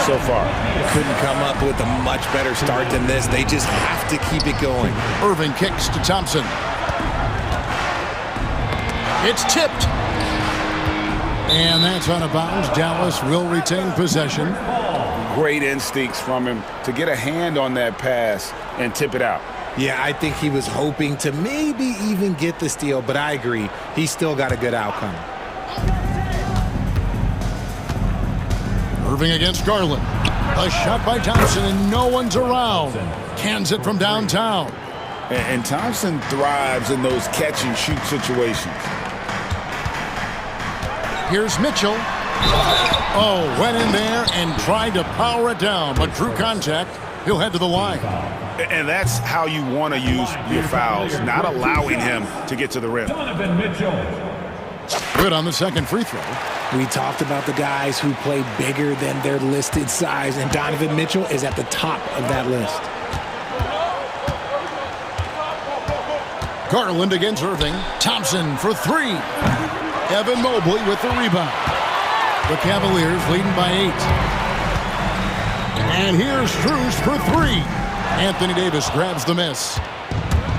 so far. Couldn't come up with a much better start than this. They just have to keep it going. Irving kicks to Thompson. It's tipped. And that's out of bounds. Dallas will retain possession. Great instincts from him to get a hand on that pass and tip it out. Yeah, I think he was hoping to maybe even get the steal, but I agree. He still got a good outcome. Irving against Garland. A shot by Thompson and no one's around. Cans it from downtown. And Thompson thrives in those catch and shoot situations. Here's Mitchell. Oh, went in there and tried to power it down, but drew contact. He'll head to the line. And that's how you want to use your fouls, not allowing him to get to the rim. Good on the second free throw. We talked about the guys who play bigger than their listed size, and Donovan Mitchell is at the top of that list. Garland against Irving. Thompson for 3. Evan Mobley with the rebound. The Cavaliers leading by 8. And here's Strus for 3. Anthony Davis grabs the miss.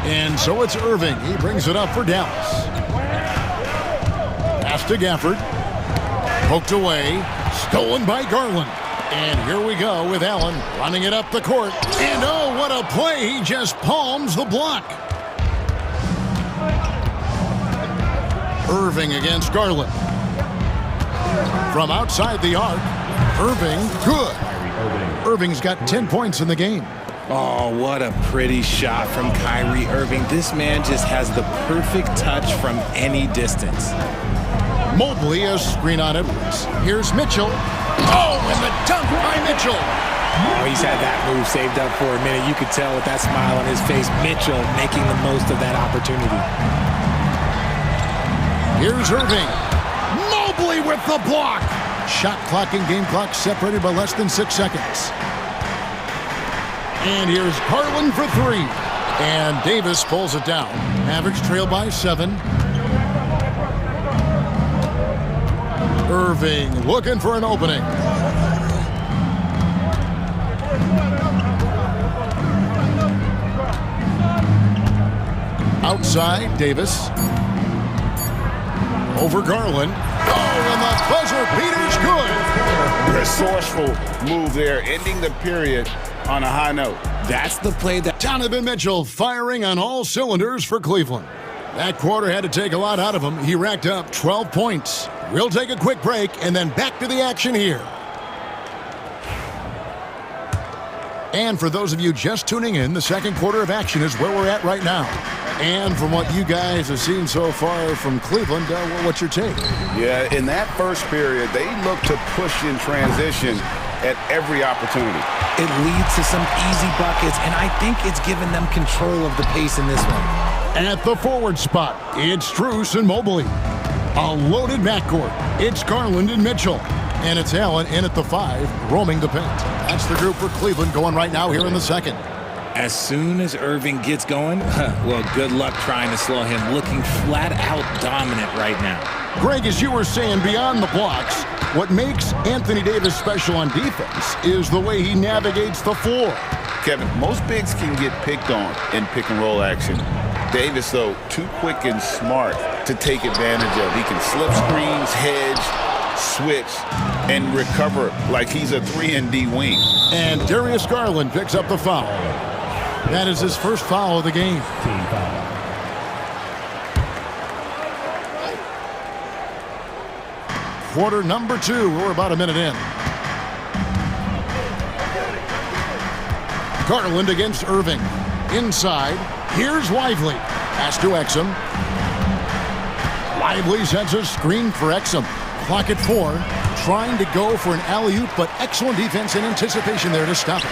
And so it's Irving. He brings it up for Dallas. Pass to Gafford. Poked away. Stolen by Garland. And here we go with Allen running it up the court. And oh, what a play. He just palms the block. Irving against Garland. From outside the arc, Irving, good. Irving's got 10 points in the game. Oh, what a pretty shot from Kyrie Irving. This man just has the perfect touch from any distance. Mobley a screen on Edwards. Here's Mitchell. Oh, and the dunk by Mitchell. Oh, he's had that move saved up for a minute. You could tell with that smile on his face, Mitchell making the most of that opportunity. Here's Irving. Mobley with the block. Shot clock and game clock separated by less than 6 seconds. And here's Garland for 3. And Davis pulls it down. Mavericks trail by 7. Irving looking for an opening. Outside, Davis. Over Garland. Oh, and the buzzer beater's good. Resourceful move there, ending the period on a high note. That's the play that Donovan Mitchell firing on all cylinders for Cleveland. That quarter had to take a lot out of him. He racked up 12 points. We'll take a quick break and then back to the action here. And for those of you just tuning in, the second quarter of action is where we're at right now. And from what you guys have seen so far from Cleveland, what's your take? Yeah, in that first period, they looked to push in transition at every opportunity. it leads to some easy buckets, and I think it's given them control of the pace in this one. At the forward spot, it's Strus and Mobley. A loaded backcourt. It's Garland and Mitchell. And it's Allen in at the 5, roaming the paint. That's the group for Cleveland going right now here in the second. As soon as Irving gets going, well, good luck trying to slow him. Looking flat out dominant right now. Greg, as you were saying, beyond the blocks, what makes Anthony Davis special on defense is the way he navigates the floor. Kevin, most bigs can get picked on in pick-and-roll action. Davis, though, too quick and smart to take advantage of. He can slip screens, hedge, switch, and recover like he's a 3-and-D wing. And Darius Garland picks up the foul. That is his first foul of the game. Quarter number 2. We're about a minute in. Garland against Irving. Inside. Here's Lively. Pass to Exum. Lively sets a screen for Exum. Clock at 4. Trying to go for an alley-oop, but excellent defense and anticipation there to stop it.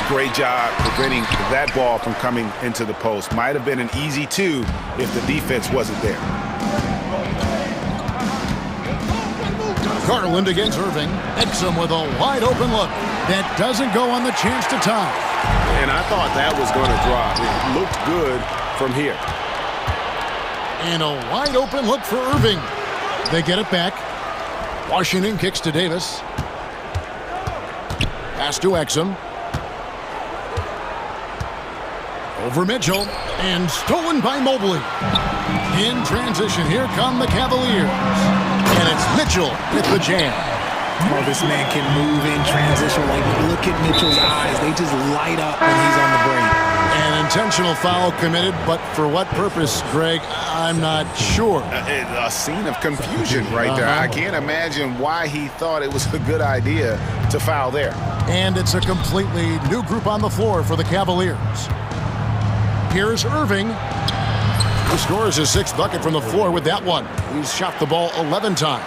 Great job preventing that ball from coming into the post. Might have been an easy 2 if the defense wasn't there. Garland against Irving. Exum with a wide-open look. That doesn't go on the chance to tie. And I thought that was going to drop. It looked good from here. And a wide-open look for Irving. They get it back. Washington kicks to Davis. Pass to Exum. Over Mitchell. And stolen by Mobley. In transition, here come the Cavaliers. And it's Mitchell with the jam. Oh, this man can move in transition. Like, look at Mitchell's eyes. They just light up when he's on the break. An intentional foul committed, but for what purpose, Greg? I'm not sure. A scene of confusion right there. I can't imagine why he thought it was a good idea to foul there. And it's a completely new group on the floor for the Cavaliers. Here's Irving. He scores his 6th bucket from the floor with that one. He's shot the ball 11 times.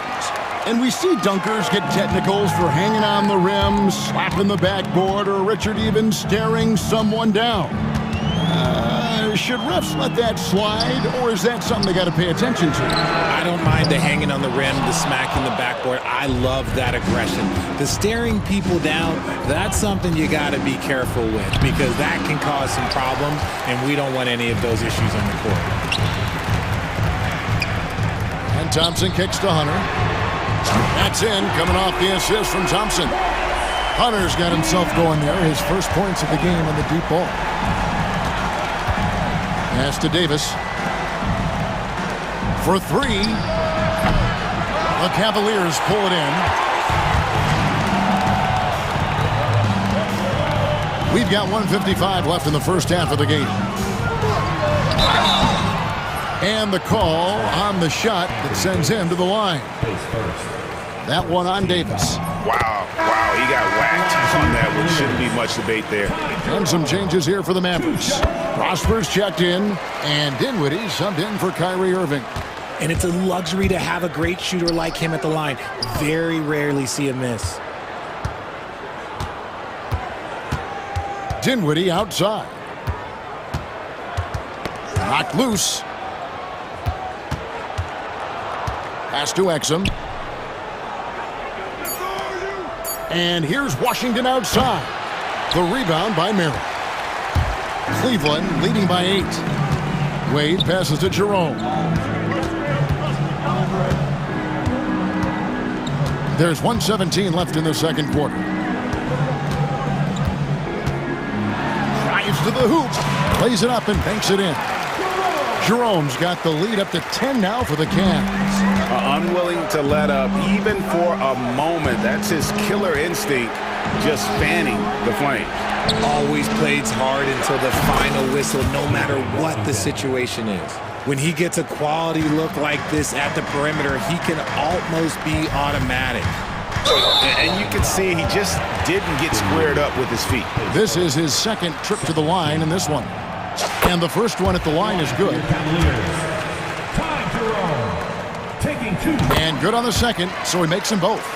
And we see dunkers get technicals for hanging on the rim, slapping the backboard, or Richard even staring someone down. Should refs let that slide, or is that something they got to pay attention to? I don't mind the hanging on the rim, the smacking the backboard. I love that aggression. The staring people down, that's something you got to be careful with, because that can cause some problems, and we don't want any of those issues on the court. And Thompson kicks to Hunter. That's in, coming off the assist from Thompson. Hunter's got himself going there, his first points of the game on the deep ball. Pass to Davis. For 3. The Cavaliers pull it in. We've got 1:55 left in the first half of the game. And the call on the shot that sends him to the line. That one on Davis. Wow, he got whacked on that one. Shouldn't be much debate there. And some changes here for the Mavericks. Prosper's checked in, and Dinwiddie subbed in for Kyrie Irving. And it's a luxury to have a great shooter like him at the line. Very rarely see a miss. Dinwiddie outside. Knocked loose. Pass to Exum. And here's Washington outside. The rebound by Merrill. Cleveland leading by 8. Wade passes to Jerome. There's 1:17 left in the second quarter. Drives to the hoop. Plays it up and banks it in. Jerome's got the lead up to 10 now for the Cavs. Unwilling to let up even for a moment. That's his killer instinct, just fanning the flame. Always plays hard until the final whistle, no matter what the situation is. When he gets a quality look like this at the perimeter, he can almost be automatic. And you can see he just didn't get squared up with his feet. This is his second trip to the line in this one. And the first one at the line is good. And good on the second, so he makes them both.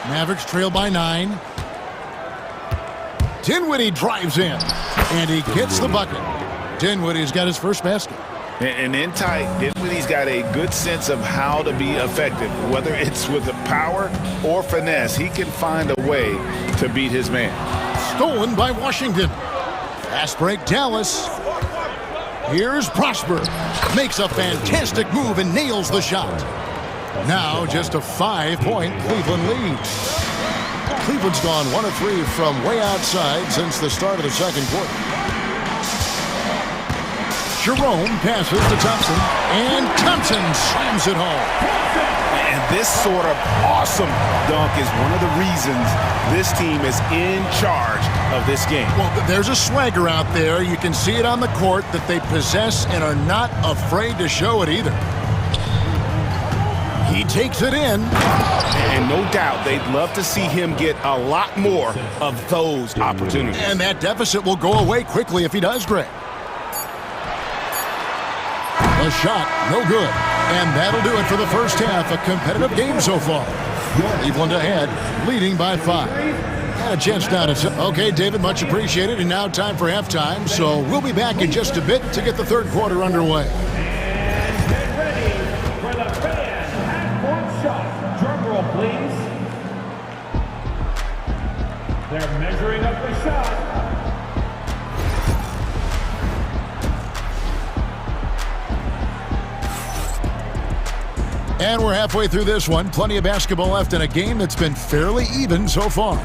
Mavericks trail by 9. Dinwiddie drives in, and he gets the bucket. Dinwiddie's got his first basket. And in tight, Dinwiddie's got a good sense of how to be effective. Whether it's with the power or finesse, he can find a way to beat his man. Stolen by Washington. Fast break, Dallas. Here's Prosper. Makes a fantastic move and nails the shot. Now just a 5-point Cleveland lead. Cleveland's gone 1 of 3 from way outside since the start of the second quarter. Jerome passes to Thompson, and Thompson slams it home. And this sort of awesome dunk is one of the reasons this team is in charge of this game. Well, there's a swagger out there. You can see it on the court that they possess and are not afraid to show it either. He takes it in. And no doubt they'd love to see him get a lot more of those opportunities. And that deficit will go away quickly if he does, Greg. A shot, no good. And that'll do it for the first half. A competitive game so far. Cleveland ahead, leading by 5. Got a chance now to... Okay, David, much appreciated. And now time for halftime. So we'll be back in just a bit to get the third quarter underway. Get ready for the fan half-court shot. Drum roll, please. They're measuring up the shot. And we're halfway through this one. Plenty of basketball left in a game that's been fairly even so far.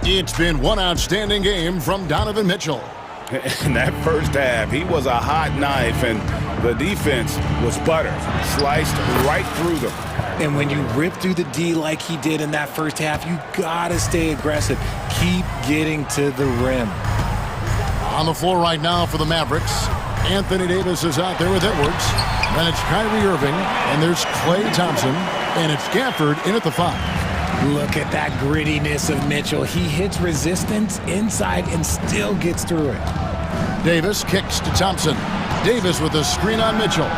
It's been one outstanding game from Donovan Mitchell. In that first half, he was a hot knife, and the defense was butter. Sliced right through them. And when you rip through the D like he did in that first half, you gotta stay aggressive. Keep getting to the rim. On the floor right now for the Mavericks, Anthony Davis is out there with Edwards. Then it's Kyrie Irving, and there's Klay Thompson, and it's Gafford in at the 5. Look at that grittiness of Mitchell. He hits resistance inside and still gets through it. Davis kicks to Thompson. Davis with a screen on Mitchell.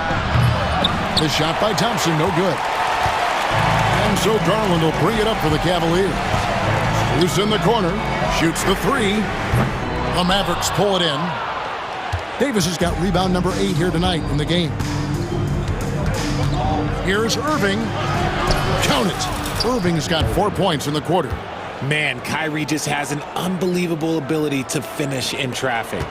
The shot by Thompson, no good. And so Garland will bring it up for the Cavaliers. Loose in the corner, shoots the 3. The Mavericks pull it in. Davis has got rebound number 8 here tonight in the game. Here's Irving. Count it. Irving's got 4 points in the quarter. Man, Kyrie just has an unbelievable ability to finish in traffic.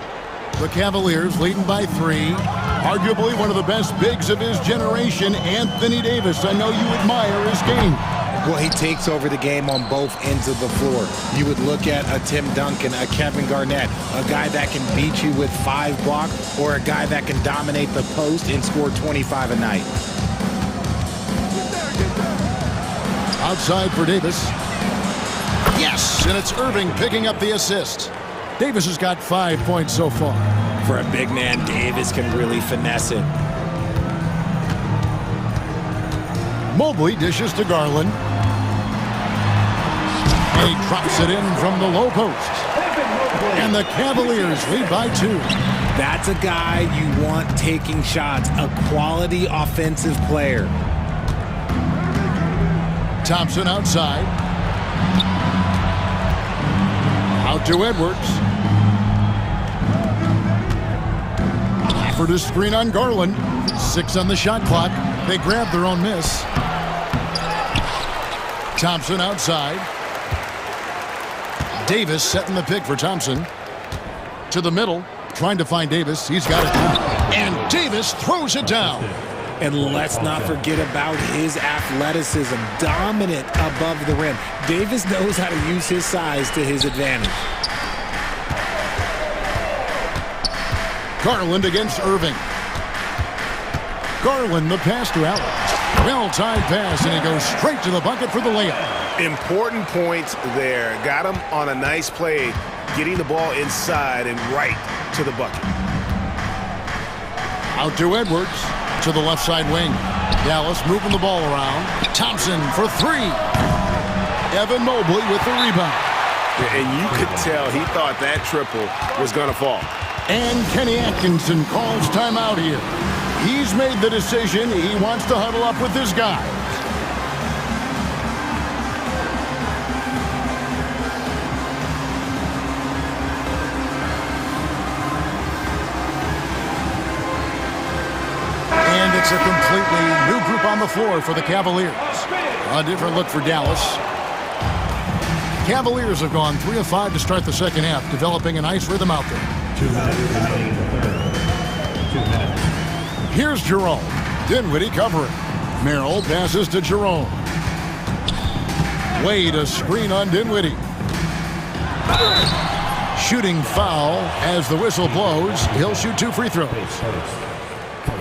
The Cavaliers leading by 3. Arguably one of the best bigs of his generation, Anthony Davis. I know you admire his game. Well, he takes over the game on both ends of the floor. You would look at a Tim Duncan, a Kevin Garnett, a guy that can beat you with 5 blocks, or a guy that can dominate the post and score 25 a night. Outside for Davis. Yes, and it's Irving picking up the assist. Davis has got 5 points so far. For a big man, Davis can really finesse it. Mobley dishes to Garland. And he drops it in from the low post. And the Cavaliers lead by 2. That's a guy you want taking shots, a quality offensive player. Thompson outside. Out to Edwards. Effort to screen on Garland. 6 on the shot clock. They grab their own miss. Thompson outside. Davis setting the pick for Thompson. To the middle, trying to find Davis. He's got it now. And Davis throws it down. And let's not forget about his athleticism. Dominant above the rim. Davis knows how to use his size to his advantage. Garland against Irving. Garland, the pass to Allen. Well-timed pass, and he goes straight to the bucket for the layup. Important points there. Got him on a nice play, getting the ball inside and right to the bucket. Out to Edwards. To the left side wing. Dallas moving the ball around. Thompson for 3. Evan Mobley with the rebound. And you could tell he thought that triple was going to fall. And Kenny Atkinson calls timeout here. He's made the decision. He wants to huddle up with his guys. And it's a completely new group on the floor for the Cavaliers. A different look for Dallas. Cavaliers have gone 3 of 5 to start the second half, developing a nice rhythm out there. 2 minutes remaining in the third. 2 minutes. Here's Jerome. Dinwiddie covering. Merrill passes to Jerome. Wade a screen on Dinwiddie. Shooting foul as the whistle blows. He'll shoot 2 free throws.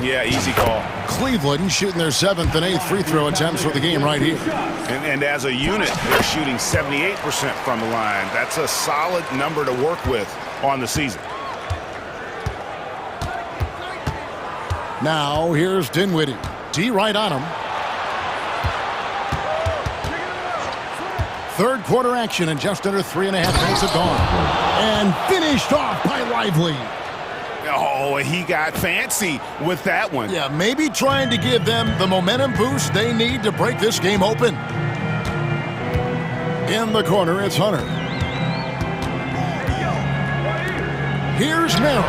Yeah, easy call. Cleveland shooting their 7th and 8th free throw attempts for the game right here. And as a unit, they're shooting 78% from the line. That's a solid number to work with on the season. Now here's Dinwiddie. D right on him. Third quarter action and just under 3.5 minutes have gone. And finished off by Lively. Oh, he got fancy with that one. Yeah, maybe trying to give them the momentum boost they need to break this game open. In the corner, it's Hunter. Here's Merrill.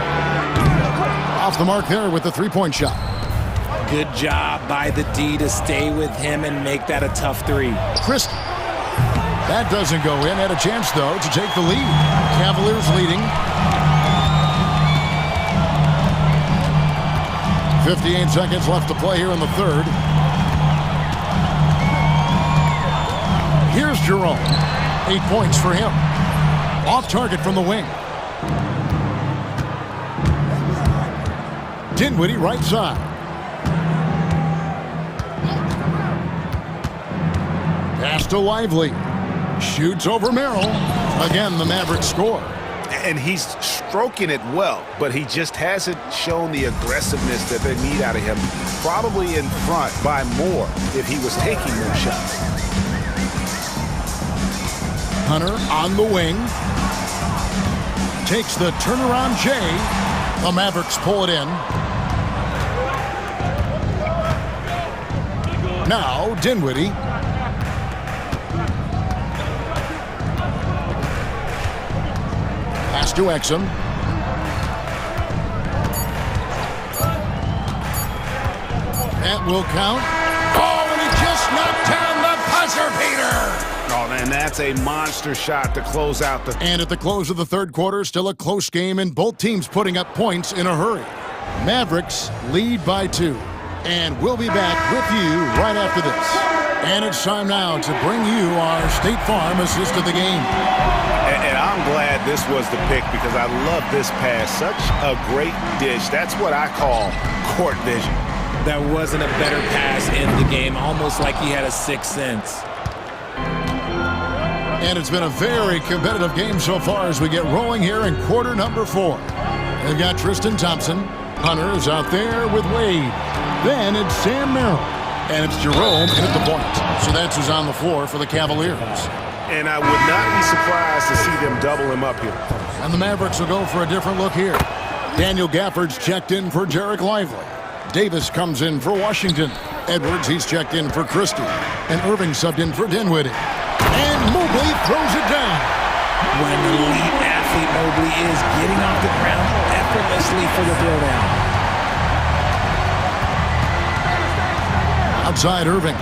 Off the mark there with the three-point shot. Good job by the D to stay with him and make that a tough 3. Christie. That doesn't go in. Had a chance, though, to take the lead. Cavaliers leading. 58 seconds left to play here in the third. Here's Jerome. 8 points for him. Off target from the wing. Dinwiddie right side. Pass to Lively. Shoots over Merrill. Again, the Mavericks score. And he's stroking it well, but he just hasn't shown the aggressiveness that they need out of him. Probably in front by more if he was taking more shots. Hunter on the wing. Takes the turnaround J. The Mavericks pull it in. Now Dinwiddie. Pass to Exum. That will count. Oh, and he just knocked down the buzzer beater. Oh, man, that's a monster shot to close out the... And at the close of the third quarter, still a close game, and both teams putting up points in a hurry. Mavericks lead by 2. And we'll be back with you right after this. And it's time now to bring you our State Farm assist of the game. And I'm glad this was the pick because I love this pass. Such a great dish. That's what I call court vision. That wasn't a better pass in the game, almost like he had a sixth sense. And it's been a very competitive game so far as we get rolling here in quarter number 4. They've got Tristan Thompson. Hunter is out there with Wade. Then it's Sam Merrill. And it's Jerome at the point. So that's who's on the floor for the Cavaliers. And I would not be surprised to see them double him up here. And the Mavericks will go for a different look here. Daniel Gafford's checked in for Jarek Lively. Davis comes in for Washington. Edwards, he's checked in for Christie. And Irving subbed in for Dinwiddie. And Mobley throws it down. What an elite athlete Mobley is, getting off the ground effortlessly for the throwdown. Outside Irving.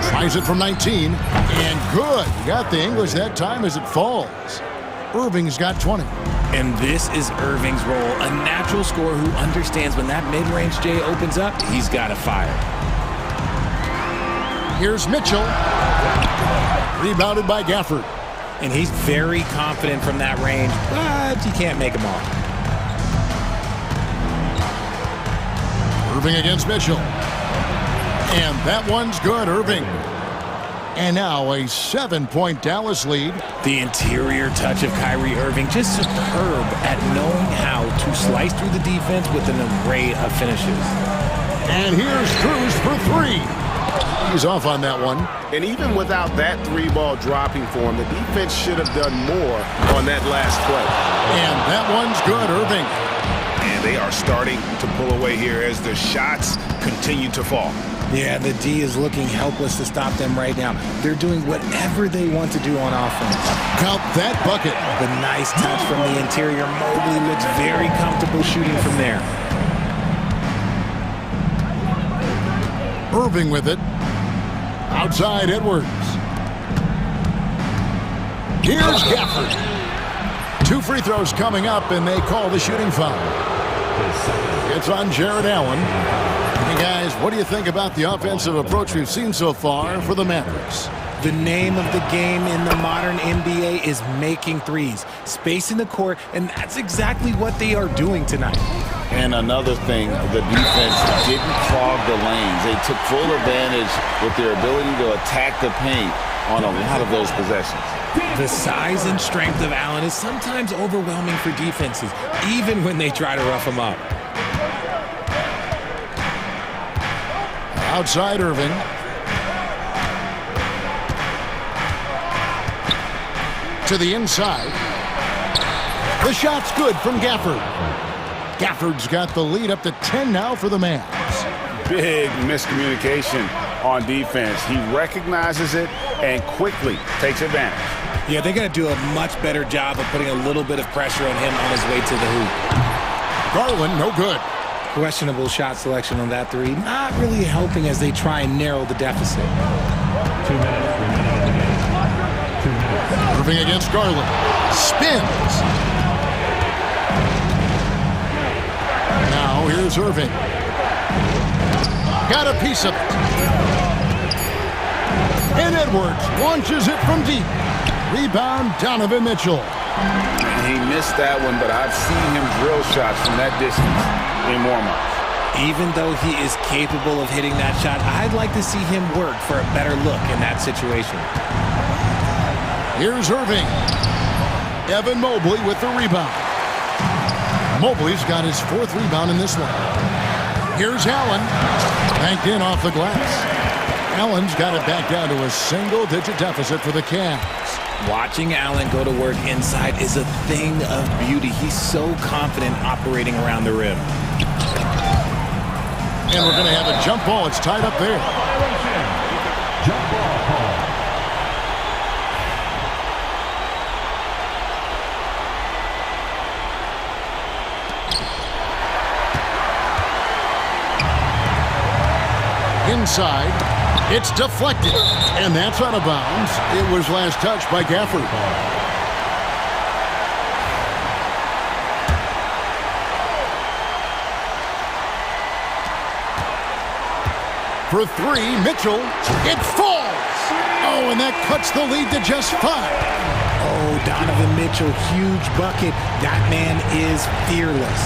Tries it from 19, and good. Got the English that time as it falls. Irving's got 20. And this is Irving's role, a natural scorer who understands when that mid-range J opens up, he's got to fire. Here's Mitchell. Rebounded by Gafford. And he's very confident from that range, but you can't make him all. Irving against Mitchell. And that one's good, Irving. And now a 7-point Dallas lead. The interior touch of Kyrie Irving, just superb at knowing how to slice through the defense with an array of finishes. And here's Cruz for three. He's off on that one. And even without that three-ball dropping for him, the defense should have done more on that last play. And that one's good, Irving. And they are starting to pull away here as the shots continue to fall. Yeah, the D is looking helpless to stop them right now. They're doing whatever they want to do on offense. Count that bucket. The nice touch from the interior. Mobley looks very comfortable shooting from there. Irving with it. Outside Edwards. Here's Gafford. 2 free throws coming up, and they call the shooting foul. It's on Jared Allen. Hey guys, what do you think about the offensive approach we've seen so far for the Mavericks? The name of the game in the modern NBA is making threes, spacing the court, and that's exactly what they are doing tonight. And another thing, the defense didn't clog the lanes. They took full advantage with their ability to attack the paint on a lot of those possessions. The size and strength of Allen is sometimes overwhelming for defenses, even when they try to rough him up. Outside Irving. To the inside. The shot's good from Gafford. Gafford's got the lead up to 10 now for the Mavs. Big miscommunication on defense. He recognizes it and quickly takes advantage. Yeah, they got to do a much better job of putting a little bit of pressure on him on his way to the hoop. Garland, no good. Questionable shot selection on that three. Not really helping as they try and narrow the deficit. 2 minutes remaining. 2 minutes. Irving against Garland. Spins. Now here's Irving. Got a piece of it. And Edwards launches it from deep. Rebound, Donovan Mitchell. He missed that one, but I've seen him drill shots from that distance in warm-ups. Even though he is capable of hitting that shot, I'd like to see him work for a better look in that situation. Here's Irving. Evan Mobley with the rebound. Mobley's got his 4th rebound in this one. Here's Allen. Banked in off the glass. Allen's got it back down to a single-digit deficit for the Cavs. Watching Allen go to work inside is a thing of beauty. He's so confident operating around the rim. And we're going to have a jump ball. It's tied up there. Jump ball call. Inside, it's deflected, and that's out of bounds. It was last touched by Gafford. For 3, Mitchell, it falls! Oh, and that cuts the lead to just 5. Oh, Donovan Mitchell, huge bucket. That man is fearless.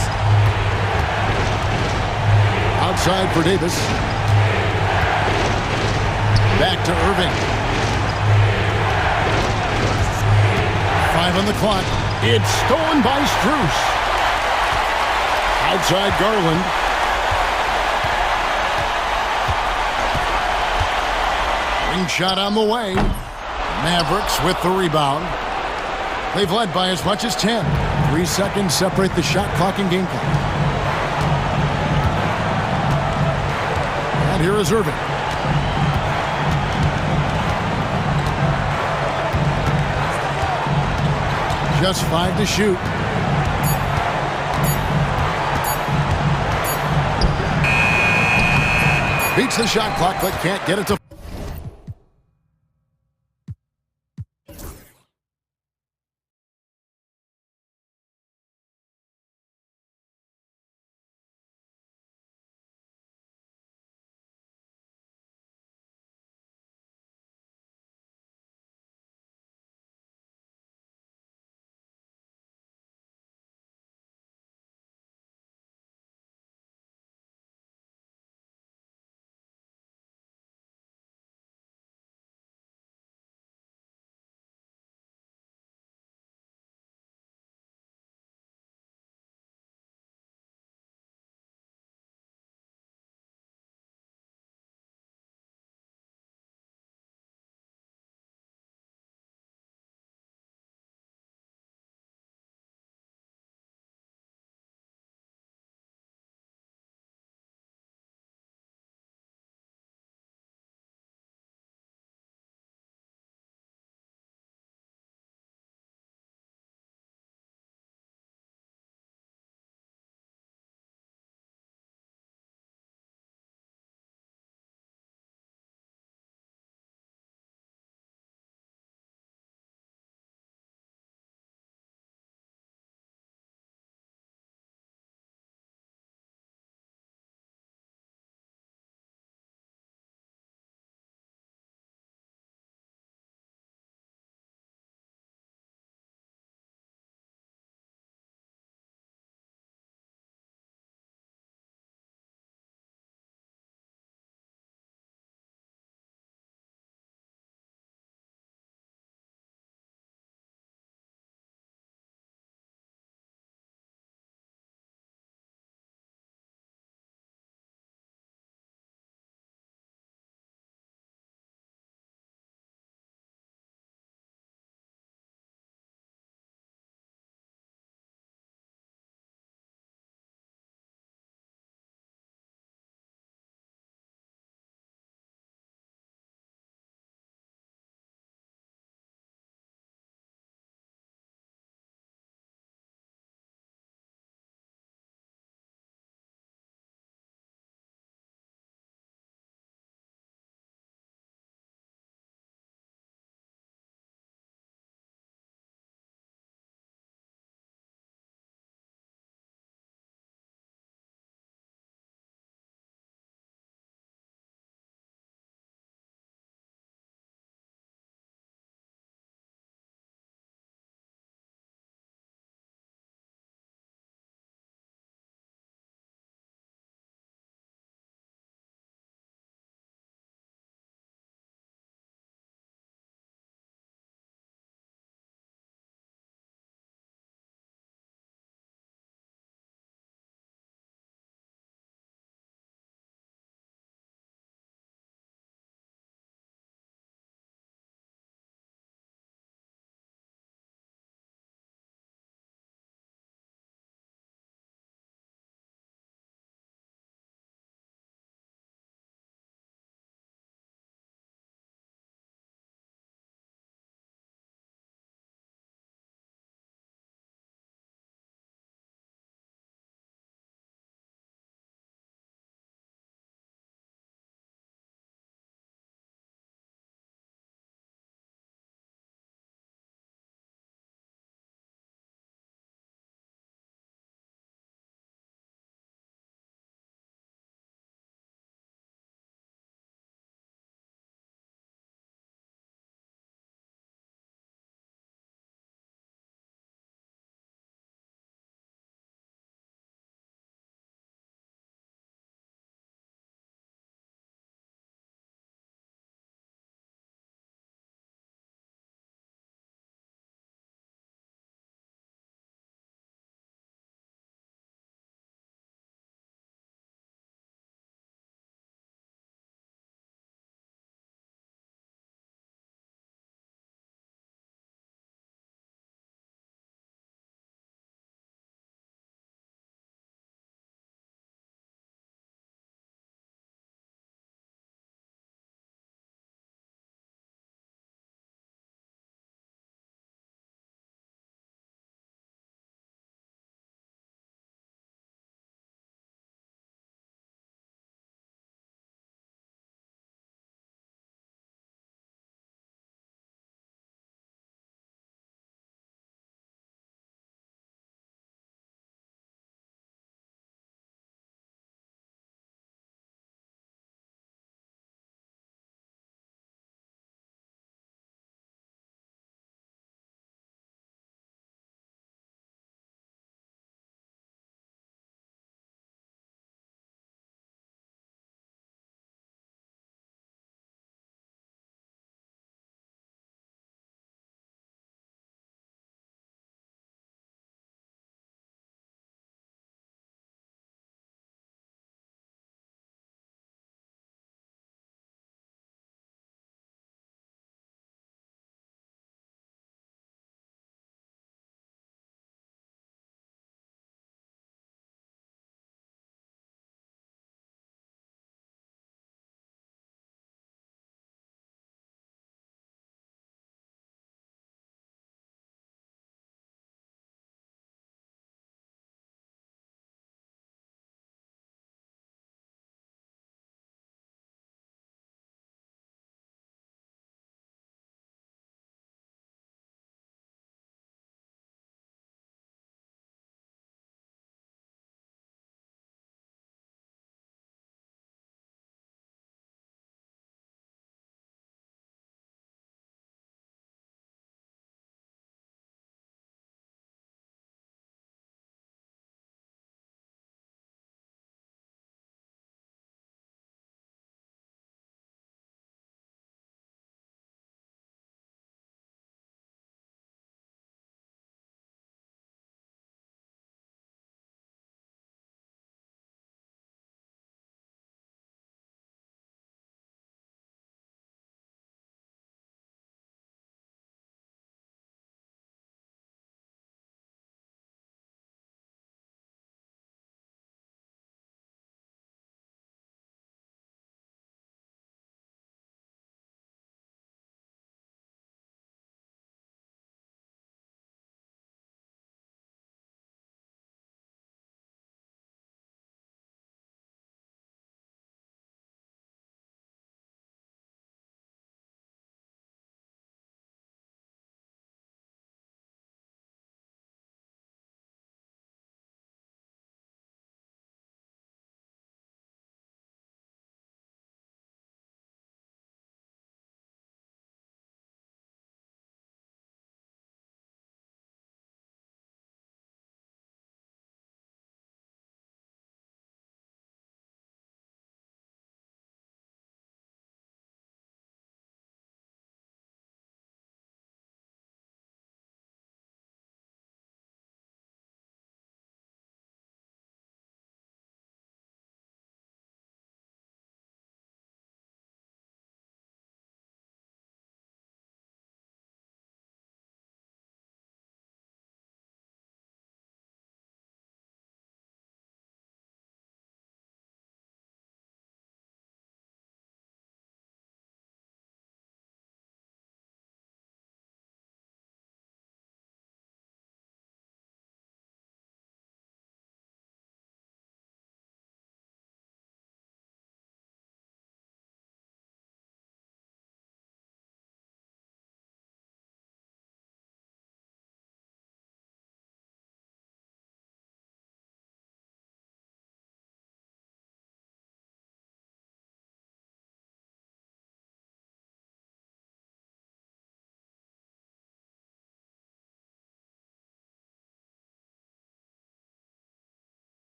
Outside for Davis. Back to Irving. 5 on the clock. It's stolen by Strus. Outside Garland. Long shot on the way. Mavericks with the rebound. They've led by as much as 10. 3 seconds separate the shot clock and game clock. And here is Irving. Just 5 to shoot. Beats the shot clock, but can't get it to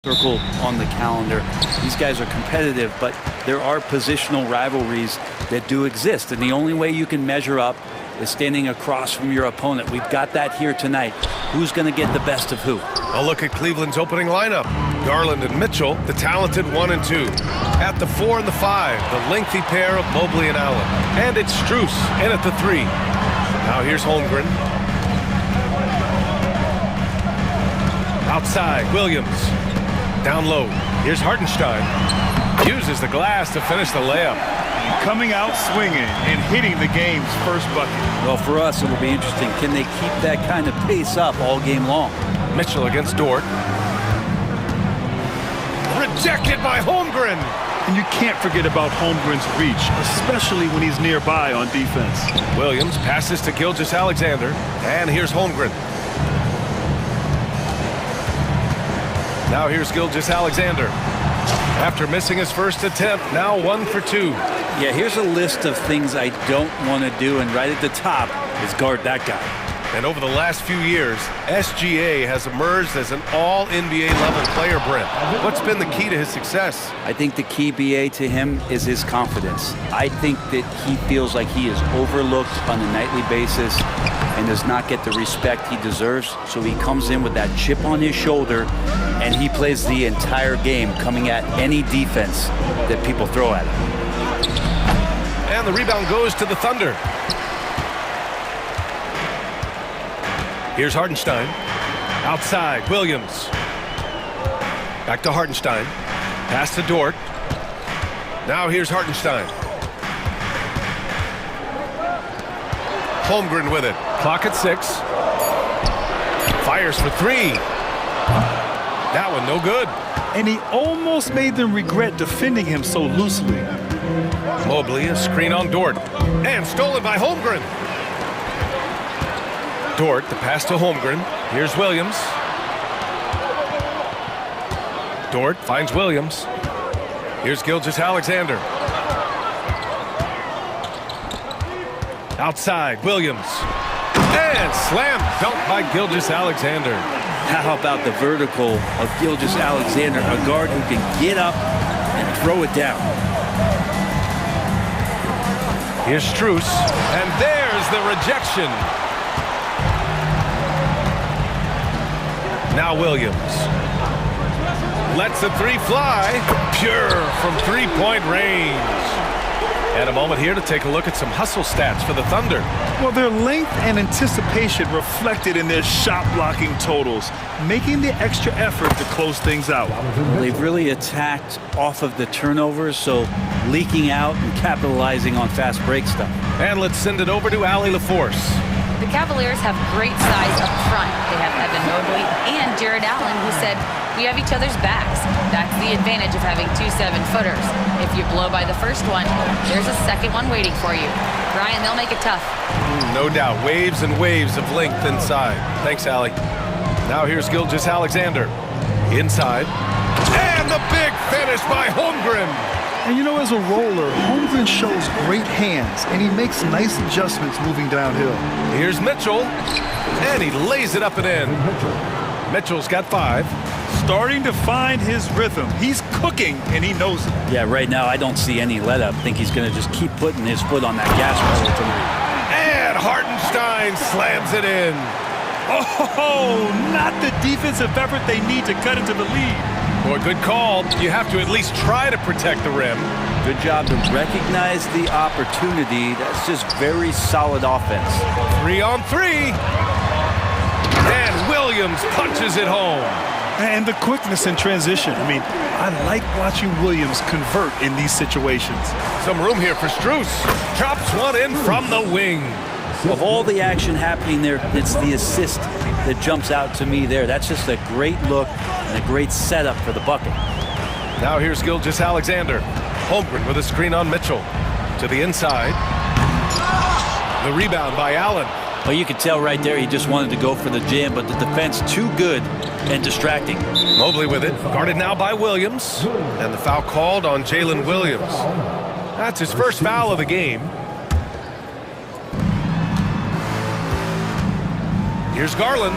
circle on the calendar. These guys are competitive, but there are positional rivalries that do exist, and the only way you can measure up is standing across from your opponent. We've got that here tonight. Who's going to get the best of who? A look at Cleveland's opening lineup. Garland and Mitchell, the talented 1 and 2. At the 4 and the 5, the lengthy pair of Mobley and Allen. And it's Strus in at the 3. Now here's Holmgren. Outside, Williams. Down low, here's Hartenstein. Uses the glass to finish the layup. Coming out swinging and hitting the game's first bucket. Well, for us, it will be interesting. Can they keep that kind of pace up all game long? Mitchell against Dort. Rejected by Holmgren. And you can't forget about Holmgren's reach, especially when he's nearby on defense. Williams passes to Gilgeous-Alexander. And here's Holmgren. Now here's Gilgeous-Alexander. After missing his first attempt, now 1 for 2. Yeah, here's a list of things I don't want to do, and right at the top is guard that guy. And over the last few years, SGA has emerged as an all-NBA level player, Brent. What's been the key to his success? I think the key, BA, to him is his confidence. I think that he feels like he is overlooked on a nightly basis and does not get the respect he deserves. So he comes in with that chip on his shoulder, and he plays the entire game coming at any defense that people throw at him. And the rebound goes to the Thunder. Here's Hartenstein. Outside, Williams. Back to Hartenstein. Pass to Dort. Now here's Hartenstein. Holmgren with it. Clock at 6. Fires for 3. That one no good. And he almost made them regret defending him so loosely. Mobley, a screen on Dort. And stolen by Holmgren. Dort, the pass to Holmgren. Here's Williams. Dort finds Williams. Here's Gilgeous-Alexander. Outside, Williams. And slam dunk by Gilgeous-Alexander. How about the vertical of Gilgeous-Alexander, a guard who can get up and throw it down. Here's Strus, and there's the rejection. Now Williams. Lets the 3 fly. Pure from 3-point range. And a moment here to take a look at some hustle stats for the Thunder. Well, their length and anticipation reflected in their shot blocking totals, making the extra effort to close things out. They've really attacked off of the turnovers, so leaking out and capitalizing on fast break stuff. And let's send it over to Allie LaForce. The Cavaliers have great size up front. They have Evan Mobley and Jared Allen, who said, "We have each other's backs." That's the advantage of having 2 7-footers. If you blow by the first one, there's a second one waiting for you. Brian, they'll make it tough. No doubt. Waves and waves of length inside. Thanks, Allie. Now here's Gilgeous-Alexander. Inside. And the big finish by Holmgren. And you know, as a roller, Holmgren shows great hands, and he makes nice adjustments moving downhill. Here's Mitchell, and he lays it up and in. Mitchell's got 5. Starting to find his rhythm. He's cooking, and he knows it. Yeah, right now I don't see any let up. I think he's going to just keep putting his foot on that gas pedal tonight. And Hartenstein slams it in. Oh, not the defensive effort they need to cut into the lead. Boy, good call. You have to at least try to protect the rim. Good job to recognize the opportunity. That's just very solid offense. 3 on 3. And Williams punches it home. And the quickness in transition. I mean, I like watching Williams convert in these situations. Some room here for Strus. Chops one in from the wing. Of all the action happening there, it's the assist that jumps out to me there. That's just a great look and a great setup for the bucket. Now here's Gilgeous-Alexander. Holmgren with a screen on Mitchell. To the inside. The rebound by Allen. Well, you could tell right there he just wanted to go for the jam, but the defense too good and distracting. Mobley with it. Guarded now by Williams. And the foul called on Jalen Williams. That's his first foul of the game. Here's Garland.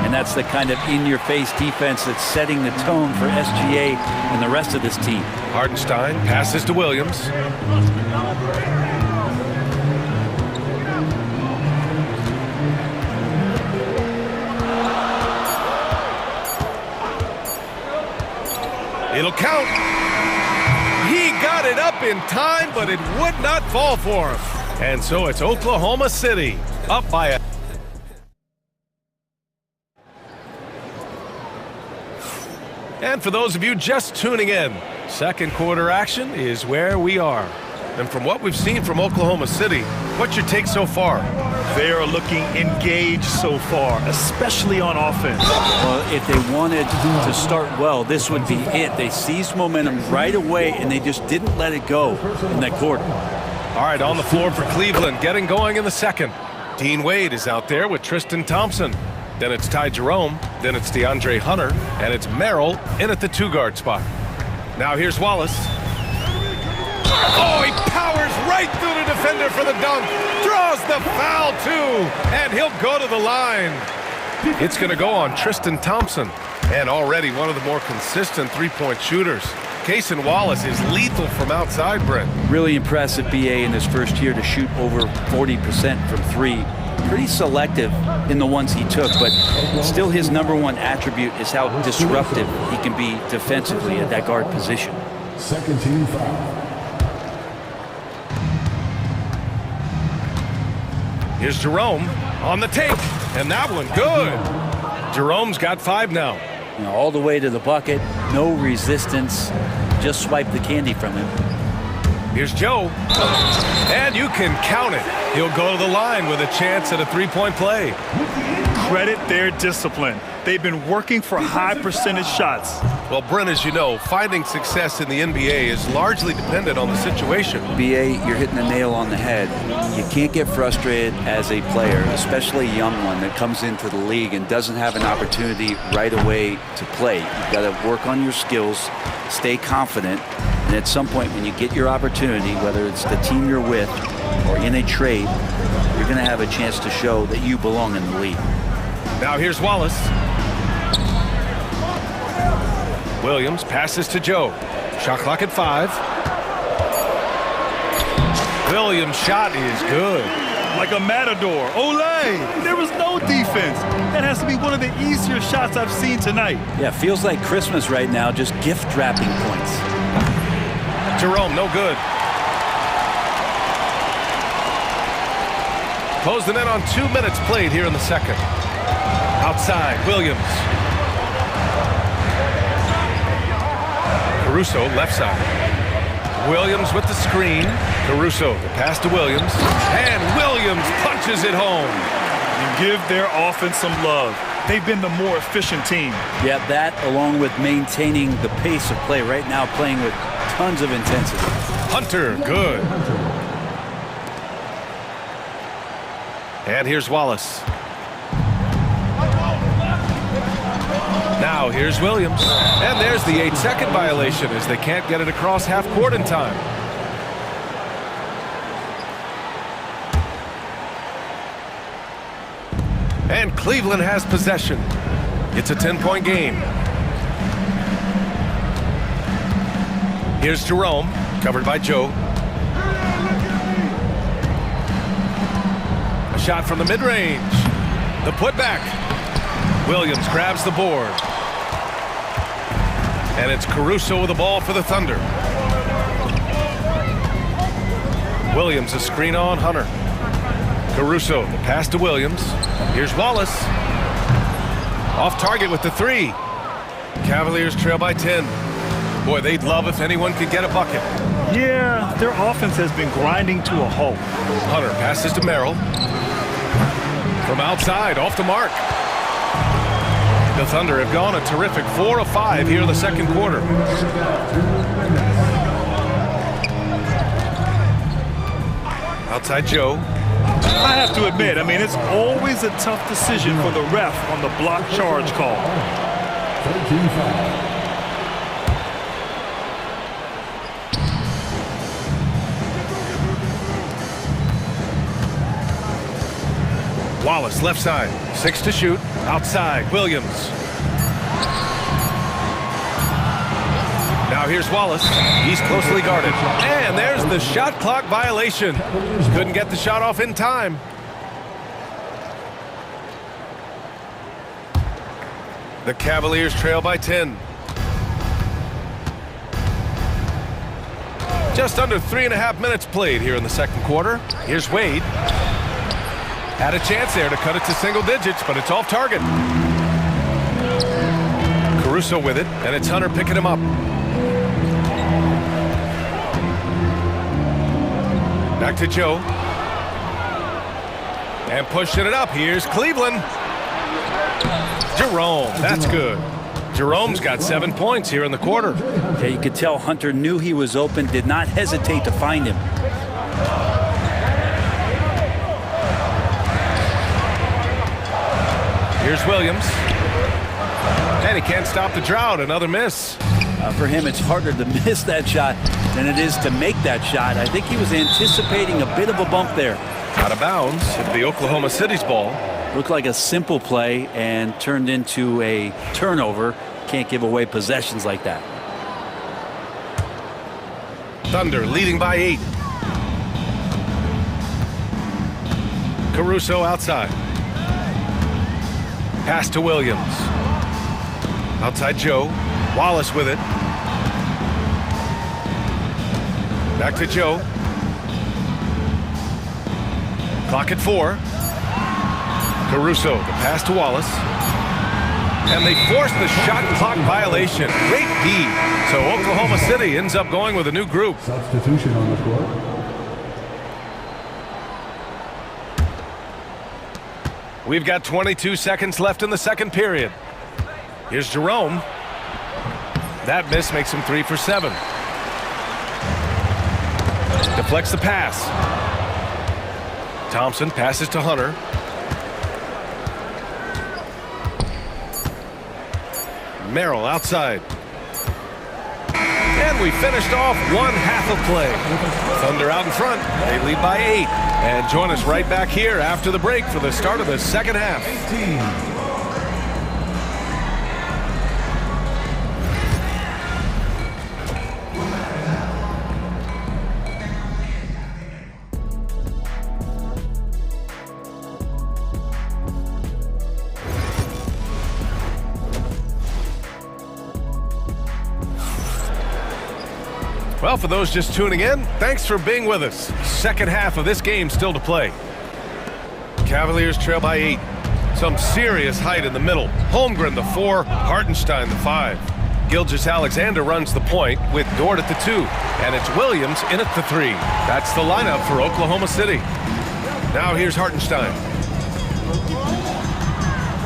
And that's the kind of in-your-face defense that's setting the tone for SGA and the rest of this team. Hardenstein passes to Williams. It'll count. He got it up in time, but it would not fall for him. And so it's Oklahoma City up by a... And for those of you just tuning in, second quarter action is where we are. And from what we've seen from Oklahoma City, what's your take so far? They are looking engaged so far, especially on offense. Well, if they wanted to start well, this would be it. They seized momentum right away, and they just didn't let it go in that quarter. All right, on the floor for Cleveland, getting going in the second. Dean Wade is out there with Tristan Thompson. Then it's Ty Jerome, then it's DeAndre Hunter, and it's Merrill in at the two-guard spot. Now here's Wallace. Oh, he powers right through the defender for the dunk. Draws the foul, too, and he'll go to the line. It's going to go on Tristan Thompson, and already one of the more consistent three-point shooters. Cason Wallace is lethal from outside, Brent. Really impressive, BA, in his first year to shoot over 40% from three. Pretty selective in the ones he took, but still his number one attribute is how disruptive he can be defensively at that guard position. Second team foul. Here's Jerome on the take, and that one good. Jerome's got 5 now. You know, all the way to the bucket, no resistance, just swipe the candy from him. Here's Joe, and you can count it. He'll go to the line with a chance at a three-point play. Credit their discipline. They've been working for high percentage shots. Well, Brent, as you know, finding success in the NBA is largely dependent on the situation. BA, you're hitting the nail on the head. You can't get frustrated as a player, especially a young one that comes into the league and doesn't have an opportunity right away to play. You've got to work on your skills, stay confident, and at some point when you get your opportunity, whether it's the team you're with or in a trade, you're going to have a chance to show that you belong in the league. Now here's Wallace. Williams passes to Joe. Shot clock at 5. Williams' shot is good. Like a matador. Olay! There was no defense. That has to be one of the easier shots I've seen tonight. Yeah, feels like Christmas right now, just gift wrapping points. Jerome, no good. Closing in on 2 minutes played here in the second. Outside, Williams. Caruso, left side. Williams with the screen. Caruso, the pass to Williams. And Williams punches it home. You give their offense some love. They've been the more efficient team. Yeah, that along with maintaining the pace of play right now, playing with tons of intensity. Hunter, good. And here's Wallace. Now here's Williams. And there's the 8-second violation as they can't get it across half court in time. And Cleveland has possession. It's a 10-point game. Here's Jerome, covered by Joe. A shot from the mid-range. The putback. Williams grabs the board. And it's Caruso with the ball for the Thunder. Williams a screen on Hunter. Caruso, the pass to Williams. Here's Wallace. Off target with the 3. Cavaliers trail by 10. Boy, they'd love if anyone could get a bucket. Yeah, their offense has been grinding to a halt. Hunter passes to Merrill. From outside, off the mark. The Thunder have gone a terrific 4 of 5 here in the second quarter. Outside Joe. I have to admit, it's always a tough decision for the ref on the block charge call. 13 foul. Wallace, left side. 6 to shoot. Outside, Williams. Now here's Wallace. He's closely guarded. And there's the shot clock violation. Couldn't get the shot off in time. The Cavaliers trail by 10. Just under 3.5 minutes played here in the second quarter. Here's Wade. Had a chance there to cut it to single digits, but it's off target. Caruso with it, and it's Hunter picking him up. Back to Joe. And pushing it up. Here's Cleveland. Jerome, that's good. Jerome's got 7 points here in the quarter. Yeah, you could tell Hunter knew he was open, did not hesitate to find him. Here's Williams. And he can't stop the drought. Another miss. For him, it's harder to miss that shot than it is to make that shot. I think he was anticipating a bit of a bump there. Out of bounds. It'll be Oklahoma City's ball. Looked like a simple play and turned into a turnover. Can't give away possessions like that. Thunder leading by 8. Caruso outside. Pass to Williams. Outside Joe. Wallace with it. Back to Joe. Clock at 4. Caruso, the pass to Wallace. And they force the shot clock violation. Great D. So Oklahoma City ends up going with a new group. Substitution on the court. We've got 22 seconds left in the second period. Here's Jerome. That miss makes him 3 for 7. Deflects the pass. Thompson passes to Hunter. Merrill outside. And we finished off one half of play. Thunder out in front. They lead by 8. And join us right back here after the break for the start of the second half. 18. Well, for those just tuning in, thanks for being with us. Second half of this game still to play. Cavaliers trail by 8. Some serious height in the middle. Holmgren, the 4. Hartenstein, the 5. Gilgeous-Alexander runs the point with Dort at the 2. And it's Williams in at the 3. That's the lineup for Oklahoma City. Now here's Hartenstein.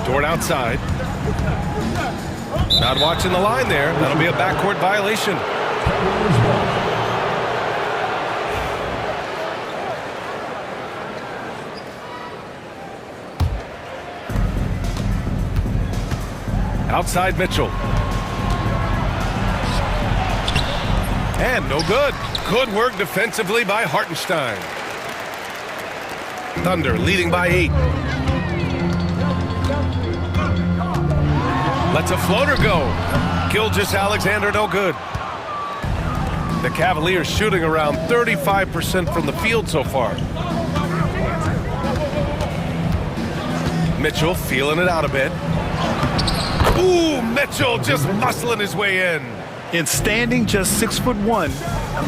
Dort outside. Not watching the line there. That'll be a backcourt violation. Outside Mitchell. And no good. Good work defensively by Hartenstein. Thunder leading by 8. Lets a floater go. Gilgeous-Alexander no good. The Cavaliers shooting around 35% from the field so far. Mitchell feeling it out a bit. Ooh, Mitchell just muscling his way in. In standing just 6'1",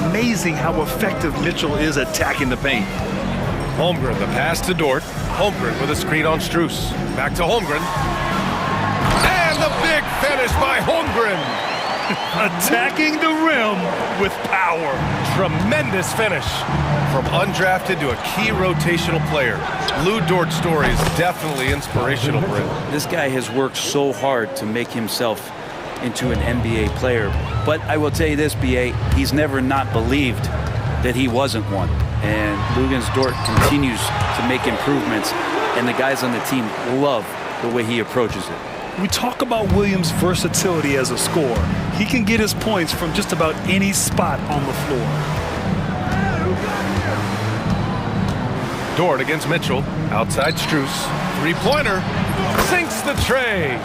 amazing how effective Mitchell is attacking the paint. Holmgren, the pass to Dort. Holmgren with a screen on Strus. Back to Holmgren. And the big finish by Holmgren. Attacking the rim with power. Tremendous finish. From undrafted to a key rotational player. Lou Dort's story is definitely inspirational, Brent. This guy has worked so hard to make himself into an NBA player. But I will tell you this, B.A., he's never not believed that he wasn't one. And Luguentz Dort continues to make improvements, and the guys on the team love the way he approaches it. We talk about Williams' versatility as a scorer. He can get his points from just about any spot on the floor. Dort against Mitchell. Outside Strus. Three-pointer. Sinks the tray.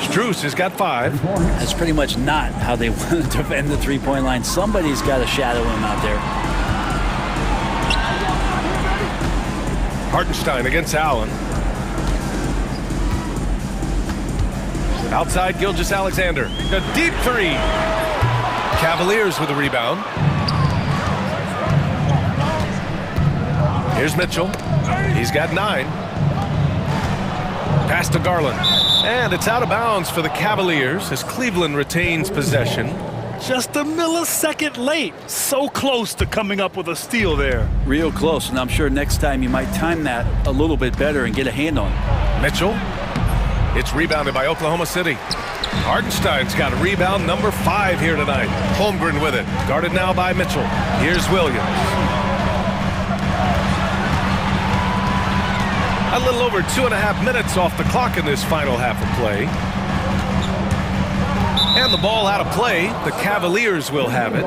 Strus has got 5. That's pretty much not how they want to defend the three-point line. Somebody's got to shadow him out there. Hartenstein against Allen. Outside Gilgeous-Alexander. A deep 3. Cavaliers with the rebound. Here's Mitchell. He's got 9. Pass to Garland. And it's out of bounds for the Cavaliers as Cleveland retains possession. Just a millisecond late. So close to coming up with a steal there. Real close, and I'm sure next time you might time that a little bit better and get a hand on it. Mitchell. It's rebounded by Oklahoma City. Hartenstein's got rebound number 5 here tonight. Holmgren with it. Guarded now by Mitchell. Here's Williams. A little over 2.5 minutes off the clock in this final half of play. And the ball out of play. The Cavaliers will have it.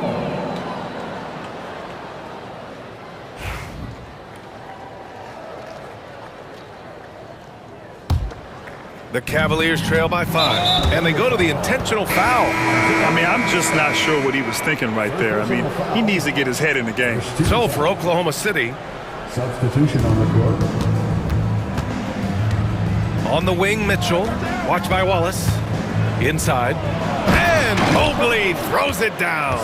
The Cavaliers trail by 5. And they go to the intentional foul. I mean, I'm just not sure what he was thinking right there. I mean, he needs to get his head in the game. So for Oklahoma City. Substitution on the court. On the wing, Mitchell. Watched by Wallace. Inside. And Mobley throws it down.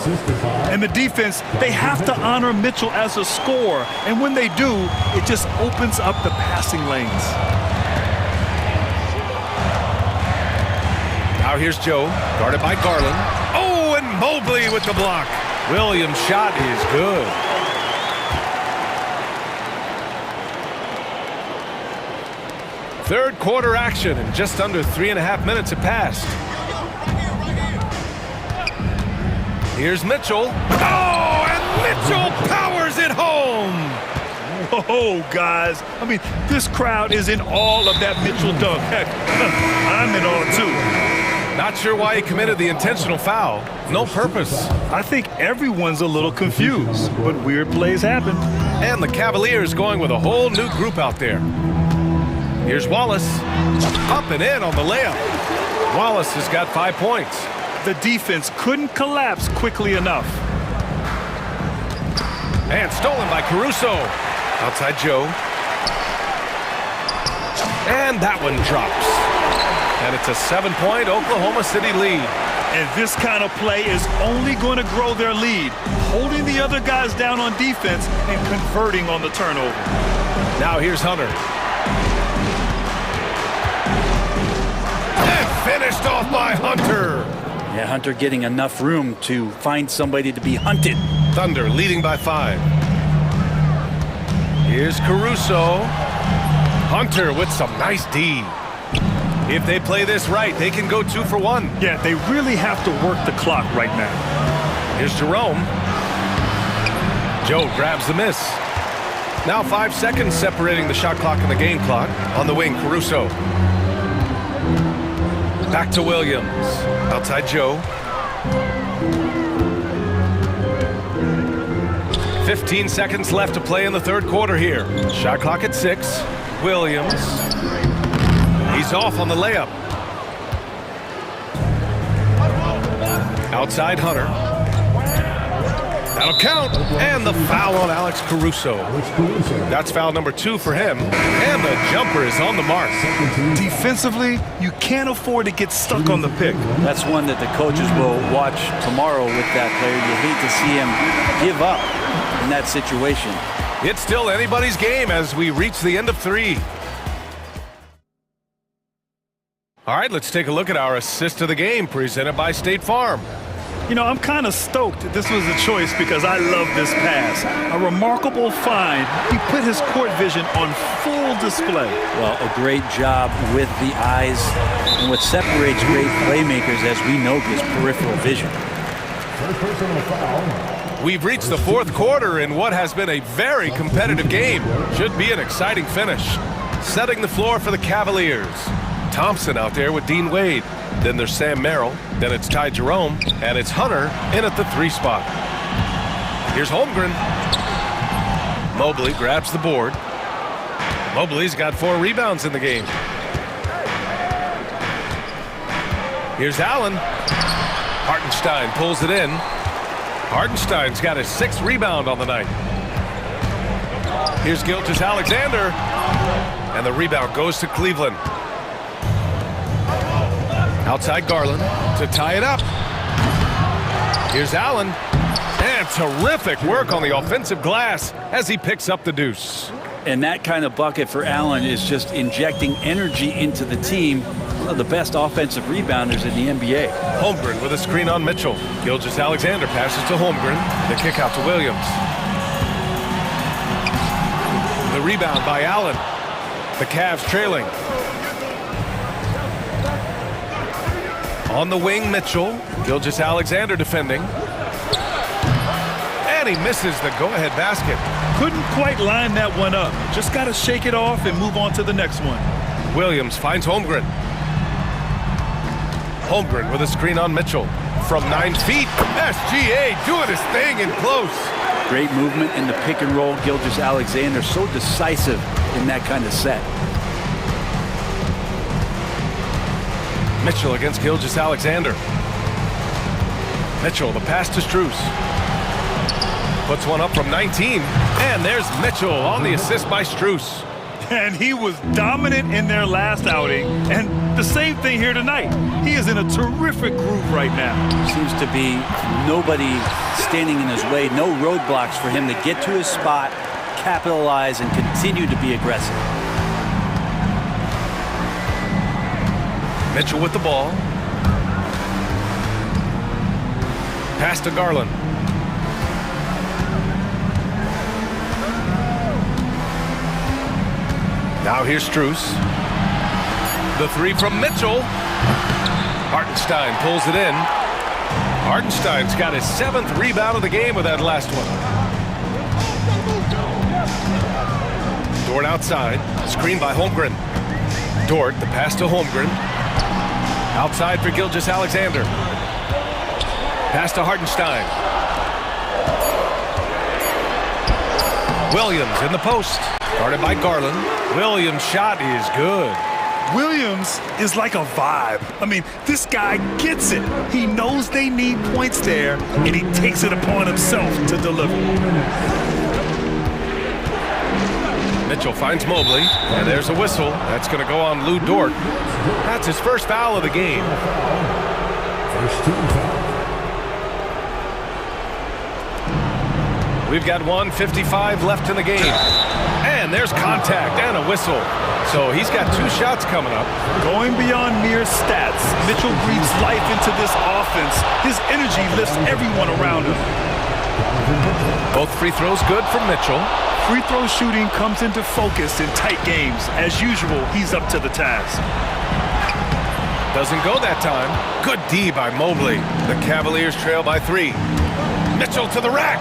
And the defense, they have to honor Mitchell as a scorer. And when they do, it just opens up the passing lanes. Now here's Joe, guarded by Garland. Oh, and Mobley with the block. Williams' shot is good. Third quarter action, and just under 3.5 minutes have passed. Here's Mitchell. Oh, and Mitchell powers it home. Oh, guys. I mean, this crowd is in all of that Mitchell dunk. Heck, I'm in all too. Not sure why he committed the intentional foul. No purpose. I think everyone's a little confused, but weird plays happen. And the Cavaliers going with a whole new group out there. Here's Wallace. Up and in on the layup. Wallace has got 5 points. The defense couldn't collapse quickly enough. And stolen by Caruso. Outside Joe. And that one drops. And it's a 7-point Oklahoma City lead. And this kind of play is only going to grow their lead, holding the other guys down on defense and converting on the turnover. Now here's Hunter. And finished off by Hunter. Yeah, Hunter getting enough room to find somebody to be hunted. Thunder leading by 5. Here's Caruso. Hunter with some nice D. If they play this right, they can go 2 for 1. Yeah, they really have to work the clock right now. Here's Jerome. Joe grabs the miss. Now 5 seconds separating the shot clock and the game clock. On the wing, Caruso. Back to Williams. Outside Joe. 15 seconds left to play in the third quarter here. Shot clock at 6. Williams. He's off on the layup. Outside Hunter. That'll count. And the foul on Alex Caruso. That's foul number 2 for him. And the jumper is on the mark. Defensively, you can't afford to get stuck on the pick. That's one that the coaches will watch tomorrow with that player. You hate to see him give up in that situation. It's still anybody's game as we reach the end of 3. All right, let's take a look at our assist of the game presented by State Farm. You know, I'm kind of stoked this was a choice because I love this pass. A remarkable find. He put his court vision on full display. Well, a great job with the eyes. And what separates great playmakers, as we know, is peripheral vision. We've reached the fourth quarter in what has been a very competitive game. Should be an exciting finish. Setting the floor for the Cavaliers. Thompson out there with Dean Wade. Then there's Sam Merrill. Then it's Ty Jerome. And it's Hunter in at the 3 spot. Here's Holmgren. Mobley grabs the board. Mobley's got 4 rebounds in the game. Here's Allen. Hartenstein pulls it in. Hartenstein's got his 6th rebound on the night. Here's Gilgeous-Alexander. And the rebound goes to Cleveland. Outside Garland to tie it up. Here's Allen. And terrific work on the offensive glass as he picks up the deuce. And that kind of bucket for Allen is just injecting energy into the team. One of the best offensive rebounders in the NBA. Holmgren with a screen on Mitchell. Gilgeous-Alexander passes to Holmgren. The kick out to Williams. The rebound by Allen. The Cavs trailing. On the wing, Mitchell. Gilgeous-Alexander defending. And he misses the go-ahead basket. Couldn't quite line that one up. Just got to shake it off and move on to the next one. Williams finds Holmgren. Holmgren with a screen on Mitchell. From 9 feet, SGA doing his thing in close. Great movement in the pick and roll. Gilgeous-Alexander so decisive in that kind of set. Mitchell against Gilgeous-Alexander. Mitchell, the pass to Strus. Puts one up from 19. And there's Mitchell on the assist by Strus. And he was dominant in their last outing. And the same thing here tonight. He is in a terrific groove right now. Seems to be nobody standing in his way. No roadblocks for him to get to his spot, capitalize, and continue to be aggressive. Mitchell with the ball. Pass to Garland. Now here's Strus. The 3 from Mitchell. Hartenstein pulls it in. Hartenstein's got his 7th rebound of the game with that last one. Dort outside. Screen by Holmgren. Dort, the pass to Holmgren. Outside for Gilgeous-Alexander. Pass to Hartenstein. Williams in the post. Guarded by Garland. Williams' shot is good. Williams is like a vibe. I mean, this guy gets it. He knows they need points there, and he takes it upon himself to deliver. Mitchell finds Mobley, and there's a whistle. That's going to go on Lou Dort. That's his first foul of the game. First team foul. We've got 1:55 left in the game. And there's contact and a whistle. So he's got 2 shots coming up. Going beyond mere stats, Mitchell breathes life into this offense. His energy lifts everyone around him. Both free throws good from Mitchell. Free throw shooting comes into focus in tight games. As usual, he's up to the task. Doesn't go that time. Good D by Mobley. The Cavaliers trail by 3. Mitchell to the rack.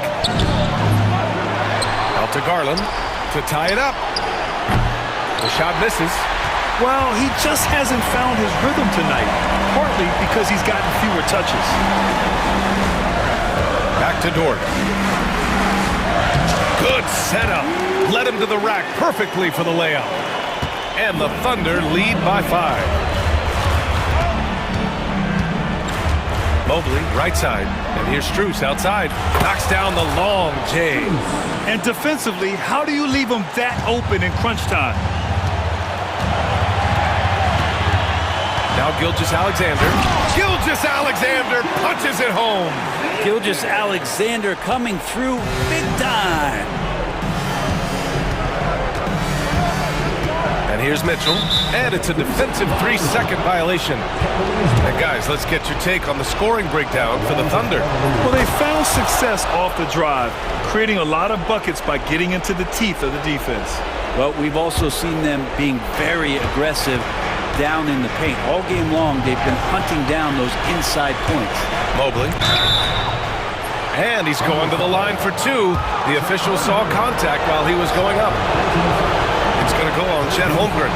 Out to Garland to tie it up. The shot misses. Well, he just hasn't found his rhythm tonight, partly because he's gotten fewer touches. Back to Dort. Good setup. Led him to the rack perfectly for the layup. And the Thunder lead by 5. Mobley, right side. And here's Strus outside. Knocks down the long J. And defensively, how do you leave him that open in crunch time? Now Gilgeous-Alexander. Gilgeous-Alexander punches it home. Gilgeous-Alexander coming through big time. And here's Mitchell. And it's a defensive 3-second violation. And guys, let's get your take on the scoring breakdown for the Thunder. Well, they found success off the drive, creating a lot of buckets by getting into the teeth of the defense. Well, we've also seen them being very aggressive down in the paint. All game long, they've been hunting down those inside points. Mobley. And he's going to the line for 2. The official saw contact while he was going up. It's going to going to go on Chet Holmgren.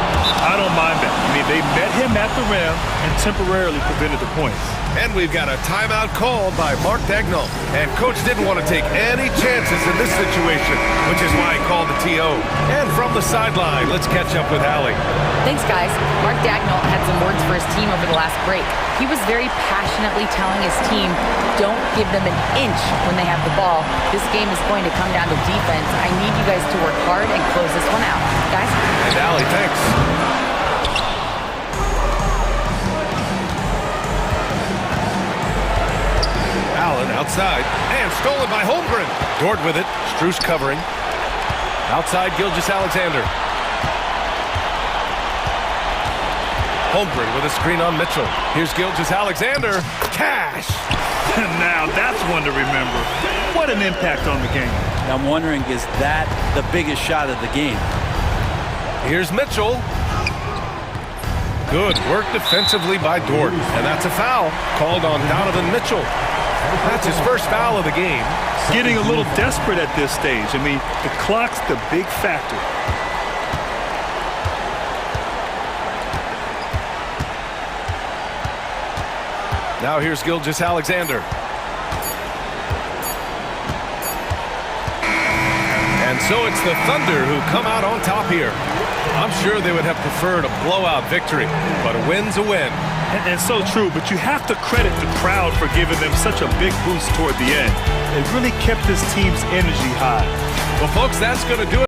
I don't mind that. I mean, they met him at the rim and temporarily prevented the points. And we've got a timeout called by Mark Dagnall. And coach didn't want to take any chances in this situation, which is why he called the TO. And from the sideline, let's catch up with Allie. Thanks, guys. Mark Dagnall had some words for his team over the last break. He was very passionately telling his team, don't give them an inch when they have the ball. This game is going to come down to defense. I need you guys to work hard and close this one out. Guys? And Allie, thanks. Allen outside, and stolen by Holmgren. Dort with it, Strus covering. Outside, Gilgeous-Alexander. Holmgren with a screen on Mitchell. Here's Gilgeous-Alexander. Cash! Now that's one to remember. What an impact on the game. I'm wondering, is that the biggest shot of the game? Here's Mitchell. Good work defensively by Dort. And that's a foul called on Donovan Mitchell. That's his first foul of the game. Getting a little desperate at this stage. I mean, the clock's the big factor. Now here's Gilgeous-Alexander. And so it's the Thunder who come out on top here. I'm sure they would have preferred a blowout victory, but a win's a win. And so true, but you have to credit the crowd for giving them such a big boost toward the end. It really kept this team's energy high. Well, folks, that's going to do it.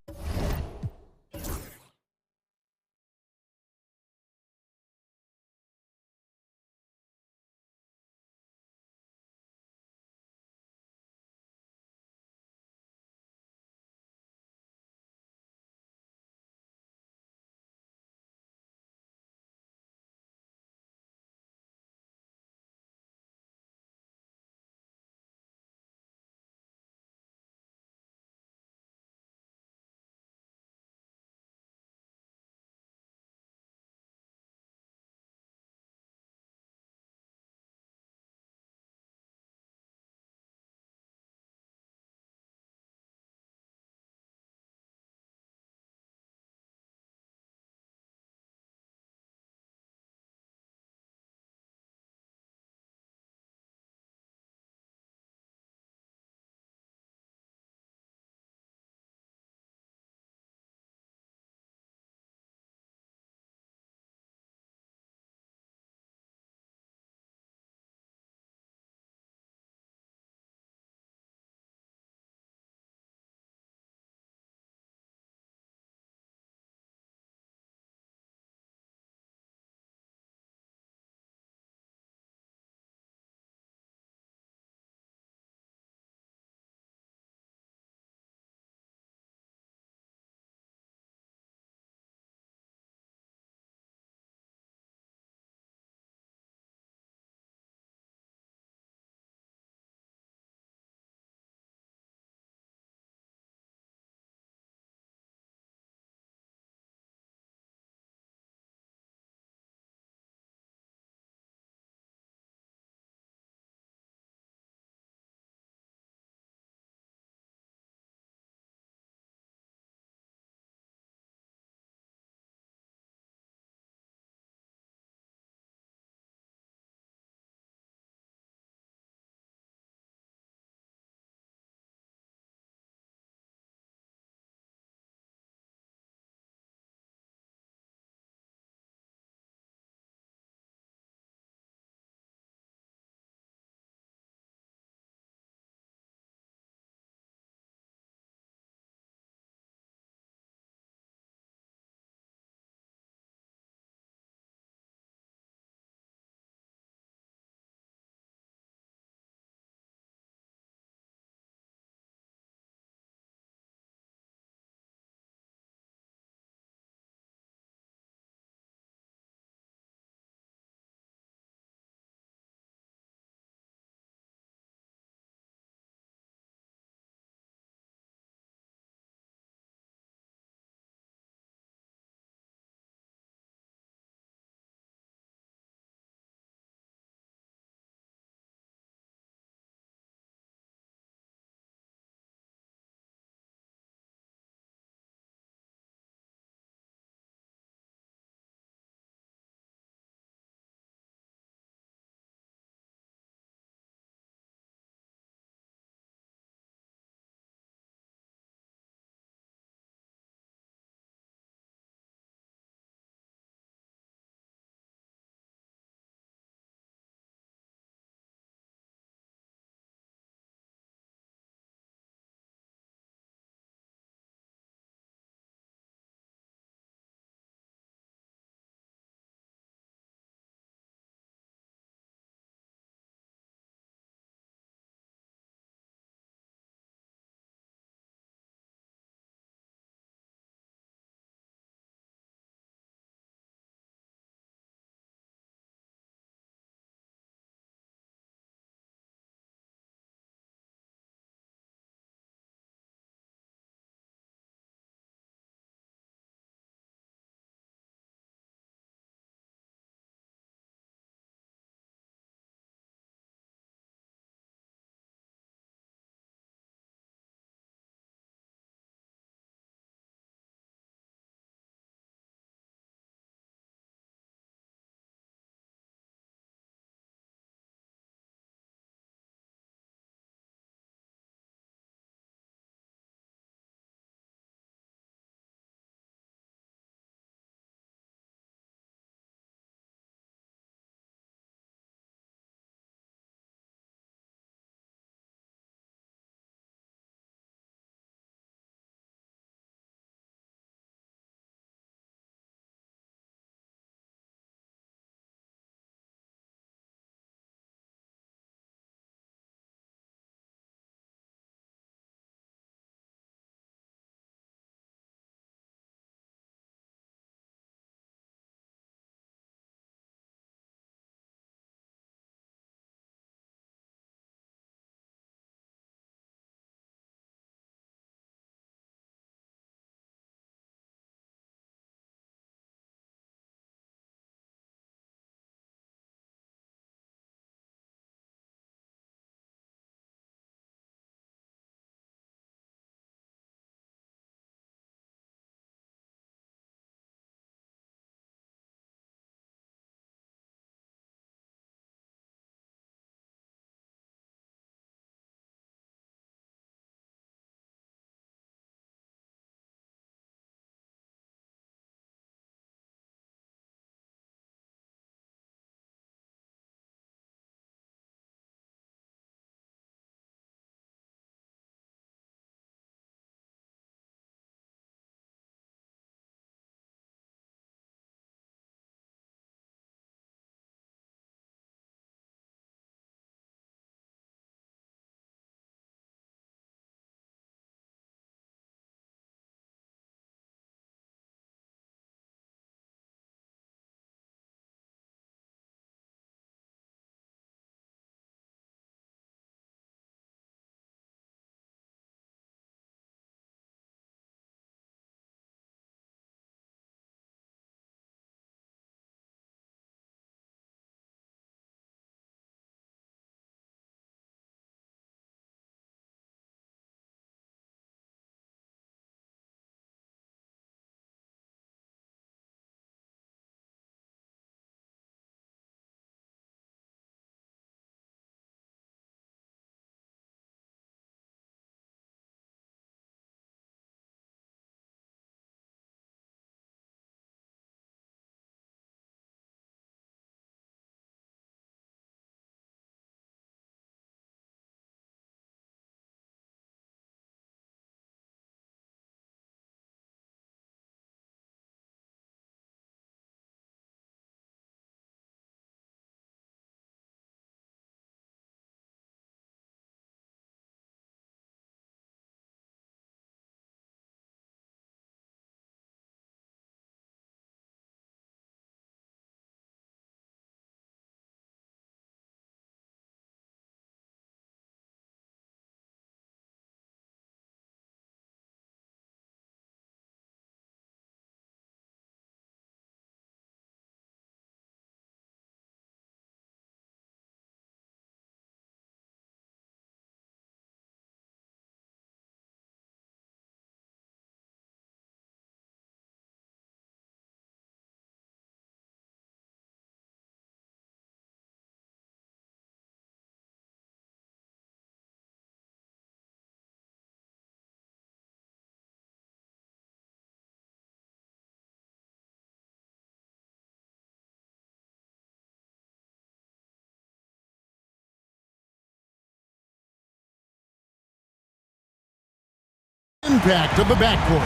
impact of the backcourt.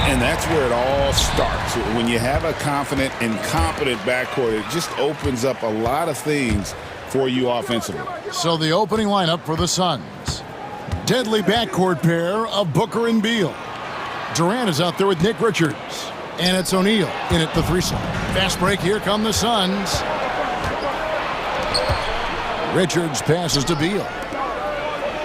And that's where it all starts. When you have a confident and competent backcourt, it just opens up a lot of things for you offensively. So the opening lineup for the Suns. Deadly backcourt pair of Booker and Beal. Durant is out there with Nick Richards. And it's O'Neal in at the threesome. Fast break, here come the Suns. Richards passes to Beal.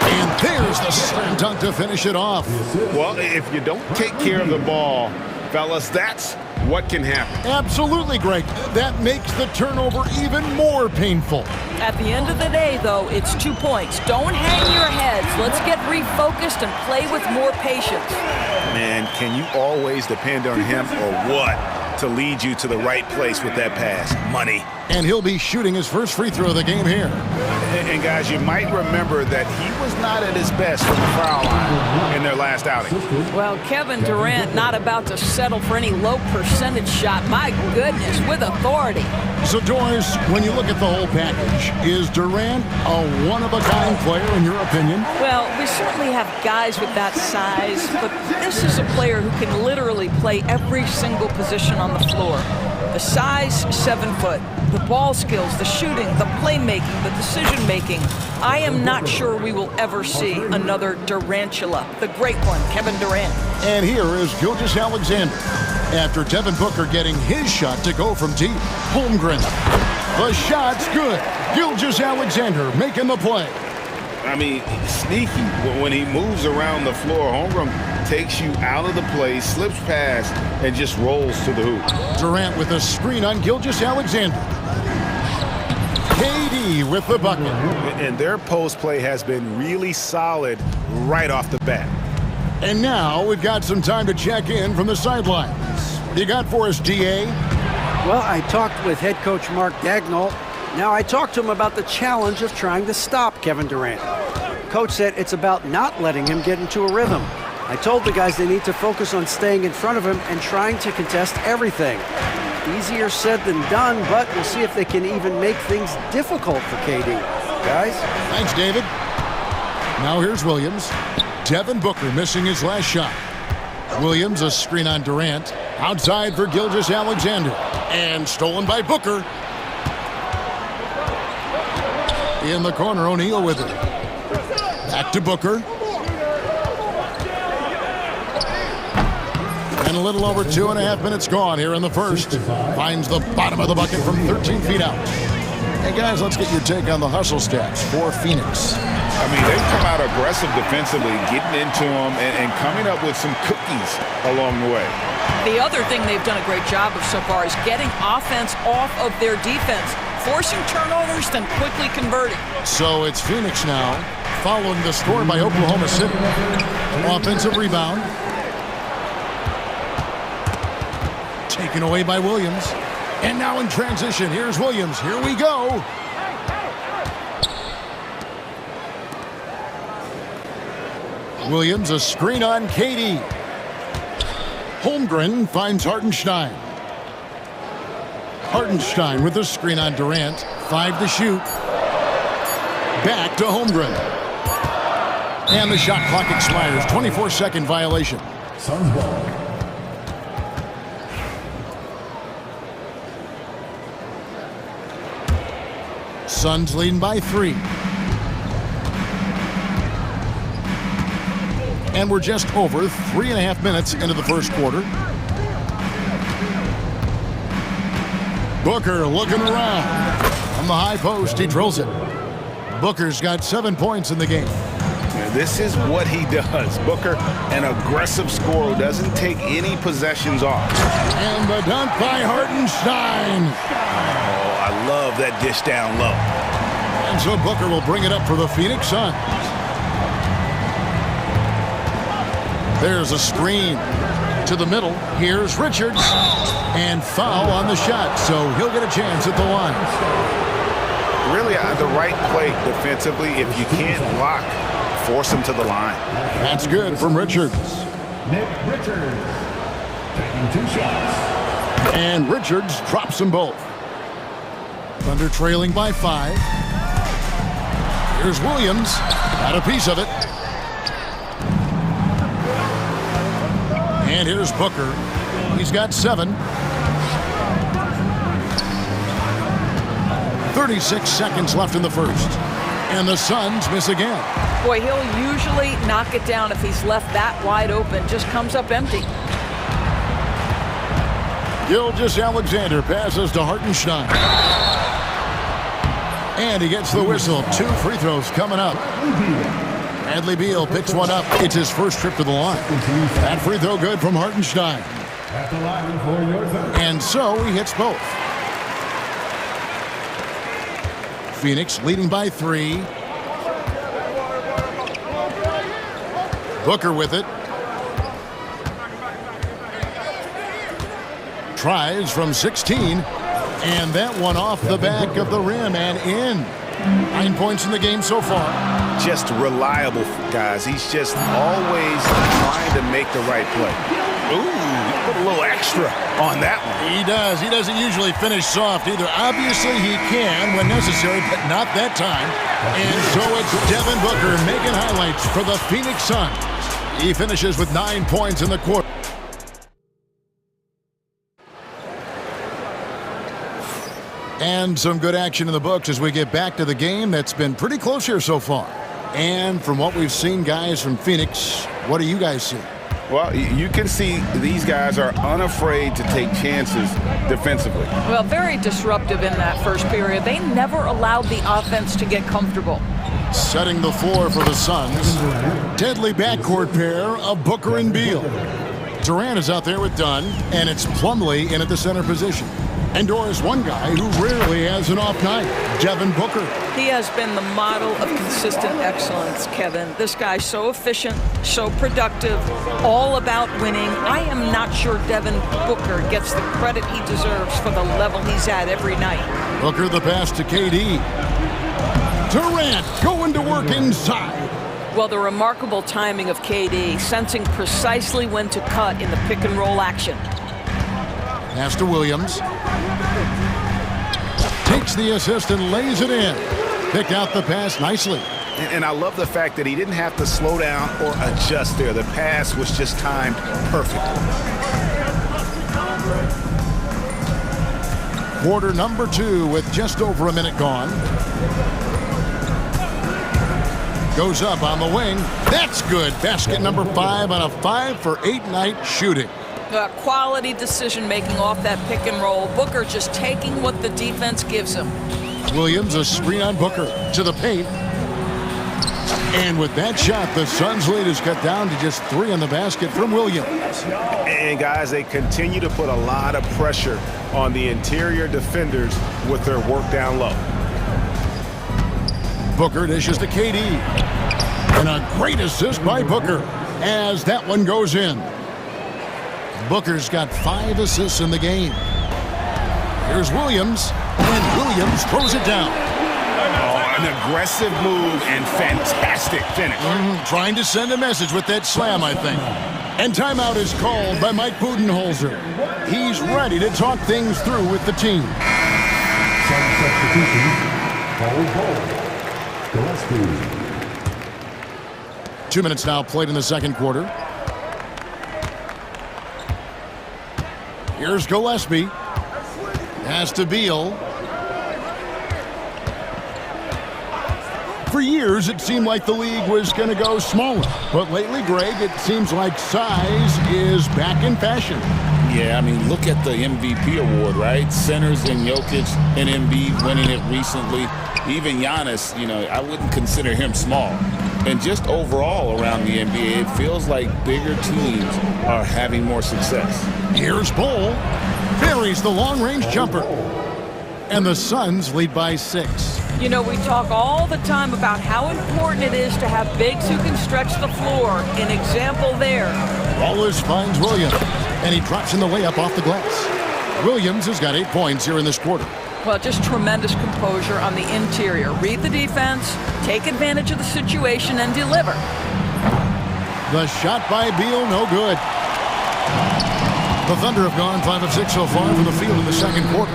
And there's the slam dunk to finish it off. Well, if you don't take care of the ball, fellas, that's what can happen. Absolutely, Greg. That makes the turnover even more painful. At the end of the day, though, it's 2 points. Don't hang your heads. Let's get refocused and play with more patience. Man, can you always depend on him or what to lead you to the right place with that pass? Money. And he'll be shooting his first free throw of the game here. And guys, you might remember that he was not at his best from the foul line in their last outing. Well, Kevin Durant not about to settle for any low percentage shot. My goodness, with authority. So, Doris, when you look at the whole package, is Durant a one-of-a-kind player in your opinion? Well, we certainly have guys with that size, but this is a player who can literally play every single position on the floor. The size, 7 foot. The ball skills, the shooting, the playmaking, the decision-making. I am not sure we will ever see another Durantula. The great one, Kevin Durant. And here is Gilgeous-Alexander. After Devin Booker getting his shot to go from deep. Holmgren. The shot's good. Gilgeous-Alexander making the play. I mean, sneaky. When he moves around the floor, Holmgren takes you out of the play, slips past, and just rolls to the hoop. Durant with a screen on Gilgeous-Alexander. KD with the bucket. And their post play has been really solid right off the bat. And now we've got some time to check in from the sidelines. You got for us, DA? Well, I talked with head coach Mark Daigneault. Now I talked to him about the challenge of trying to stop Kevin Durant. Coach said it's about not letting him get into a rhythm. I told the guys they need to focus on staying in front of him and trying to contest everything. Easier said than done, but we'll see if they can even make things difficult for KD. Guys? Thanks, David. Now here's Williams. Devin Booker missing his last shot. Williams, a screen on Durant. Outside for Gilgeous-Alexander. And stolen by Booker. In the corner, O'Neal with it. Back to Booker. And a little over 2.5 minutes gone here in the first. Finds the bottom of the bucket from 13 feet out. Hey, guys, let's get your take on the hustle stats for Phoenix. I mean, they've come out aggressive defensively, getting into them and coming up with some cookies along the way. The other thing they've done a great job of so far is getting offense off of their defense, forcing turnovers, then quickly converting. So it's Phoenix now, following the score by Oklahoma City. Offensive rebound. Taken away by Williams. And now in transition, here's Williams. Here we go. Williams, a screen on KD. Holmgren finds Hartenstein. Hartenstein with a screen on Durant. 5 to shoot. Back to Holmgren. And the shot clock expires. 24-second violation. Suns ball. Suns leading by 3. And we're just over 3.5 minutes into the first quarter. Booker looking around. From the high post, he drills it. Booker's got 7 points in the game. This is what he does. Booker, an aggressive scorer, doesn't take any possessions off. And the dunk by Hartenstein. Oh, I love that dish down low. And so Booker will bring it up for the Phoenix Suns. There's a screen to the middle. Here's Richards. And foul on the shot, so he'll get a chance at the line. Really the right play defensively. If you can't block, force him to the line. That's good from Richards. Nick Richards taking 2 shots. And Richards drops them both. Thunder trailing by 5. Here's Williams. Got a piece of it. And here's Booker. He's got 7. 36 seconds left in the first. And the Suns miss again. Boy, he'll usually knock it down if he's left that wide open. Just comes up empty. Gilgeous-Alexander passes to Hartenstein. And he gets the whistle. 2 free throws coming up. Bradley Beal picks one up. It's his first trip to the line. That free throw good from Hartenstein. And so he hits both. Phoenix leading by 3. Booker with it. Tries from 16. And that one off the back of the rim and in. 9 points in the game so far. Just reliable, guys. He's just always trying to make the right play. Ooh, put a little extra on that one. He does. He doesn't usually finish soft either. Obviously, he can when necessary, but not that time. And so it's Devin Booker making highlights for the Phoenix Suns. He finishes with 9 points in the quarter. And some good action in the books as we get back to the game that's been pretty close here so far. And from what we've seen, guys, from Phoenix, what do you guys see? Well, you can see these guys are unafraid to take chances defensively. Well, very disruptive in that first period. They never allowed the offense to get comfortable. Setting the floor for the Suns. Deadly backcourt pair of Booker and Beal. Durant is out there with Dunn, and it's Plumlee in at the center position. And Doris, one guy who rarely has an off night, Devin Booker. He has been the model of consistent excellence, Kevin. This guy's so efficient, so productive, all about winning. I am not sure Devin Booker gets the credit he deserves for the level he's at every night. Booker the pass to KD. Durant going to work inside. Well, the remarkable timing of KD, sensing precisely when to cut in the pick and roll action. Pass to Williams. Takes the assist and lays it in. Picked out the pass nicely. And I love the fact that he didn't have to slow down or adjust there. The pass was just timed perfectly. Quarter number 2 with just over a minute gone. Goes up on the wing. That's good. Basket number 5 on a 5 for 8 night shooting. Quality decision-making off that pick and roll. Booker just taking what the defense gives him. Williams, a screen on Booker to the paint. And with that shot, the Suns' lead is cut down to just 3 on the basket from Williams. And, guys, they continue to put a lot of pressure on the interior defenders with their work down low. Booker dishes to KD. And a great assist by Booker as that one goes in. Booker's got 5 assists in the game. Here's Williams, and Williams throws it down. Oh, an aggressive move and fantastic finish. Trying to send a message with that slam, I think. And timeout is called by Mike Budenholzer. He's ready to talk things through with the team. Substitution. 2 minutes now played in the second quarter. Here's Gillespie. Pass to Beal. For years, it seemed like the league was going to go smaller. But lately, Greg, it seems like size is back in fashion. Yeah, I mean, look at the MVP award, right? Centers and Jokic and Embiid winning it recently. Even Giannis, you know, I wouldn't consider him small. And just overall around the NBA, it feels like bigger teams are having more success. Here's Bull. Buries the long-range jumper. And the Suns lead by 6. You know, we talk all the time about how important it is to have bigs who can stretch the floor. An example there. Wallace finds Williams, and he drops in the layup off the glass. Williams has got 8 points here in this quarter. Well, just tremendous composure on the interior. Read the defense, take advantage of the situation, and deliver. The shot by Beal, no good. The Thunder have gone 5 of 6 so far from the field in the second quarter.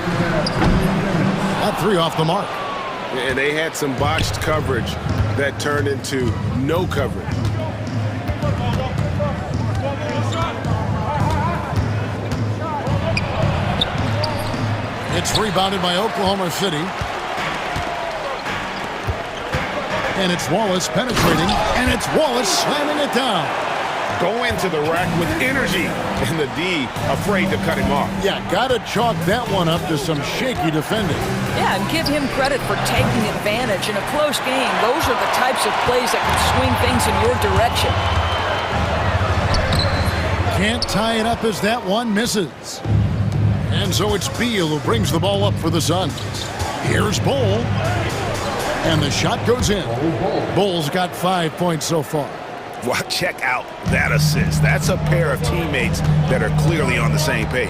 That 3 off the mark. And they had some botched coverage that turned into no coverage. It's rebounded by Oklahoma City. And it's Wallace penetrating, and it's Wallace slamming it down. Go into the rack with energy, and the D afraid to cut him off. Yeah, gotta chalk that one up to some shaky defending. Yeah, and give him credit for taking advantage in a close game. Those are the types of plays that can swing things in your direction. Can't tie it up as that one misses. And so it's Beal who brings the ball up for the Suns. Here's Bull. And the shot goes in. Bull's got 5 points so far. Well, check out that assist. That's a pair of teammates that are clearly on the same page.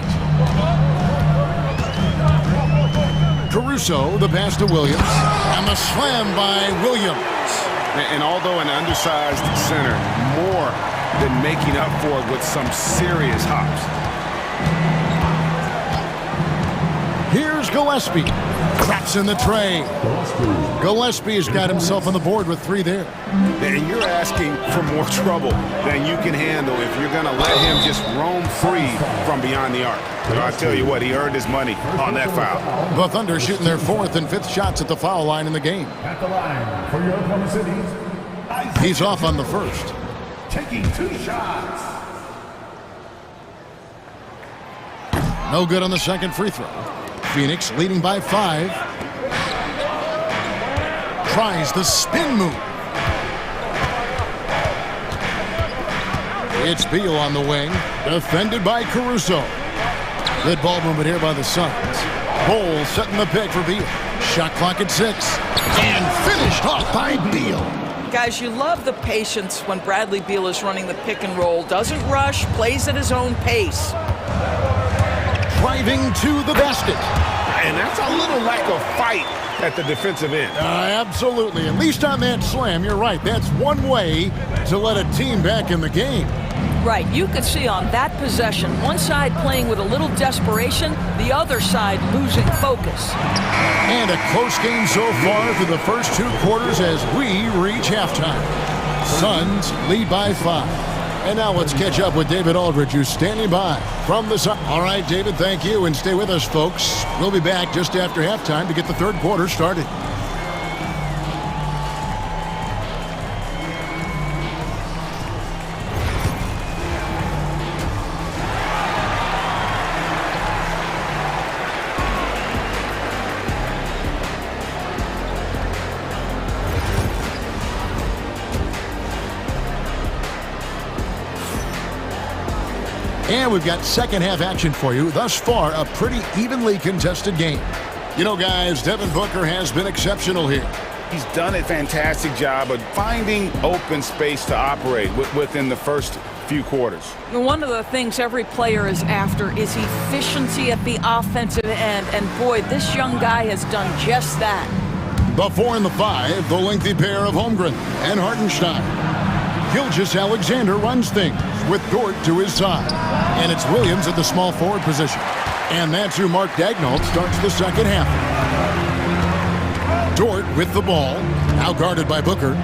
Caruso, the pass to Williams. And the slam by Williams. And although an undersized center, more than making up for it with some serious hops. Here's Gillespie. Traps in the tray. Gillespie's got himself on the board with 3 there. And you're asking for more trouble than you can handle if you're going to let him just roam free from beyond the arc. But I'll tell you what, he earned his money on that foul. The Thunder shooting their 4th and 5th shots at the foul line in the game. At the line for your Oklahoma City. He's off on the first. Taking 2 shots. No good on the second free throw. Phoenix leading by 5. Tries the spin move. It's Beal on the wing. Defended by Caruso. Good ball movement here by the Suns. Bull setting the pick for Beal. Shot clock at 6. And finished off by Beal. Guys, you love the patience when Bradley Beal is running the pick and roll. Doesn't rush, plays at his own pace. Driving to the basket. And that's a little lack of fight at the defensive end. Absolutely. At least on that slam, you're right. That's one way to let a team back in the game. Right. You could see on that possession, one side playing with a little desperation, the other side losing focus. And a close game so far through the first 2 quarters as we reach halftime. Suns lead by 5. And now let's catch up with David Aldridge, who's standing by from the Sun. All right, David, thank you. And stay with us, folks. We'll be back just after halftime to get the 3rd quarter started. And we've got second half action for you. Thus far, a pretty evenly contested game. You know, guys, Devin Booker has been exceptional here. He's done a fantastic job of finding open space to operate within the first few quarters. One of the things every player is after is efficiency at the offensive end. And boy, this young guy has done just that. The 4 and the 5, the lengthy pair of Holmgren and Hartenstein. Gilgeous-Alexander runs things with Dort to his side. And it's Williams at the small forward position. And that's who Mark Daigneault starts the second half. Dort with the ball, now guarded by Booker.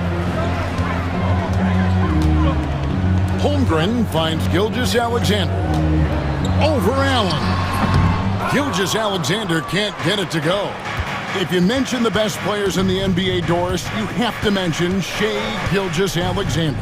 Holmgren finds Gilgeous-Alexander. Over Allen. Gilgeous-Alexander can't get it to go. If you mention the best players in the NBA, Doris, you have to mention Shai Gilgeous-Alexander.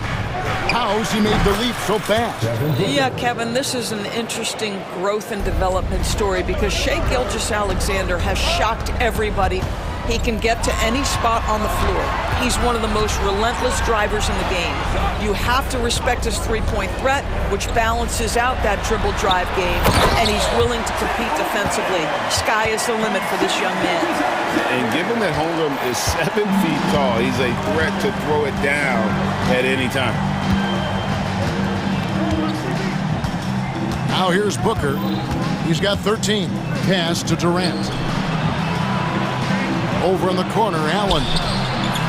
How's he made the leap so fast? Yeah, Kevin, this is an interesting growth and development story because Shai Gilgeous-Alexander has shocked everybody. He can get to any spot on the floor. He's one of the most relentless drivers in the game. You have to respect his three-point threat, which balances out that dribble drive game, and he's willing to compete defensively. Sky is the limit for this young man. And given that Holmgren is 7 feet tall, he's a threat to throw it down at any time. Now here's Booker. He's got 13. Pass to Durant. Over in the corner, Allen.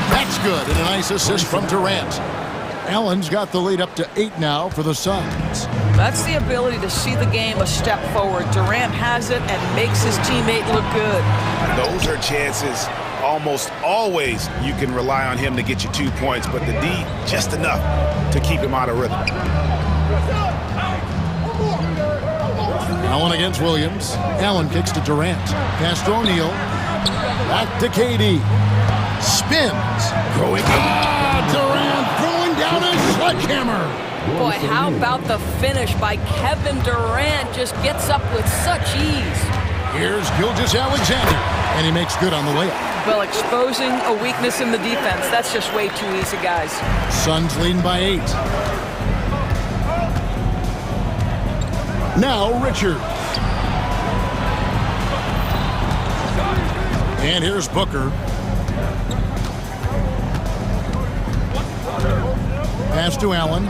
That's good, and a nice assist from Durant. Allen's got the lead up to 8 now for the Suns. That's the ability to see the game a step forward. Durant has it and makes his teammate look good. Those are chances almost always you can rely on him to get you 2 points, but the D just enough to keep him out of rhythm. Allen against Williams. Allen kicks to Durant. Pass to O'Neal. Back to KD. Spins. Going Durant throwing down a sledgehammer. Boy, how about the finish by Kevin Durant? Just gets up with such ease. Here's Gilgeous-Alexander, and he makes good on the layup. Well, exposing a weakness in the defense, that's just way too easy, guys. Suns leading by 8. Now Richards. And here's Booker. Pass to Allen.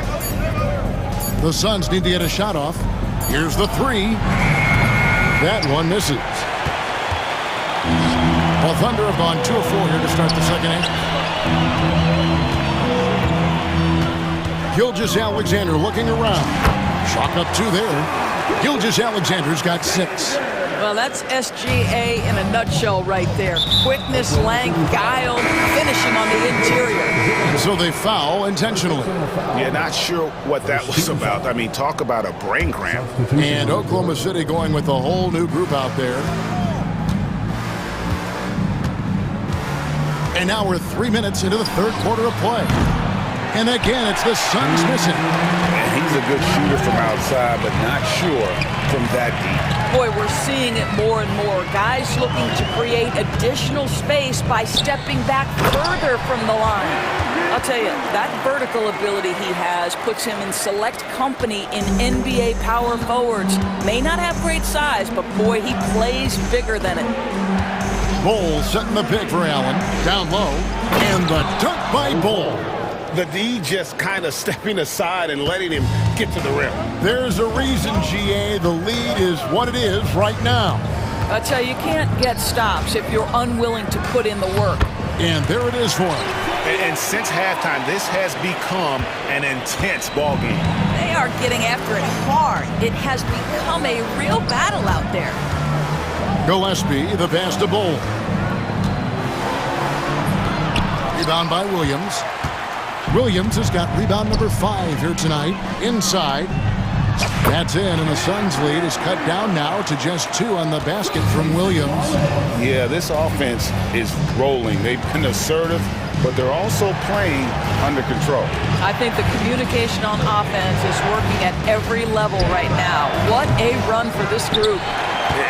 The Suns need to get a shot off. Here's the 3. That one misses. Well, Thunder have gone 2 of 4 here to start the second half. Gilgeous-Alexander looking around. Chalk up 2 there. Gilgeous-Alexander's got 6. Well, that's SGA in a nutshell right there. Quickness, length, guile, finishing on the interior. And so they foul intentionally. Yeah, not sure what that was about. I mean, talk about a brain cramp. And Oklahoma City going with a whole new group out there. And now we're 3 minutes into the third quarter of play. And again, it's the Suns missing. And he's a good shooter from outside, but not sure from that deep. Boy, we're seeing it more and more. Guys looking to create additional space by stepping back further from the line. I'll tell you, that vertical ability he has puts him in select company in NBA power forwards. May not have great size, but boy, he plays bigger than it. Bol setting the pick for Allen. Down low. And the dunk by Bol. The D just kind of stepping aside and letting him get to the rim. There's a reason, GA, the lead is what it is right now. I tell you, you can't get stops if you're unwilling to put in the work. And there it is for him. And since halftime, this has become an intense ball game. They are getting after it hard. It has become a real battle out there. Gillespie, the pass to Bol. Rebound by Williams. Williams has got rebound number 5 here tonight. Inside. That's in, and the Suns' lead is cut down now to just 2 on the basket from Williams. Yeah, this offense is rolling. They've been assertive, but they're also playing under control. I think the communication on offense is working at every level right now. What a run for this group.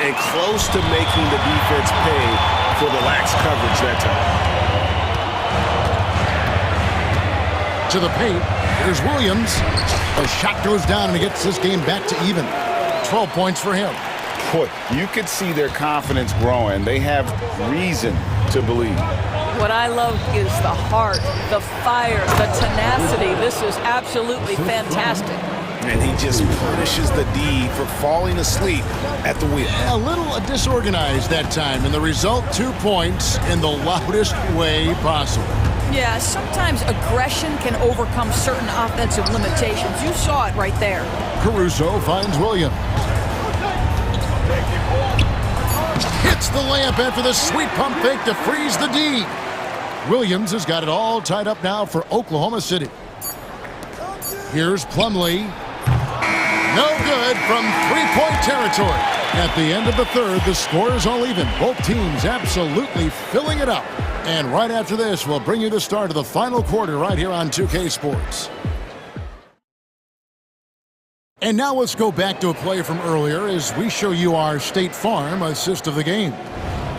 And close to making the defense pay for the lax coverage that time. To the paint. Here's Williams. The shot goes down, and he gets this game back to even. 12 points for him. Boy, you could see their confidence growing. They have reason to believe. What I love is the heart, the fire, the tenacity. This is absolutely fantastic. And he just punishes the D for falling asleep at the wheel. A little disorganized that time, and the result, 2 points in the loudest way possible. Yeah, sometimes aggression can overcome certain offensive limitations. You saw it right there. Caruso finds Williams. Hits the layup after the sweet pump fake to freeze the D. Williams has got it all tied up now for Oklahoma City. Here's Plumlee. No good from three-point territory. At the end of the third, the score is all even. Both teams absolutely filling it up. And right after this, we'll bring you the start of the final quarter right here on 2K Sports. And now let's go back to a play from earlier as we show you our State Farm assist of the game.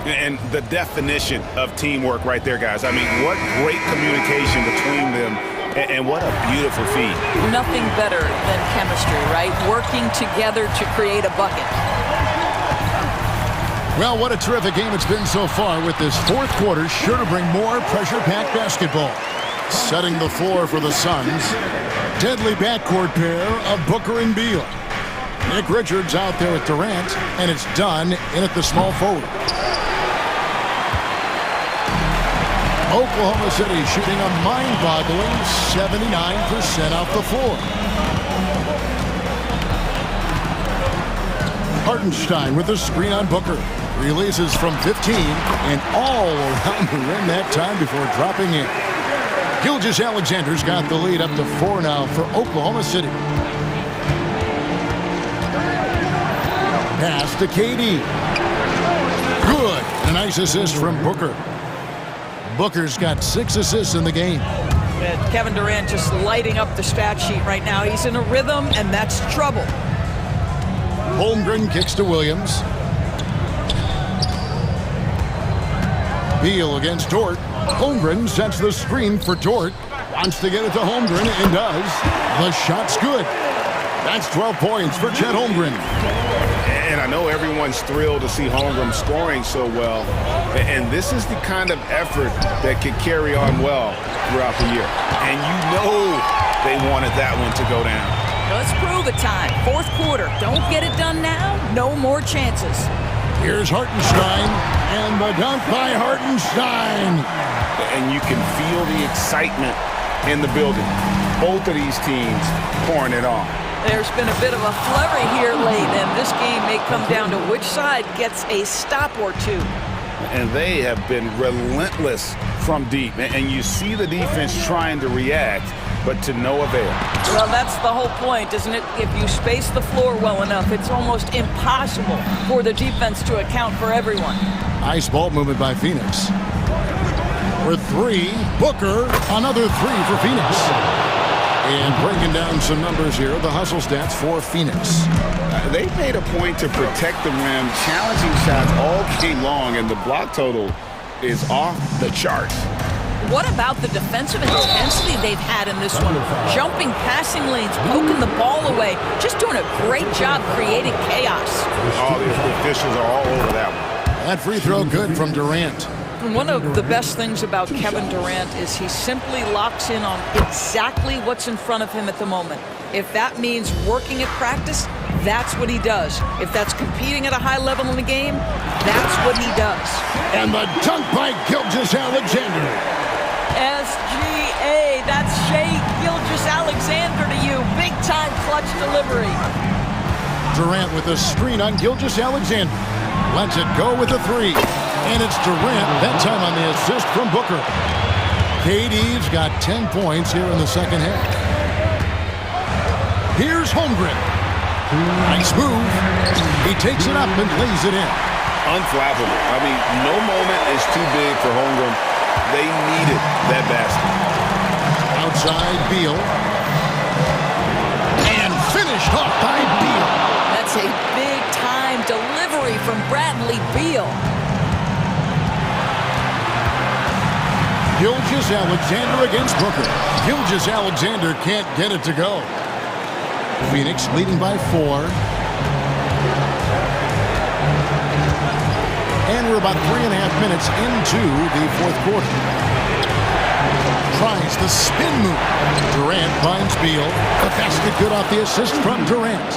And the definition of teamwork right there, guys. I mean, what great communication between them, and what a beautiful feed. Nothing better than chemistry, right? Working together to create a bucket. Well, what a terrific game it's been so far, with this fourth quarter sure to bring more pressure-packed basketball. Setting the floor for the Suns. Deadly backcourt pair of Booker and Beal. Nick Richards out there with Durant, and it's done in at the small forward. Oklahoma City shooting a mind-boggling 79% off the floor. Hartenstein with the screen on Booker. Releases from 15 and all around the rim that time before dropping in. Gilgeous-Alexander's got the lead up to 4 now for Oklahoma City. pass to KD. Good. A nice assist from Booker. Booker's got 6 assists in the game. And Kevin Durant just lighting up the stat sheet right now. He's in a rhythm, and that's trouble. Holmgren kicks to Williams. Beal against Dort. Holmgren sets the screen for Dort. Wants to get it to Holmgren and does. The shot's good. That's 12 points for Chet Holmgren. And I know everyone's thrilled to see Holmgren scoring so well. And this is the kind of effort that could carry on well throughout the year. And you know they wanted that one to go down. Let's prove it time. Fourth quarter. Don't get it done now. No more chances. Here's Hartenstein, and the dunk by Hartenstein. And you can feel the excitement in the building. Both of these teams pouring it on. There's been a bit of a flurry here late, and this game may come down to which side gets a stop or two. And they have been relentless from deep. And you see the defense trying to react, but to no avail. Well, that's the whole point, isn't it? If you space the floor well enough, it's almost impossible for the defense to account for everyone. Nice ball movement by Phoenix. For 3, Booker, another 3 for Phoenix. And breaking down some numbers here, the hustle stats for Phoenix. They made a point to protect the rim, challenging shots all game long, and the block total is off the charts. What about the defensive intensity they've had in this one? Jumping passing lanes, poking the ball away, just doing a great job creating chaos. All the officials are all over that one. That free throw good from Durant. One of the best things about Kevin Durant is he simply locks in on exactly what's in front of him at the moment. If that means working at practice, that's what he does. If that's competing at a high level in the game, that's what he does. And the dunk by Gilgeous-Alexander. SGA, that's Shai Gilgeous-Alexander to you. Big time clutch delivery. Durant with a screen on Gilgeous-Alexander. Lets it go with a 3. And it's Durant, that time on the assist from Booker. KD's got 10 points here in the second half. Here's Holmgren. Nice move. He takes it up and lays it in. Unflappable. I mean, no moment is too big for Holmgren. They needed that basket. Outside Beal. And finished off by Beal. That's a big-time delivery from Bradley Beal. Gilgeous-Alexander against Booker. Gilgeous-Alexander can't get it to go. Phoenix leading by 4. And we're about 3.5 minutes into the fourth quarter. Tries the spin move. Durant finds Beal. The basket good off the assist from Durant.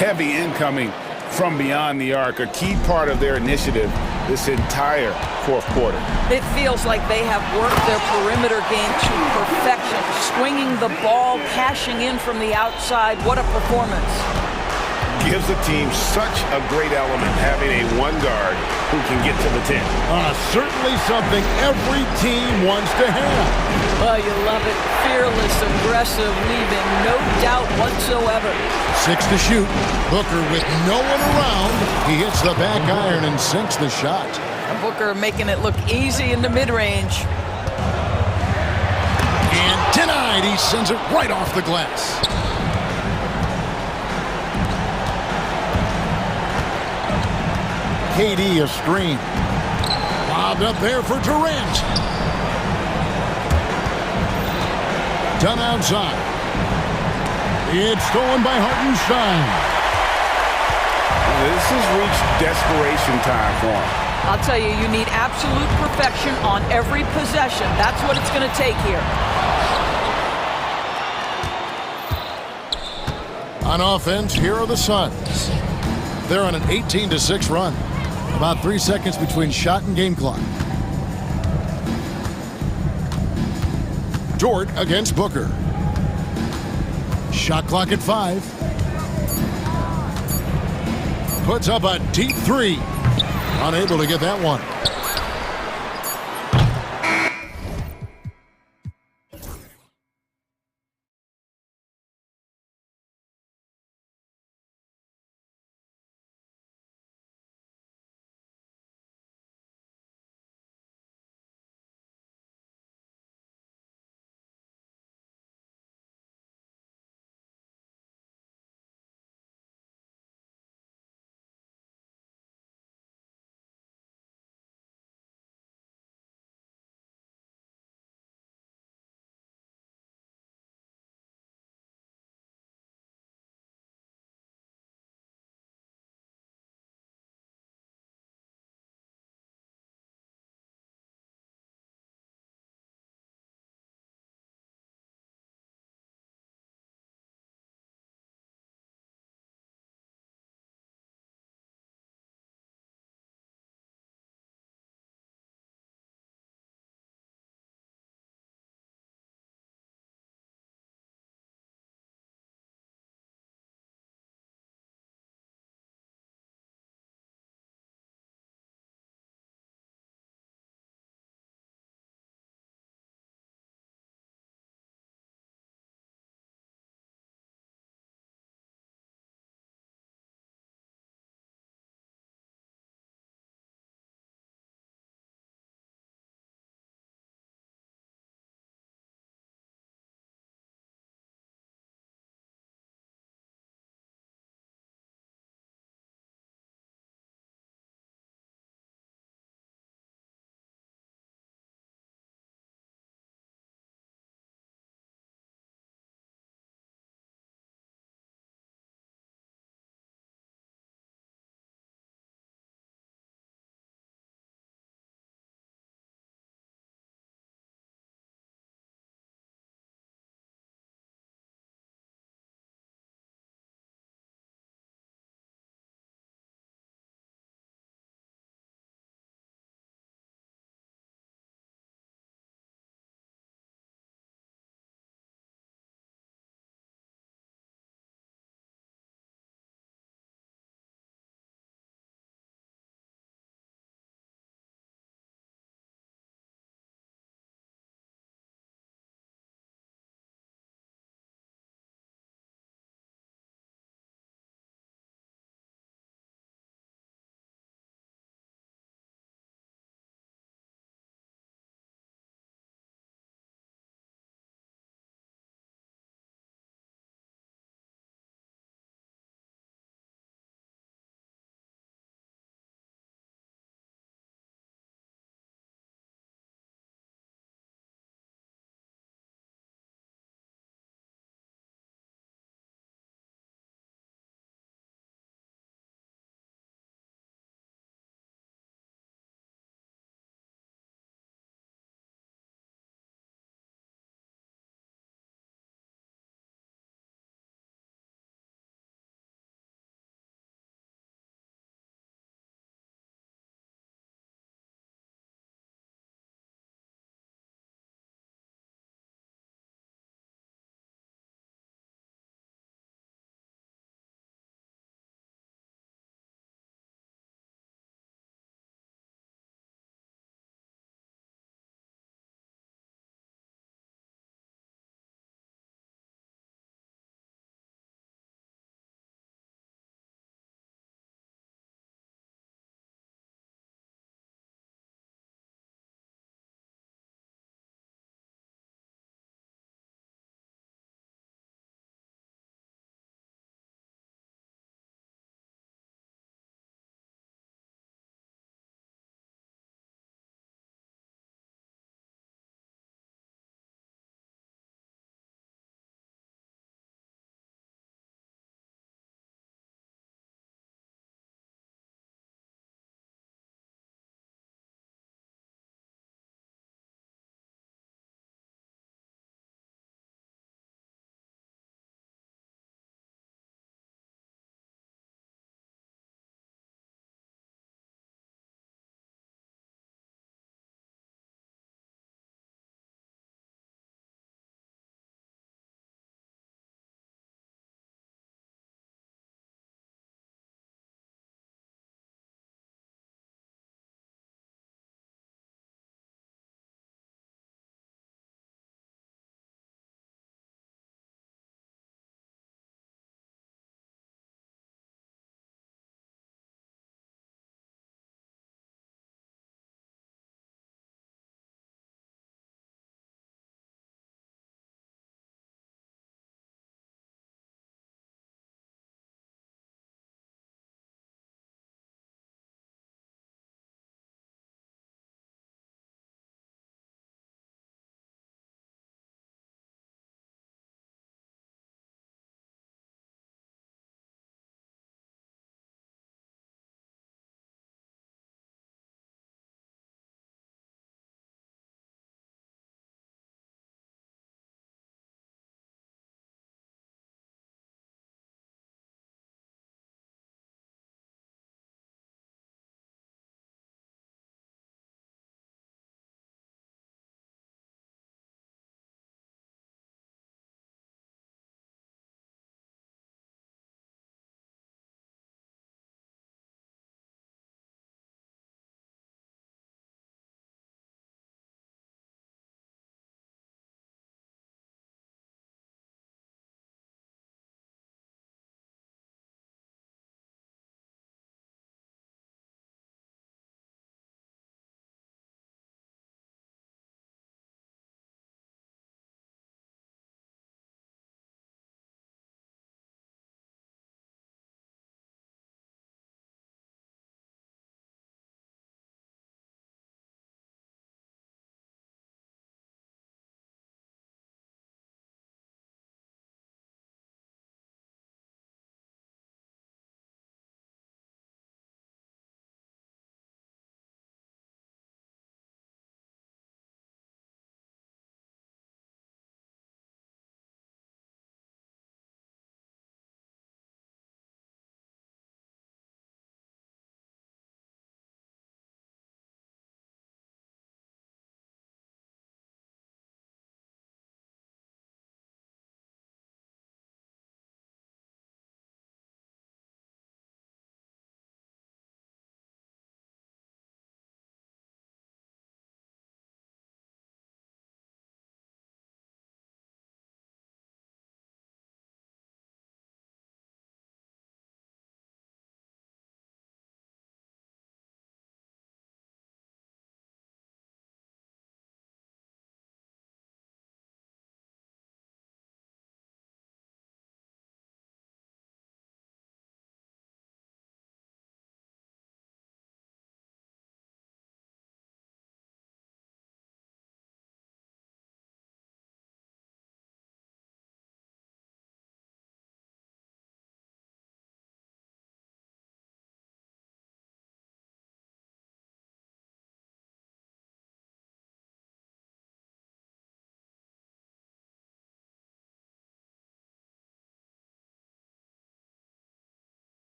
Heavy incoming from beyond the arc, a key part of their initiative this entire fourth quarter. It feels like they have worked their perimeter game to perfection. Swinging the ball, cashing in from the outside. What a performance. Gives the team such a great element having a one guard who can get to the 10. Certainly something every team wants to have. Well, you love it. Fearless, aggressive, leaving no doubt whatsoever. 6 to shoot. Booker with no one around. He hits the back iron and sinks the shot. Booker making it look easy in the mid-range. And denied. He sends it right off the glass. KD a screen. Lobbed up there for Durant. Done outside. It's stolen by Hartenstein. This has reached desperation time for him. I'll tell you, you need absolute perfection on every possession. That's what it's going to take here. On offense, here are the Suns. They're on an 18-6 run. About 3 seconds between shot and game clock. Dort against Booker. Shot clock at 5. Puts up a deep 3. Unable to get that one.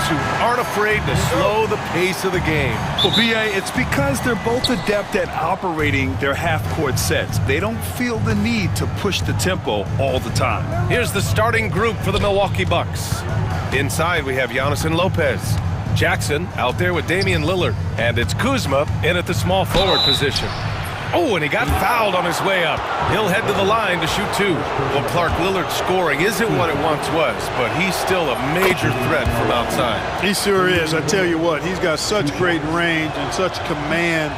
who aren't afraid to slow the pace of the game. Well, B.A., it's because they're both adept at operating their half-court sets. They don't feel the need to push the tempo all the time. Here's the starting group for the Milwaukee Bucks. Inside, we have Giannis and Lopez. Jackson out there with Damian Lillard. And it's Kuzma in at the small forward position. Oh, and he got fouled on his way up. He'll head to the line to shoot two. Well, Clark, Lillard's scoring isn't what it once was, but he's still a major threat from outside. He sure is. I tell you what, he's got such great range and such command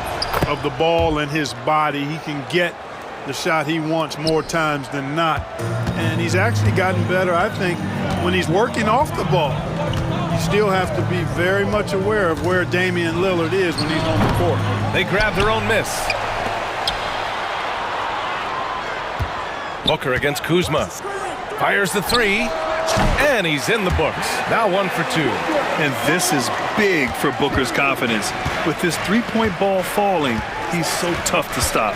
of the ball and his body. He can get the shot he wants more times than not. And he's actually gotten better, I think, when he's working off the ball. You still have to be very much aware of where Damian Lillard is when he's on the court. They grab their own miss. Booker against Kuzma. Fires the three, and he's in the books. Now 1 for 2. And this is big for Booker's confidence. With this three-point ball falling, he's so tough to stop.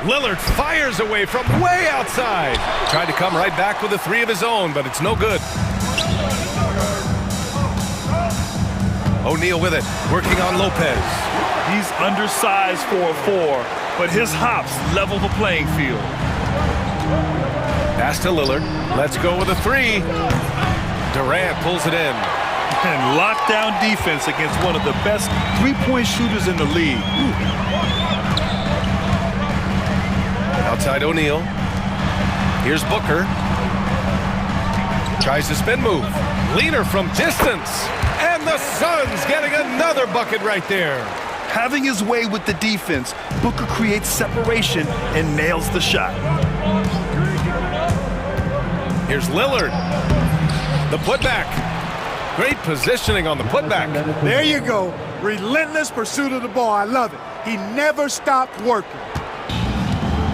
Lillard fires away from way outside. Tried to come right back with a three of his own, but it's no good. O'Neal with it, working on Lopez. He's undersized for a 4, but his hops level the playing field. Pass to Lillard. Let's go with a three. Durant pulls it in. And lockdown defense against one of the best three-point shooters in the league. Outside O'Neal. Here's Booker. Tries to spin move. Leaner from distance. And the Suns getting another bucket right there. Having his way with the defense, Booker creates separation and nails the shot. Here's Lillard. The putback. Great positioning on the putback. There you go. Relentless pursuit of the ball. I love it. He never stopped working.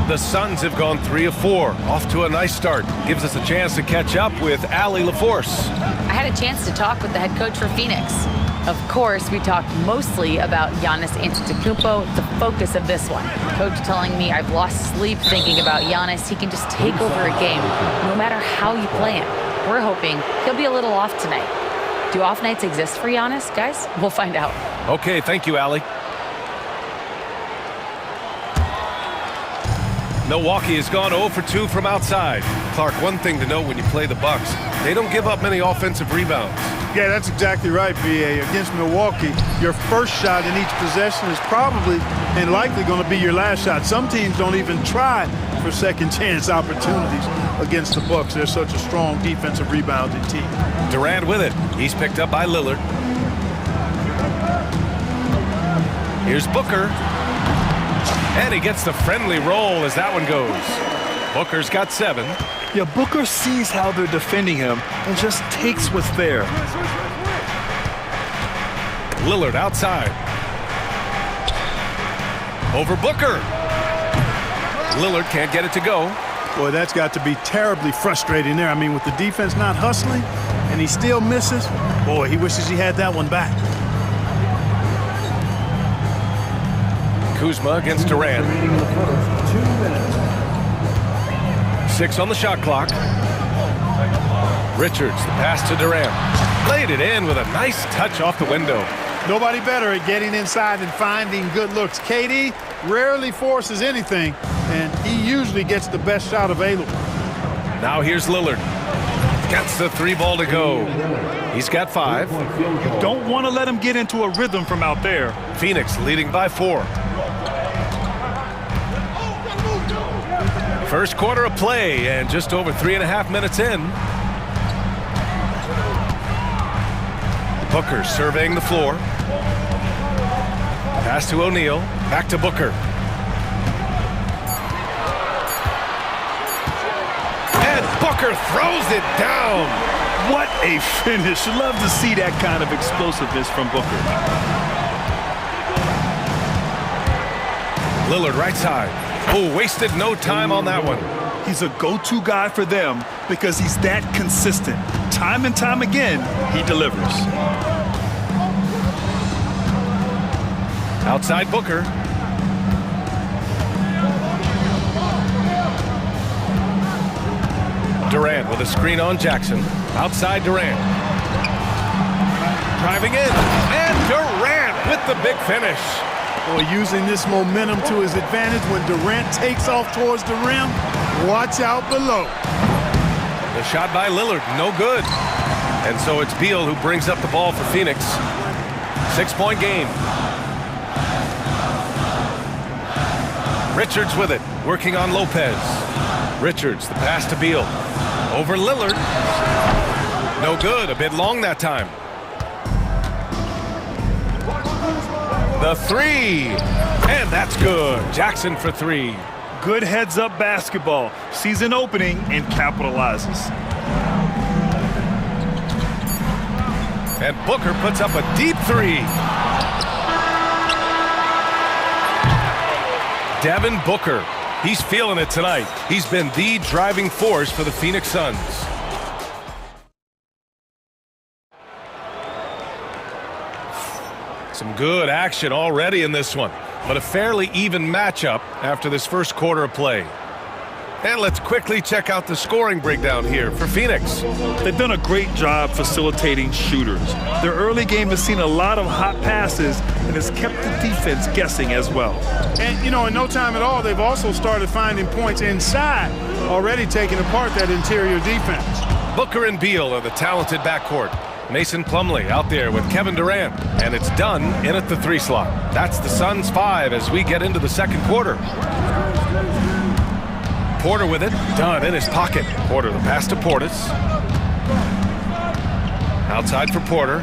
The Suns have gone 3 of 4. Off to a nice start. Gives us a chance to catch up with Allie LaForce. I had a chance to talk with the head coach for Phoenix. Of course, we talked mostly about Giannis Antetokounmpo, the focus of this one. Coach telling me I've lost sleep thinking about Giannis. He can just take over a game, no matter how you play him. We're hoping he'll be a little off tonight. Do off nights exist for Giannis, guys? We'll find out. Okay, thank you, Allie. Milwaukee has gone 0 for 2 from outside. Clark, one thing to know when you play the Bucks, they don't give up many offensive rebounds. Yeah, that's exactly right, B.A. Against Milwaukee, your first shot in each possession is probably and likely going to be your last shot. Some teams don't even try for second chance opportunities against the Bucks. They're such a strong defensive rebounding team. Durant with it. He's picked up by Lillard. Here's Booker. And he gets the friendly roll as that one goes. Booker's got 7. Yeah, Booker sees how they're defending him and just takes what's there. Lillard outside. Over Booker. Lillard can't get it to go. Boy, that's got to be terribly frustrating there. I mean, with the defense not hustling and he still misses, boy, he wishes he had that one back. Kuzma against Durant. 6 on the shot clock. Richards, the pass to Durant. Laid it in with a nice touch off the window. Nobody better at getting inside and finding good looks. KD rarely forces anything, and he usually gets the best shot available. Now here's Lillard. Gets the 3 ball to go. He's got 5. You don't want to let him get into a rhythm from out there. Phoenix leading by 4. First quarter of play and just over 3.5 minutes in. Booker surveying the floor. Pass to O'Neal. Back to Booker. And Booker throws it down. What a finish. Love to see that kind of explosiveness from Booker. Lillard right side. Oh, wasted no time on that one. He's a go-to guy for them because he's that consistent. Time and time again, he delivers. Outside Booker. Durant with a screen on Jackson. Outside Durant. driving in. And Durant with the big finish. Boy, using this momentum to his advantage when Durant takes off towards the rim. Watch out below. The shot by Lillard, no good. And so it's Beal who brings up the ball for Phoenix. 6-point game. Richards with it, working on Lopez. Richards, the pass to Beal. Over Lillard. No good, a bit long that time. The three, and that's good. Jackson for three. Good heads-up basketball. Sees an opening and capitalizes. And Booker puts up a deep three. Devin Booker, he's feeling it tonight. He's been the driving force for the Phoenix Suns. Some good action already in this one, but a fairly even matchup after this first quarter of play. And let's quickly check out the scoring breakdown here for Phoenix. They've done a great job facilitating shooters. Their early game has seen a lot of hot passes and has kept the defense guessing as well. And, you know, in no time at all, they've also started finding points inside, already taking apart that interior defense. Booker and Beal are the talented backcourt. Mason Plumlee out there with Kevin Durant, and it's done in at the 3 slot. That's the Suns 5 as we get into the second quarter. Porter with it, done in his pocket. Porter, the pass to Portis. Outside for Porter.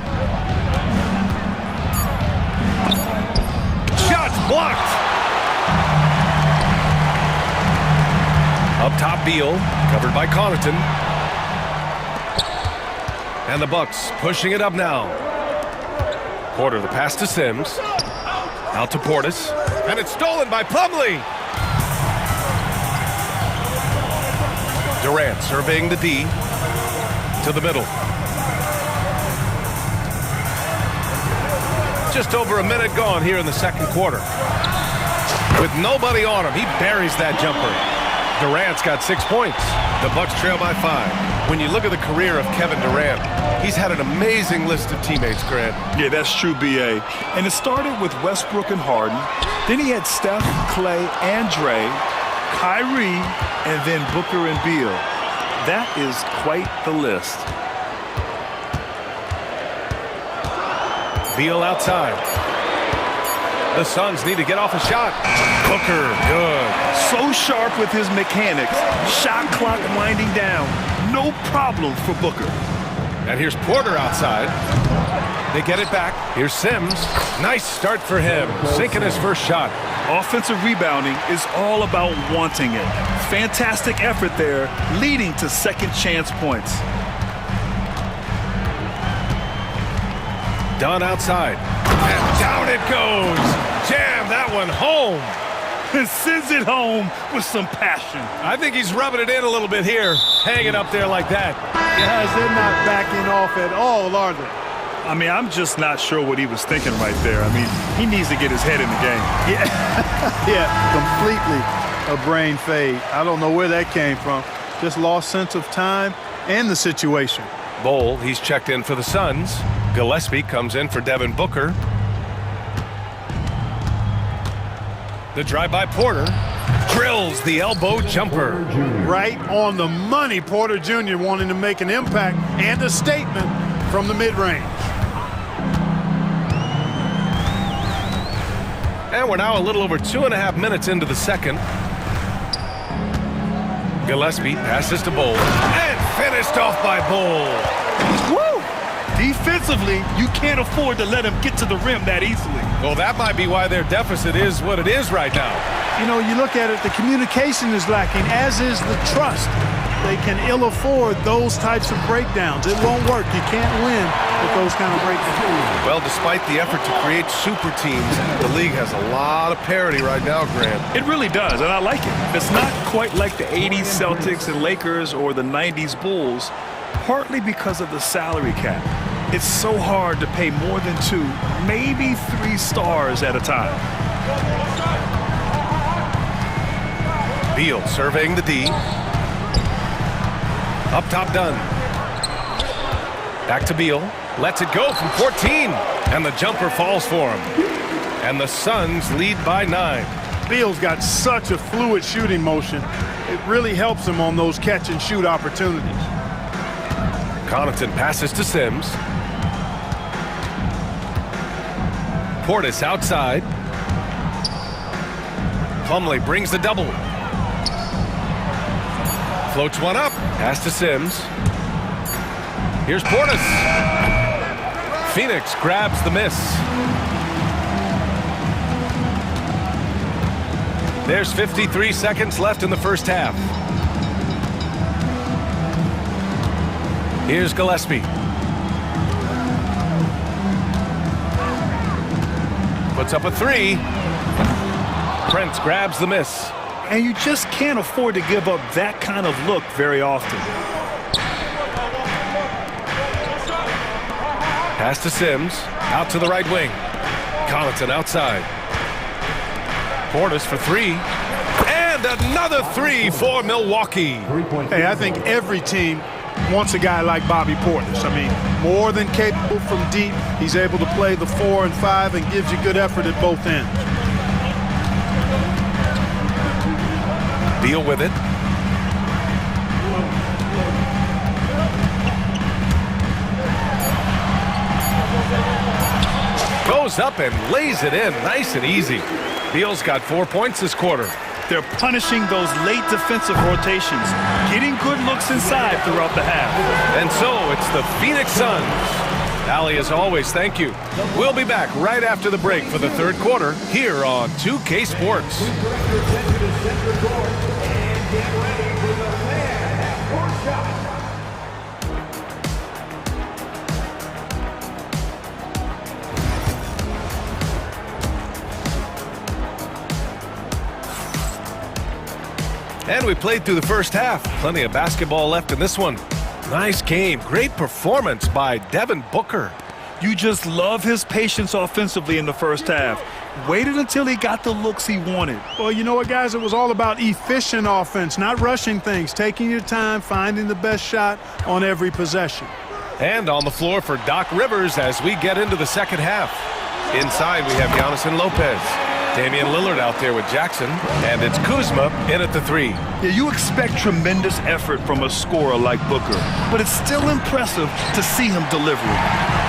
Shots blocked! Up top, Beal, covered by Connaughton. And the Bucks pushing it up now. Porter, the pass to Sims. Out to Portis. And it's stolen by Plumlee. Durant surveying the D to the middle. Just over a minute gone here in the second quarter. With nobody on him, he buries that jumper. Durant's got 6 points. The Bucks trail by 5. When you look at the career of Kevin Durant, he's had an amazing list of teammates, Grant. Yeah, that's true, B.A. And it started with Westbrook and Harden. Then he had Steph, Clay, and Dre, Kyrie, and then Booker and Beal. That is quite the list. Beal outside. The Suns need to get off a shot. Booker, good. So sharp with his mechanics. Shot clock winding down. No problem for Booker. And here's Porter outside. They get it back. Here's Sims. Nice start for him. Sinking his first shot. Offensive rebounding is all about wanting it. Fantastic effort there, leading to second chance points. Dunn outside. And down it goes. Jam that one home. And sends it home with some passion. I think he's rubbing it in a little bit here. Hanging up there like that. Guys, they're not backing off at all, are they? I mean, I'm just not sure what he was thinking right there. I mean, he needs to get his head in the game. Yeah, yeah, completely a brain fade. I don't know where that came from. Just lost sense of time and the situation. Bol, he's checked in for the Suns. Gillespie comes in for Devin Booker. The drive by Porter. Drills the elbow jumper. Right on the money. Porter Jr. wanting to make an impact and a statement from the mid-range. And we're now a little over 2.5 minutes into the second. Gillespie passes to Bol. And finished off by Bol. Woo! Defensively, you can't afford to let him get to the rim that easily. Well, that might be why their deficit is what it is right now. You know, you look at it, the communication is lacking, as is the trust. They can ill afford those types of breakdowns. It won't work. You can't win with those kind of breakdowns. Well, despite the effort to create super teams, the league has a lot of parity right now, Grant. It really does, and I like it. It's not quite like the 80s Celtics and Lakers or the 90s Bulls, partly because of the salary cap. It's so hard to pay more than 2, maybe 3 stars at a time. Beal surveying the D. Up top, Dunn. Back to Beal. Lets it go from 14. And the jumper falls for him. And the Suns lead by 9. Beal's got such a fluid shooting motion. It really helps him on those catch-and-shoot opportunities. Connaughton passes to Sims. Portis outside. Plumlee brings the double. Floats one up. Pass to Sims. Here's Portis. Phoenix grabs the miss. There's 53 seconds left in the first half. Here's Gillespie. Puts up a 3. Prince grabs the miss. And you just can't afford to give up that kind of look very often. Pass to Sims. Out to the right wing. Connaughton outside. Portis for 3. And another 3 for Milwaukee. Hey, I think every team wants a guy like Bobby Portis. I mean, more than capable from deep. He's able to play the 4 and 5 and gives you good effort at both ends. Deal with it. Goes up and lays it in nice and easy. Beal's got 4 points this quarter. They're punishing those late defensive rotations, getting good looks inside throughout the half. And so it's the Phoenix Suns. Allie, as always, thank you. We'll be back right after the break for the third quarter here on 2K Sports. And we played through the first half. Plenty of basketball left in this one. Nice game. Great performance by Devin Booker. You just love his patience offensively in the first half. Waited until he got the looks he wanted. Well, you know what, guys? It was all about efficient offense, not rushing things, taking your time, finding the best shot on every possession. And on the floor for Doc Rivers as we get into the second half. Inside, we have Giannis and Lopez. Damian Lillard out there with Jackson, and it's Kuzma in at the 3. Yeah, you expect tremendous effort from a scorer like Booker, but it's still impressive to see him delivering.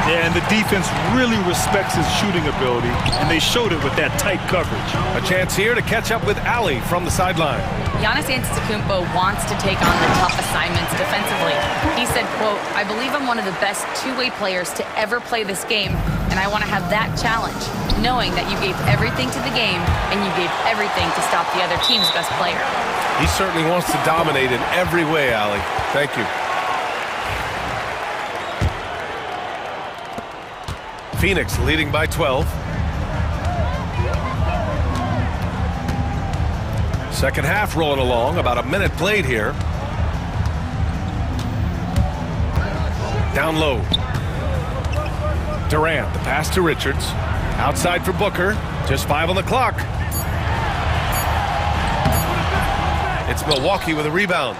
Yeah, and the defense really respects his shooting ability, and they showed it with that tight coverage. A chance here to catch up with Allie from the sideline. Giannis Antetokounmpo wants to take on the tough assignments defensively. He said, quote, "I believe I'm one of the best two-way players to ever play this game, and I want to have that challenge, knowing that you gave everything to the game and you gave everything to stop the other team's best player." He certainly wants to dominate in every way, Allie. Thank you. Phoenix leading by 12. Second half rolling along, about a minute played here. Down low. Durant, the pass to Richards. Outside for Booker, just 5 on the clock. It's Milwaukee with a rebound.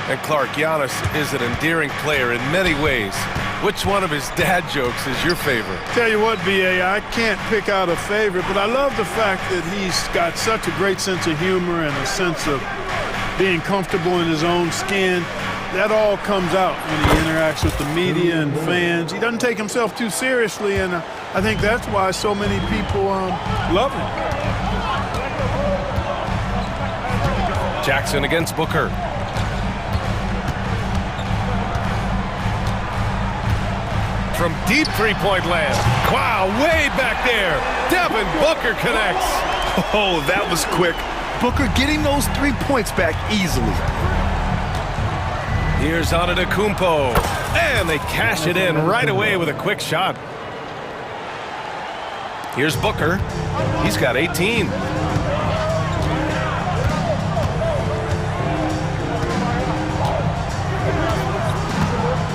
And Clark, Giannis is an endearing player in many ways. Which one of his dad jokes is your favorite? Tell you what, B.A., I can't pick out a favorite, but I love the fact that he's got such a great sense of humor and a sense of being comfortable in his own skin. That all comes out when he interacts with the media and fans. He doesn't take himself too seriously, and I think that's why so many people love him. Jackson against Booker. From deep three-point land. Wow, way back there. Devin Booker connects. Oh, that was quick. Booker getting those 3 points back easily. Here's Antetokounmpo. And they cash it in right away with a quick shot. Here's Booker. He's got 18.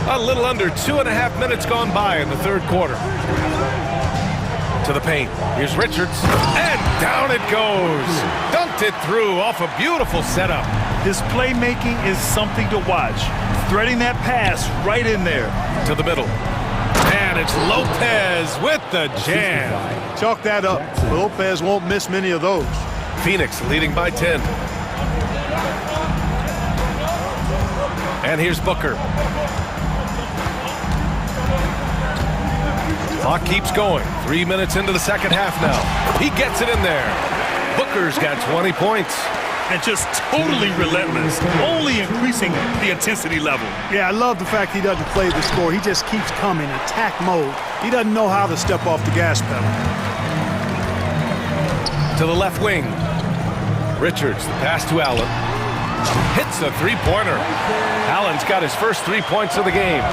A little under 2.5 minutes gone by in the third quarter. To the paint. Here's Richards. And down it goes. Dunked it through off a beautiful setup. His playmaking is something to watch. Threading that pass right in there. To the middle. And it's Lopez with the jam. Chalk that up. Lopez won't miss many of those. Phoenix leading by 10. And here's Booker. Clock keeps going. 3 minutes into the second half now. He gets it in there. Booker's got 20 points. And just totally relentless, only increasing the intensity level. Yeah, I love the fact he doesn't play the score. He just keeps coming, attack mode. He doesn't know how to step off the gas pedal. To the left wing. Richards, the pass to Allen. Hits a three-pointer. Allen's got his first 3 points of the game.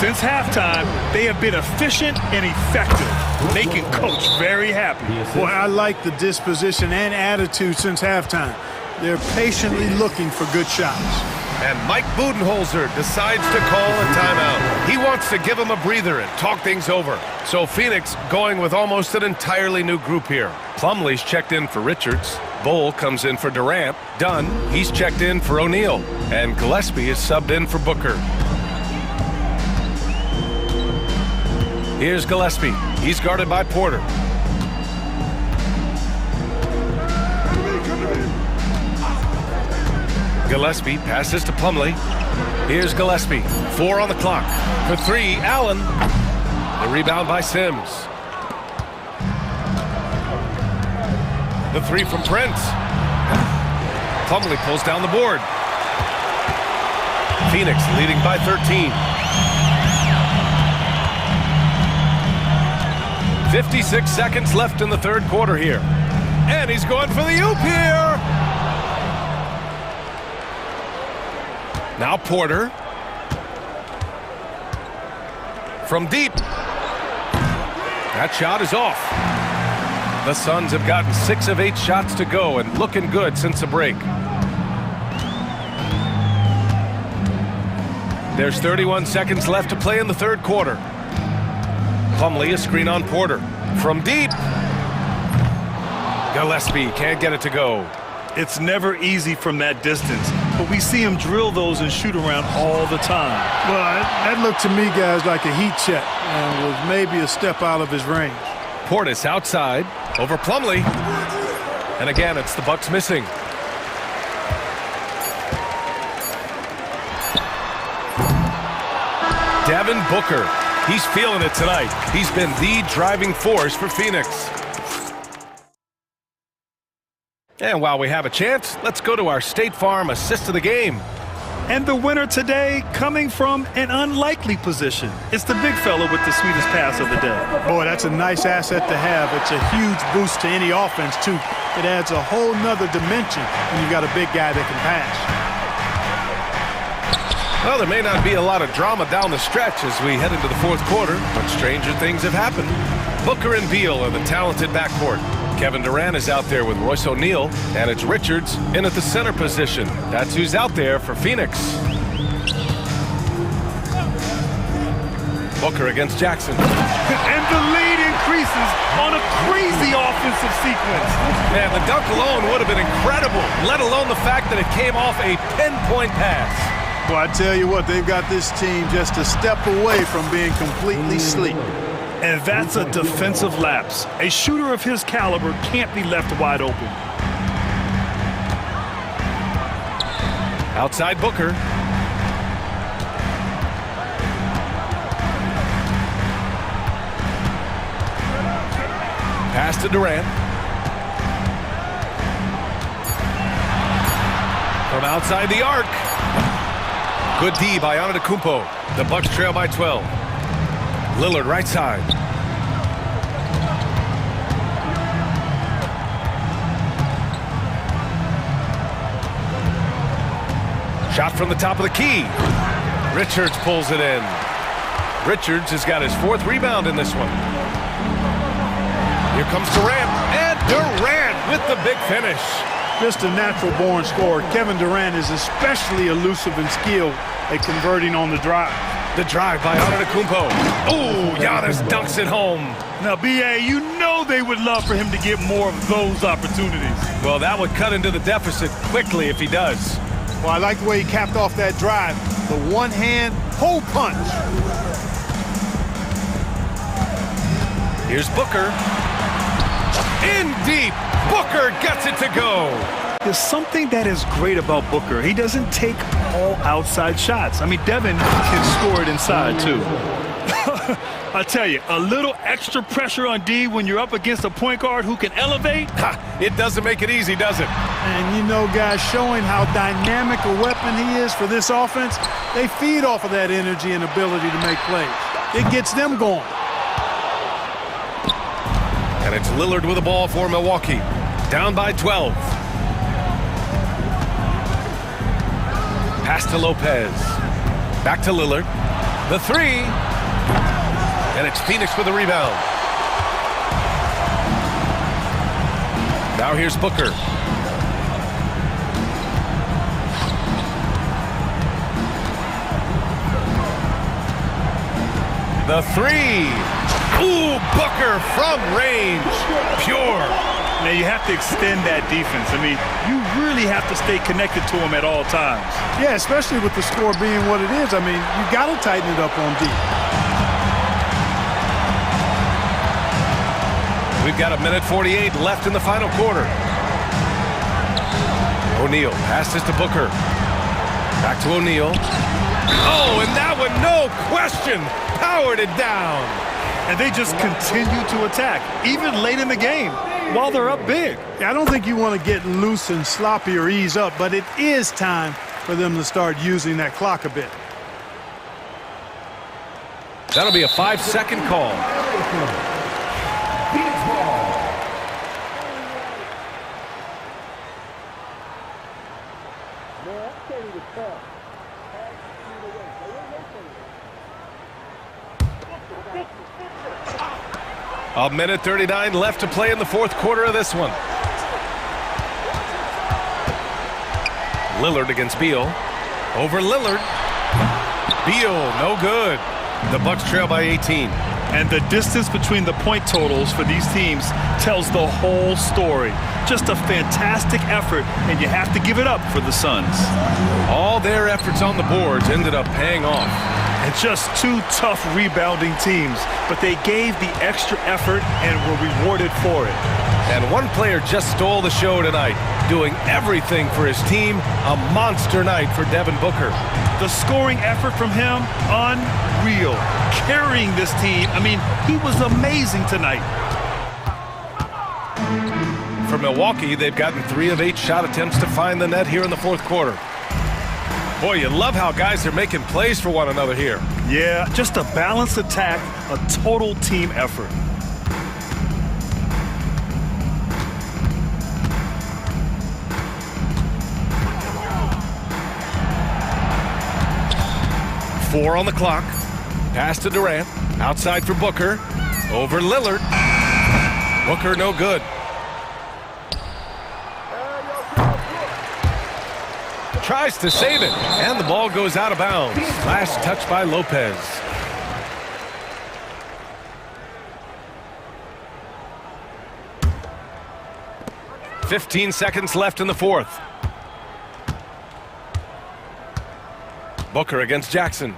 Since halftime, they have been efficient and effective, making Coach very happy. Boy, I like the disposition and attitude since halftime. They're patiently looking for good shots. And Mike Budenholzer decides to call a timeout. He wants to give him a breather and talk things over. So Phoenix going with almost an entirely new group here. Plumlee's checked in for Richards. Bull comes in for Durant. Dunn, he's checked in for O'Neal. And Gillespie is subbed in for Booker. Here's Gillespie. He's guarded by Porter. Gillespie passes to Plumlee. Here's Gillespie. 4 on the clock. For 3, Allen. The rebound by Sims. The 3 from Prince. Plumlee pulls down the board. Phoenix leading by 13. 56 seconds left in the third quarter here. And he's going for the oop here. Now Porter. From deep. That shot is off. The Suns have gotten 6 of 8 shots to go and looking good since the break. There's 31 seconds left to play in the third quarter. Plumlee, a screen on Porter. From deep. Gillespie can't get it to go. It's never easy from that distance, but we see him drill those and shoot around all the time. Well, that looked to me, guys, like a heat check and was maybe a step out of his range. Portis outside, over Plumlee. And again, it's the Bucks missing. Devin Booker, he's feeling it tonight. He's been the driving force for Phoenix. And while we have a chance, let's go to our State Farm assist of the game. And the winner today coming from an unlikely position. It's the big fella with the sweetest pass of the day. Boy, that's a nice asset to have. It's a huge boost to any offense, too. It adds a whole nother dimension when you've got a big guy that can pass. Well, there may not be a lot of drama down the stretch as we head into the fourth quarter, but stranger things have happened. Booker and Beal are the talented backcourt. Kevin Durant is out there with Royce O'Neal, and it's Richards in at the center position. That's who's out there for Phoenix. Booker against Jackson. And the lead increases on a crazy offensive sequence. Man, the dunk alone would have been incredible, let alone the fact that it came off a pinpoint pass. Well, I tell you what, they've got this team just a step away from being completely sleep. And that's a defensive lapse. A shooter of his caliber can't be left wide open. Outside Booker. Pass to Durant. From outside the arc. Good D by Antetokounmpo. The Bucks trail by 12. Lillard right side. Shot from the top of the key. Richards pulls it in. Richards has got his 4th rebound in this one. Here comes Durant. And Durant with the big finish. Just a natural-born scorer. Kevin Durant is especially elusive and skilled at converting on the drive. The drive by Antetokounmpo. Oh, Giannis dunks it home. Now, B.A., you know they would love for him to get more of those opportunities. Well, that would cut into the deficit quickly if he does. Well, I like the way he capped off that drive. The one-hand hole punch. Here's Booker. In deep. Booker gets it to go. There's something that is great about Booker. He doesn't take all outside shots. I mean, Devin can score it inside, too. I tell you, a little extra pressure on D when you're up against a point guard who can elevate. It doesn't make it easy, does it? And you know, guys, showing how dynamic a weapon he is for this offense, they feed off of that energy and ability to make plays. It gets them going. And it's Lillard with the ball for Milwaukee. Down by 12. Pass to Lopez. Back to Lillard. The three. And it's Phoenix with the rebound. Now here's Booker. The three. Ooh, Booker from range. Pure. Now you have to extend that defense. I mean, you really have to stay connected to him at all times. Yeah, especially with the score being what it is. I mean, you got to tighten it up on D. We've got 1:48 left in the final quarter. O'Neal passes to Booker. Back to O'Neal. Oh, and that one, no question, powered it down. And they just continue to attack, even late in the game, while they're up big. I don't think you want to get loose and sloppy or ease up, but it is time for them to start using that clock a bit. That'll be a 5-second call. A 1:39 left to play in the fourth quarter of this one. Lillard against Beal. Over Lillard. Beal, no good. The Bucks trail by 18. And the distance between the point totals for these teams tells the whole story. Just a fantastic effort, and you have to give it up for the Suns. All their efforts on the boards ended up paying off. And just two tough rebounding teams, but they gave the extra effort and were rewarded for it. And one player just stole the show tonight, doing everything for his team. A monster night for Devin Booker. The scoring effort from him, unreal. Carrying this team, I mean, he was amazing tonight. For Milwaukee, they've gotten 3 of 8 shot attempts to find the net here in the fourth quarter. Boy, you love how guys are making plays for one another here. Yeah, just a balanced attack, a total team effort. Four on the clock. Pass to Durant. Outside for Booker. Over Lillard. Booker no good. Tries to save it, and the ball goes out of bounds. Last touch by Lopez. "15 seconds left in the fourth. Booker against Jackson.